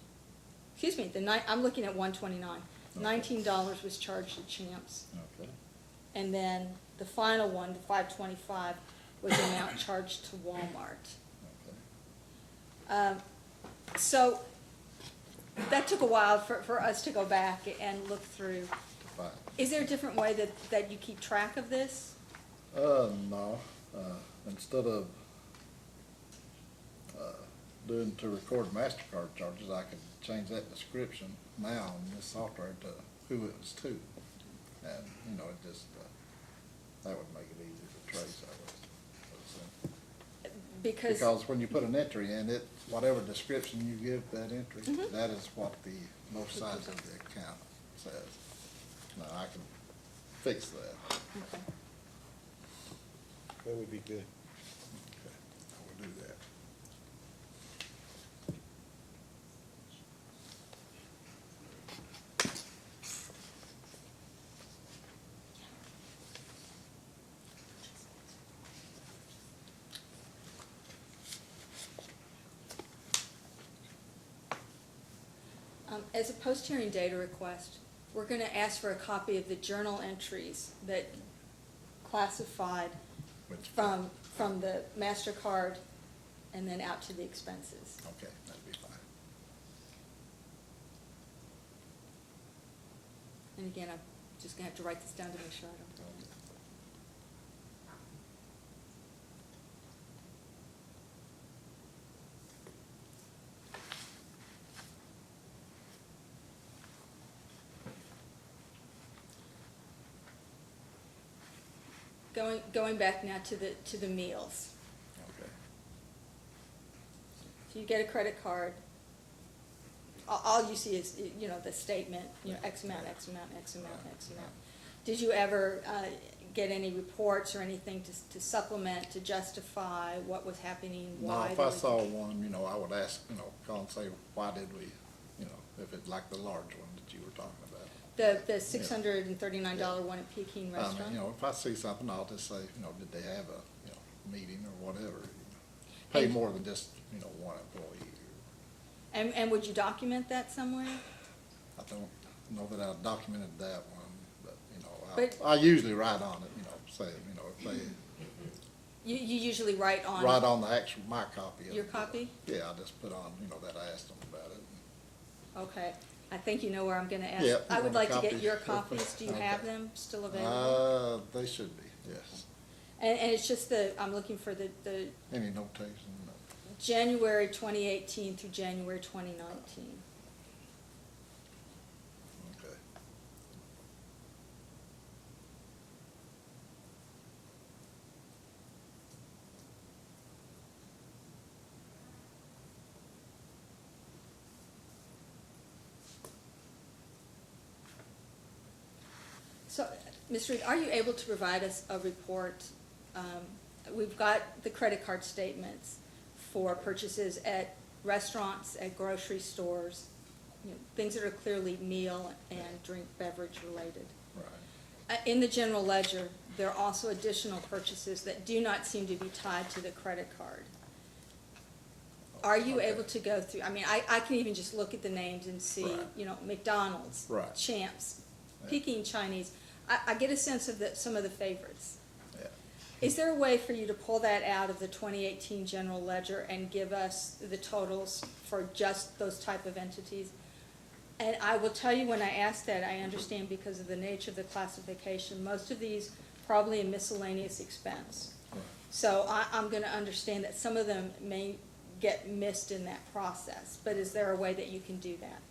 I'm looking at 129. $19 was charged at Champ's. Okay. And then the final one, the 525, was the amount charged to Walmart. Okay. So that took a while for us to go back and look through. Fine. Is there a different way that you keep track of this? No, instead of, doing to record MasterCard charges, I could change that description now in this software to who it was to. And, you know, it just, that would make it easy to trace, I would say. Because when you put an entry in it, whatever description you give that entry, that is what the both sides of the account says. Now, I can fix that. Okay. That would be good. Okay, I will do that. As a post-hearing data request, we're going to ask for a copy of the journal entries that classified from the MasterCard and then out to the expenses. Okay, that'd be fine. And again, I'm just going to have to write this down to make sure I don't forget. Going back now to the meals. Okay. So you get a credit card, all you see is, the statement, X amount, X amount, X amount, X amount. Did you ever get any reports or anything to supplement, to justify what was happening, No, why? if I saw one, I would ask, call and say, why did we, if it's like the large one that you were talking about. The $639 one at Peking Restaurant? If I see something, I'll just say, did they have a, meeting or whatever? Pay And- more than just, one employee. And would you document that somewhere? I don't know that I documented that one, but, But- I usually write on it, say, if they, You usually write on. write on the actual, my copy of it. Your copy? Yeah, I just put on, that I asked them about it. Okay, I think you know where I'm gonna ask. Yep, I you would want like a to get copy? your Sure. copies. Do you have Okay. them still available? They should be, yes. And it's just I'm looking for the Any notation? No. January 2018 through January 2019. Okay. So, Ms. Reed, are you able to provide us a report? We've got the credit card statements for purchases at restaurants, at grocery stores, things that are clearly meal and drink beverage related. Right. In the general ledger, there are also additional purchases that do not seem to be tied to the credit card. Are you Okay. able to go through, I can even just look at the names and see, Right. McDonald's, Right. Champs, Yeah. Peking Chinese. I get a sense of some of the favorites. Yeah. Is there a way for you to pull that out of the 2018 general ledger and give us the totals for just those type of entities? And I will tell you, when I ask that, I understand because of the nature of the classification, most of these probably a miscellaneous expense. Right. So I'm gonna understand that some of them may get missed in that process, but is there a way that you can do that?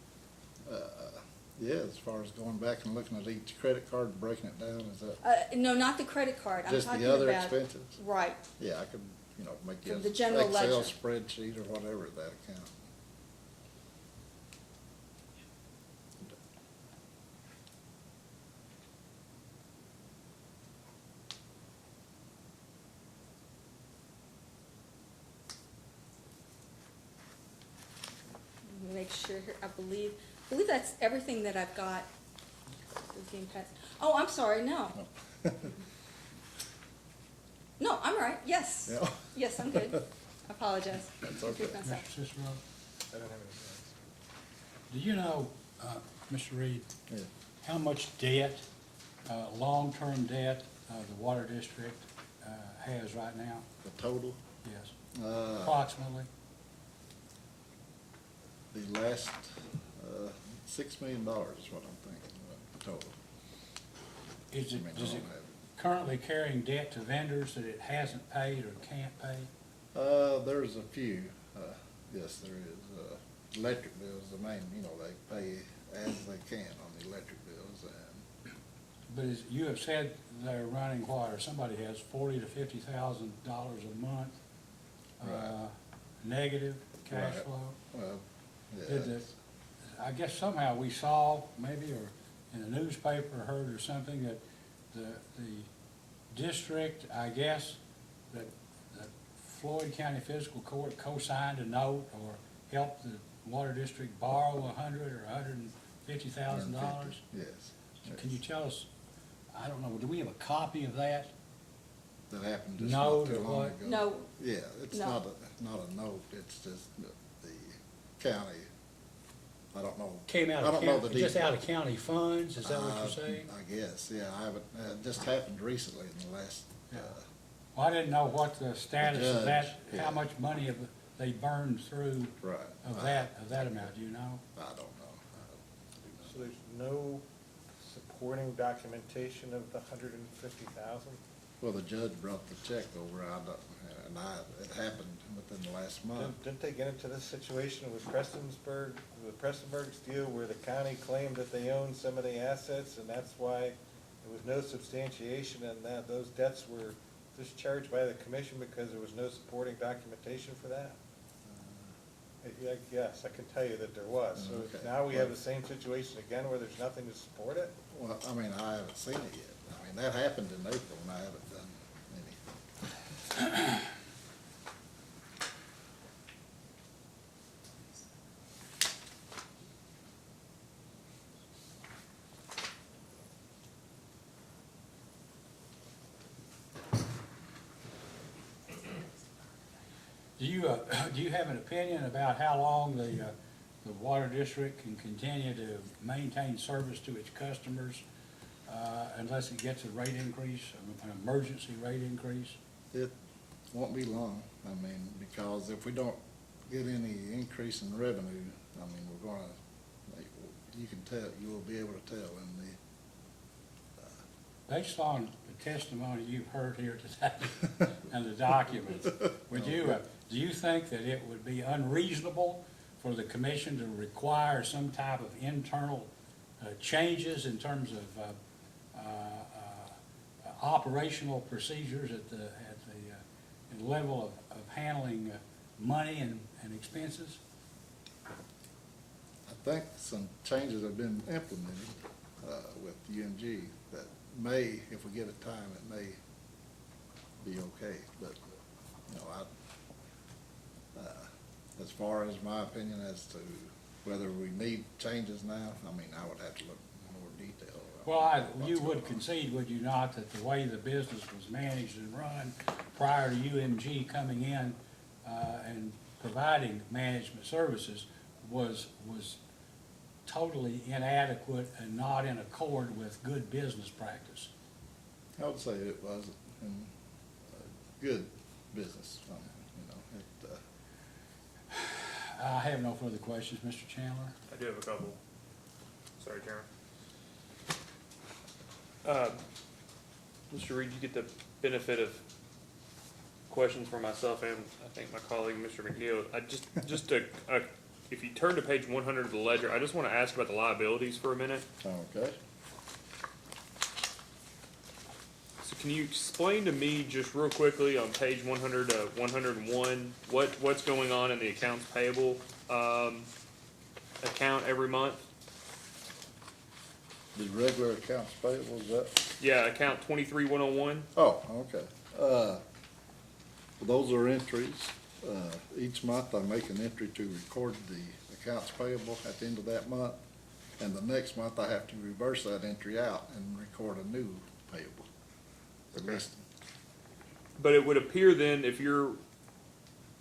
Yeah, as far as going back and looking at each credit card and breaking it down, is that No, not the credit card. I'm just talking the other about- expenses? Right. Yeah, I could, you know, make From you the an general Excel ledger. spreadsheet or whatever of that account. Let me make sure here, I believe that's everything that I've got. Is being passed. Oh, I'm sorry, no. No, I'm right, yes. Yeah. Yes, I'm good. I apologize. That's okay. Repeat myself. Mr. Cicero, I don't have any plans. do you know, Mr. Reed, Yeah. how much debt, long-term debt, the water district has right now? The total, Yes, uh, approximately. the last, $6 million is what I'm thinking, total. Is I it, mean, I does don't it have it. currently carrying debt to vendors that it hasn't paid or can't pay? There's a few, yes, there is. Electric bills, the main, you know, they pay as they can on the electric bills, and But as you have said, they're running what, or somebody has $40,000 to $50,000 a month, Right. negative cash Right. flow. well, yeah, Did the, it's- I guess somehow we saw, maybe, or in the newspaper, heard or something, that the district, I guess, that Floyd County Fiscal Court co-signed a note or helped the water district borrow $100,000 or $150,000. Yes. Can you tell us, I don't know, do we have a copy of that? That happened just No, not too or long what? ago. No, Yeah, it's No. not a note, it's just the county, I don't know. Came out I of don't know county, the just out of details. county funds, is that what you're saying? I guess, yeah, I haven't, it just happened recently in the last, Yeah. Well, I didn't know what the status of that, judge, yeah. how much money have they burned through right. of that amount, do you know? I don't know. So there's no supporting documentation of the 150,000? Well, the judge brought the check over, it happened within the last month. Didn't they get into this situation with Prestonsburg, the Prestonsburg's deal where the county claimed that they owned some of the assets, and that's why there was no substantiation, and that those debts were discharged by the commission because there was no supporting documentation for that? Yes, I can tell you that there was. So Okay. now we have the same situation again where there's nothing to support it? Well, I mean, I haven't seen it yet. I mean, that happened in April, and I haven't done anything. Do you have an opinion about how long the water district can continue to maintain service to its customers unless it gets a rate increase, an emergency rate increase? It won't be long, I mean, because if we don't get any increase in revenue, I mean, we're gonna, like, you can tell, you will be able to tell in the, Based on the testimony you've heard here today and the documents, would you, do you think that it would be unreasonable for the commission to require some type of internal changes in terms of operational procedures at the level of handling money and expenses? I think some changes have been implemented, with UMG that may, if we give it time, it may be okay, but, you know, as far as my opinion as to whether we need changes now, I mean, I would have to look in more detail. Well, you what's would going on. concede, would you not, that the way the business was managed and run prior to UMG coming in and providing management services was totally inadequate and not in accord with good business practice? I would say it was in good business, you know, I have no further questions, Mr. Chandler. I do have a couple. Sorry, Chairman. Mr. Reed, you get the benefit of questions for myself and I think my colleague, Mr. McNeil. Just a if you turn to page 100 of the ledger, I just want to ask about the liabilities for a minute. Okay. So can you explain to me just real quickly on page 100 to 101 what's going on in the accounts payable account every month? The regular accounts payable, is that? Yeah, account 23101. Oh, okay. Those are entries. Each month I make an entry to record the accounts payable at the end of that month. And the next month I have to reverse that entry out and record a new payable. The listing. But it would appear then, if you're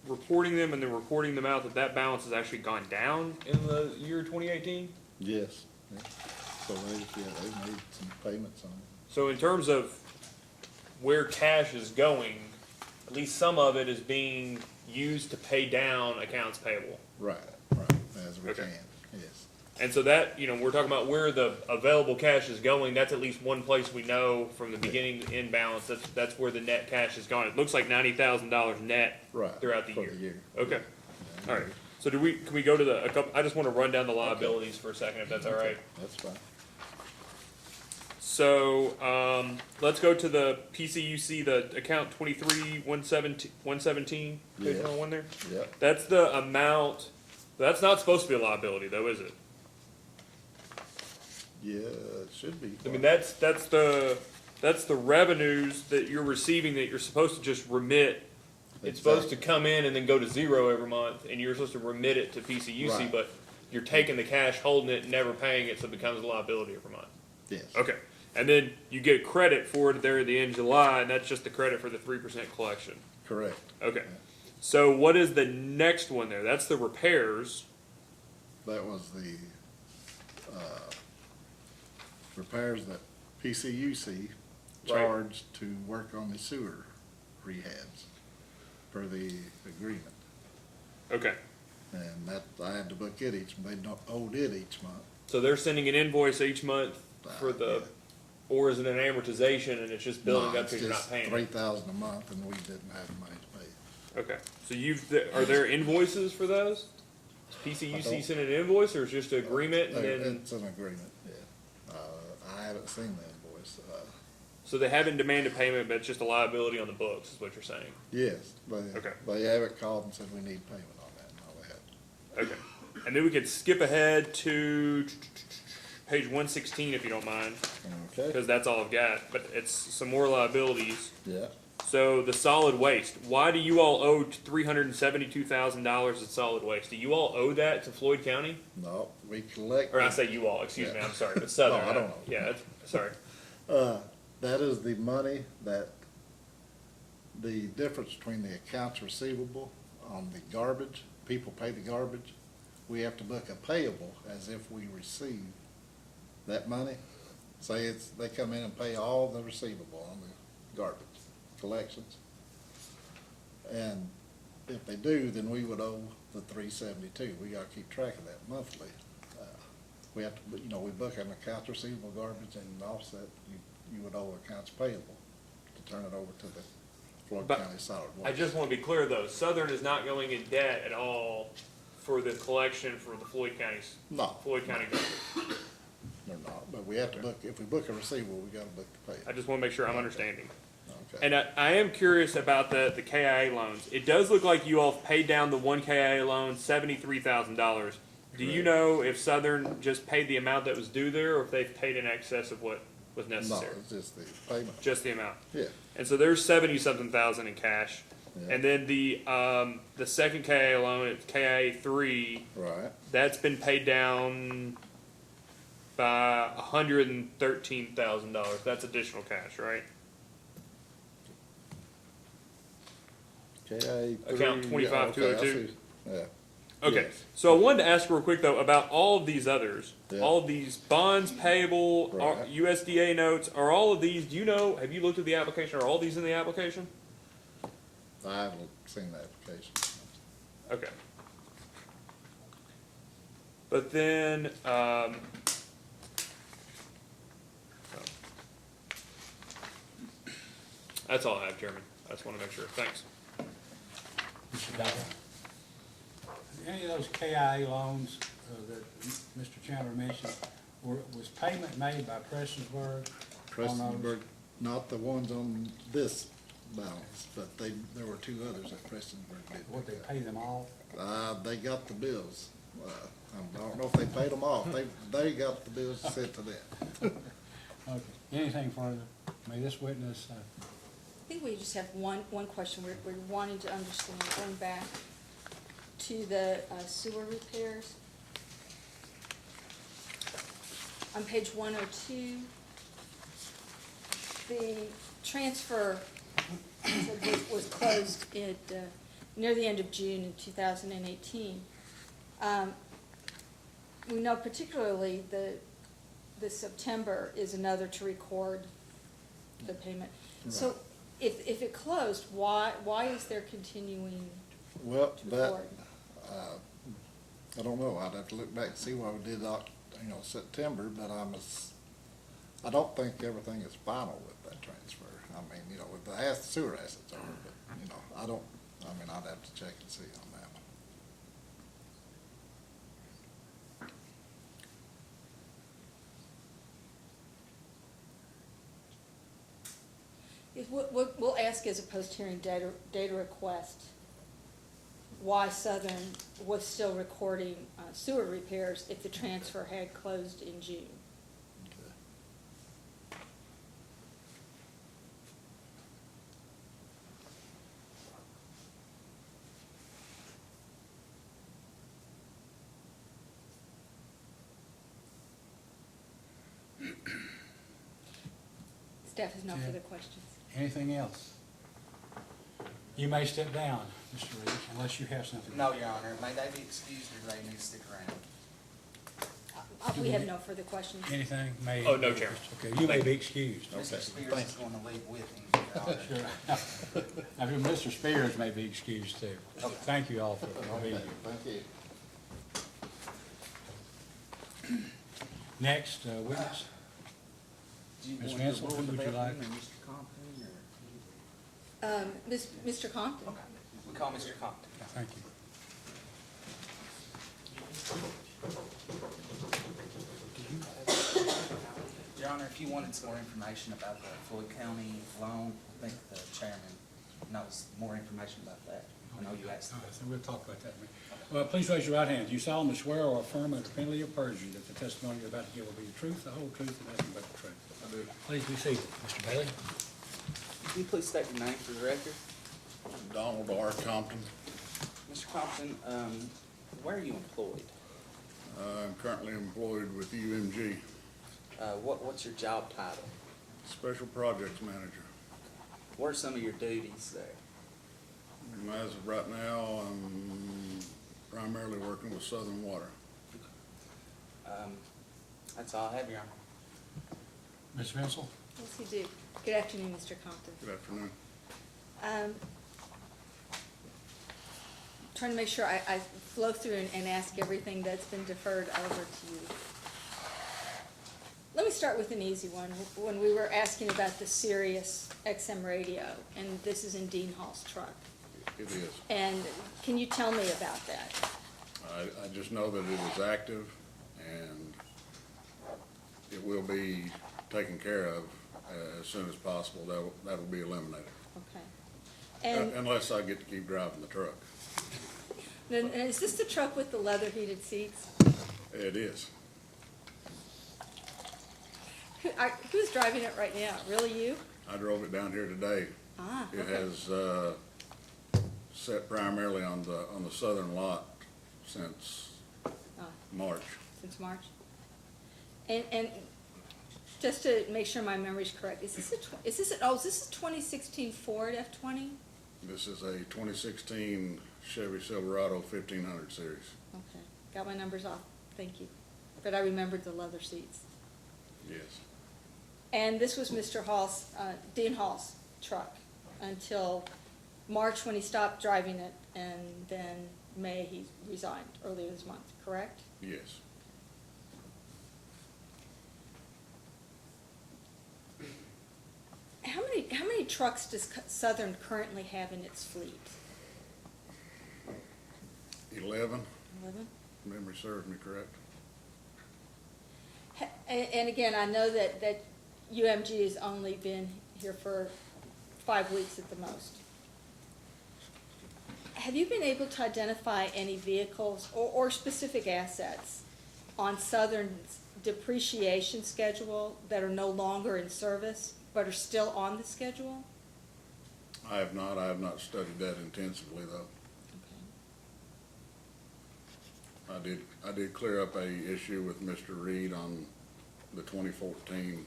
reporting them and then recording them out, that balance has actually gone down in the year 2018? Yes. Yeah. So they made some payments on it. So in terms of where cash is going, at least some of it is being used to pay down accounts payable. Right, as we Okay. can, yes. And so that, we're talking about where the available cash is going, that's at least one place we know from the beginning to end balance, that's where the net cash is gone. It looks like $90,000 net Right, throughout the for year. the year. Okay, all right. So can we go to a couple, I just want to run down the liabilities for a second, if that's all right. That's fine. So, let's go to the PCUC, the account 117, page Yeah. 101 there. Yep, That's the amount, that's not supposed to be a liability though, is it? yeah, it should be. I mean, that's the revenues that you're receiving that you're supposed to just remit. It's supposed to come in and then go to zero every month, and you're supposed to remit it to PCUC, Right. but you're taking the cash, holding it, never paying it, so it becomes a liability every month. Yes. Okay, and then you get credit for it there at the end of July, and that's just the credit for the 3% collection. Correct. Okay, so what is the next one there? That's the repairs. That was the, repairs that PCUC charged to work on the sewer rehabs per the agreement. Okay, And that, I had to book it they don't owed it each month. so they're sending an invoice each month for the, Yeah. or is it an amortization and it's just building No, up because you're not paying it? $3,000 a month and we didn't have the money to pay it. Okay, so are there invoices for those? Does I PCUC don't- send an invoice or is it just an agreement and then, It's an agreement, yeah. I haven't seen the invoice. so they haven't demanded payment, but it's just a liability on the books, is what you're saying? Yes, Okay. they haven't called and said we need payment on that, no, they haven't. Okay, and then we could skip ahead to page 116 if you don't mind, Okay, because that's all I've got, but it's some more liabilities. yeah. So the solid waste, why do you all owe $372,000 in solid waste? Do you all owe that to Floyd County? No, we collect. Or I say you all, excuse me, I'm sorry, but Southern. No, I don't know. Yeah, sorry. That is the money that, the difference between the accounts receivable on the garbage, people pay the garbage. We have to book a payable as if we receive that money. Say they come in and pay all the receivable on the garbage collections. And if they do, then we would owe the $372. We gotta keep track of that monthly. We have to, we book an accounts receivable garbage and offset, you would owe accounts payable to turn it over to the Floyd But County Solid Waste. I just want to be clear though, Southern is not going in debt at all for the collection for the Floyd County No, garbage. they're not, but we have to book, if we book a receivable, we gotta book the I payable. just want to make sure I'm understanding. Okay. And I am curious about the KIA loans. It does look like you all paid down the one KIA loan, $73,000. Do you Correct. know if Southern just paid the amount that was due there, or if they've paid in excess of what was No, necessary? it's just the payment. Just the amount. Yeah, And so there's 70-something thousand in cash. Yeah. And then the second KIA loan, it's KIA 3, right. that's been paid down by $113,000. That's additional cash, right? KIA Account 25202. Yeah, Okay, Yes. so I wanted to ask real quick though about all of these others, Yeah. all of these bonds payable, Right. USDA notes, are all of these, do you know, have you looked at the application, are all these in the application? I haven't seen the application. Okay. But then, that's all I have, Chairman. I just want to make sure. Thanks. Mr. Dyer? any of those KIA loans that Mr. Chandler mentioned, was payment made by Prestonsburg? on those? Prestonsburg, not the ones on this balance, but there were two others that Prestonsburg did. Would they pay them off? They got the bills. I don't know if they paid them off. They got the bills sent to them. Okay, anything further? May this witness, I think we just have one question. We're wanting to understand, going back to the sewer repairs. On page 102, the transfer was closed at, near the end of June in 2018. We know particularly the September is another to record the payment. So if it closed, why is there continuing Well, to that, record? I don't know. I'd have to look back and see why we did, September, but I don't think everything is final with that transfer. I mean, with the sewer assets are, but, I'd have to check and see on that one. We'll ask as a post-hearing data request why Southern was still recording sewer repairs if the transfer had closed in June. Staff has no Yeah. further questions. anything else? You may step down, Mr. Reed, unless you have something. No, Your Honor, may they be excused or they need to stick around? We have no further questions. Anything? May. Oh, no, Chairman. Okay, you may be excused. Mr. Spears thank is going to leave with him, Your Honor. Sure. I mean, Mr. Spears may be excused too. Okay. Thank you all for being here. Thank you. Next, witness. Do you Ms. want Mansell, the who Board of would you like? Development or Mr. Compton, or? Mr. Compton? Okay, we call Mr. Compton. Thank you. Your Honor, if you wanted some more information about the Floyd County loan, I think the chairman knows more information about that. I know you asked. All right, so we'll talk about that in a minute. Well, please raise your right hand. Do you solemnly swear or affirm under penalty of perjury that the testimony you're about to give will be the truth, the whole truth, and nothing but the truth? I do. Please be seated. Mr. Bailey? Can you please state your name for the record? Donald R. Compton. Mr. Compton, where are you employed? I'm currently employed with UMG, What's your job title? Special Projects Manager. What are some of your duties there? As of right now, I'm primarily working with Southern Water. That's all I have, Your Honor. Ms. Mansell? Yes, you do. Good afternoon, Mr. Compton. Good afternoon. Trying to make sure I flow through and ask everything that's been deferred over to you. Let me start with an easy one. When we were asking about the Sirius XM radio, and this is in Dean Hall's truck. It is. And can you tell me about that? I just know that it is active and it will be taken care of as soon as possible. That'll be eliminated. Okay. And Unless I get to keep driving the truck. then, is this the truck with the leather heated seats? It is. Who's driving it right now? Really you? I drove it down here today. Ah, It okay. has set primarily on the southern lot since Ah, March. since March. And just to make sure my memory's correct, is this a 2016 Ford F-20? This is a 2016 Chevy Silverado 1500 series. Okay, got my numbers off. Thank you. But I remembered the leather seats. Yes. And this was Mr. Hall's, Dean Hall's truck until March when he stopped driving it, and then May he resigned earlier this month, correct? Yes. How many trucks does Southern currently have in its fleet? 11, 11? memory serves me correct. And again, I know that UMG has only been here for 5 weeks at the most. Have you been able to identify any vehicles or specific assets on Southern's depreciation schedule that are no longer in service but are still on the schedule? I have not studied that intensively though. I did clear up a issue with Mr. Reed on the 2014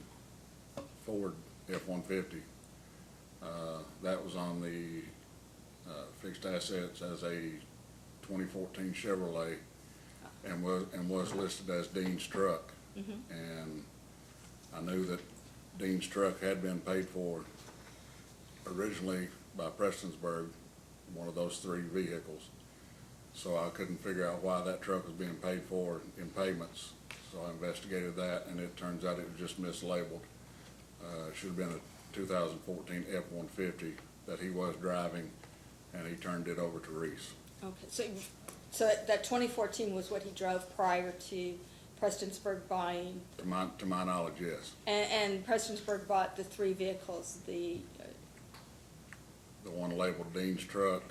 Ford F-150. That was on the fixed assets as a 2014 Chevrolet and was listed as Dean's truck. And I knew that Dean's truck had been paid for originally by Prestonsburg, one of those 3 vehicles. So I couldn't figure out why that truck was being paid for in payments. So I investigated that, and it turns out it was just mislabeled. It should have been a 2014 F-150 that he was driving, and he turned it over to Reese. Okay, so that 2014 was what he drove prior to Prestonsburg buying, To my knowledge, yes. and Prestonsburg bought the 3 vehicles, the The one labeled Dean's truck,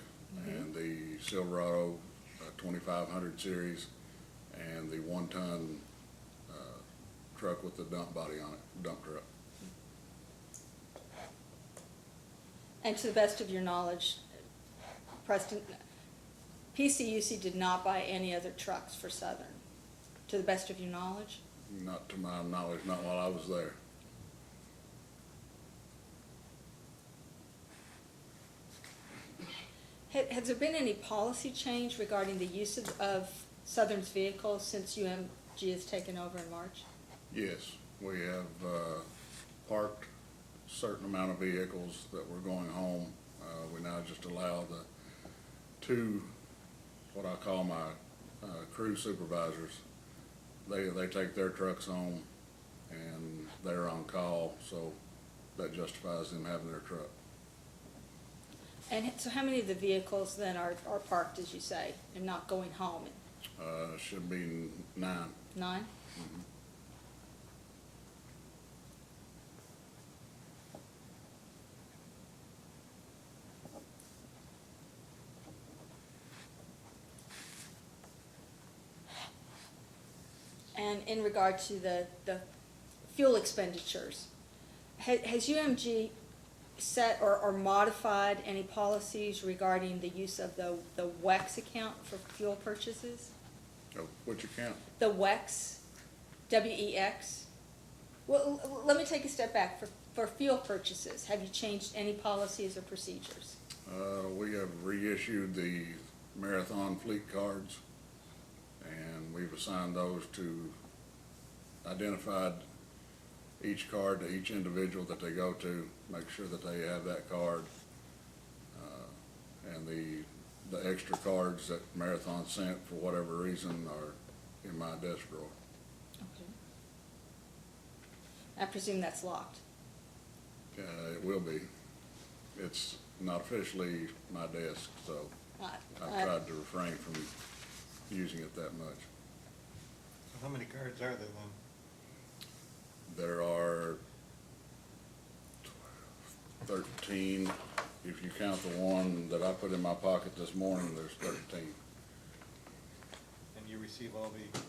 and the Silverado 2500 series, and the 1-ton truck with the dump body on it, dump truck. and to the best of your knowledge, PCUC did not buy any other trucks for Southern, to the best of your knowledge? Not to my knowledge, not while I was there. Has there been any policy change regarding the use of Southern's vehicles since UMG has taken over in March? Yes, we have parked a certain amount of vehicles that were going home. We now just allow the 2, what I call my crew supervisors. They take their trucks home and they're on call, so that justifies them having their truck. And so how many of the vehicles then are parked, as you say, and not going home? Should be 9. 9? And in regard to the fuel expenditures, has UMG set or modified any policies regarding the use of the WEX account for fuel purchases? Oh, which account? The WEX, W-E-X? Well, let me take a step back. For fuel purchases, have you changed any policies or procedures? We have reissued the Marathon fleet cards, and we've assigned those to, identified each card to each individual that they go to, make sure that they have that card. And the extra cards that Marathon sent for whatever reason are in my desk drawer. Okay. I presume that's locked. It will be. It's not officially my desk, so I've tried to refrain from using it that much. So how many cards are there then? There are 13. If you count the one that I put in my pocket this morning, there's 13. And you receive all the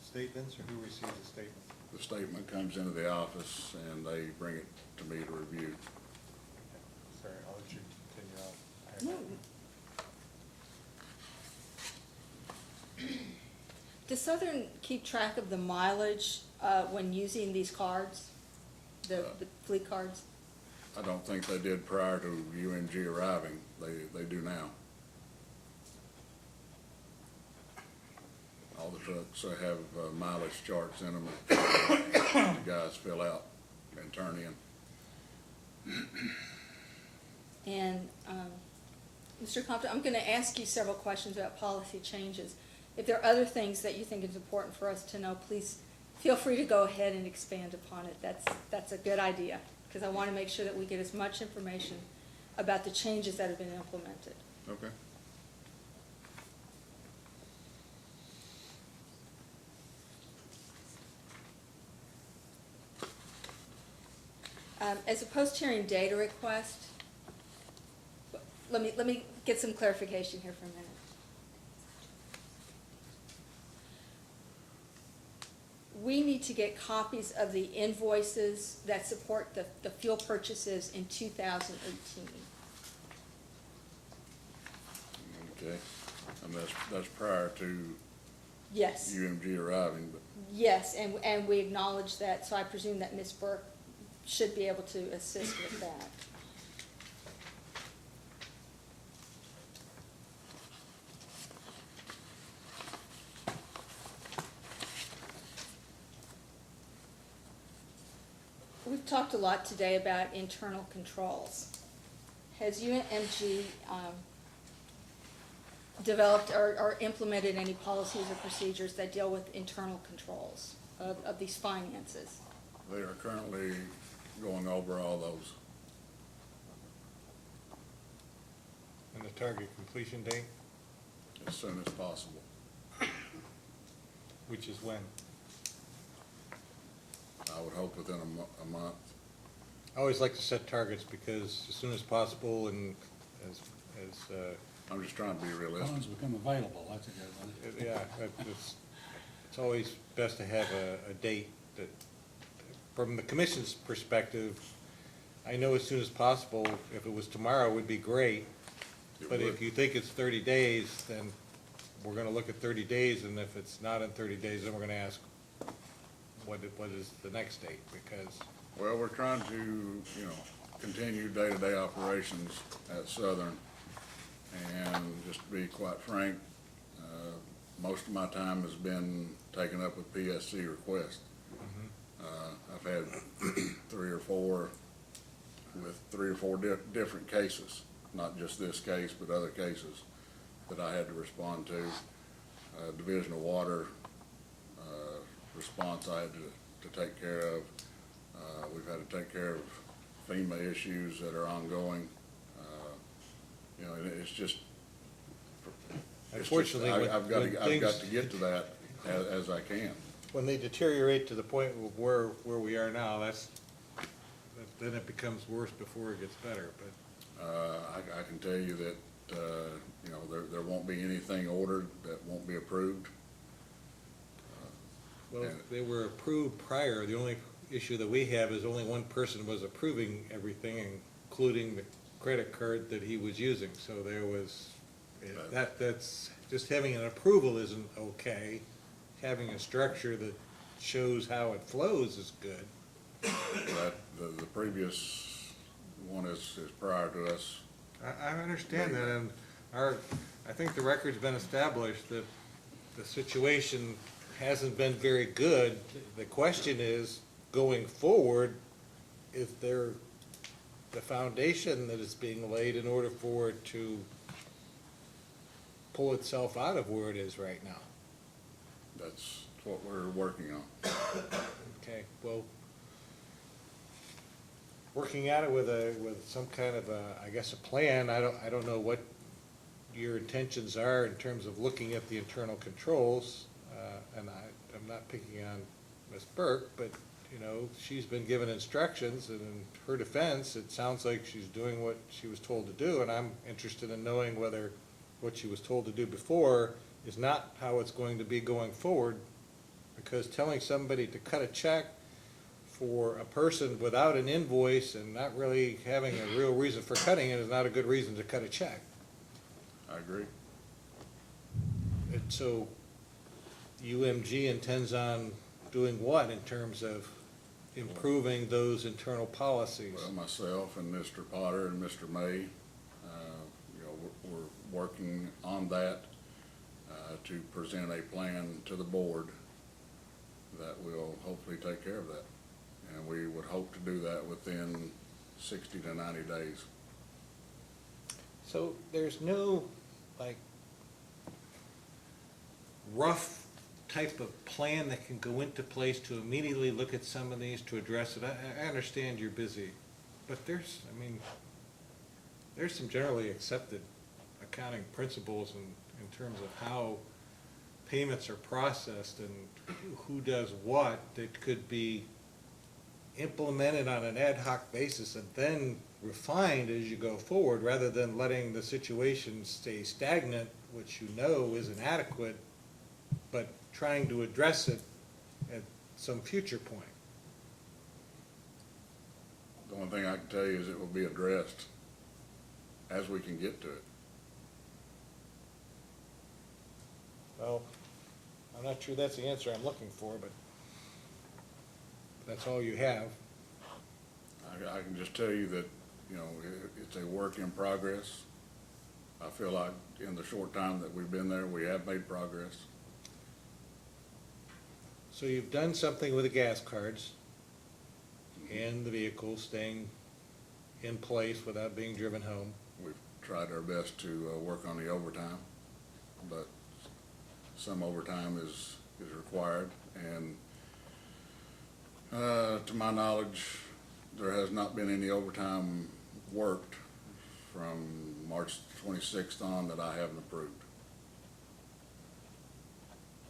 statements, or who receives the statement? The statement comes into the office and they bring it to me to review. Sorry, I'll let you continue on. Does Southern keep track of the mileage when using these cards, the fleet cards? I don't think they did prior to UMG arriving. They do now. All the trucks have mileage charts in them that the guys fill out and turn in. And Mr. Compton, I'm going to ask you several questions about policy changes. If there are other things that you think is important for us to know, please feel free to go ahead and expand upon it. That's a good idea, because I want to make sure that we get as much information about the changes that have been implemented. Okay. As a post-hearing data request, let me get some clarification here for a minute. We need to get copies of the invoices that support the fuel purchases in 2018. Okay, and that's prior to Yes. UMG arriving, but Yes, and we acknowledge that, so I presume that Ms. Burke should be able to assist with that. We've talked a lot today about internal controls. Has UMG developed or implemented any policies or procedures that deal with internal controls of these finances? they are currently going over all those. And the target completion date, As soon as possible. which is when? I would hope within a month. I always like to set targets because as soon as possible and as, I'm just trying to be realistic. Funds become available, that's a good one. yeah, it's always best to have a date that, from the commission's perspective, I know as soon as possible, if it was tomorrow would be great, It but would. if you think it's 30 days, then we're gonna look at 30 days, and if it's not in 30 days, then we're gonna ask, what is the next date, because, Well, we're trying to, continue day-to-day operations at Southern. And just to be quite frank, most of my time has been taken up with PSC requests. I've had three or four different cases, not just this case, but other cases that I had to respond to. Division of Water response I had to take care of. We've had to take care of FEMA issues that are ongoing. And it's just. Unfortunately, I've got when to get to that as I can. when they deteriorate to the point of where we are now, then it becomes worse before it gets better, but. I can tell you that, there won't be anything ordered that won't be approved. Well, they were approved prior. The only issue that we have is only one person was approving everything, including the credit card that he was using. So there was, that's, just having an approval isn't okay. Having a structure that shows how it flows is good. The previous one is prior to us. I understand that, and I think the record's been established that the situation hasn't been very good. The question is, going forward, is there the foundation that is being laid in order for it to pull itself out of where it is right now? That's what we're working on. Okay, well, working at it with some kind of I guess a plan. I don't know what your intentions are in terms of looking at the internal controls, and I'm not picking on Ms. Burke, but she's been given instructions, and in her defense, it sounds like she's doing what she was told to do, and I'm interested in knowing whether what she was told to do before is not how it's going to be going forward, because telling somebody to cut a check for a person without an invoice and not really having a real reason for cutting it is not a good reason to cut a check. I agree. And so UMG intends on doing what in terms of improving those internal policies? Well, myself and Mr. Potter and Mr. May, we're working on that to present a plan to the board that will hopefully take care of that. And we would hope to do that within 60 to 90 days. So there's no, rough type of plan that can go into place to immediately look at some of these to address it? I understand you're busy, but there's some generally accepted accounting principles in terms of how payments are processed and who does what that could be implemented on an ad hoc basis and then refined as you go forward, rather than letting the situation stay stagnant, which you know is inadequate, but trying to address it at some future point. The only thing I can tell you is it will be addressed as we can get to it. Well, I'm not sure that's the answer I'm looking for, but that's all you have. I can just tell you that, you know, it's a work in progress. I feel like in the short time that we've been there, we have made progress. So you've done something with the gas cards and the vehicles staying in place without being driven home. We've tried our best to work on the overtime, but some overtime is required. And to my knowledge, there has not been any overtime worked from March 26th on that I haven't approved.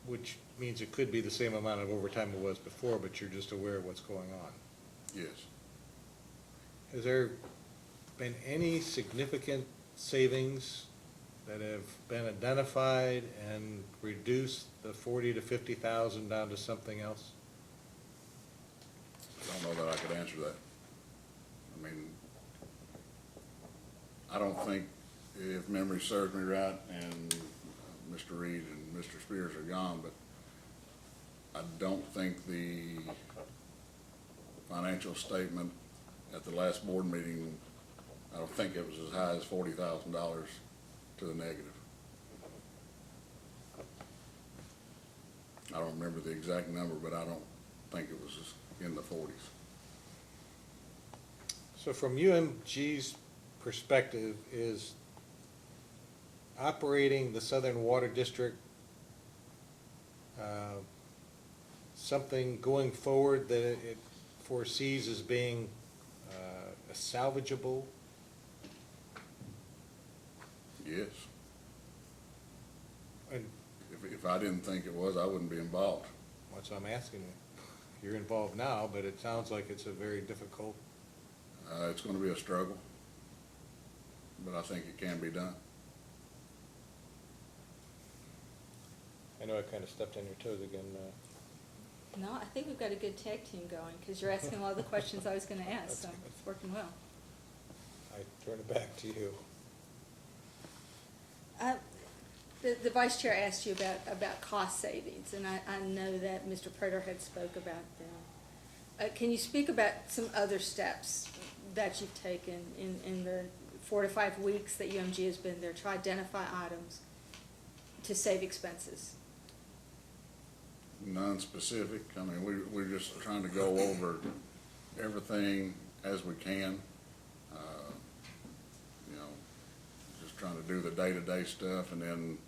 Which means it could be the same amount of overtime it was before, but you're just aware of what's going on. Yes. Has there been any significant savings that have been identified and reduced the 40 to 50,000 down to something else? I don't know that I could answer that. I mean, I don't think, if memory serves me right, and Mr. Reed and Mr. Spears are gone, but I don't think the financial statement at the last board meeting, I don't think it was as high as $40,000 to the negative. I don't remember the exact number, but I don't think it was in the 40s. So from UMG's perspective, is operating the Southern Water District something going forward that it foresees as being salvageable? Yes. And If I didn't think it was, I wouldn't be involved. what's I'm asking you? You're involved now, but it sounds like it's a very difficult. It's going to be a struggle, but I think it can be done. I know I kind of stepped on your toes again. No, I think we've got a good tag team going, because you're asking a lot of the questions I was gonna ask, so it's working well. I turn it back to you. The vice chair asked you about cost savings, and I know that Mr. Prater had spoke about them. Can you speak about some other steps that you've taken in the 4 to 5 weeks that UMG has been there to identify items to save expenses? Non-specific. I mean, we're just trying to go over everything as we can. You know, just trying to do the day-to-day stuff, and then,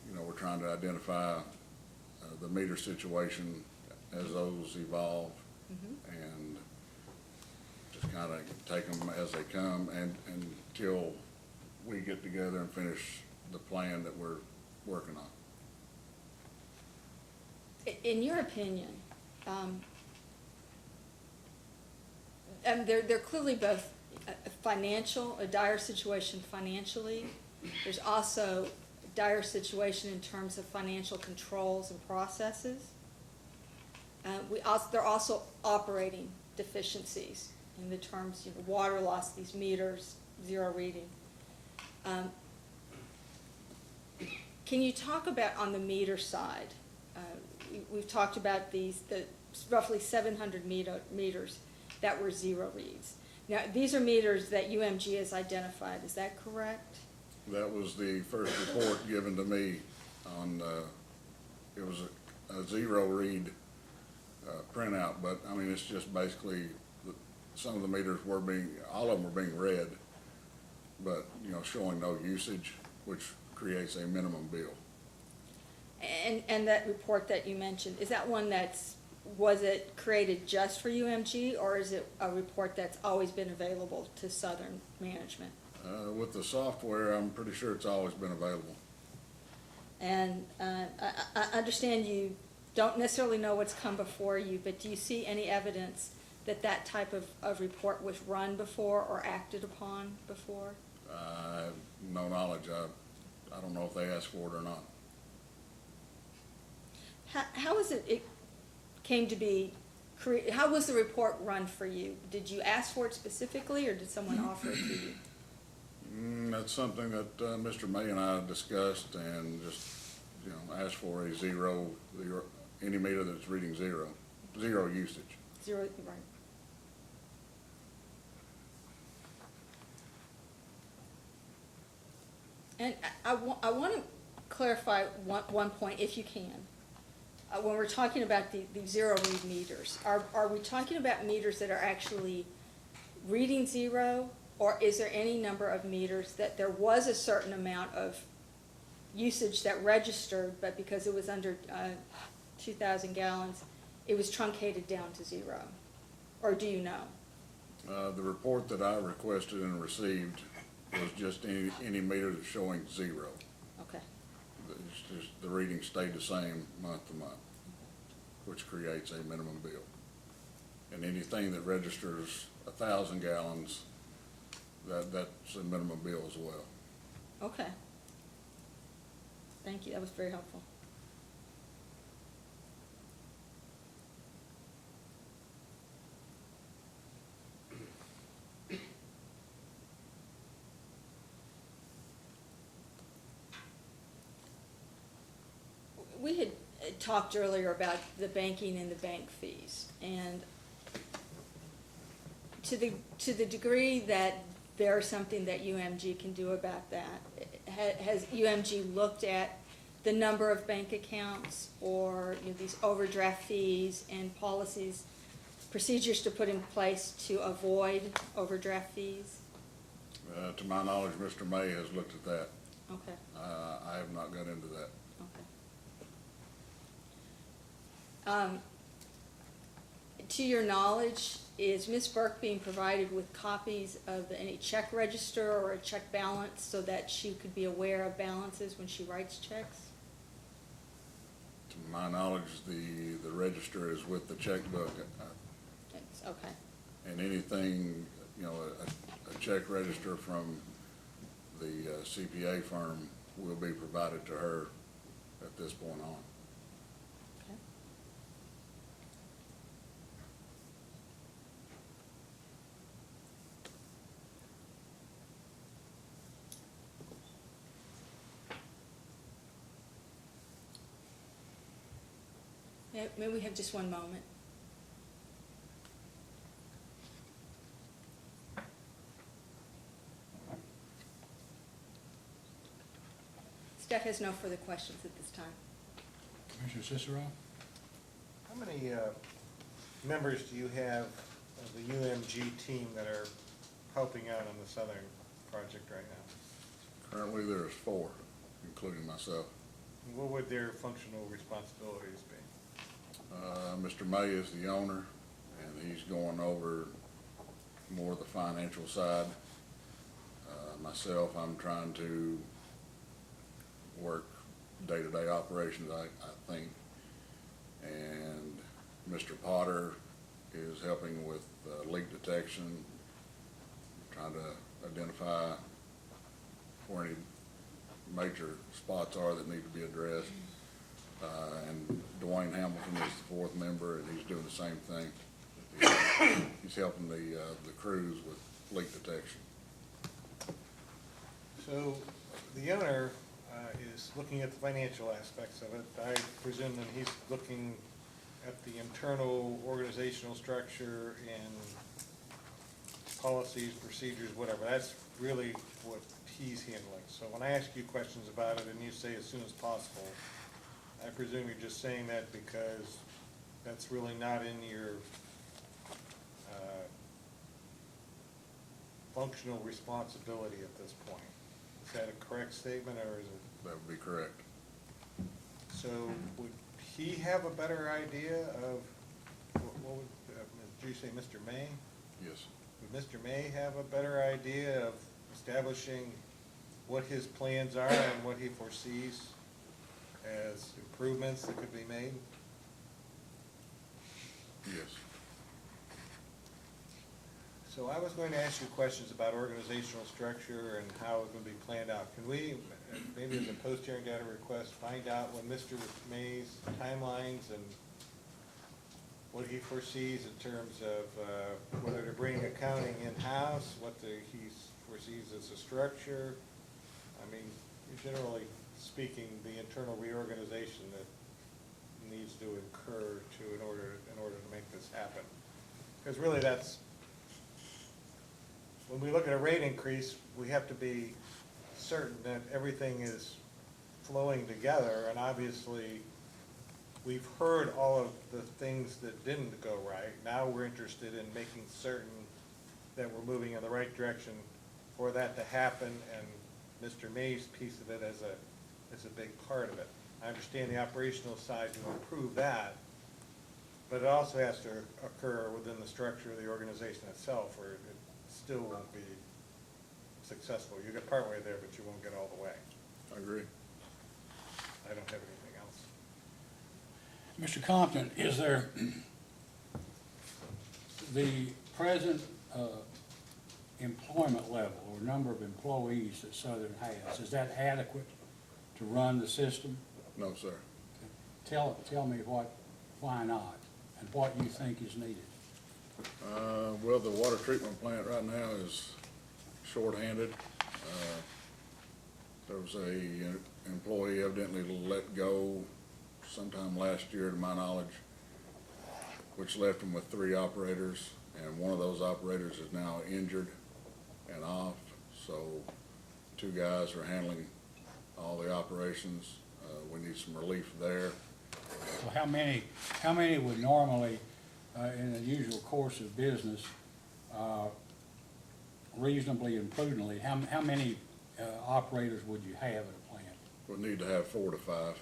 you know, we're trying to identify the meter situation as those evolve, and just kind of take them as they come, and until we get together and finish the plan that we're working on. In your opinion, and they're clearly both a dire situation financially. There's also a dire situation in terms of financial controls and processes. There are also operating deficiencies in the terms of water loss, these meters, zero reading. Can you talk about on the meter side? We've talked about the roughly 700 meters that were zero reads. Now, these are meters that UMG has identified, is that correct? That was the first report given to me on, it was a zero read printout, but I mean, it's just basically, some of the meters were all of them were being read, but, you know, showing no usage, which creates a minimum bill. And that report that you mentioned, is that one was it created just for UMG, or is it a report that's always been available to Southern management? With the software, I'm pretty sure it's always been available. And I understand you don't necessarily know what's come before you, but do you see any evidence that that type of report was run before or acted upon before? I have no knowledge. I don't know if they asked for it or not. How is it came to be, how was the report run for you? Did you ask for it specifically, or did someone offer it to you? That's something that Mr. May and I discussed, and just, asked for a zero, any meter that's reading zero usage. Zero, right. And I want to clarify one point, if you can. When we're talking about the zero read meters, are we talking about meters that are actually reading zero? Or is there any number of meters that there was a certain amount of usage that registered, but because it was under 2,000 gallons, it was truncated down to zero? Or do you know? The report that I requested and received was just any meter that's showing zero. Okay. It's just the reading stayed the same month to month, which creates a minimum bill. And anything that registers 1,000 gallons, that's a minimum bill as well. Okay. Thank you, that was very helpful. We had talked earlier about the banking and the bank fees, and to the degree that there's something that UMG can do about that, has UMG looked at the number of bank accounts, or these overdraft fees and policies, procedures to put in place to avoid overdraft fees? To my knowledge, Mr. May has looked at that. Okay. I have not got into that. Okay. To your knowledge, is Ms. Burke being provided with copies of any check register or a check balance so that she could be aware of balances when she writes checks? To my knowledge, the register is with the checkbook. Okay. And anything, a check register from the CPA firm will be provided to her at this point on. Okay. May we have just one moment? Staff has no further questions at this time. Commissioner Cicero? How many members do you have of the UMG team that are helping out on the Southern project right now? Currently, there's 4, including myself. What would their functional responsibilities be? Mr. May is the owner, and he's going over more of the financial side. Myself, I'm trying to work day-to-day operations, I think. And Mr. Potter is helping with leak detection, trying to identify where any major spots are that need to be addressed. And Dwayne Hamilton is the 4th member, and he's doing the same thing. He's helping the crews with leak detection. So the owner is looking at the financial aspects of it. I presume that he's looking at the internal organizational structure and policies, procedures, whatever. That's really what he's handling. So when I ask you questions about it and you say as soon as possible, I presume you're just saying that because that's really not in your functional responsibility at this point. Is that a correct statement, or is it? That would be correct. So would he have a better idea of, what would, did you say Mr. May? Yes. Would Mr. May have a better idea of establishing what his plans are and what he foresees as improvements that could be made? Yes. So I was going to ask you questions about organizational structure and how it's going to be planned out. Can we, maybe as a post-hearing data request, find out when Mr. May's timelines and what he foresees in terms of whether to bring accounting in-house, what he foresees as a structure? I mean, generally speaking, the internal reorganization that needs to occur in order to make this happen. Because really that's, when we look at a rate increase, we have to be certain that everything is flowing together, and obviously, we've heard all of the things that didn't go right. Now we're interested in making certain that we're moving in the right direction for that to happen, and Mr. May's piece of it as a big part of it. I understand the operational side to improve that, but it also has to occur within the structure of the organization itself, or it still won't be successful. You get partway there, but you won't get all the way. I agree. I don't have anything else. Mr. Compton, is there the present employment level or number of employees that Southern has, is that adequate to run the system? No, sir. Tell me why not, and what you think is needed. Well, the water treatment plant right now is shorthanded. There was a employee evidently let go sometime last year, to my knowledge, which left them with 3 operators, and one of those operators is now injured and off, so 2 guys are handling all the operations. We need some relief there. So how many would normally, in the usual course of business, reasonably and prudently, how many operators would you have at a plant? We'll need to have 4 to 5.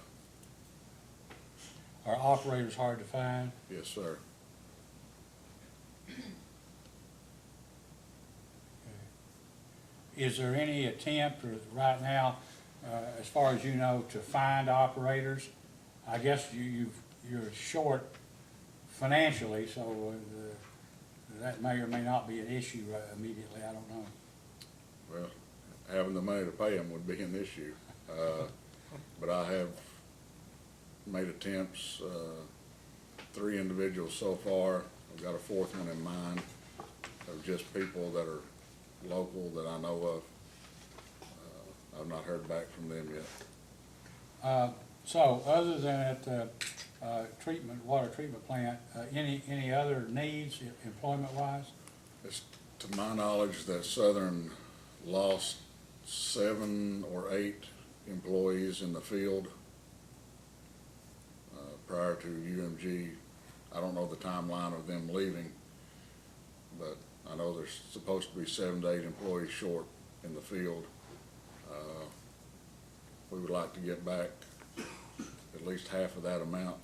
Are operators hard to find? Yes, sir. Is there any attempt right now, as far as you know, to find operators? I guess you're short financially, so that may or may not be an issue immediately, I don't know. Well, having the money to pay them would be an issue. But I have made attempts, 3 individuals so far. I've got a 4th one in mind, of just people that are local that I know of. I've not heard back from them yet. So other than at the water treatment plant, any other needs employment-wise? It's to my knowledge that Southern lost 7 or 8 employees in the field prior to UMG. I don't know the timeline of them leaving, but I know there's supposed to be 7 to 8 employees short in the field. We would like to get back at least half of that amount.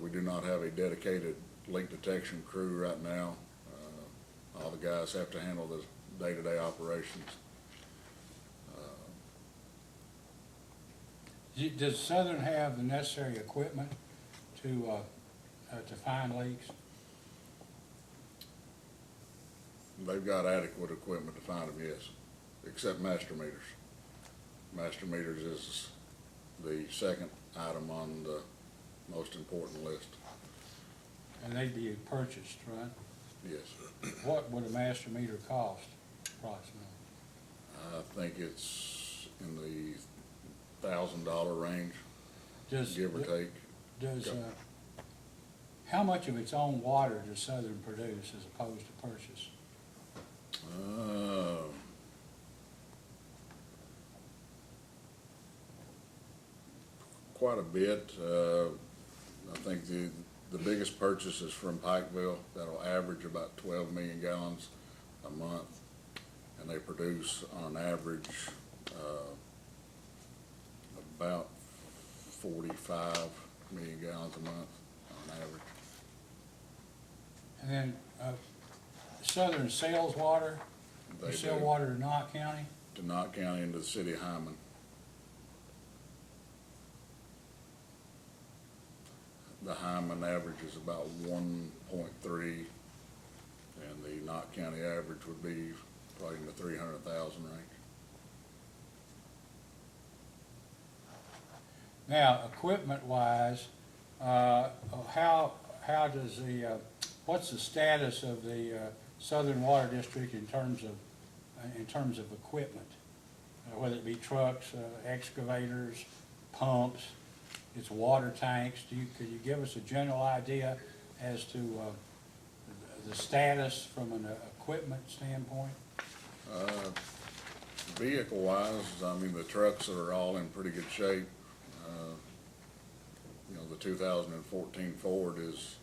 We do not have a dedicated leak detection crew right now. All the guys have to handle the day-to-day operations. Does Southern have the necessary equipment to find leaks? They've got adequate equipment to find them, yes, except master meters. Master meters is the second item on the most important list. And they'd be purchased, right? Yes. What would a master meter cost approximately? I think it's in the $1,000 range, give or take. How much of its own water does Southern produce as opposed to purchase? Quite a bit. I think the biggest purchase is from Pikeville. That'll average about 12 million gallons a month, and they produce on average about 45 million gallons a month on average. And then Southern sells water? They You sell do. water to Knott County? To Knott County and to the city of Hyman. the Hyman average is about 1.3, and the Knott County average would be probably in the 300,000 range. Now, equipment-wise, how does what's the status of the Southern Water District in terms of equipment? Whether it be trucks, excavators, pumps, its water tanks, could you give us a general idea as to the status from an equipment standpoint? Vehicle-wise, I mean, the trucks are all in pretty good shape. You know, the 2014 Ford is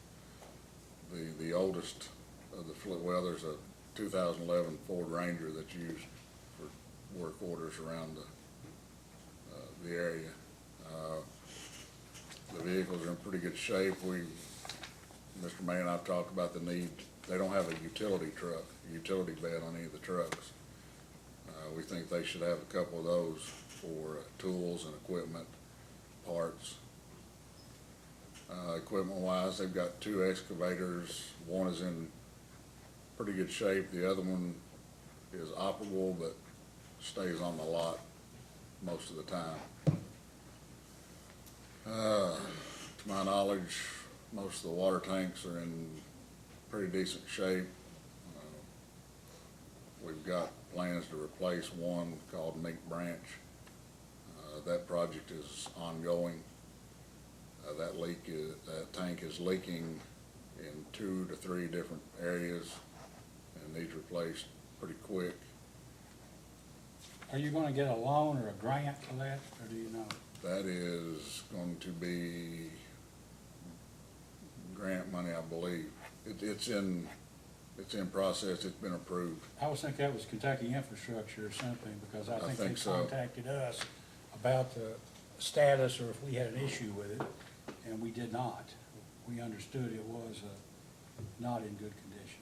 the oldest of the fleet. Well, there's a 2011 Ford Ranger that's used for work orders around the area. The vehicles are in pretty good shape. Mr. May and I've talked about the need. They don't have a utility bed on any of the trucks. We think they should have a couple of those for tools and equipment, parts. Equipment-wise, they've got 2 excavators. One is in pretty good shape. The other one is operable, but stays on the lot most of the time. To my knowledge, most of the water tanks are in pretty decent shape. We've got plans to replace one called Mink Branch. That project is ongoing. That tank is leaking in 2 to 3 different areas and needs replaced pretty quick. Are you gonna get a loan or a grant for that, or do you know? That is going to be grant money, I believe. It's in process. It's been approved. I was thinking that was Kentucky Infrastructure or something, because I think they think so. contacted us about the status or if we had an issue with it, and we did not. We understood it was not in good condition.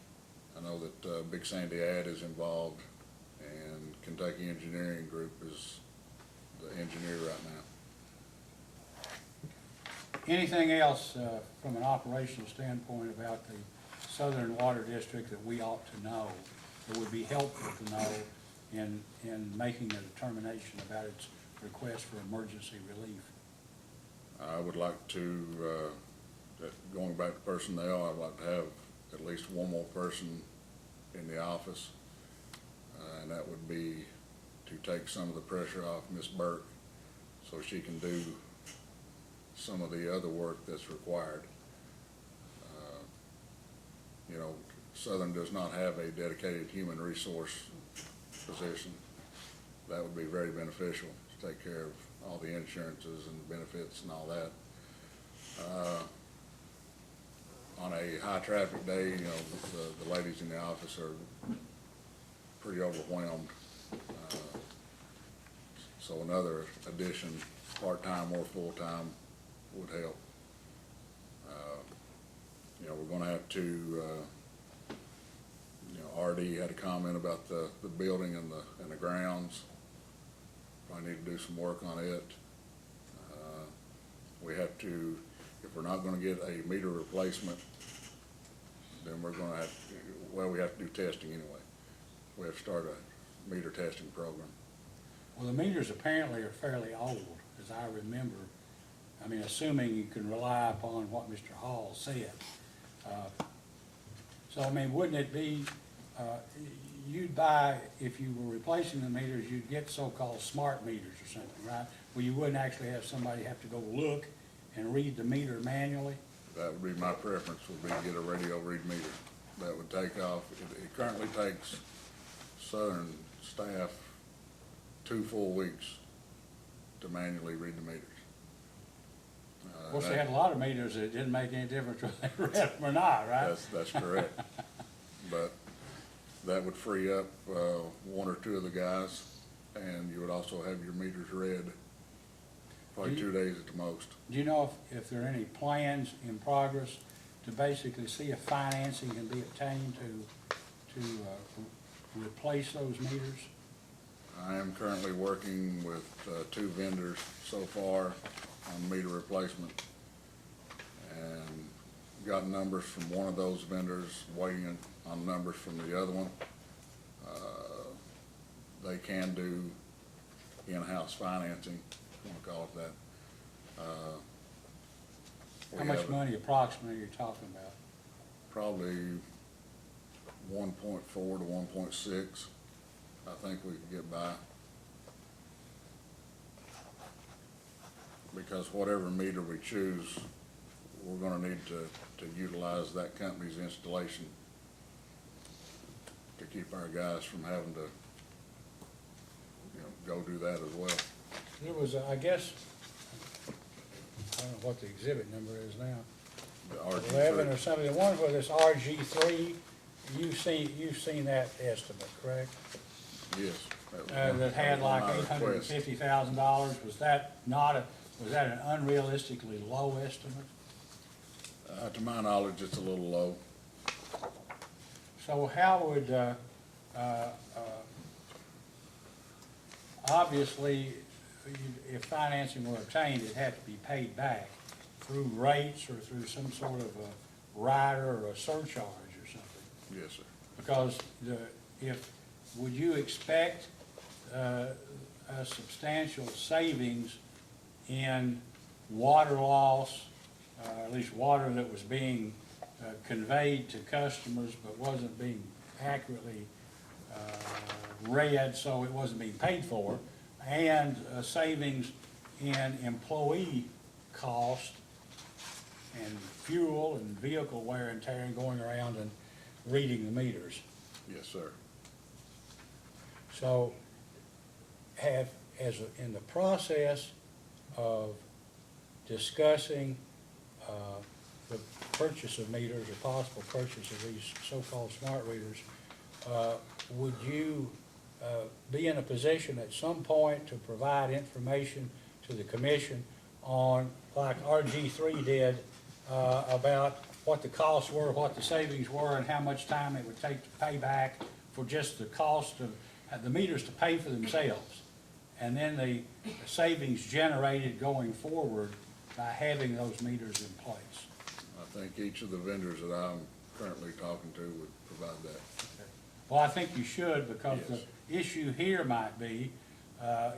I know that Big Sandy Ad is involved, and Kentucky Engineering Group is the engineer right now. Anything else from an operational standpoint about the Southern Water District that we ought to know, that would be helpful to know in making a determination about its request for emergency relief? I would like to, going back to personnel, I'd like to have at least one more person in the office, and that would be to take some of the pressure off Miss Burke so she can do some of the other work that's required. You know, Southern does not have a dedicated human resource position. That would be very beneficial to take care of all the insurances and benefits and all that. On a high traffic day, you know, the ladies in the office are pretty overwhelmed. So another addition, part-time or full-time, would help. You know, we're gonna have to, you know, RD had a comment about the building and the grounds. Probably need to do some work on it. We have to, if we're not gonna get a meter replacement, then we're gonna have, well, we have to do testing anyway. We have to start a meter testing program. Well, the meters apparently are fairly old, as I remember. I mean, assuming you can rely upon what Mr. Hall said. So, I mean, wouldn't it be, you'd buy, if you were replacing the meters, you'd get so-called smart meters or something, right? Where you wouldn't actually have somebody have to go look and read the meter manually? That would be my preference, would be to get a radio read meter. That would take off, it currently takes Southern staff 2 full weeks to manually read the meters. Of course, they had a lot of meters that it didn't make any difference whether they read them or not, right? That's correct. But that would free up 1 or 2 of the guys, and you would also have your meters read probably 2 days at the most. Do you know if there are any plans in progress to basically see if financing can be obtained to replace those meters? I am currently working with 2 vendors so far on meter replacement, and got numbers from one of those vendors, waiting on numbers from the other one. They can do in-house financing, if you wanna call it that. We How much have money approximately are you talking about? Probably 1.4 to 1.6, I think we could get by. Because whatever meter we choose, we're gonna need to utilize that company's installation to keep our guys from having to, go do that as well. There was, I guess, I don't know what the exhibit number is now, The RG3. 11 or something, the one for this RG3, you've seen that estimate, correct? Yes. was That had like my request. $850,000, was that an unrealistically low estimate? To my knowledge, it's a little low. So how would, obviously, if financing were obtained, it'd have to be paid back through rates or through some sort of a rider or a surcharge or something. Yes, sir. Because would you expect a substantial savings in water loss, at least water that was being conveyed to customers but wasn't being accurately read, so it wasn't being paid for, and savings in employee cost and fuel and vehicle wear and tear and going around and reading the meters? Yes, sir. So in the process of discussing the purchase of meters or possible purchase of these so-called smart readers, would you be in a position at some point to provide information to the commission on, like RG3 did, about what the costs were, what the savings were, and how much time it would take to pay back for just the cost of the meters to pay for themselves, and then the savings generated going forward by having those meters in place? I think each of the vendors that I'm currently talking to would provide that. Well, I think you should, because Yes. the issue here might be,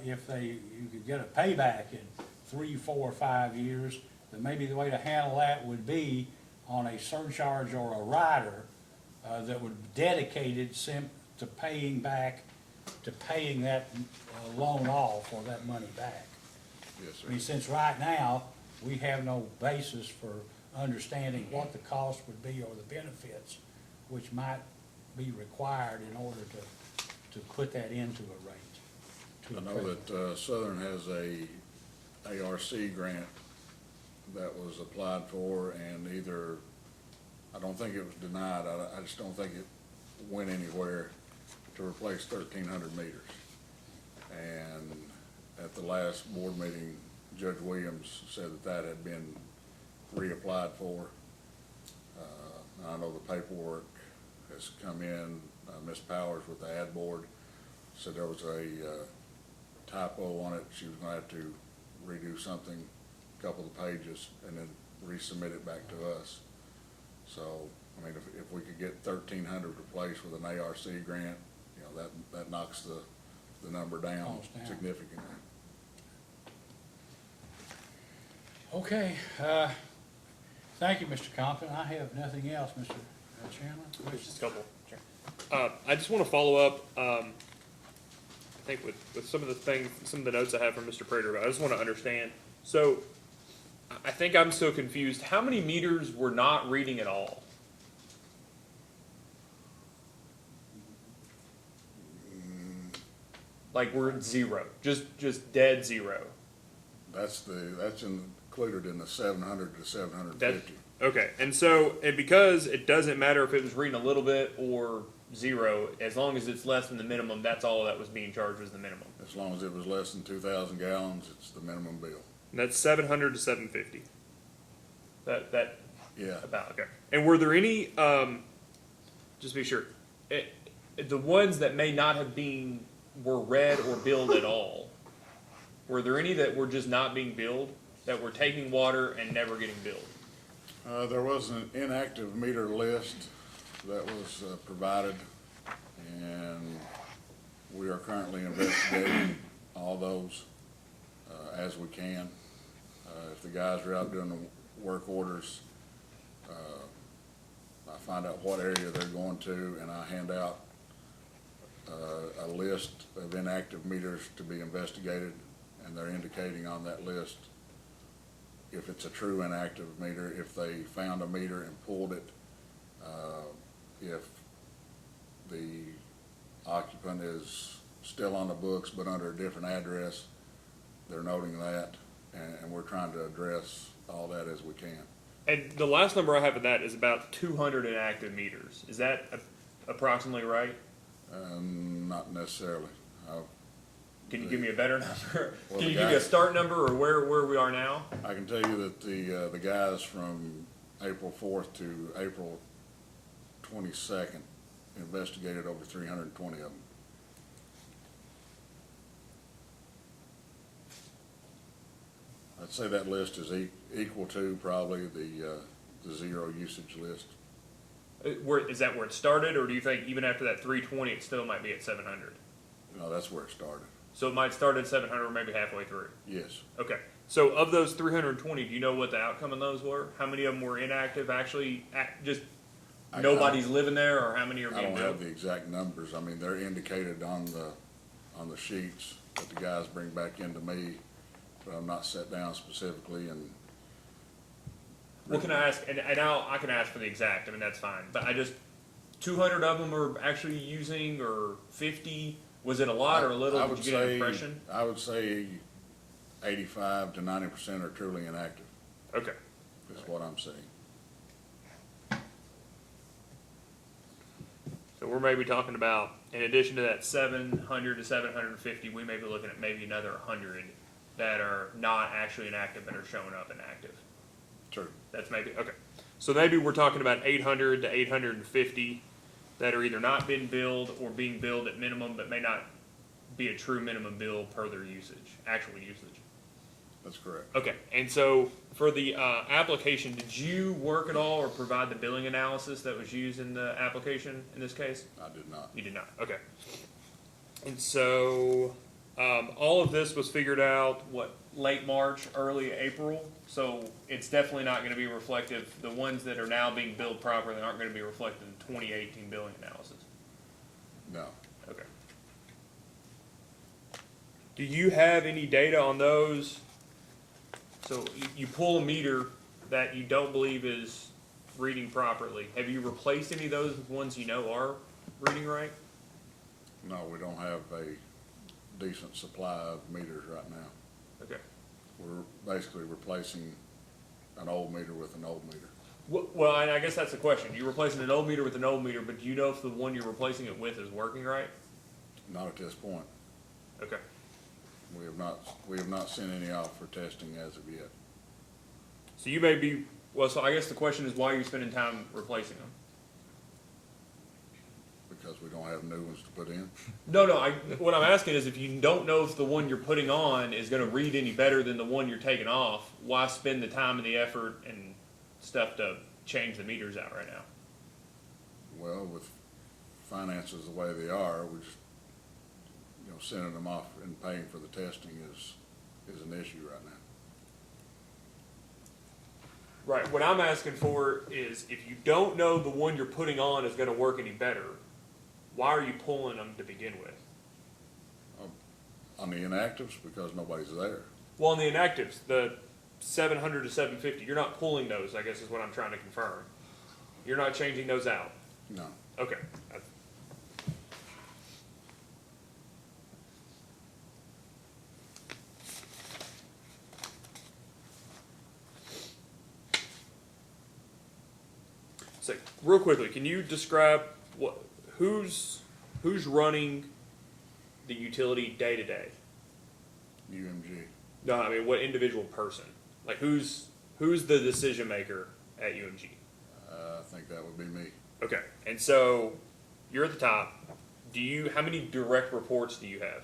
if you could get a payback in 3, 4, 5 years, then maybe the way to handle that would be on a surcharge or a rider that would be dedicated to paying that loan off or that money back. Yes, sir. I mean, since right now, we have no basis for understanding what the cost would be or the benefits which might be required in order to put that into a rate. to I a know present. that Southern has a ARC grant that was applied for, and I don't think it was denied, I just don't think it went anywhere, to replace 1,300 meters. And at the last board meeting, Judge Williams said that had been reapplied for. I know the paperwork has come in. Ms. Powers with the ad board said there was a typo on it. She was gonna have to redo something, a couple of pages, and then resubmit it back to us. So, I mean, if we could get 1,300 replaced with an ARC grant, that knocks the number down Cost down. significantly. Okay, thank you, Mr. Compton. I have nothing else, Mr. Chairman. Just a couple. I just want to follow up, I think with some of the notes I have from Mr. Prater, but I just want to understand. So, I think I'm so confused. How many meters were not reading at all? Like we're at zero, just dead zero. That's included in the 700 to 750. Okay, and because it doesn't matter if it was reading a little bit or zero, as long as it's less than the minimum, that's all that was being charged was the minimum. As long as it was less than 2,000 gallons, it's the minimum bill. And that's 700 to 750. That Yeah. about okay. And were there any? Just to be sure, the ones that may not have been were read or billed at all. Were there any that were just not being billed, that were taking water and never getting billed? There was an inactive meter list that was provided, and we are currently investigating all those as we can. If the guys are out doing the work orders, I find out what area they're going to, and I hand out a list of inactive meters to be investigated, and they're indicating on that list if it's a true inactive meter, if they found a meter and pulled it, if the occupant is still on the books but under a different address, they're noting that, and we're trying to address all that as we can. And the last number I have of that is about 200 inactive meters. Is that approximately right? Not necessarily. Can you give me a better number? Well, Can you the give me a guy- start number or where we are now? I can tell you that the guys from April 4th to April 22nd investigated over 320 of them. I'd say that list is equal to probably the zero usage list. Is that where it started, or do you think even after that 320, it still might be at 700? No, that's where it started. So it might start at 700, maybe halfway through. Yes. Okay. So of those 320, do you know what the outcome of those were? How many of them were inactive? Actually, just nobody's living there, or how many are I being don't billed? have the exact numbers. I mean, they're indicated on the sheets that the guys bring back into me, but I'm not set down specifically and. What can I ask? And I can ask for the exact. I mean, that's fine. But 200 of them are actually using, or 50? Was it a lot or a little? I Did would you get an say- impression? I would say 85 to 90% are truly inactive, Okay. is what I'm saying. So we're maybe talking about, in addition to that 700 to 750, we may be looking at maybe another 100 that are not actually inactive and are showing up inactive. True. That's maybe, okay. So maybe we're talking about 800 to 850 that are either not being billed or being billed at minimum, but may not be a true minimum bill per their usage, actual usage. That's correct. Okay, and so for the application, did you work at all or provide the billing analysis that was used in the application in this case? I did not. You did not, okay. And so, all of this was figured out, late March, early April? So it's definitely not gonna be reflective, the ones that are now being billed properly aren't gonna be reflected in 2018 billing analysis? No. Okay. Do you have any data on those? So you pull a meter that you don't believe is reading properly. Have you replaced any of those with ones you know are reading right? No, we don't have a decent supply of meters right now. Okay. We're basically replacing an old meter with an old meter. Well, and I guess that's the question. You're replacing an old meter with an old meter, but do you know if the one you're replacing it with is working right? Not at this point. Okay. We have not sent any off for testing as of yet. So you may be, well, so I guess the question is why are you spending time replacing them? Because we don't have new ones to put in. No, what I'm asking is if you don't know if the one you're putting on is gonna read any better than the one you're taking off, why spend the time and the effort and stuff to change the meters out right now? Well, with finances the way they are, we just, sending them off and paying for the testing is an issue right now. Right, what I'm asking for is if you don't know the one you're putting on is gonna work any better, why are you pulling them to begin with? On the inactives, because nobody's there. Well, on the inactives, the 700 to 750, you're not pulling those, I guess is what I'm trying to confirm. You're not changing those out? No. Okay. So, real quickly, can you describe who's running the utility day to day? UMG. No, I mean what individual person? Like who's the decision maker at UMG? I think that would be me. Okay, and so you're at the top. How many direct reports do you have?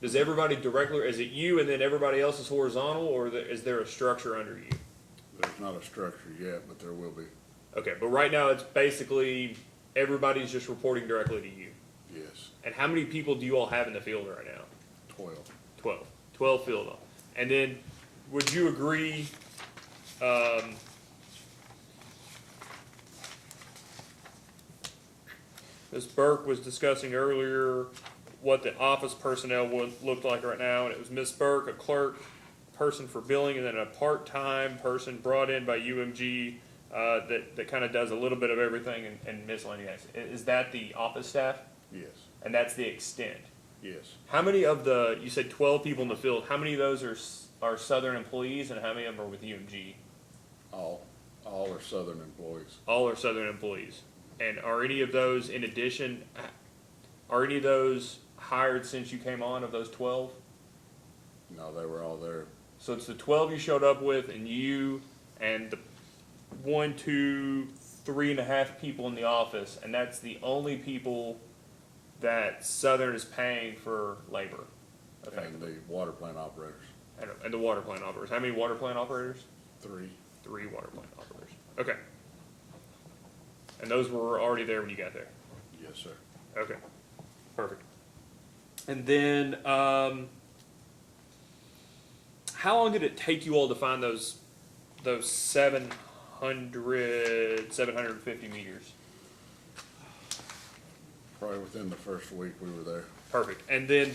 Does everybody directly? Is it you and then everybody else is horizontal, or is there a structure under you? There's not a structure yet, but there will be, Okay, but right now it's basically everybody's just reporting directly to you. yes, And how many people do you all have in the field right now? 12. 12. 12 field on. And then, would you agree, Ms. Burke was discussing earlier what the office personnel would look like right now, and it was Ms. Burke, a clerk, person for billing, and then a part-time person brought in by UMG that kind of does a little bit of everything and miscellaneous. Is that the office staff? Yes, And that's the extent? yes. How many of the, you said 12 people in the field, how many of those are Southern employees and how many of them are with UMG? All are Southern employees. All are Southern employees. And are any of those, in addition, are any of those hired since you came on, of those 12? No, they were all there. So it's the 12 you showed up with and you and the 1, 2, 3.5 people in the office, and that's the only people that Southern is paying for labor, And effectively. the water plant operators, And the water plant operators. How many water plant operators? 3. 3 water plant operators. Okay. And those were already there when you got there? Yes, sir. Okay. Perfect. And then, how long did it take you all to find those 750 meters? Probably within the first week we were there. Perfect. And then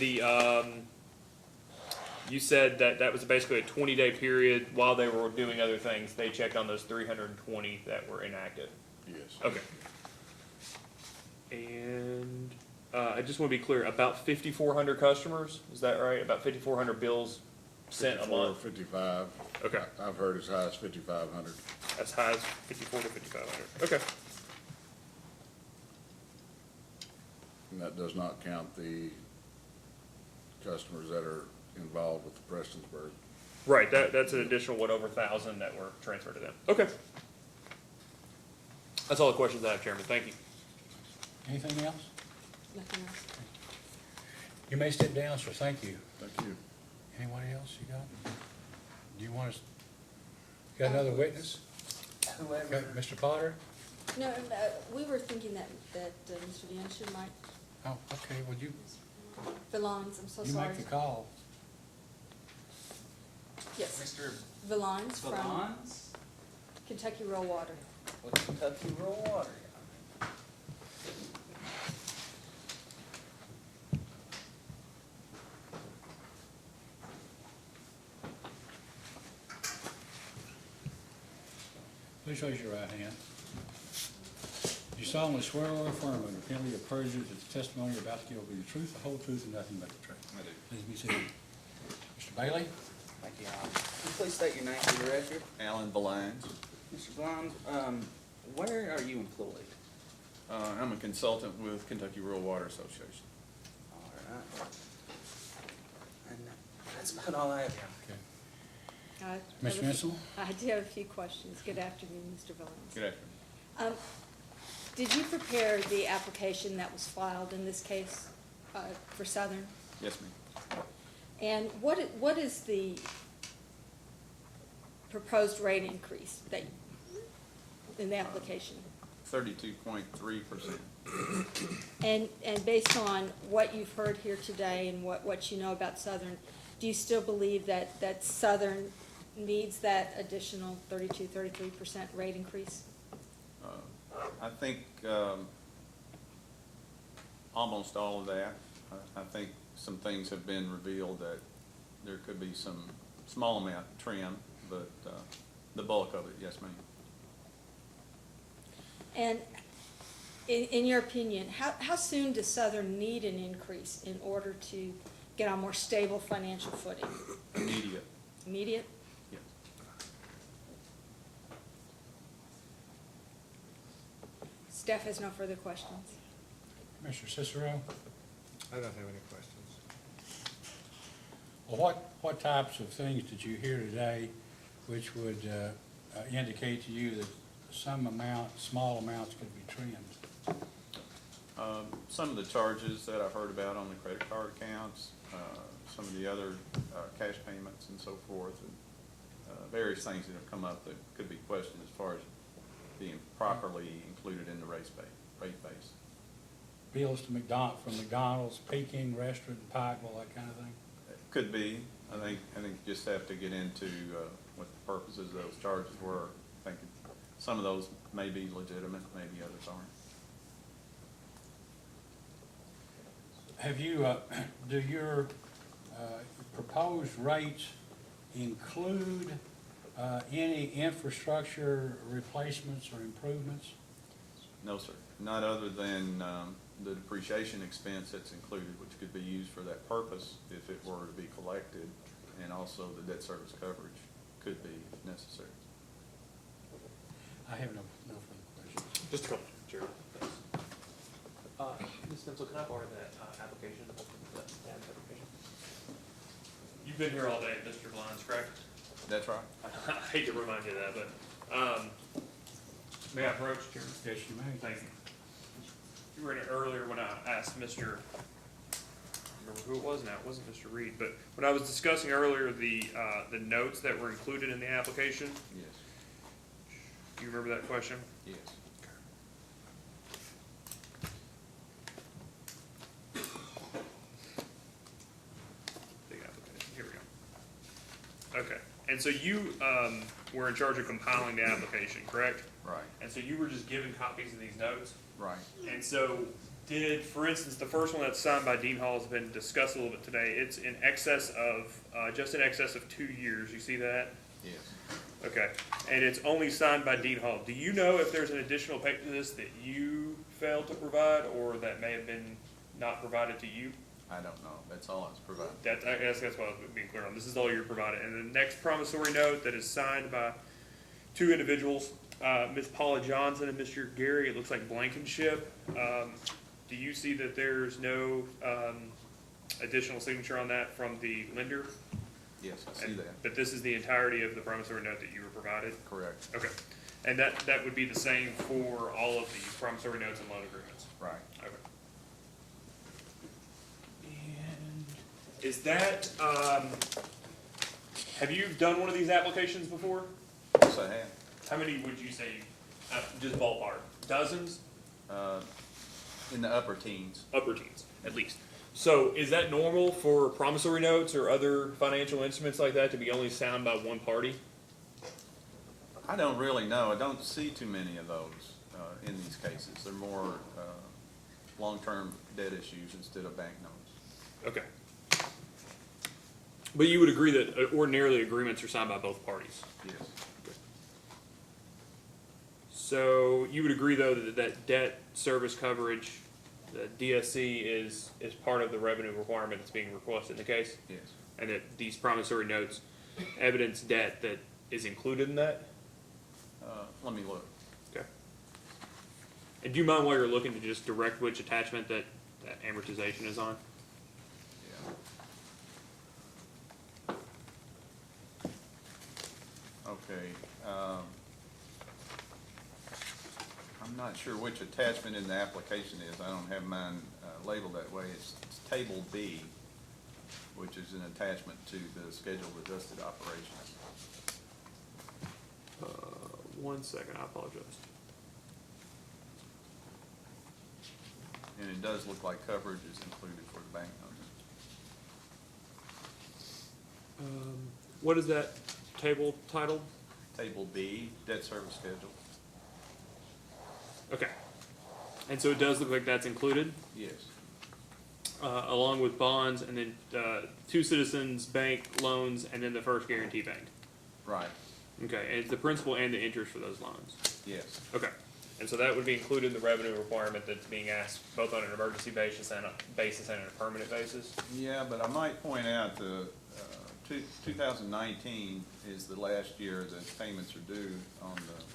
you said that was basically a 20-day period while they were doing other things. They checked on those 320 that were inactive. Yes. Okay. And I just want to be clear, about 5,400 customers, is that right? About 5,400 bills sent a 54, month? 55. Okay. I've heard as high as 5,500. As high as 54 to 5,500. Okay. And that does not count the customers that are involved with the Prestonsburg. Right, that's an additional, over 1,000 that were transferred to them. Okay. That's all the questions I have, Chairman. Thank you. Anything else? Nothing else. You may step down, sir. Thank you. Thank you. Anyone else you got? Do you want us, got another witness? Whoever, Got Mr. Potter? No, we were thinking that Mr. Yanshin might, Oh, okay, well, you Villans, I'm so sorry. make the call. Yes, Mr. Villans from Valons, Kentucky Rural Water. with Kentucky Rural Water. Please raise your right hand. You solemnly swear or affirm under penalty of perjury that the testimony you're about to give will be the truth, the whole truth, and nothing but the truth? I do. Please be seated. Mr. Bailey? Thank you, Alan. Can you please state your name for the record? Alan Valines. Mr. Valons, where are you employed? I'm a consultant with Kentucky Rural Water Association. All right. And that's about all I have. Okay. I Ms. have a- Missel? I do have a few questions. Good afternoon, Mr. Villans. Good afternoon. Did you prepare the application that was filed in this case for Southern? Yes, ma'am. And what is the proposed rate increase that, in the application? 32.3%. And based on what you've heard here today and what you know about Southern, do you still believe that Southern needs that additional 33% rate increase? I think almost all of that. I think some things have been revealed that there could be some small amount trim, but the bulk of it, yes, ma'am. And in your opinion, how soon does Southern need an increase in order to get on more stable financial footing? Immediate. Immediate? Yes. Staff has no further questions. Commissioner Cicero? I don't have any questions. Well, what types of things did you hear today which would indicate to you that small amounts could be trimmed? Some of the charges that I've heard about on the credit card accounts, some of the other cash payments and so forth. And, various things that have come up that could be questioned as far as being properly included in the rate base. Bills to from McDonald's, Peking Restaurant, in Pikeville, that kind of thing? Could be. I think just have to get into what the purposes of those charges were. I think some of those may be legitimate, maybe others aren't. Have you, do your proposed rates include any infrastructure replacements or improvements? No, sir. Not other than the depreciation expense that's included, which could be used for that purpose if it were to be collected, and also the debt service coverage could be necessary. I have no further questions. Just a couple, Chair. Thanks. Ms. Stencil, can I borrow that application, that tab application? You've been here all day, Mr. Lyons, correct? That's right. I hate to remind you of that, but, may I approach, Chair? Yes, you may. Thank you. You were in it earlier when I asked Mr., I don't remember who it was now, it wasn't Mr. Reed, but when I was discussing earlier the notes that were included in the application, Yes. do you remember that question? Yes. Big application, here we go. Okay, and so you, were in charge of compiling the application, correct? Right. And so you were just given copies of these notes? Right. And so did, for instance, the first one that's signed by Dean Hall has been discussed a little bit today. It's in excess of, just in excess of 2 years. You see that? Yes. Okay. And it's only signed by Dean Hall. Do you know if there's an additional paper to this that you failed to provide or that may have been not provided to you? I don't know. That's all I was provided. I guess that's what I was being clear on. This is all you're provided. And the next promissory note that is signed by 2 individuals, Ms. Paula Johnson and Mr. Gary, it looks like Blankenship. Do you see that there's no additional signature on that from the lender? Yes, I see that. But this is the entirety of the promissory note that you were provided? Correct. Okay. And that would be the same for all of the promissory notes and loan agreements? Right. Okay. And is that, have you done one of these applications before? Yes, I have. How many would you say, just ballpark? Dozens? In the upper teens. Upper teens, at least. So is that normal for promissory notes or other financial instruments like that to be only signed by one party? I don't really know. I don't see too many of those in these cases. They're more long-term debt issues instead of bank notes. Okay. But you would agree that ordinarily agreements are signed by both parties? Yes. So you would agree, though, that debt service coverage, the DSC, is part of the revenue requirement that's being requested in the case? Yes. And that these promissory notes evidence debt that is included in that? Let me look. Okay. And do you mind while you're looking to just direct which attachment that amortization is on? Yeah. Okay. I'm not sure which attachment in the application is. I don't have mine labeled that way. It's Table B, which is an attachment to the schedule of adjusted operations. 1 second, I apologize. And it does look like coverage is included for the bank notes. What is that table titled? Table B, debt service schedule. Okay. And so it does look like that's included, Yes. along with bonds, and then 2 Citizens Bank loans, and then the First Guarantee Bank. Right. Okay, and it's the principal and the interest for those loans. Yes. Okay. And so that would be included in the revenue requirement that's being asked both on an emergency basis and a permanent basis? Yeah, but I might point out the 2019 is the last year that payments are due on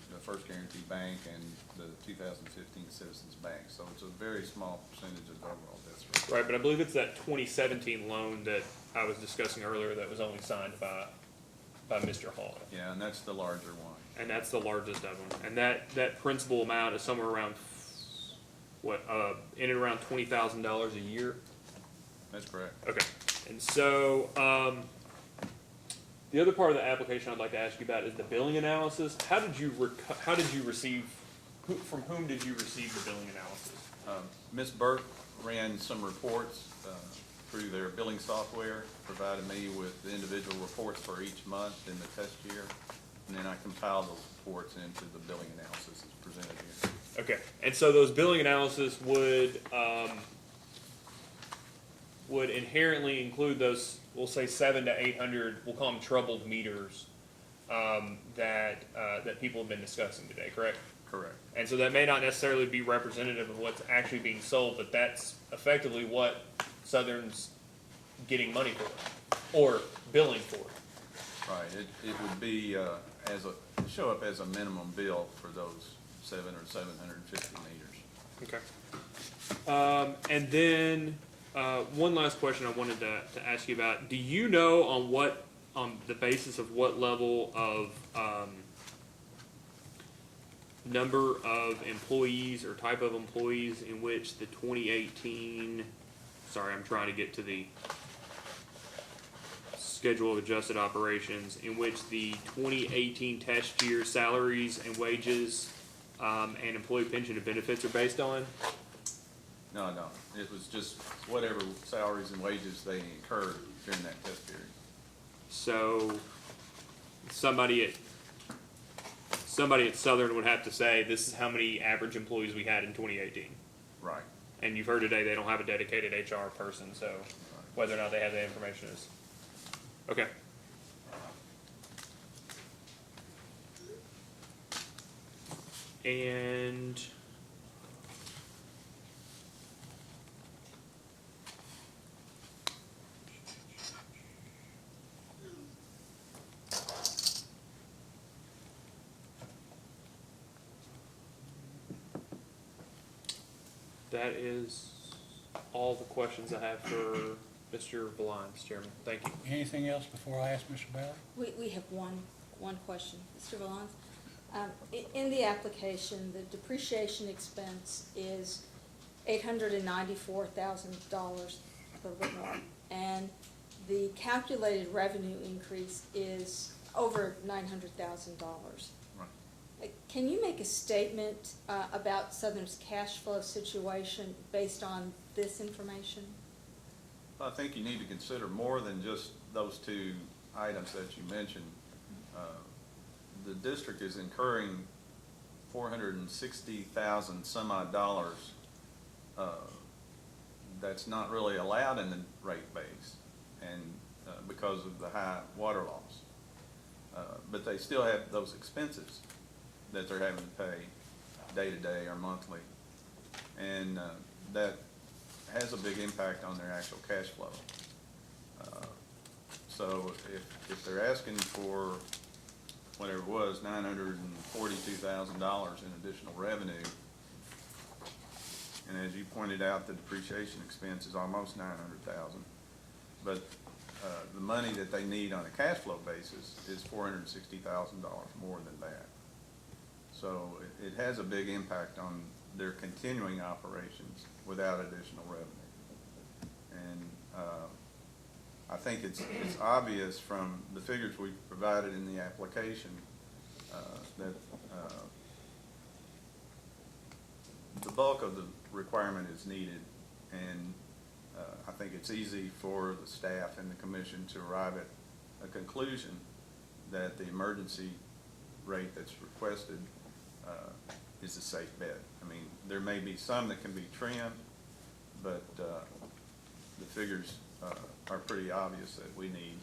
the First Guarantee Bank and the 2015 Citizens Bank. So it's a very small percentage of the overall debt service. Right, but I believe it's that 2017 loan that I was discussing earlier that was only signed by Mr. Hall. Yeah, and that's the larger one. And that's the largest of them. And that principal amount is somewhere around, in and around $20,000 a year? That's correct. Okay. And so, The other part of the application I'd like to ask you about is the billing analysis. How did you receive, from whom did you receive the billing analysis? Ms. Burke ran some reports through their billing software, provided me with the individual reports for each month in the test year, and then I compiled those reports into the billing analysis as presented here. Okay, and so those billing analysis would inherently include those, we'll say 700 to 800, we'll call them troubled meters, that people have been discussing today, correct? Correct. And so that may not necessarily be representative of what's actually being sold, but that's effectively what Southern's getting money for, or billing for. Right, it would be show up as a minimum bill for those 750 meters. Okay. And then, one last question I wanted to ask you about. Do you know on the basis of what level of, number of employees or type of employees in which the 2018, sorry, I'm trying to get to the schedule of adjusted operations, in which the 2018 test year salaries and wages and employee pension and benefits are based on? No, it was just whatever salaries and wages they incurred during that test period. So somebody at Southern would have to say, this is how many average employees we had in 2018. Right. And you've heard today they don't have a dedicated HR person, so whether or not they have that information is, okay. And that is all the questions I have for Mr. Valines, Chairman. Thank you. Anything else before I ask Mr. Bailey? We have one question. Mr. Valance, in the application, the depreciation expense is $894,000 per little, and the calculated revenue increase is over $900,000. Right. Can you make a statement about Southern's cash flow situation based on this information? I think you need to consider more than just those two items that you mentioned. The district is incurring $460,000 some odd dollars that's not really allowed in the rate base, and because of the high water loss. But they still have those expenses that they're having to pay day to day or monthly, and that has a big impact on their actual cash flow. So if they're asking for whatever it was, $942,000 in additional revenue, and as you pointed out, the depreciation expense is almost $900,000, but the money that they need on a cash flow basis is $460,000 more than that. So it has a big impact on their continuing operations without additional revenue. And I think it's obvious from the figures we provided in the application that the bulk of the requirement is needed, and I think it's easy for the staff and the commission to arrive at a conclusion that the emergency rate that's requested is a safe bet. I mean, there may be some that can be trimmed, but the figures are pretty obvious that we need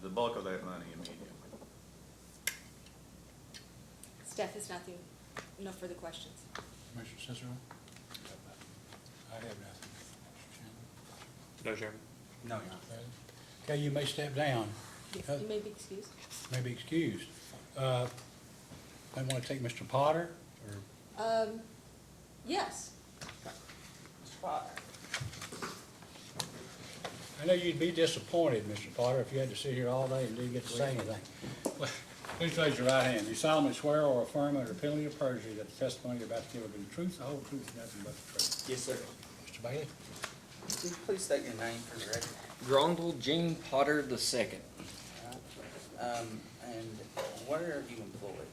the bulk of that money immediately. Staff has nothing, no further questions. Commissioner Cicero? I have nothing, Mr. Chairman. No, Chairman. No, Your Honor. Okay, you may step down. Yes, you may be excused. May be excused. I want to take Mr. Potter, or? Yes. Mr. Potter. I know you'd be disappointed, Mr. Potter, if you had to sit here all day and didn't get to say anything. Well, please raise your right hand. Do you solemnly swear or affirm under penalty of perjury that the testimony you're about to give will be the truth, the whole truth, and nothing but the truth? Yes, sir. Mr. Bailey? Could you please state your name for the record? Grondel Gene Potter II. And where are you employed?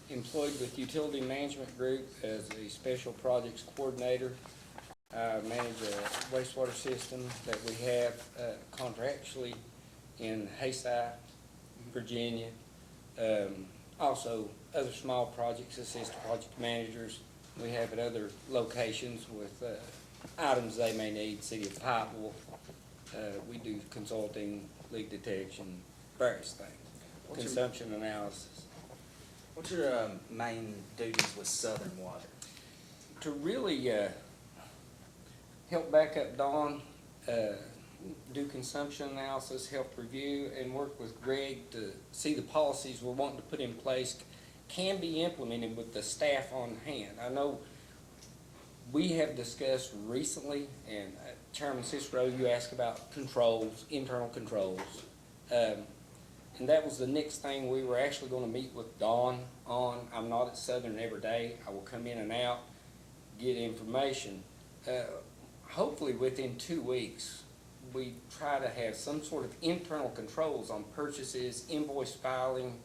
Employed with Utility Management Group as a Special Projects Coordinator. I manage a wastewater system that we have contractually in Hayside, Virginia. Also, other small projects, assist project managers. We have at other locations with items they may need, City of Pikeville. We do consulting, leak detection, various things, What's your- consumption analysis. What's your main duties with Southern Water? To really help back up Dawn, do consumption analysis, help review, and work with Greg to see the policies we're wanting to put in place can be implemented with the staff on hand. I know we have discussed recently, and Chairman Cicero, you asked about controls, internal controls. And that was the next thing we were actually going to meet with Dawn on. I'm not at Southern every day. I will come in and out, get information. Hopefully within 2 weeks, we try to have some sort of internal controls on purchases, invoice filing,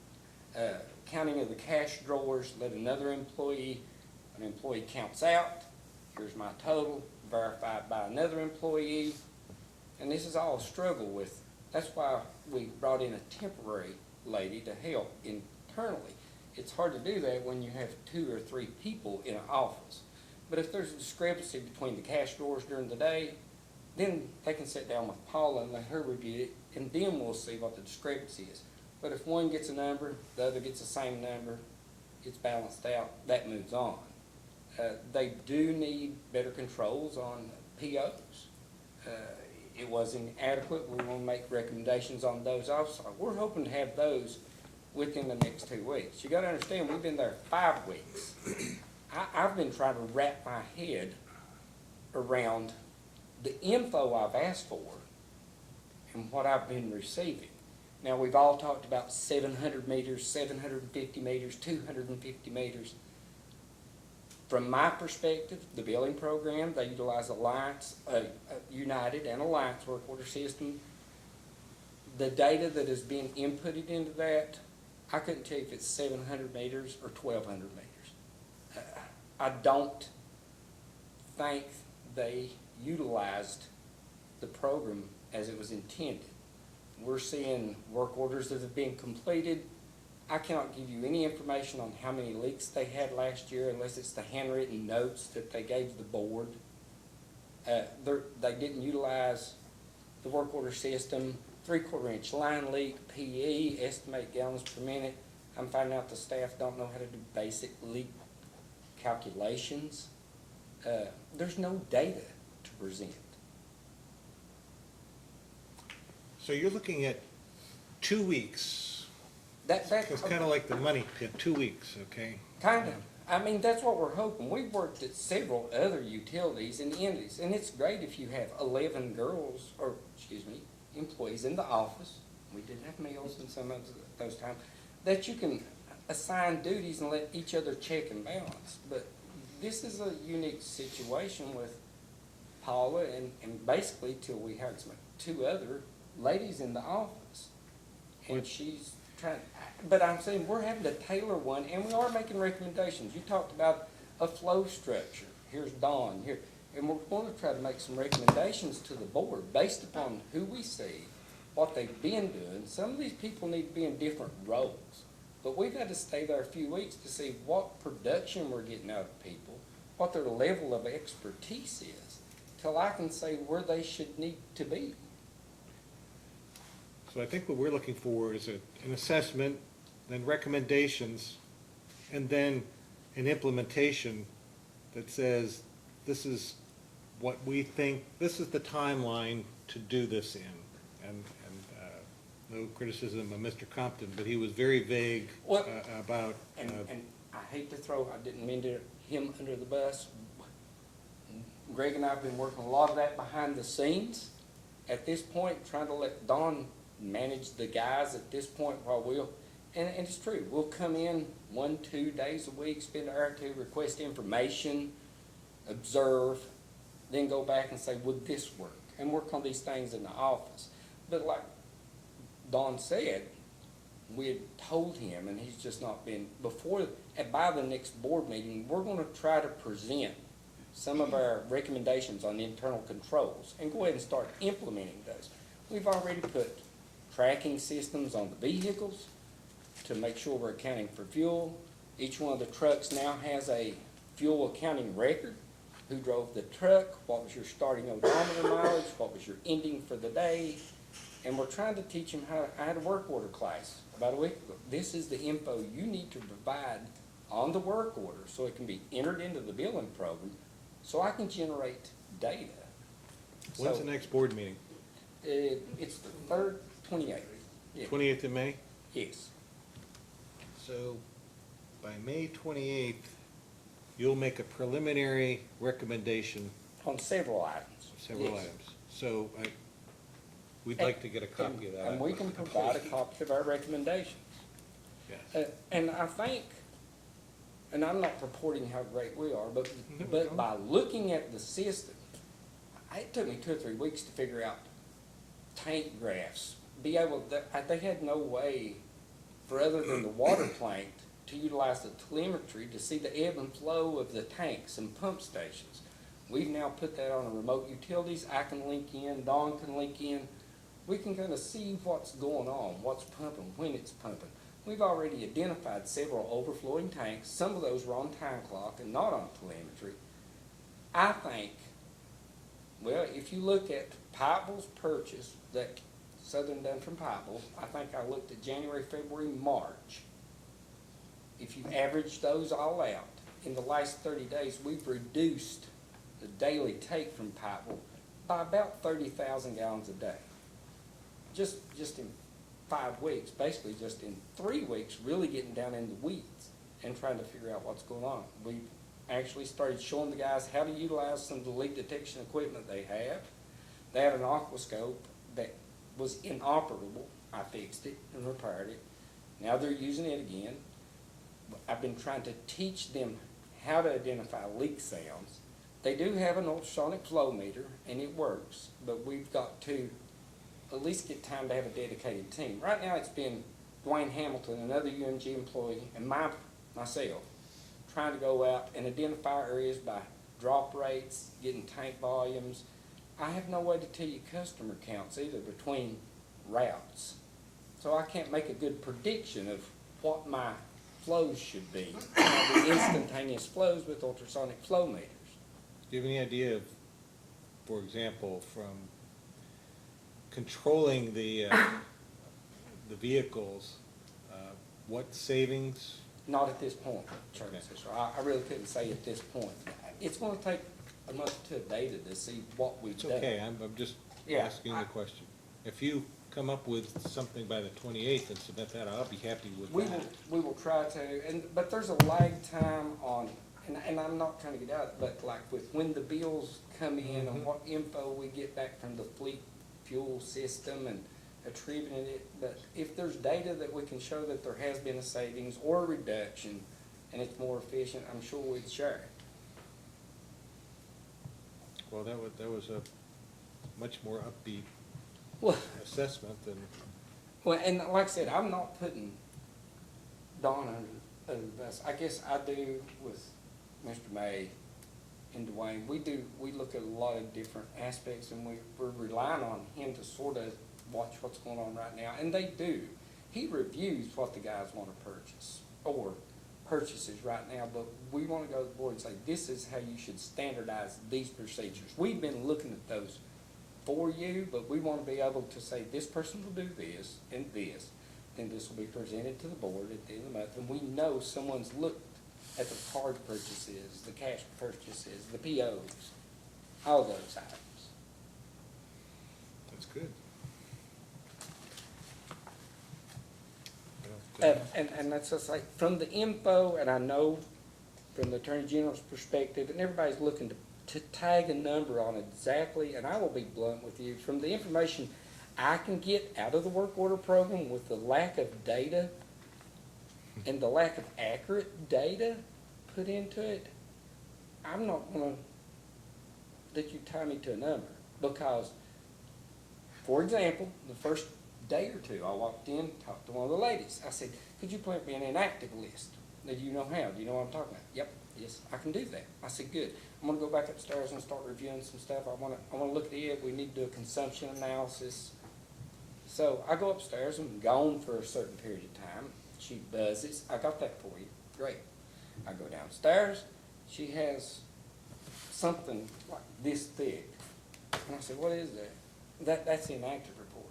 counting of the cash drawers, let an employee counts out, here's my total, verified by another employee. And this is all a struggle with. That's why we brought in a temporary lady to help internally. It's hard to do that when you have 2 or 3 people in an office. But if there's a discrepancy between the cash drawers during the day, then they can sit down with Paula and let her review it, and then we'll see what the discrepancy is. But if one gets a number, the other gets the same number, it's balanced out, that moves on. They do need better controls on POs. It was inadequate. We want to make recommendations on those also. We're hoping to have those within the next 2 weeks. You got to understand, we've been there 5 weeks. I've been trying to wrap my head around the info I've asked for and what I've been receiving. Now, we've all talked about 700 meters, 750 meters, 250 meters. From my perspective, the billing program, they utilize Alliance, United and Alliance work order system. The data that is being inputted into that, I couldn't tell you if it's 700 meters or 1,200 meters. I don't think they utilized the program as it was intended. We're seeing work orders that have been completed. I cannot give you any information on how many leaks they had last year unless it's the handwritten notes that they gave the board. They didn't utilize the work order system, 3/4 inch line leak, PE, estimate gallons per minute. I'm finding out the staff don't know how to do basic leak calculations. There's no data to present. So you're looking at 2 weeks. That's It's kind of like the money pit, 2 weeks, okay? kind of. I mean, that's what we're hoping. We've worked at several other utilities and entities, and it's great if you have 11 employees in the office. We did have meals and some of those times that you can assign duties and let each other check and balance. But this is a unique situation with Paula and basically till we hired 2 other ladies in the office. And she's trying, but I'm saying we're having to tailor one, and we are making recommendations. You talked about a flow structure. Here's Dawn here, and we're going to try to make some recommendations to the board based upon who we see, what they've been doing. Some of these people need to be in different roles, but we've had to stay there a few weeks to see what production we're getting out of people, what their level of expertise is, till I can say where they should need to be. So I think what we're looking for is an assessment, then recommendations, and then an implementation that says, this is what we think, this is the timeline to do this in. And no criticism of Mr. Compton, but he was very vague about. And I hate to throw, I didn't mean to him under the bus. Greg and I have been working a lot of that behind the scenes. At this point, trying to let Dawn manage the guys at this point while and it's true, we'll come in 1-2 days a week, spend an hour or two, request information, observe, then go back and say, would this work? And work on these things in the office. But like Don said, we had told him, and he's just not been, by the next board meeting, we're gonna try to present some of our recommendations on internal controls and go ahead and start implementing those. We've already put tracking systems on the vehicles to make sure we're accounting for fuel. Each one of the trucks now has a fuel accounting record. Who drove the truck, what was your starting odometer mileage, what was your ending for the day. And we're trying to teach them how, I had a work order class about a week ago. This is the info you need to provide on the work order so it can be entered into the billing program so I can generate data. When's So, the next board meeting? It's the third, 28th. Yeah. 28th of May? Yes. So by May 28th, you'll make a preliminary recommendation On several items. of several Yes. items. So we'd like to get a copy of that. And we can provide a copy of our recommendations. Yes. And I think, and I'm not purporting how great we are, but No. by looking at the system, it took me 2 or 3 weeks to figure out tank graphs. They had no way for other than the water plant to utilize the telemetry to see the ebb and flow of the tanks and pump stations. We've now put that on a remote utilities. I can link in, Dawn can link in. We can kind of see what's going on, what's pumping, when it's pumping. We've already identified several overflowing tanks. Some of those were on time clock and not on telemetry. I think, well, if you look at Pikeville's purchase that Southern done from Pikeville, I think I looked at January, February, March. If you average those all out, in the last 30 days, we've reduced the daily take from Pikeville by about 30,000 gallons a day. Just in 5 weeks, basically just in 3 weeks, really getting down in the weeds and trying to figure out what's going on. We actually started showing the guys how to utilize some of the leak detection equipment they have. They had an aquascope that was inoperable. I fixed it and repaired it. Now they're using it again. I've been trying to teach them how to identify leak sounds. They do have an ultrasonic flow meter and it works, but we've got to at least get time to have a dedicated team. Right now it's been Dwayne Hamilton, another UMG employee, and myself trying to go out and identify areas by drop rates, getting tank volumes. I have no way to tell you customer counts either between routes. So I can't make a good prediction of what my flows should be. The instantaneous flows with ultrasonic flow meters. Do you have any idea of, for example, from controlling the vehicles, what savings? Not at this point, Chairman Okay. Fisher. I really couldn't say at this point. It's gonna take a month to data to see what we've It's done. okay, I'm just Yeah, asking the question. If you come up with something by the 28th and submit that, I'll be happy with that. We will try to, but there's a lag time on, and I'm not trying to get out, but like with when the bills come in and what info we get back from the fleet fuel system and attributing it, but if there's data that we can show that there has been a savings or a reduction and it's more efficient, I'm sure we'd share it. Well, that was a much more upbeat Well, assessment than, Well, and like I said, I'm not putting Dawn under the bus. I guess I do with Mr. May and Dwayne. We look at a lot of different aspects and we're relying on him to sort of watch what's going on right now. And they do. He reviews what the guys want to purchase or purchases right now, but we want to go to the board and say, this is how you should standardize these procedures. We've been looking at those for you, but we want to be able to say, this person will do this and this, then this will be presented to the board at the end of the month, and we know someone's looked at the card purchases, the cash purchases, the POs, all those items. that's good. And that's just like, from the info, and I know from the Attorney General's perspective, and everybody's looking to tag a number on exactly, and I will be blunt with you, from the information I can get out of the work order program with the lack of data and the lack of accurate data put into it, I'm not gonna that you tie me to a number, because, for example, the first day or two, I walked in, talked to one of the ladies. I said, could you put me an inactive list? That you know how? Do you know what I'm talking about? Yep, yes, I can do that. I said, good. I'm gonna go back upstairs and start reviewing some stuff. I wanna look at it. We need to do a consumption analysis. So I go upstairs and gone for a certain period of time. She buzzes. I got that for you. Great. I go downstairs. She has something like this thick. And I said, what is that? That's the inactive report.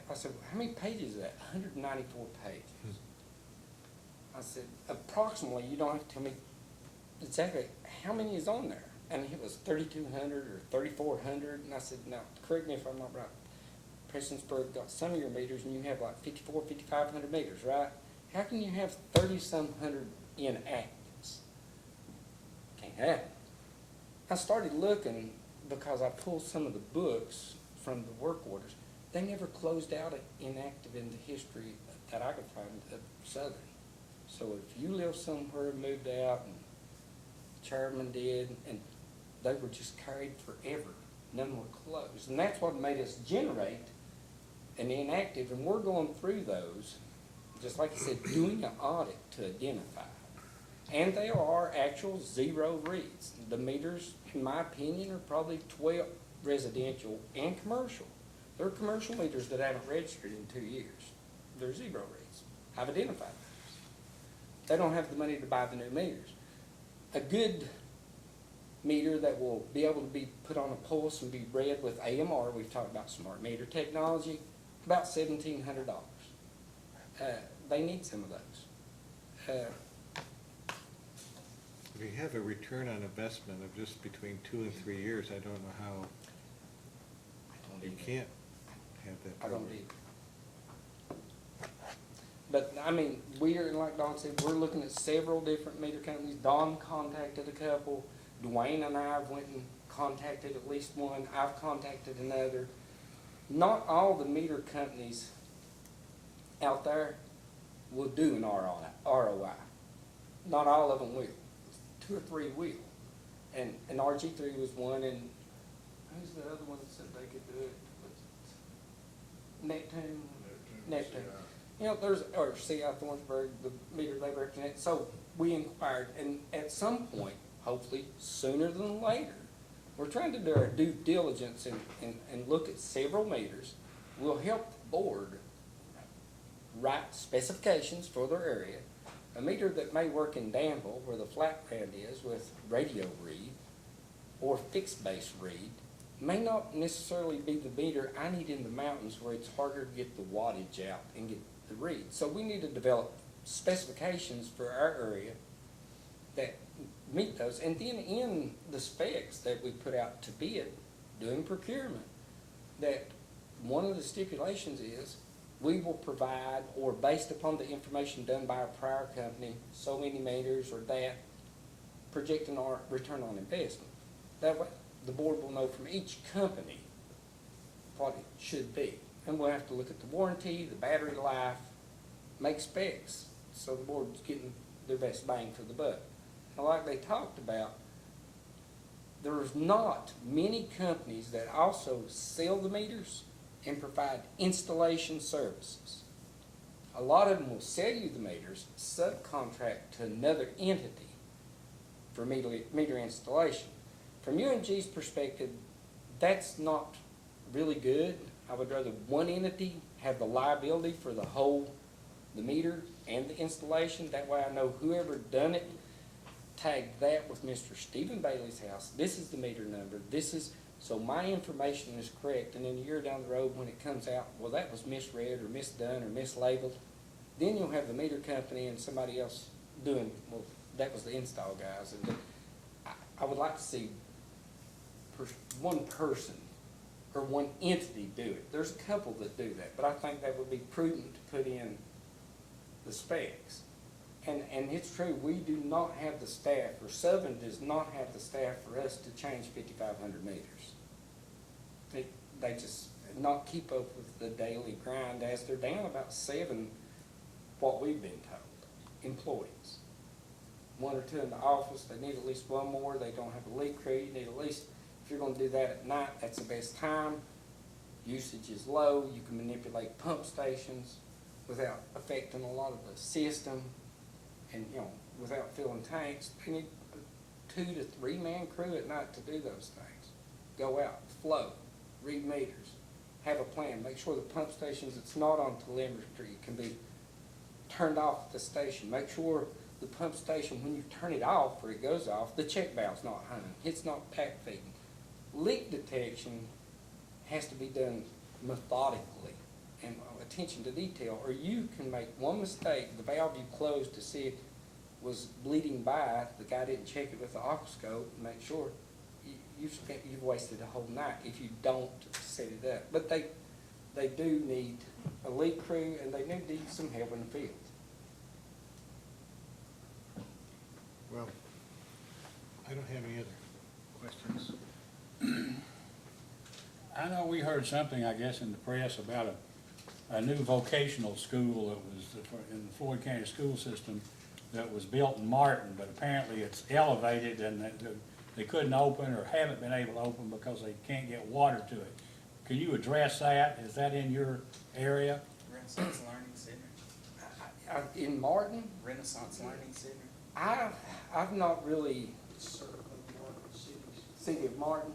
I said, how many pages is that? 194 pages. I said, approximately, you don't have to tell me exactly how many is on there. And it was 3,200 or 3,400. And I said, now, correct me if I'm not right. Prestonsburg got some of your meters and you have like 5,500 meters, right? How can you have 30-some hundred inactives? Can't happen. I started looking because I pulled some of the books from the work orders. They never closed out an inactive in the history that I could find of Southern. So if you live somewhere, moved out, and the chairman did, and they were just carried forever. None were closed. And that's what made us generate an inactive, and we're going through those, just like I said, doing an audit to identify. And there are actual zero reads. The meters, in my opinion, are probably 12 residential and commercial. There are commercial meters that haven't registered in 2 years. They're zero reads. I've identified those. They don't have the money to buy the new meters. A good meter that will be able to be put on a pulse and be read with AMR, we've talked about smart meter technology, about $1,700. They need some of those. If you have a return on investment of just between 2 and 3 years, I don't know how you can't have that. I don't either. But, I mean, like Don said, we're looking at several different meter companies. Don contacted a couple. Dwayne and I went and contacted at least one. I've contacted another. Not all the meter companies out there will do an ROI. Not all of them will. 2 or 3 will. And RG3 was one, and who's the other one that said they could do it? Neptune? Neptune. You know, or CI Thornsburg, the meter they represent. So we inquired, and at some point, hopefully sooner than later, we're trying to do our due diligence and look at several meters. We'll help the board write specifications for their area. A meter that may work in Danville, where the flat ground is, with radio read or fixed base read, may not necessarily be the meter I need in the mountains where it's harder to get the wattage out and get the read. So we need to develop specifications for our area that meet those. And then in the specs that we put out to bid, doing procurement, that one of the stipulations is we will provide, or based upon the information done by a prior company, so many meters or that, projecting our return on investment. That way, the board will know from each company what it should be. And we'll have to look at the warranty, the battery life, make specs, so the board's getting their best bang for the buck. And like they talked about, there's not many companies that also sell the meters and provide installation services. A lot of them will sell you the meters, subcontract to another entity for meter installation. From UNG's perspective, that's not really good. I would rather one entity have the liability for the whole, the meter and the installation. That way I know whoever done it, tag that with Mr. Stephen Bailey's house. This is the meter number. This is, so my information is correct. And then a year down the road when it comes out, well, that was misread or misdone or mislabeled. Then you'll have the meter company and somebody else doing, well, that was the install guys. And I would like to see one person or one entity do it. There's a couple that do that, but I think that would be prudent to put in the specs. And it's true, we do not have the staff, or Southern does not have the staff for us to change 5,500 meters. They just not keep up with the daily grind, as they're down about 7, what we've been told, employees. 1 or 2 in the office, they need at least 1 more, they don't have a lead crew, you need at least, If you're gonna do that at night, that's the best time. Usage is low, you can manipulate pump stations without affecting a lot of the system. And, you know, without filling tanks, they need a 2 to 3 man crew at night to do those things. Go out, flow, read meters, have a plan, make sure the pump stations that's not on telemetry can be turned off at the station. Make sure the pump station, when you turn it off or it goes off, the check valve's not hung, it's not pack feeding. Leak detection has to be done methodically and attention to detail, or you can make one mistake, the valve you closed to see it was bleeding by, the guy didn't check it with the oscilloscope and make sure, you've wasted a whole night if you don't set it up. But they do need a leak crew and they need some help in the field. Well, I don't have any other questions. I know we heard something, I guess, in the press about a new vocational school that was in the Floyd County school system that was built in Martin, but apparently it's elevated and they couldn't open or haven't been able to open because they can't get water to it. Can you address that? Is that in your area? Renaissance Learning Center, In Martin, Renaissance Learning Center. I've not really, Circle of Martin cities. City of Martin,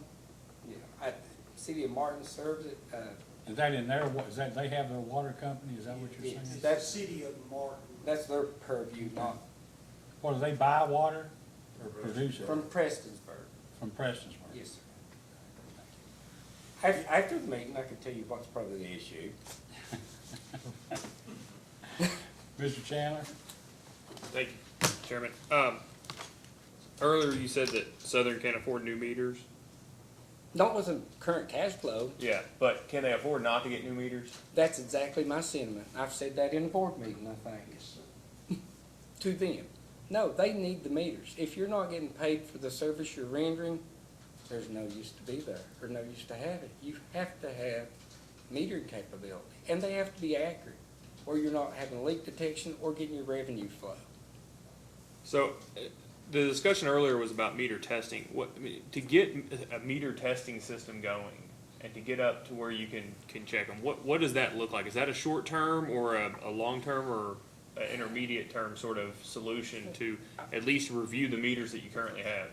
yeah, City of Martin serves it, Is that in their, is that, they have their water company? Is that what you're saying? Yes. It's the city of Martin. that's their purview, not Or do they buy water or produce it? from Prestonsburg. From Prestonsburg? Yes, sir. After the meeting, I can tell you what's probably the issue. Mr. Chandler? Thank you, Chairman. Earlier you said that Southern can't afford new meters. Not with the current cash flow. Yeah, but can they afford not to get new meters? That's exactly my sentiment. I've said that in a board meeting, I think, to them. No, they need the meters. If you're not getting paid for the service you're rendering, there's no use to be there, or no use to have it. You have to have metering capability, and they have to be accurate, or you're not having leak detection or getting your revenue flow. So, the discussion earlier was about meter testing. I mean, to get a meter testing system going and to get up to where you can check them, what does that look like? Is that a short term or a long term or an intermediate term sort of solution to at least review the meters that you currently have?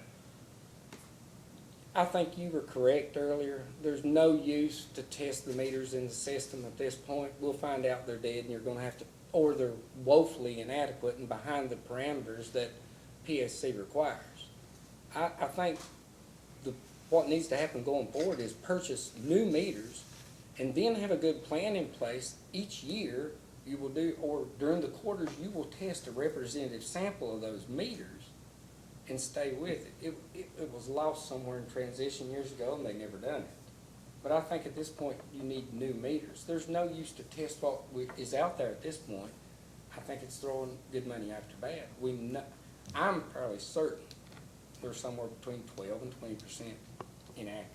I think you were correct earlier. There's no use to test the meters in the system at this point. We'll find out they're dead and you're gonna have to, or they're woefully inadequate and behind the parameters that PSC requires. I think what needs to happen going forward is purchase new meters and then have a good plan in place. Each year you will do, or during the quarters, you will test a representative sample of those meters and stay with it. It was lost somewhere in transition years ago and they never done it. But I think at this point you need new meters. There's no use to test what is out there at this point. I think it's throwing good money after bad. I'm fairly certain they're somewhere between 12 and 20% inaccurate,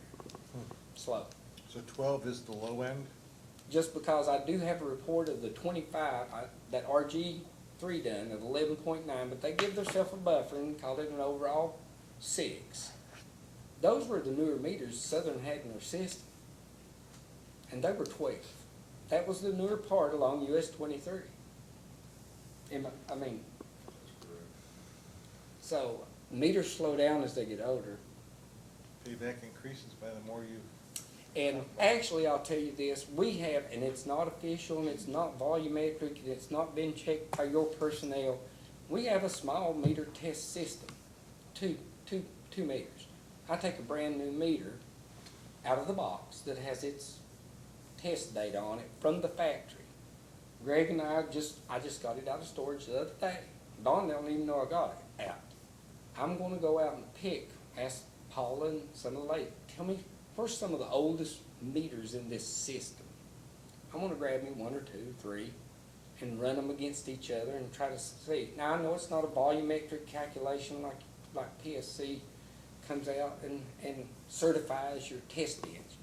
slow. So 12 is the low end? Just because I do have a report of the 25, that RG3 done of 11.9, but they give themselves a buffer and called it an overall 6. Those were the newer meters Southern had in their system, and they were 12. That was the newer part along US 23. I mean, so meters slow down as they get older. Payback increases by the more you... And actually, I'll tell you this, we have, and it's not official, and it's not volumetric, and it's not been checked by your personnel, we have a small meter test system, two meters. I take a brand new meter out of the box that has its test data on it from the factory. Greg and I just got it out of storage the other day. Dawn don't even know I got it out. I'm gonna go out and ask Paula and some of the ladies, tell me, where's some of the oldest meters in this system? I want to grab me 1 or 2, 3, and run them against each other and try to see. Now, I know it's not a volumetric calculation like PSC comes out and certifies your test bench,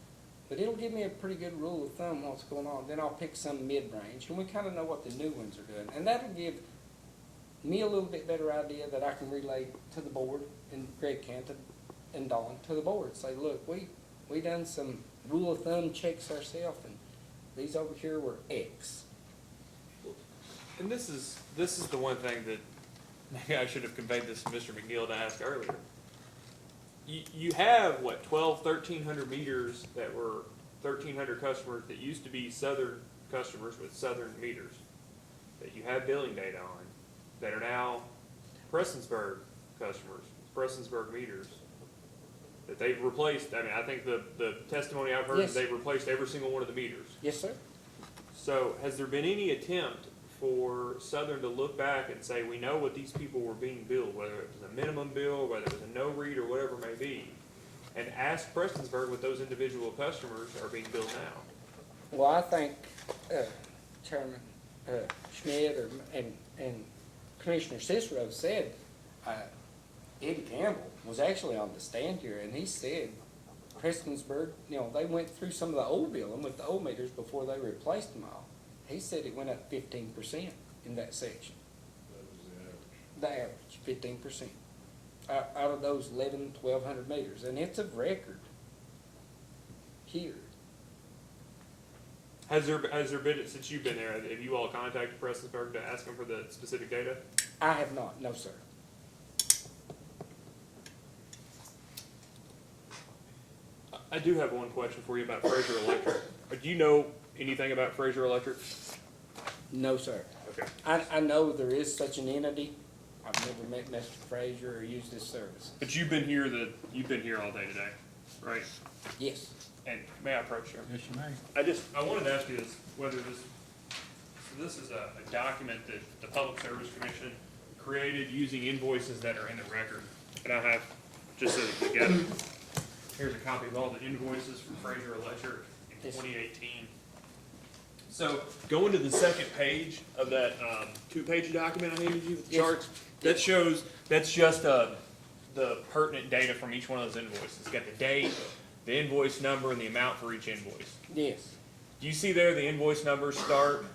but it'll give me a pretty good rule of thumb what's going on. Then I'll pick some mid-range, and we kind of know what the new ones are doing. And that'll give me a little bit better idea that I can relay to the board, and Greg can, to and Dawn to the board, say, look, we done some rule of thumb checks ourselves, and these over here were X. And this is the one thing that maybe I should have conveyed this to Mr. McNeil to ask earlier. You have, what, 1,300 meters that were 1,300 customers that used to be Southern customers with Southern meters that you have billing data on that are now Prestonsburg customers, Prestonsburg meters that they've replaced. I mean, I think the testimony I've heard Yes. is they've replaced every single one of the meters. Yes, sir. So has there been any attempt for Southern to look back and say, we know what these people were being billed, whether it was a minimum bill, whether it was a no read or whatever it may be, and ask Prestonsburg what those individual customers are being billed now? Well, I think, Chairman, Schmidt and Commissioner Cicero said, Eddie Campbell was actually on the stand here, and he said Prestonsburg, they went through some of the old billing with the old meters before they replaced them all. He said it went up 15% in that section. The average, 15%. Out of those 1,200 meters, and it's a record here. Has there been, since you've been there, have you all contacted Prestonsburg to ask them for the specific data? I have not, no, sir. I do have one question for you about Fraser Electric. Do you know anything about Fraser Electric? No, sir. Okay. I know there is such an entity. I've never met Mr. Frazier or used his service. But you've been here all day today, right? Yes. And may I approach you? Yes, you may. I wanted to ask you this, whether this is a document that the Public Service Commission created using invoices that are in the record. And I have, just so that you get it, here's a copy of all the invoices from Fraser Electric in 2018. So going to the second page of that two-page document I handed you with the Yes. charts, that shows, that's just the pertinent data from each one of those invoices. It's got the date, the invoice number, and the amount for each invoice. Yes. Do you see there the invoice numbers start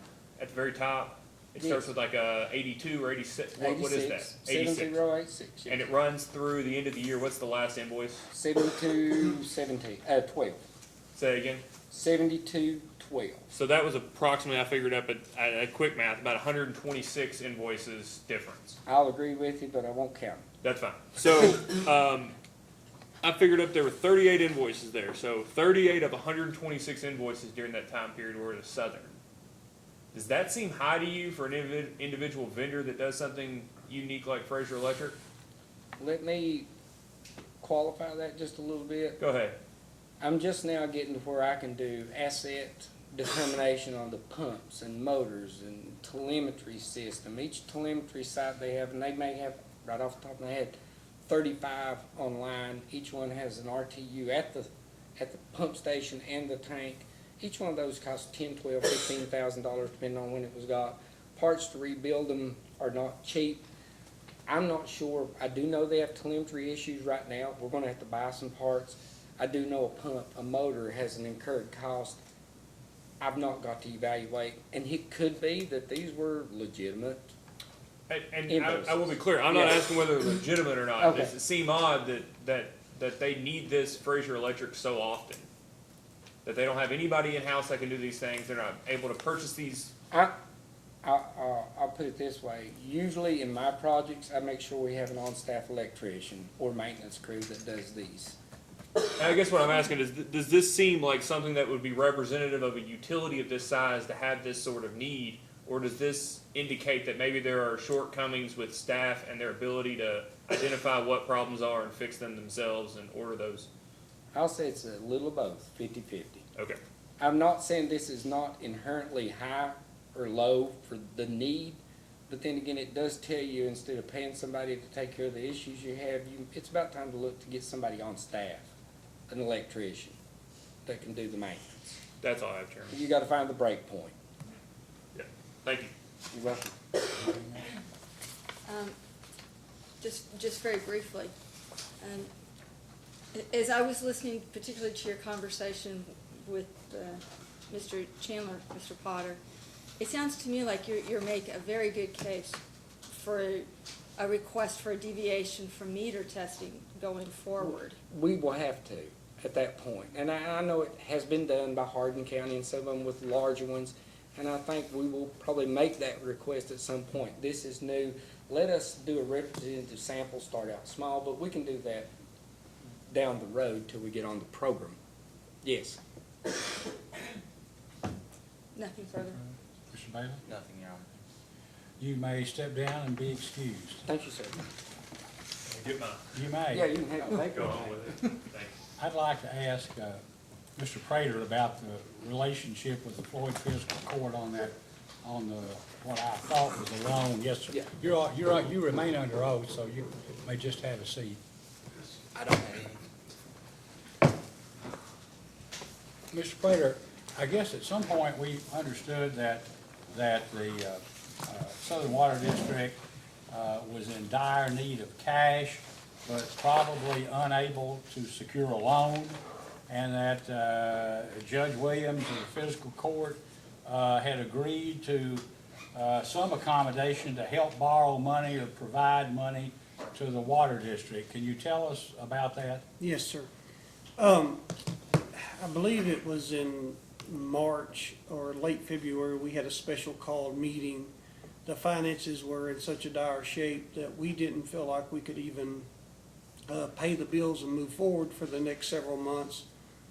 at the very top? It starts Yes. with like a 82 or 86. What is that? 7086. And it runs through the end of the year. What's the last invoice? 12. Say again. 7212. So that was approximately, I figured up at quick math, about 126 invoices difference. I'll agree with you, but I won't count. That's fine. So I figured up there were 38 invoices there. So 38 of 126 invoices during that time period were to Southern. Does that seem high to you for an individual vendor that does something unique like Fraser Electric? Let me qualify that just a little bit. Go ahead. I'm just now getting to where I can do asset determination on the pumps and motors and telemetry system. Each telemetry site they have, and they may have, right off the top of my head, 35 online. Each one has an RTU at the pump station and the tank. Each one of those costs $10, $12, $15,000 depending on when it was got. Parts to rebuild them are not cheap. I'm not sure. I do know they have telemetry issues right now. We're going to have to buy some parts. I do know a pump, a motor has an incurred cost. I've not got to evaluate, and it could be that these were legitimate. And I will be clear, I'm not asking whether they're legitimate or not. Okay. Does it seem odd that they need this Fraser Electric so often? That they don't have anybody in-house that can do these things, they're not able to purchase these? I'll put it this way. Usually in my projects, I make sure we have an on-staff electrician or maintenance crew that does these. And I guess what I'm asking is, does this seem like something that would be representative of a utility of this size to have this sort of need? Or does this indicate that maybe there are shortcomings with staff and their ability to identify what problems are and fix them themselves and order those? I'll say it's a little of both, 50-50. Okay. I'm not saying this is not inherently high or low for the need, but then again, it does tell you instead of paying somebody to take care of the issues you have, it's about time to look to get somebody on staff, an electrician, that can do the maintenance. That's all I have, Chairman. You gotta find the break point. Yeah. Thank you. You're welcome. Just very briefly, as I was listening particularly to your conversation with Mr. Chandler, Mr. Potter, it sounds to me like you're making a very good case for a request for a deviation from meter testing going forward. We will have to at that point. And I know it has been done by Hardin County and some of them with larger ones. And I think we will probably make that request at some point. This is new. Let us do a representative sample, start out small, but we can do that down the road till we get on the program. Yes. Nothing further. Mr. Bailey? Nothing, Your Honor. You may step down and be excused. Thank you, sir. Get mine. You may. Yeah, you can have it. Thank Go you. on with it. Thank you. I'd like to ask Mr. Prater about the relationship with the Floyd Fiscal Court on that, on the, what I thought was a loan. Yes, sir. Yeah. You remain under oath, so you may just have a seat. I don't have any. Mr. Prater, I guess at some point we understood that the Southern Water District was in dire need of cash, but probably unable to secure a loan, and that Judge Williams of the Fiscal Court had agreed to some accommodation to help borrow money or provide money to the Water District. Can you tell us about that? Yes, sir. I believe it was in March or late February, we had a special called meeting. The finances were in such a dire shape that we didn't feel like we could even pay the bills and move forward for the next several months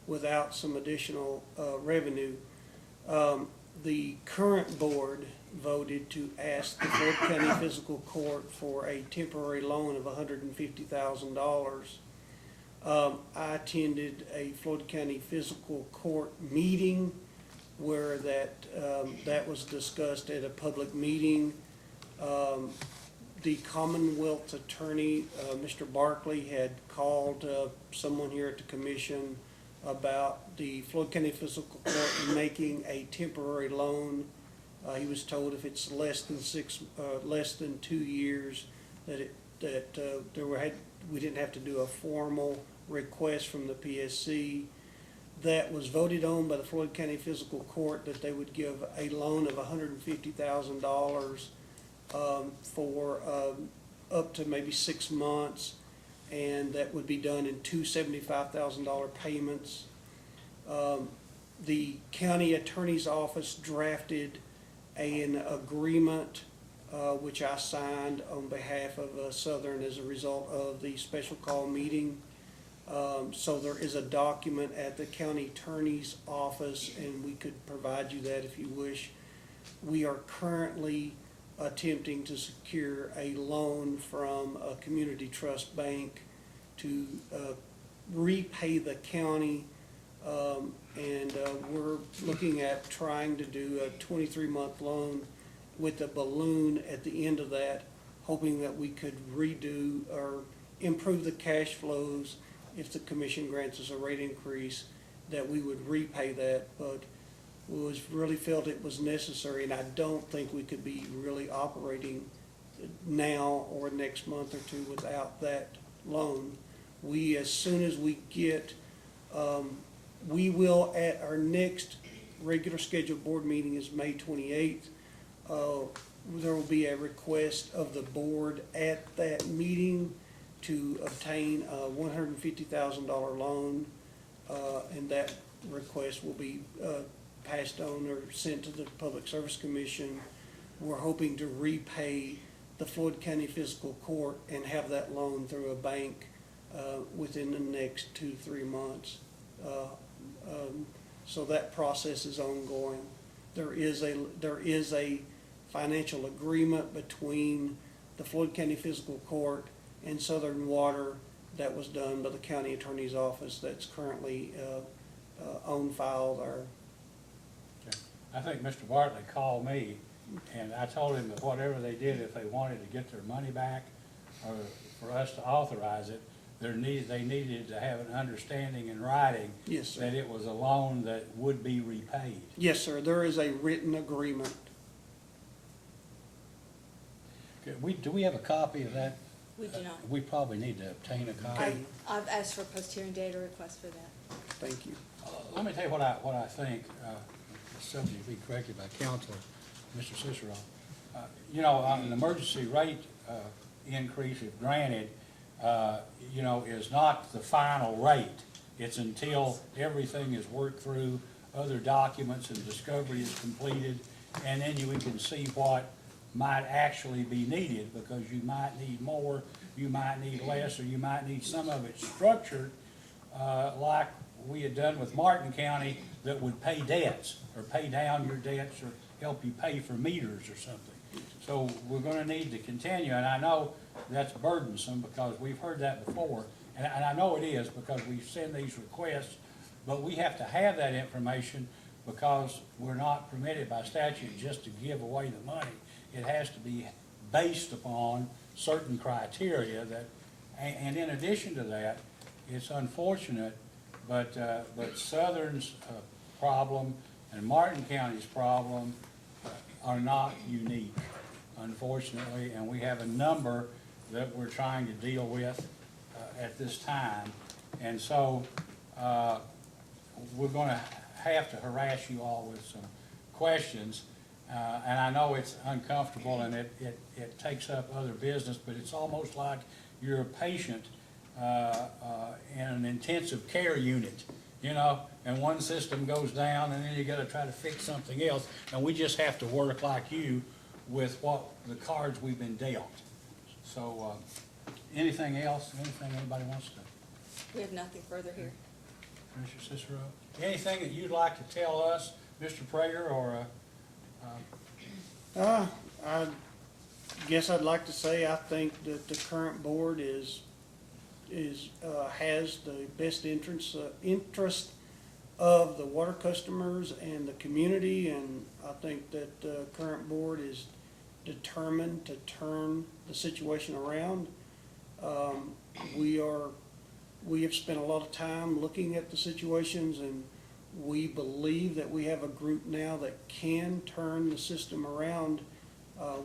without some additional revenue. The current board voted to ask the Floyd County Fiscal Court for a temporary loan of $150,000. I attended a Floyd County Fiscal Court meeting where that was discussed at a public meeting. The Commonwealth's attorney, Mr. Barkley, had called someone here at the commission about the Floyd County Fiscal Court making a temporary loan. He was told if it's less than 2 years, we didn't have to do a formal request from the PSC. That was voted on by the Floyd County Fiscal Court that they would give a loan of $150,000 for up to maybe 6 months, and that would be done in two $75,000 payments. The county attorney's office drafted an agreement which I signed on behalf of Southern as a result of the special call meeting. So there is a document at the county attorney's office, and we could provide you that if you wish. We are currently attempting to secure a loan from a community trust bank to repay the county, and we're looking at trying to do a 23-month loan with a balloon at the end of that, hoping that we could redo or improve the cash flows if the commission grants us a rate increase, that we would repay that. But we really felt it was necessary, and I don't think we could be really operating now or next month or two without that loan. We, as soon as we get, we will, at our next regular scheduled board meeting is May 28th. There will be a request of the board at that meeting to obtain a $150,000 loan, and that request will be passed on or sent to the Public Service Commission. We're hoping to repay the Floyd County Fiscal Court and have that loan through a bank within the next 2 to 3 months. So that process is ongoing. There is a financial agreement between the Floyd County Fiscal Court and Southern Water that was done by the county attorney's office that's currently on file there. Okay. I think Mr. Bartley called me, and I told him that whatever they did, if they wanted to get their money back or for us to authorize it, they needed to have an understanding in writing. Yes, sir. That it was a loan that would be repaid. Yes, sir. There is a written agreement. Okay. Do we have a copy of that? We do not. We probably need to obtain a copy. I've asked for a post-hearing data request for that. Thank you. Let me tell you what I think, subject to be corrected by counsel, Mr. Cicero. You know, on an emergency rate increase, if granted, is not the final rate. It's until everything is worked through, other documents and discovery is completed, and then we can see what might actually be needed, because you might need more, you might need less, or you might need some of it structured, like we had done with Martin County, that would pay debts, or pay down your debts, or help you pay for meters or something. So we're gonna need to continue, and I know that's burdensome, because we've heard that before, and I know it is, because we send these requests, but we have to have that information, because we're not permitted by statute just to give away the money. It has to be based upon certain criteria that, and in addition to that, it's unfortunate, but Southern's problem and Martin County's problem are not unique, unfortunately, and we have a number that we're trying to deal with at this time. And so we're going to have to harass you all with some questions. And I know it's uncomfortable and it takes up other business, but it's almost like you're a patient in an intensive care unit, and one system goes down and then you gotta try to fix something else. And we just have to work like you with what the cards we've been dealt. So, anything else, anything anybody wants to? We have nothing further here. Commissioner Cicero, anything that you'd like to tell us, Mr. Prager, or, I guess I'd like to say, I think that the current board has the best interest of the water customers and the community, and I think that the current board is determined to turn the situation around. We have spent a lot of time looking at the situations, and we believe that we have a group now that can turn the system around.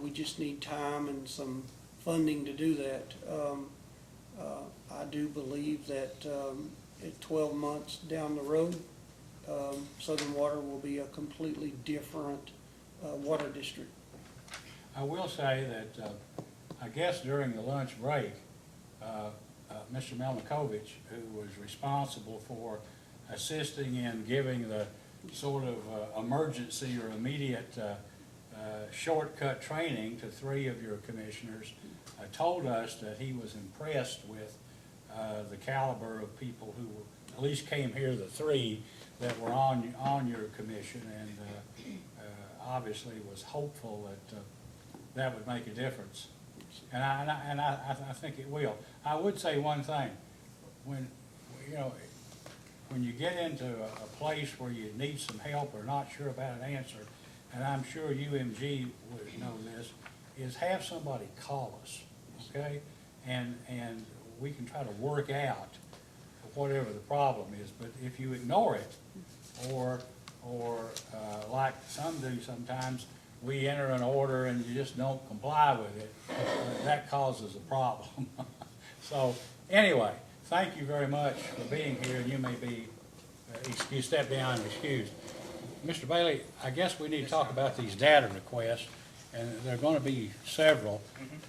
We just need time and some funding to do that. I do believe that at 12 months down the road, Southern Water will be a completely different water district. I will say that, I guess during the lunch break, Mr. Melnikovich, who was responsible for assisting in giving the sort of emergency or immediate shortcut training to 3 of your commissioners, told us that he was impressed with the caliber of people who at least came here, the 3 that were on your commission, and obviously was hopeful that that would make a difference. And I think it will. I would say one thing. When you get into a place where you need some help or not sure about an answer, and I'm sure UMG would know this, is have somebody call us, okay? And we can try to work out whatever the problem is. But if you ignore it, or like some do sometimes, we enter an order and you just don't comply with it, that causes a problem. So anyway, thank you very much for being here, and you may be, you step down and excused. Mr. Bailey, I guess we need to talk about these data requests, and there are going to be several.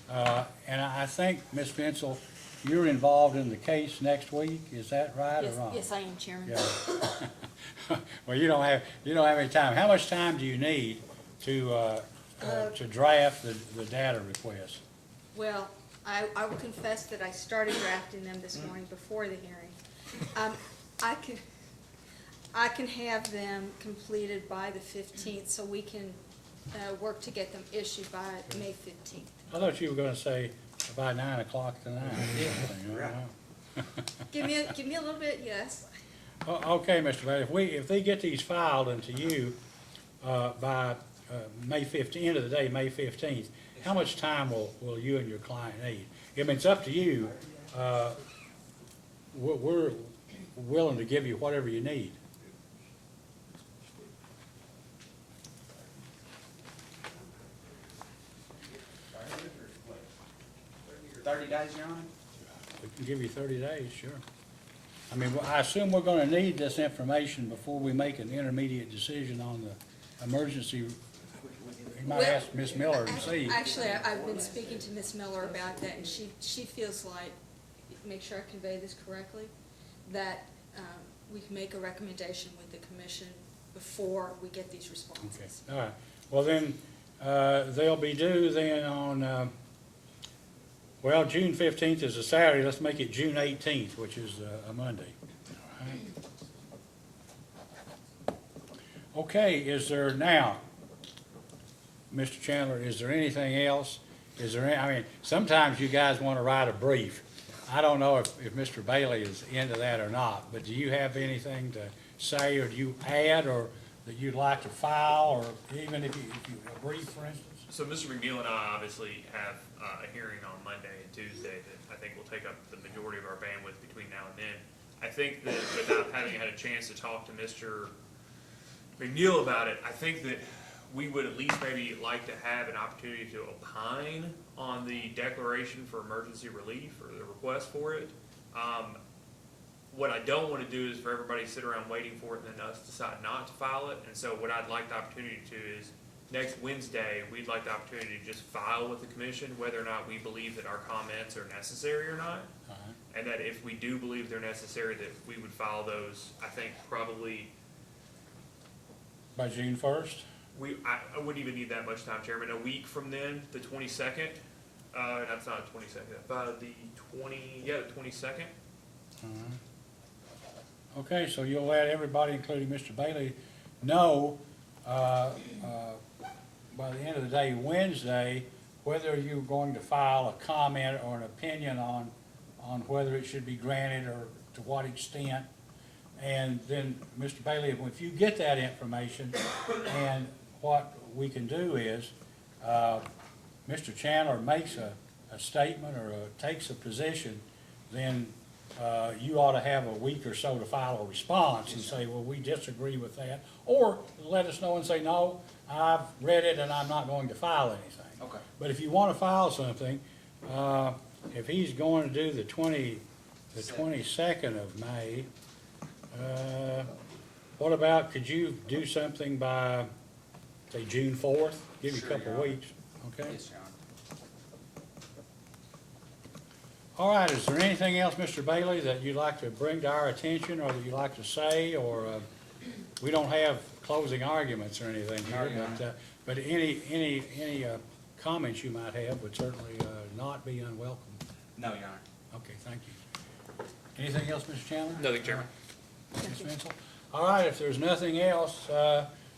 And I think, Ms. Fensel, you're involved in the case next week, is that right or wrong? Yes, I am, Chairman. Yeah. Well, you don't have any time. How much time do you need to draft the data requests? Well, I will confess that I started drafting them this morning before the hearing. I can have them completed by the 15th, so we can work to get them issued by May 15th. I thought you were going to say by 9 o'clock tonight. Give me a little bit, yes. Okay, Mr. Bailey, if they get these filed into you by May 15th, end of the day, May 15th, how much time will you and your client need? I mean, it's up to you. We're willing to give you whatever you need. 30 days, Your Honor? We can give you 30 days, sure. I mean, I assume we're going to need this information before we make an intermediate decision on the emergency. might ask Ms. Miller and see. Actually, I've been speaking to Ms. Miller about that, and she feels like, make sure I convey this correctly, that we can make a recommendation with the commission before we get these Okay, responses. all right. Well, then, they'll be due then on, well, June 15th is a Saturday. Let's make it June 18th, which is a Monday. All right. Okay, is there now, Mr. Chandler, is there anything else? Is there, I mean, sometimes you guys want to write a brief. I don't know if Mr. Bailey is into that or not, but do you have anything to say, or do you add, or that you'd like to file, or even if you a brief, for instance? So Mr. McNeil and I obviously have a hearing on Monday and Tuesday that I think will take up the majority of our bandwidth between now and then. I think that without having had a chance to talk to Mr. McNeil about it, I think that we would at least maybe like to have an opportunity to opine on the declaration for emergency relief or the request for it. What I don't want to do is for everybody to sit around waiting for it and then us decide not to file it. And so what I'd like the opportunity to is next Wednesday, we'd like the opportunity to just file with the commission whether or not we believe that our comments are necessary or not. All right. And that if we do believe they're necessary, that we would file those, I think, probably, By June 1st? I wouldn't even need that much time, Chairman. A week from then, the 22nd, that's not the 22nd, the 22nd. All right. Okay, so you'll let everybody, including Mr. Bailey, know by the end of the day, Wednesday, whether you're going to file a comment or an opinion on whether it should be granted or to what extent. And then, Mr. Bailey, if you get that information, and what we can do is, Mr. Chandler makes a statement or takes a position, then you ought to have a week or so to file a response and say, well, we disagree with that. Or let us know and say, no, I've read it and I'm not going to file anything. Okay. But if you want to file something, if he's going to do the 22nd of May, what about, could you do something by, say, June 4th? Give you a Sure, couple Your of Honor. weeks, okay? Yes, Your Honor. All right, is there anything else, Mr. Bailey, that you'd like to bring to our attention, or that you'd like to say, or, we don't have closing arguments or anything No, here, Your but any comments you might have would certainly not be unwelcome. No, Your Honor. Okay, thank you. Anything else, Mr. Chandler? Nothing, Chairman. Ms. Mansell? All right, if there's nothing else,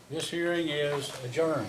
this hearing is adjourned.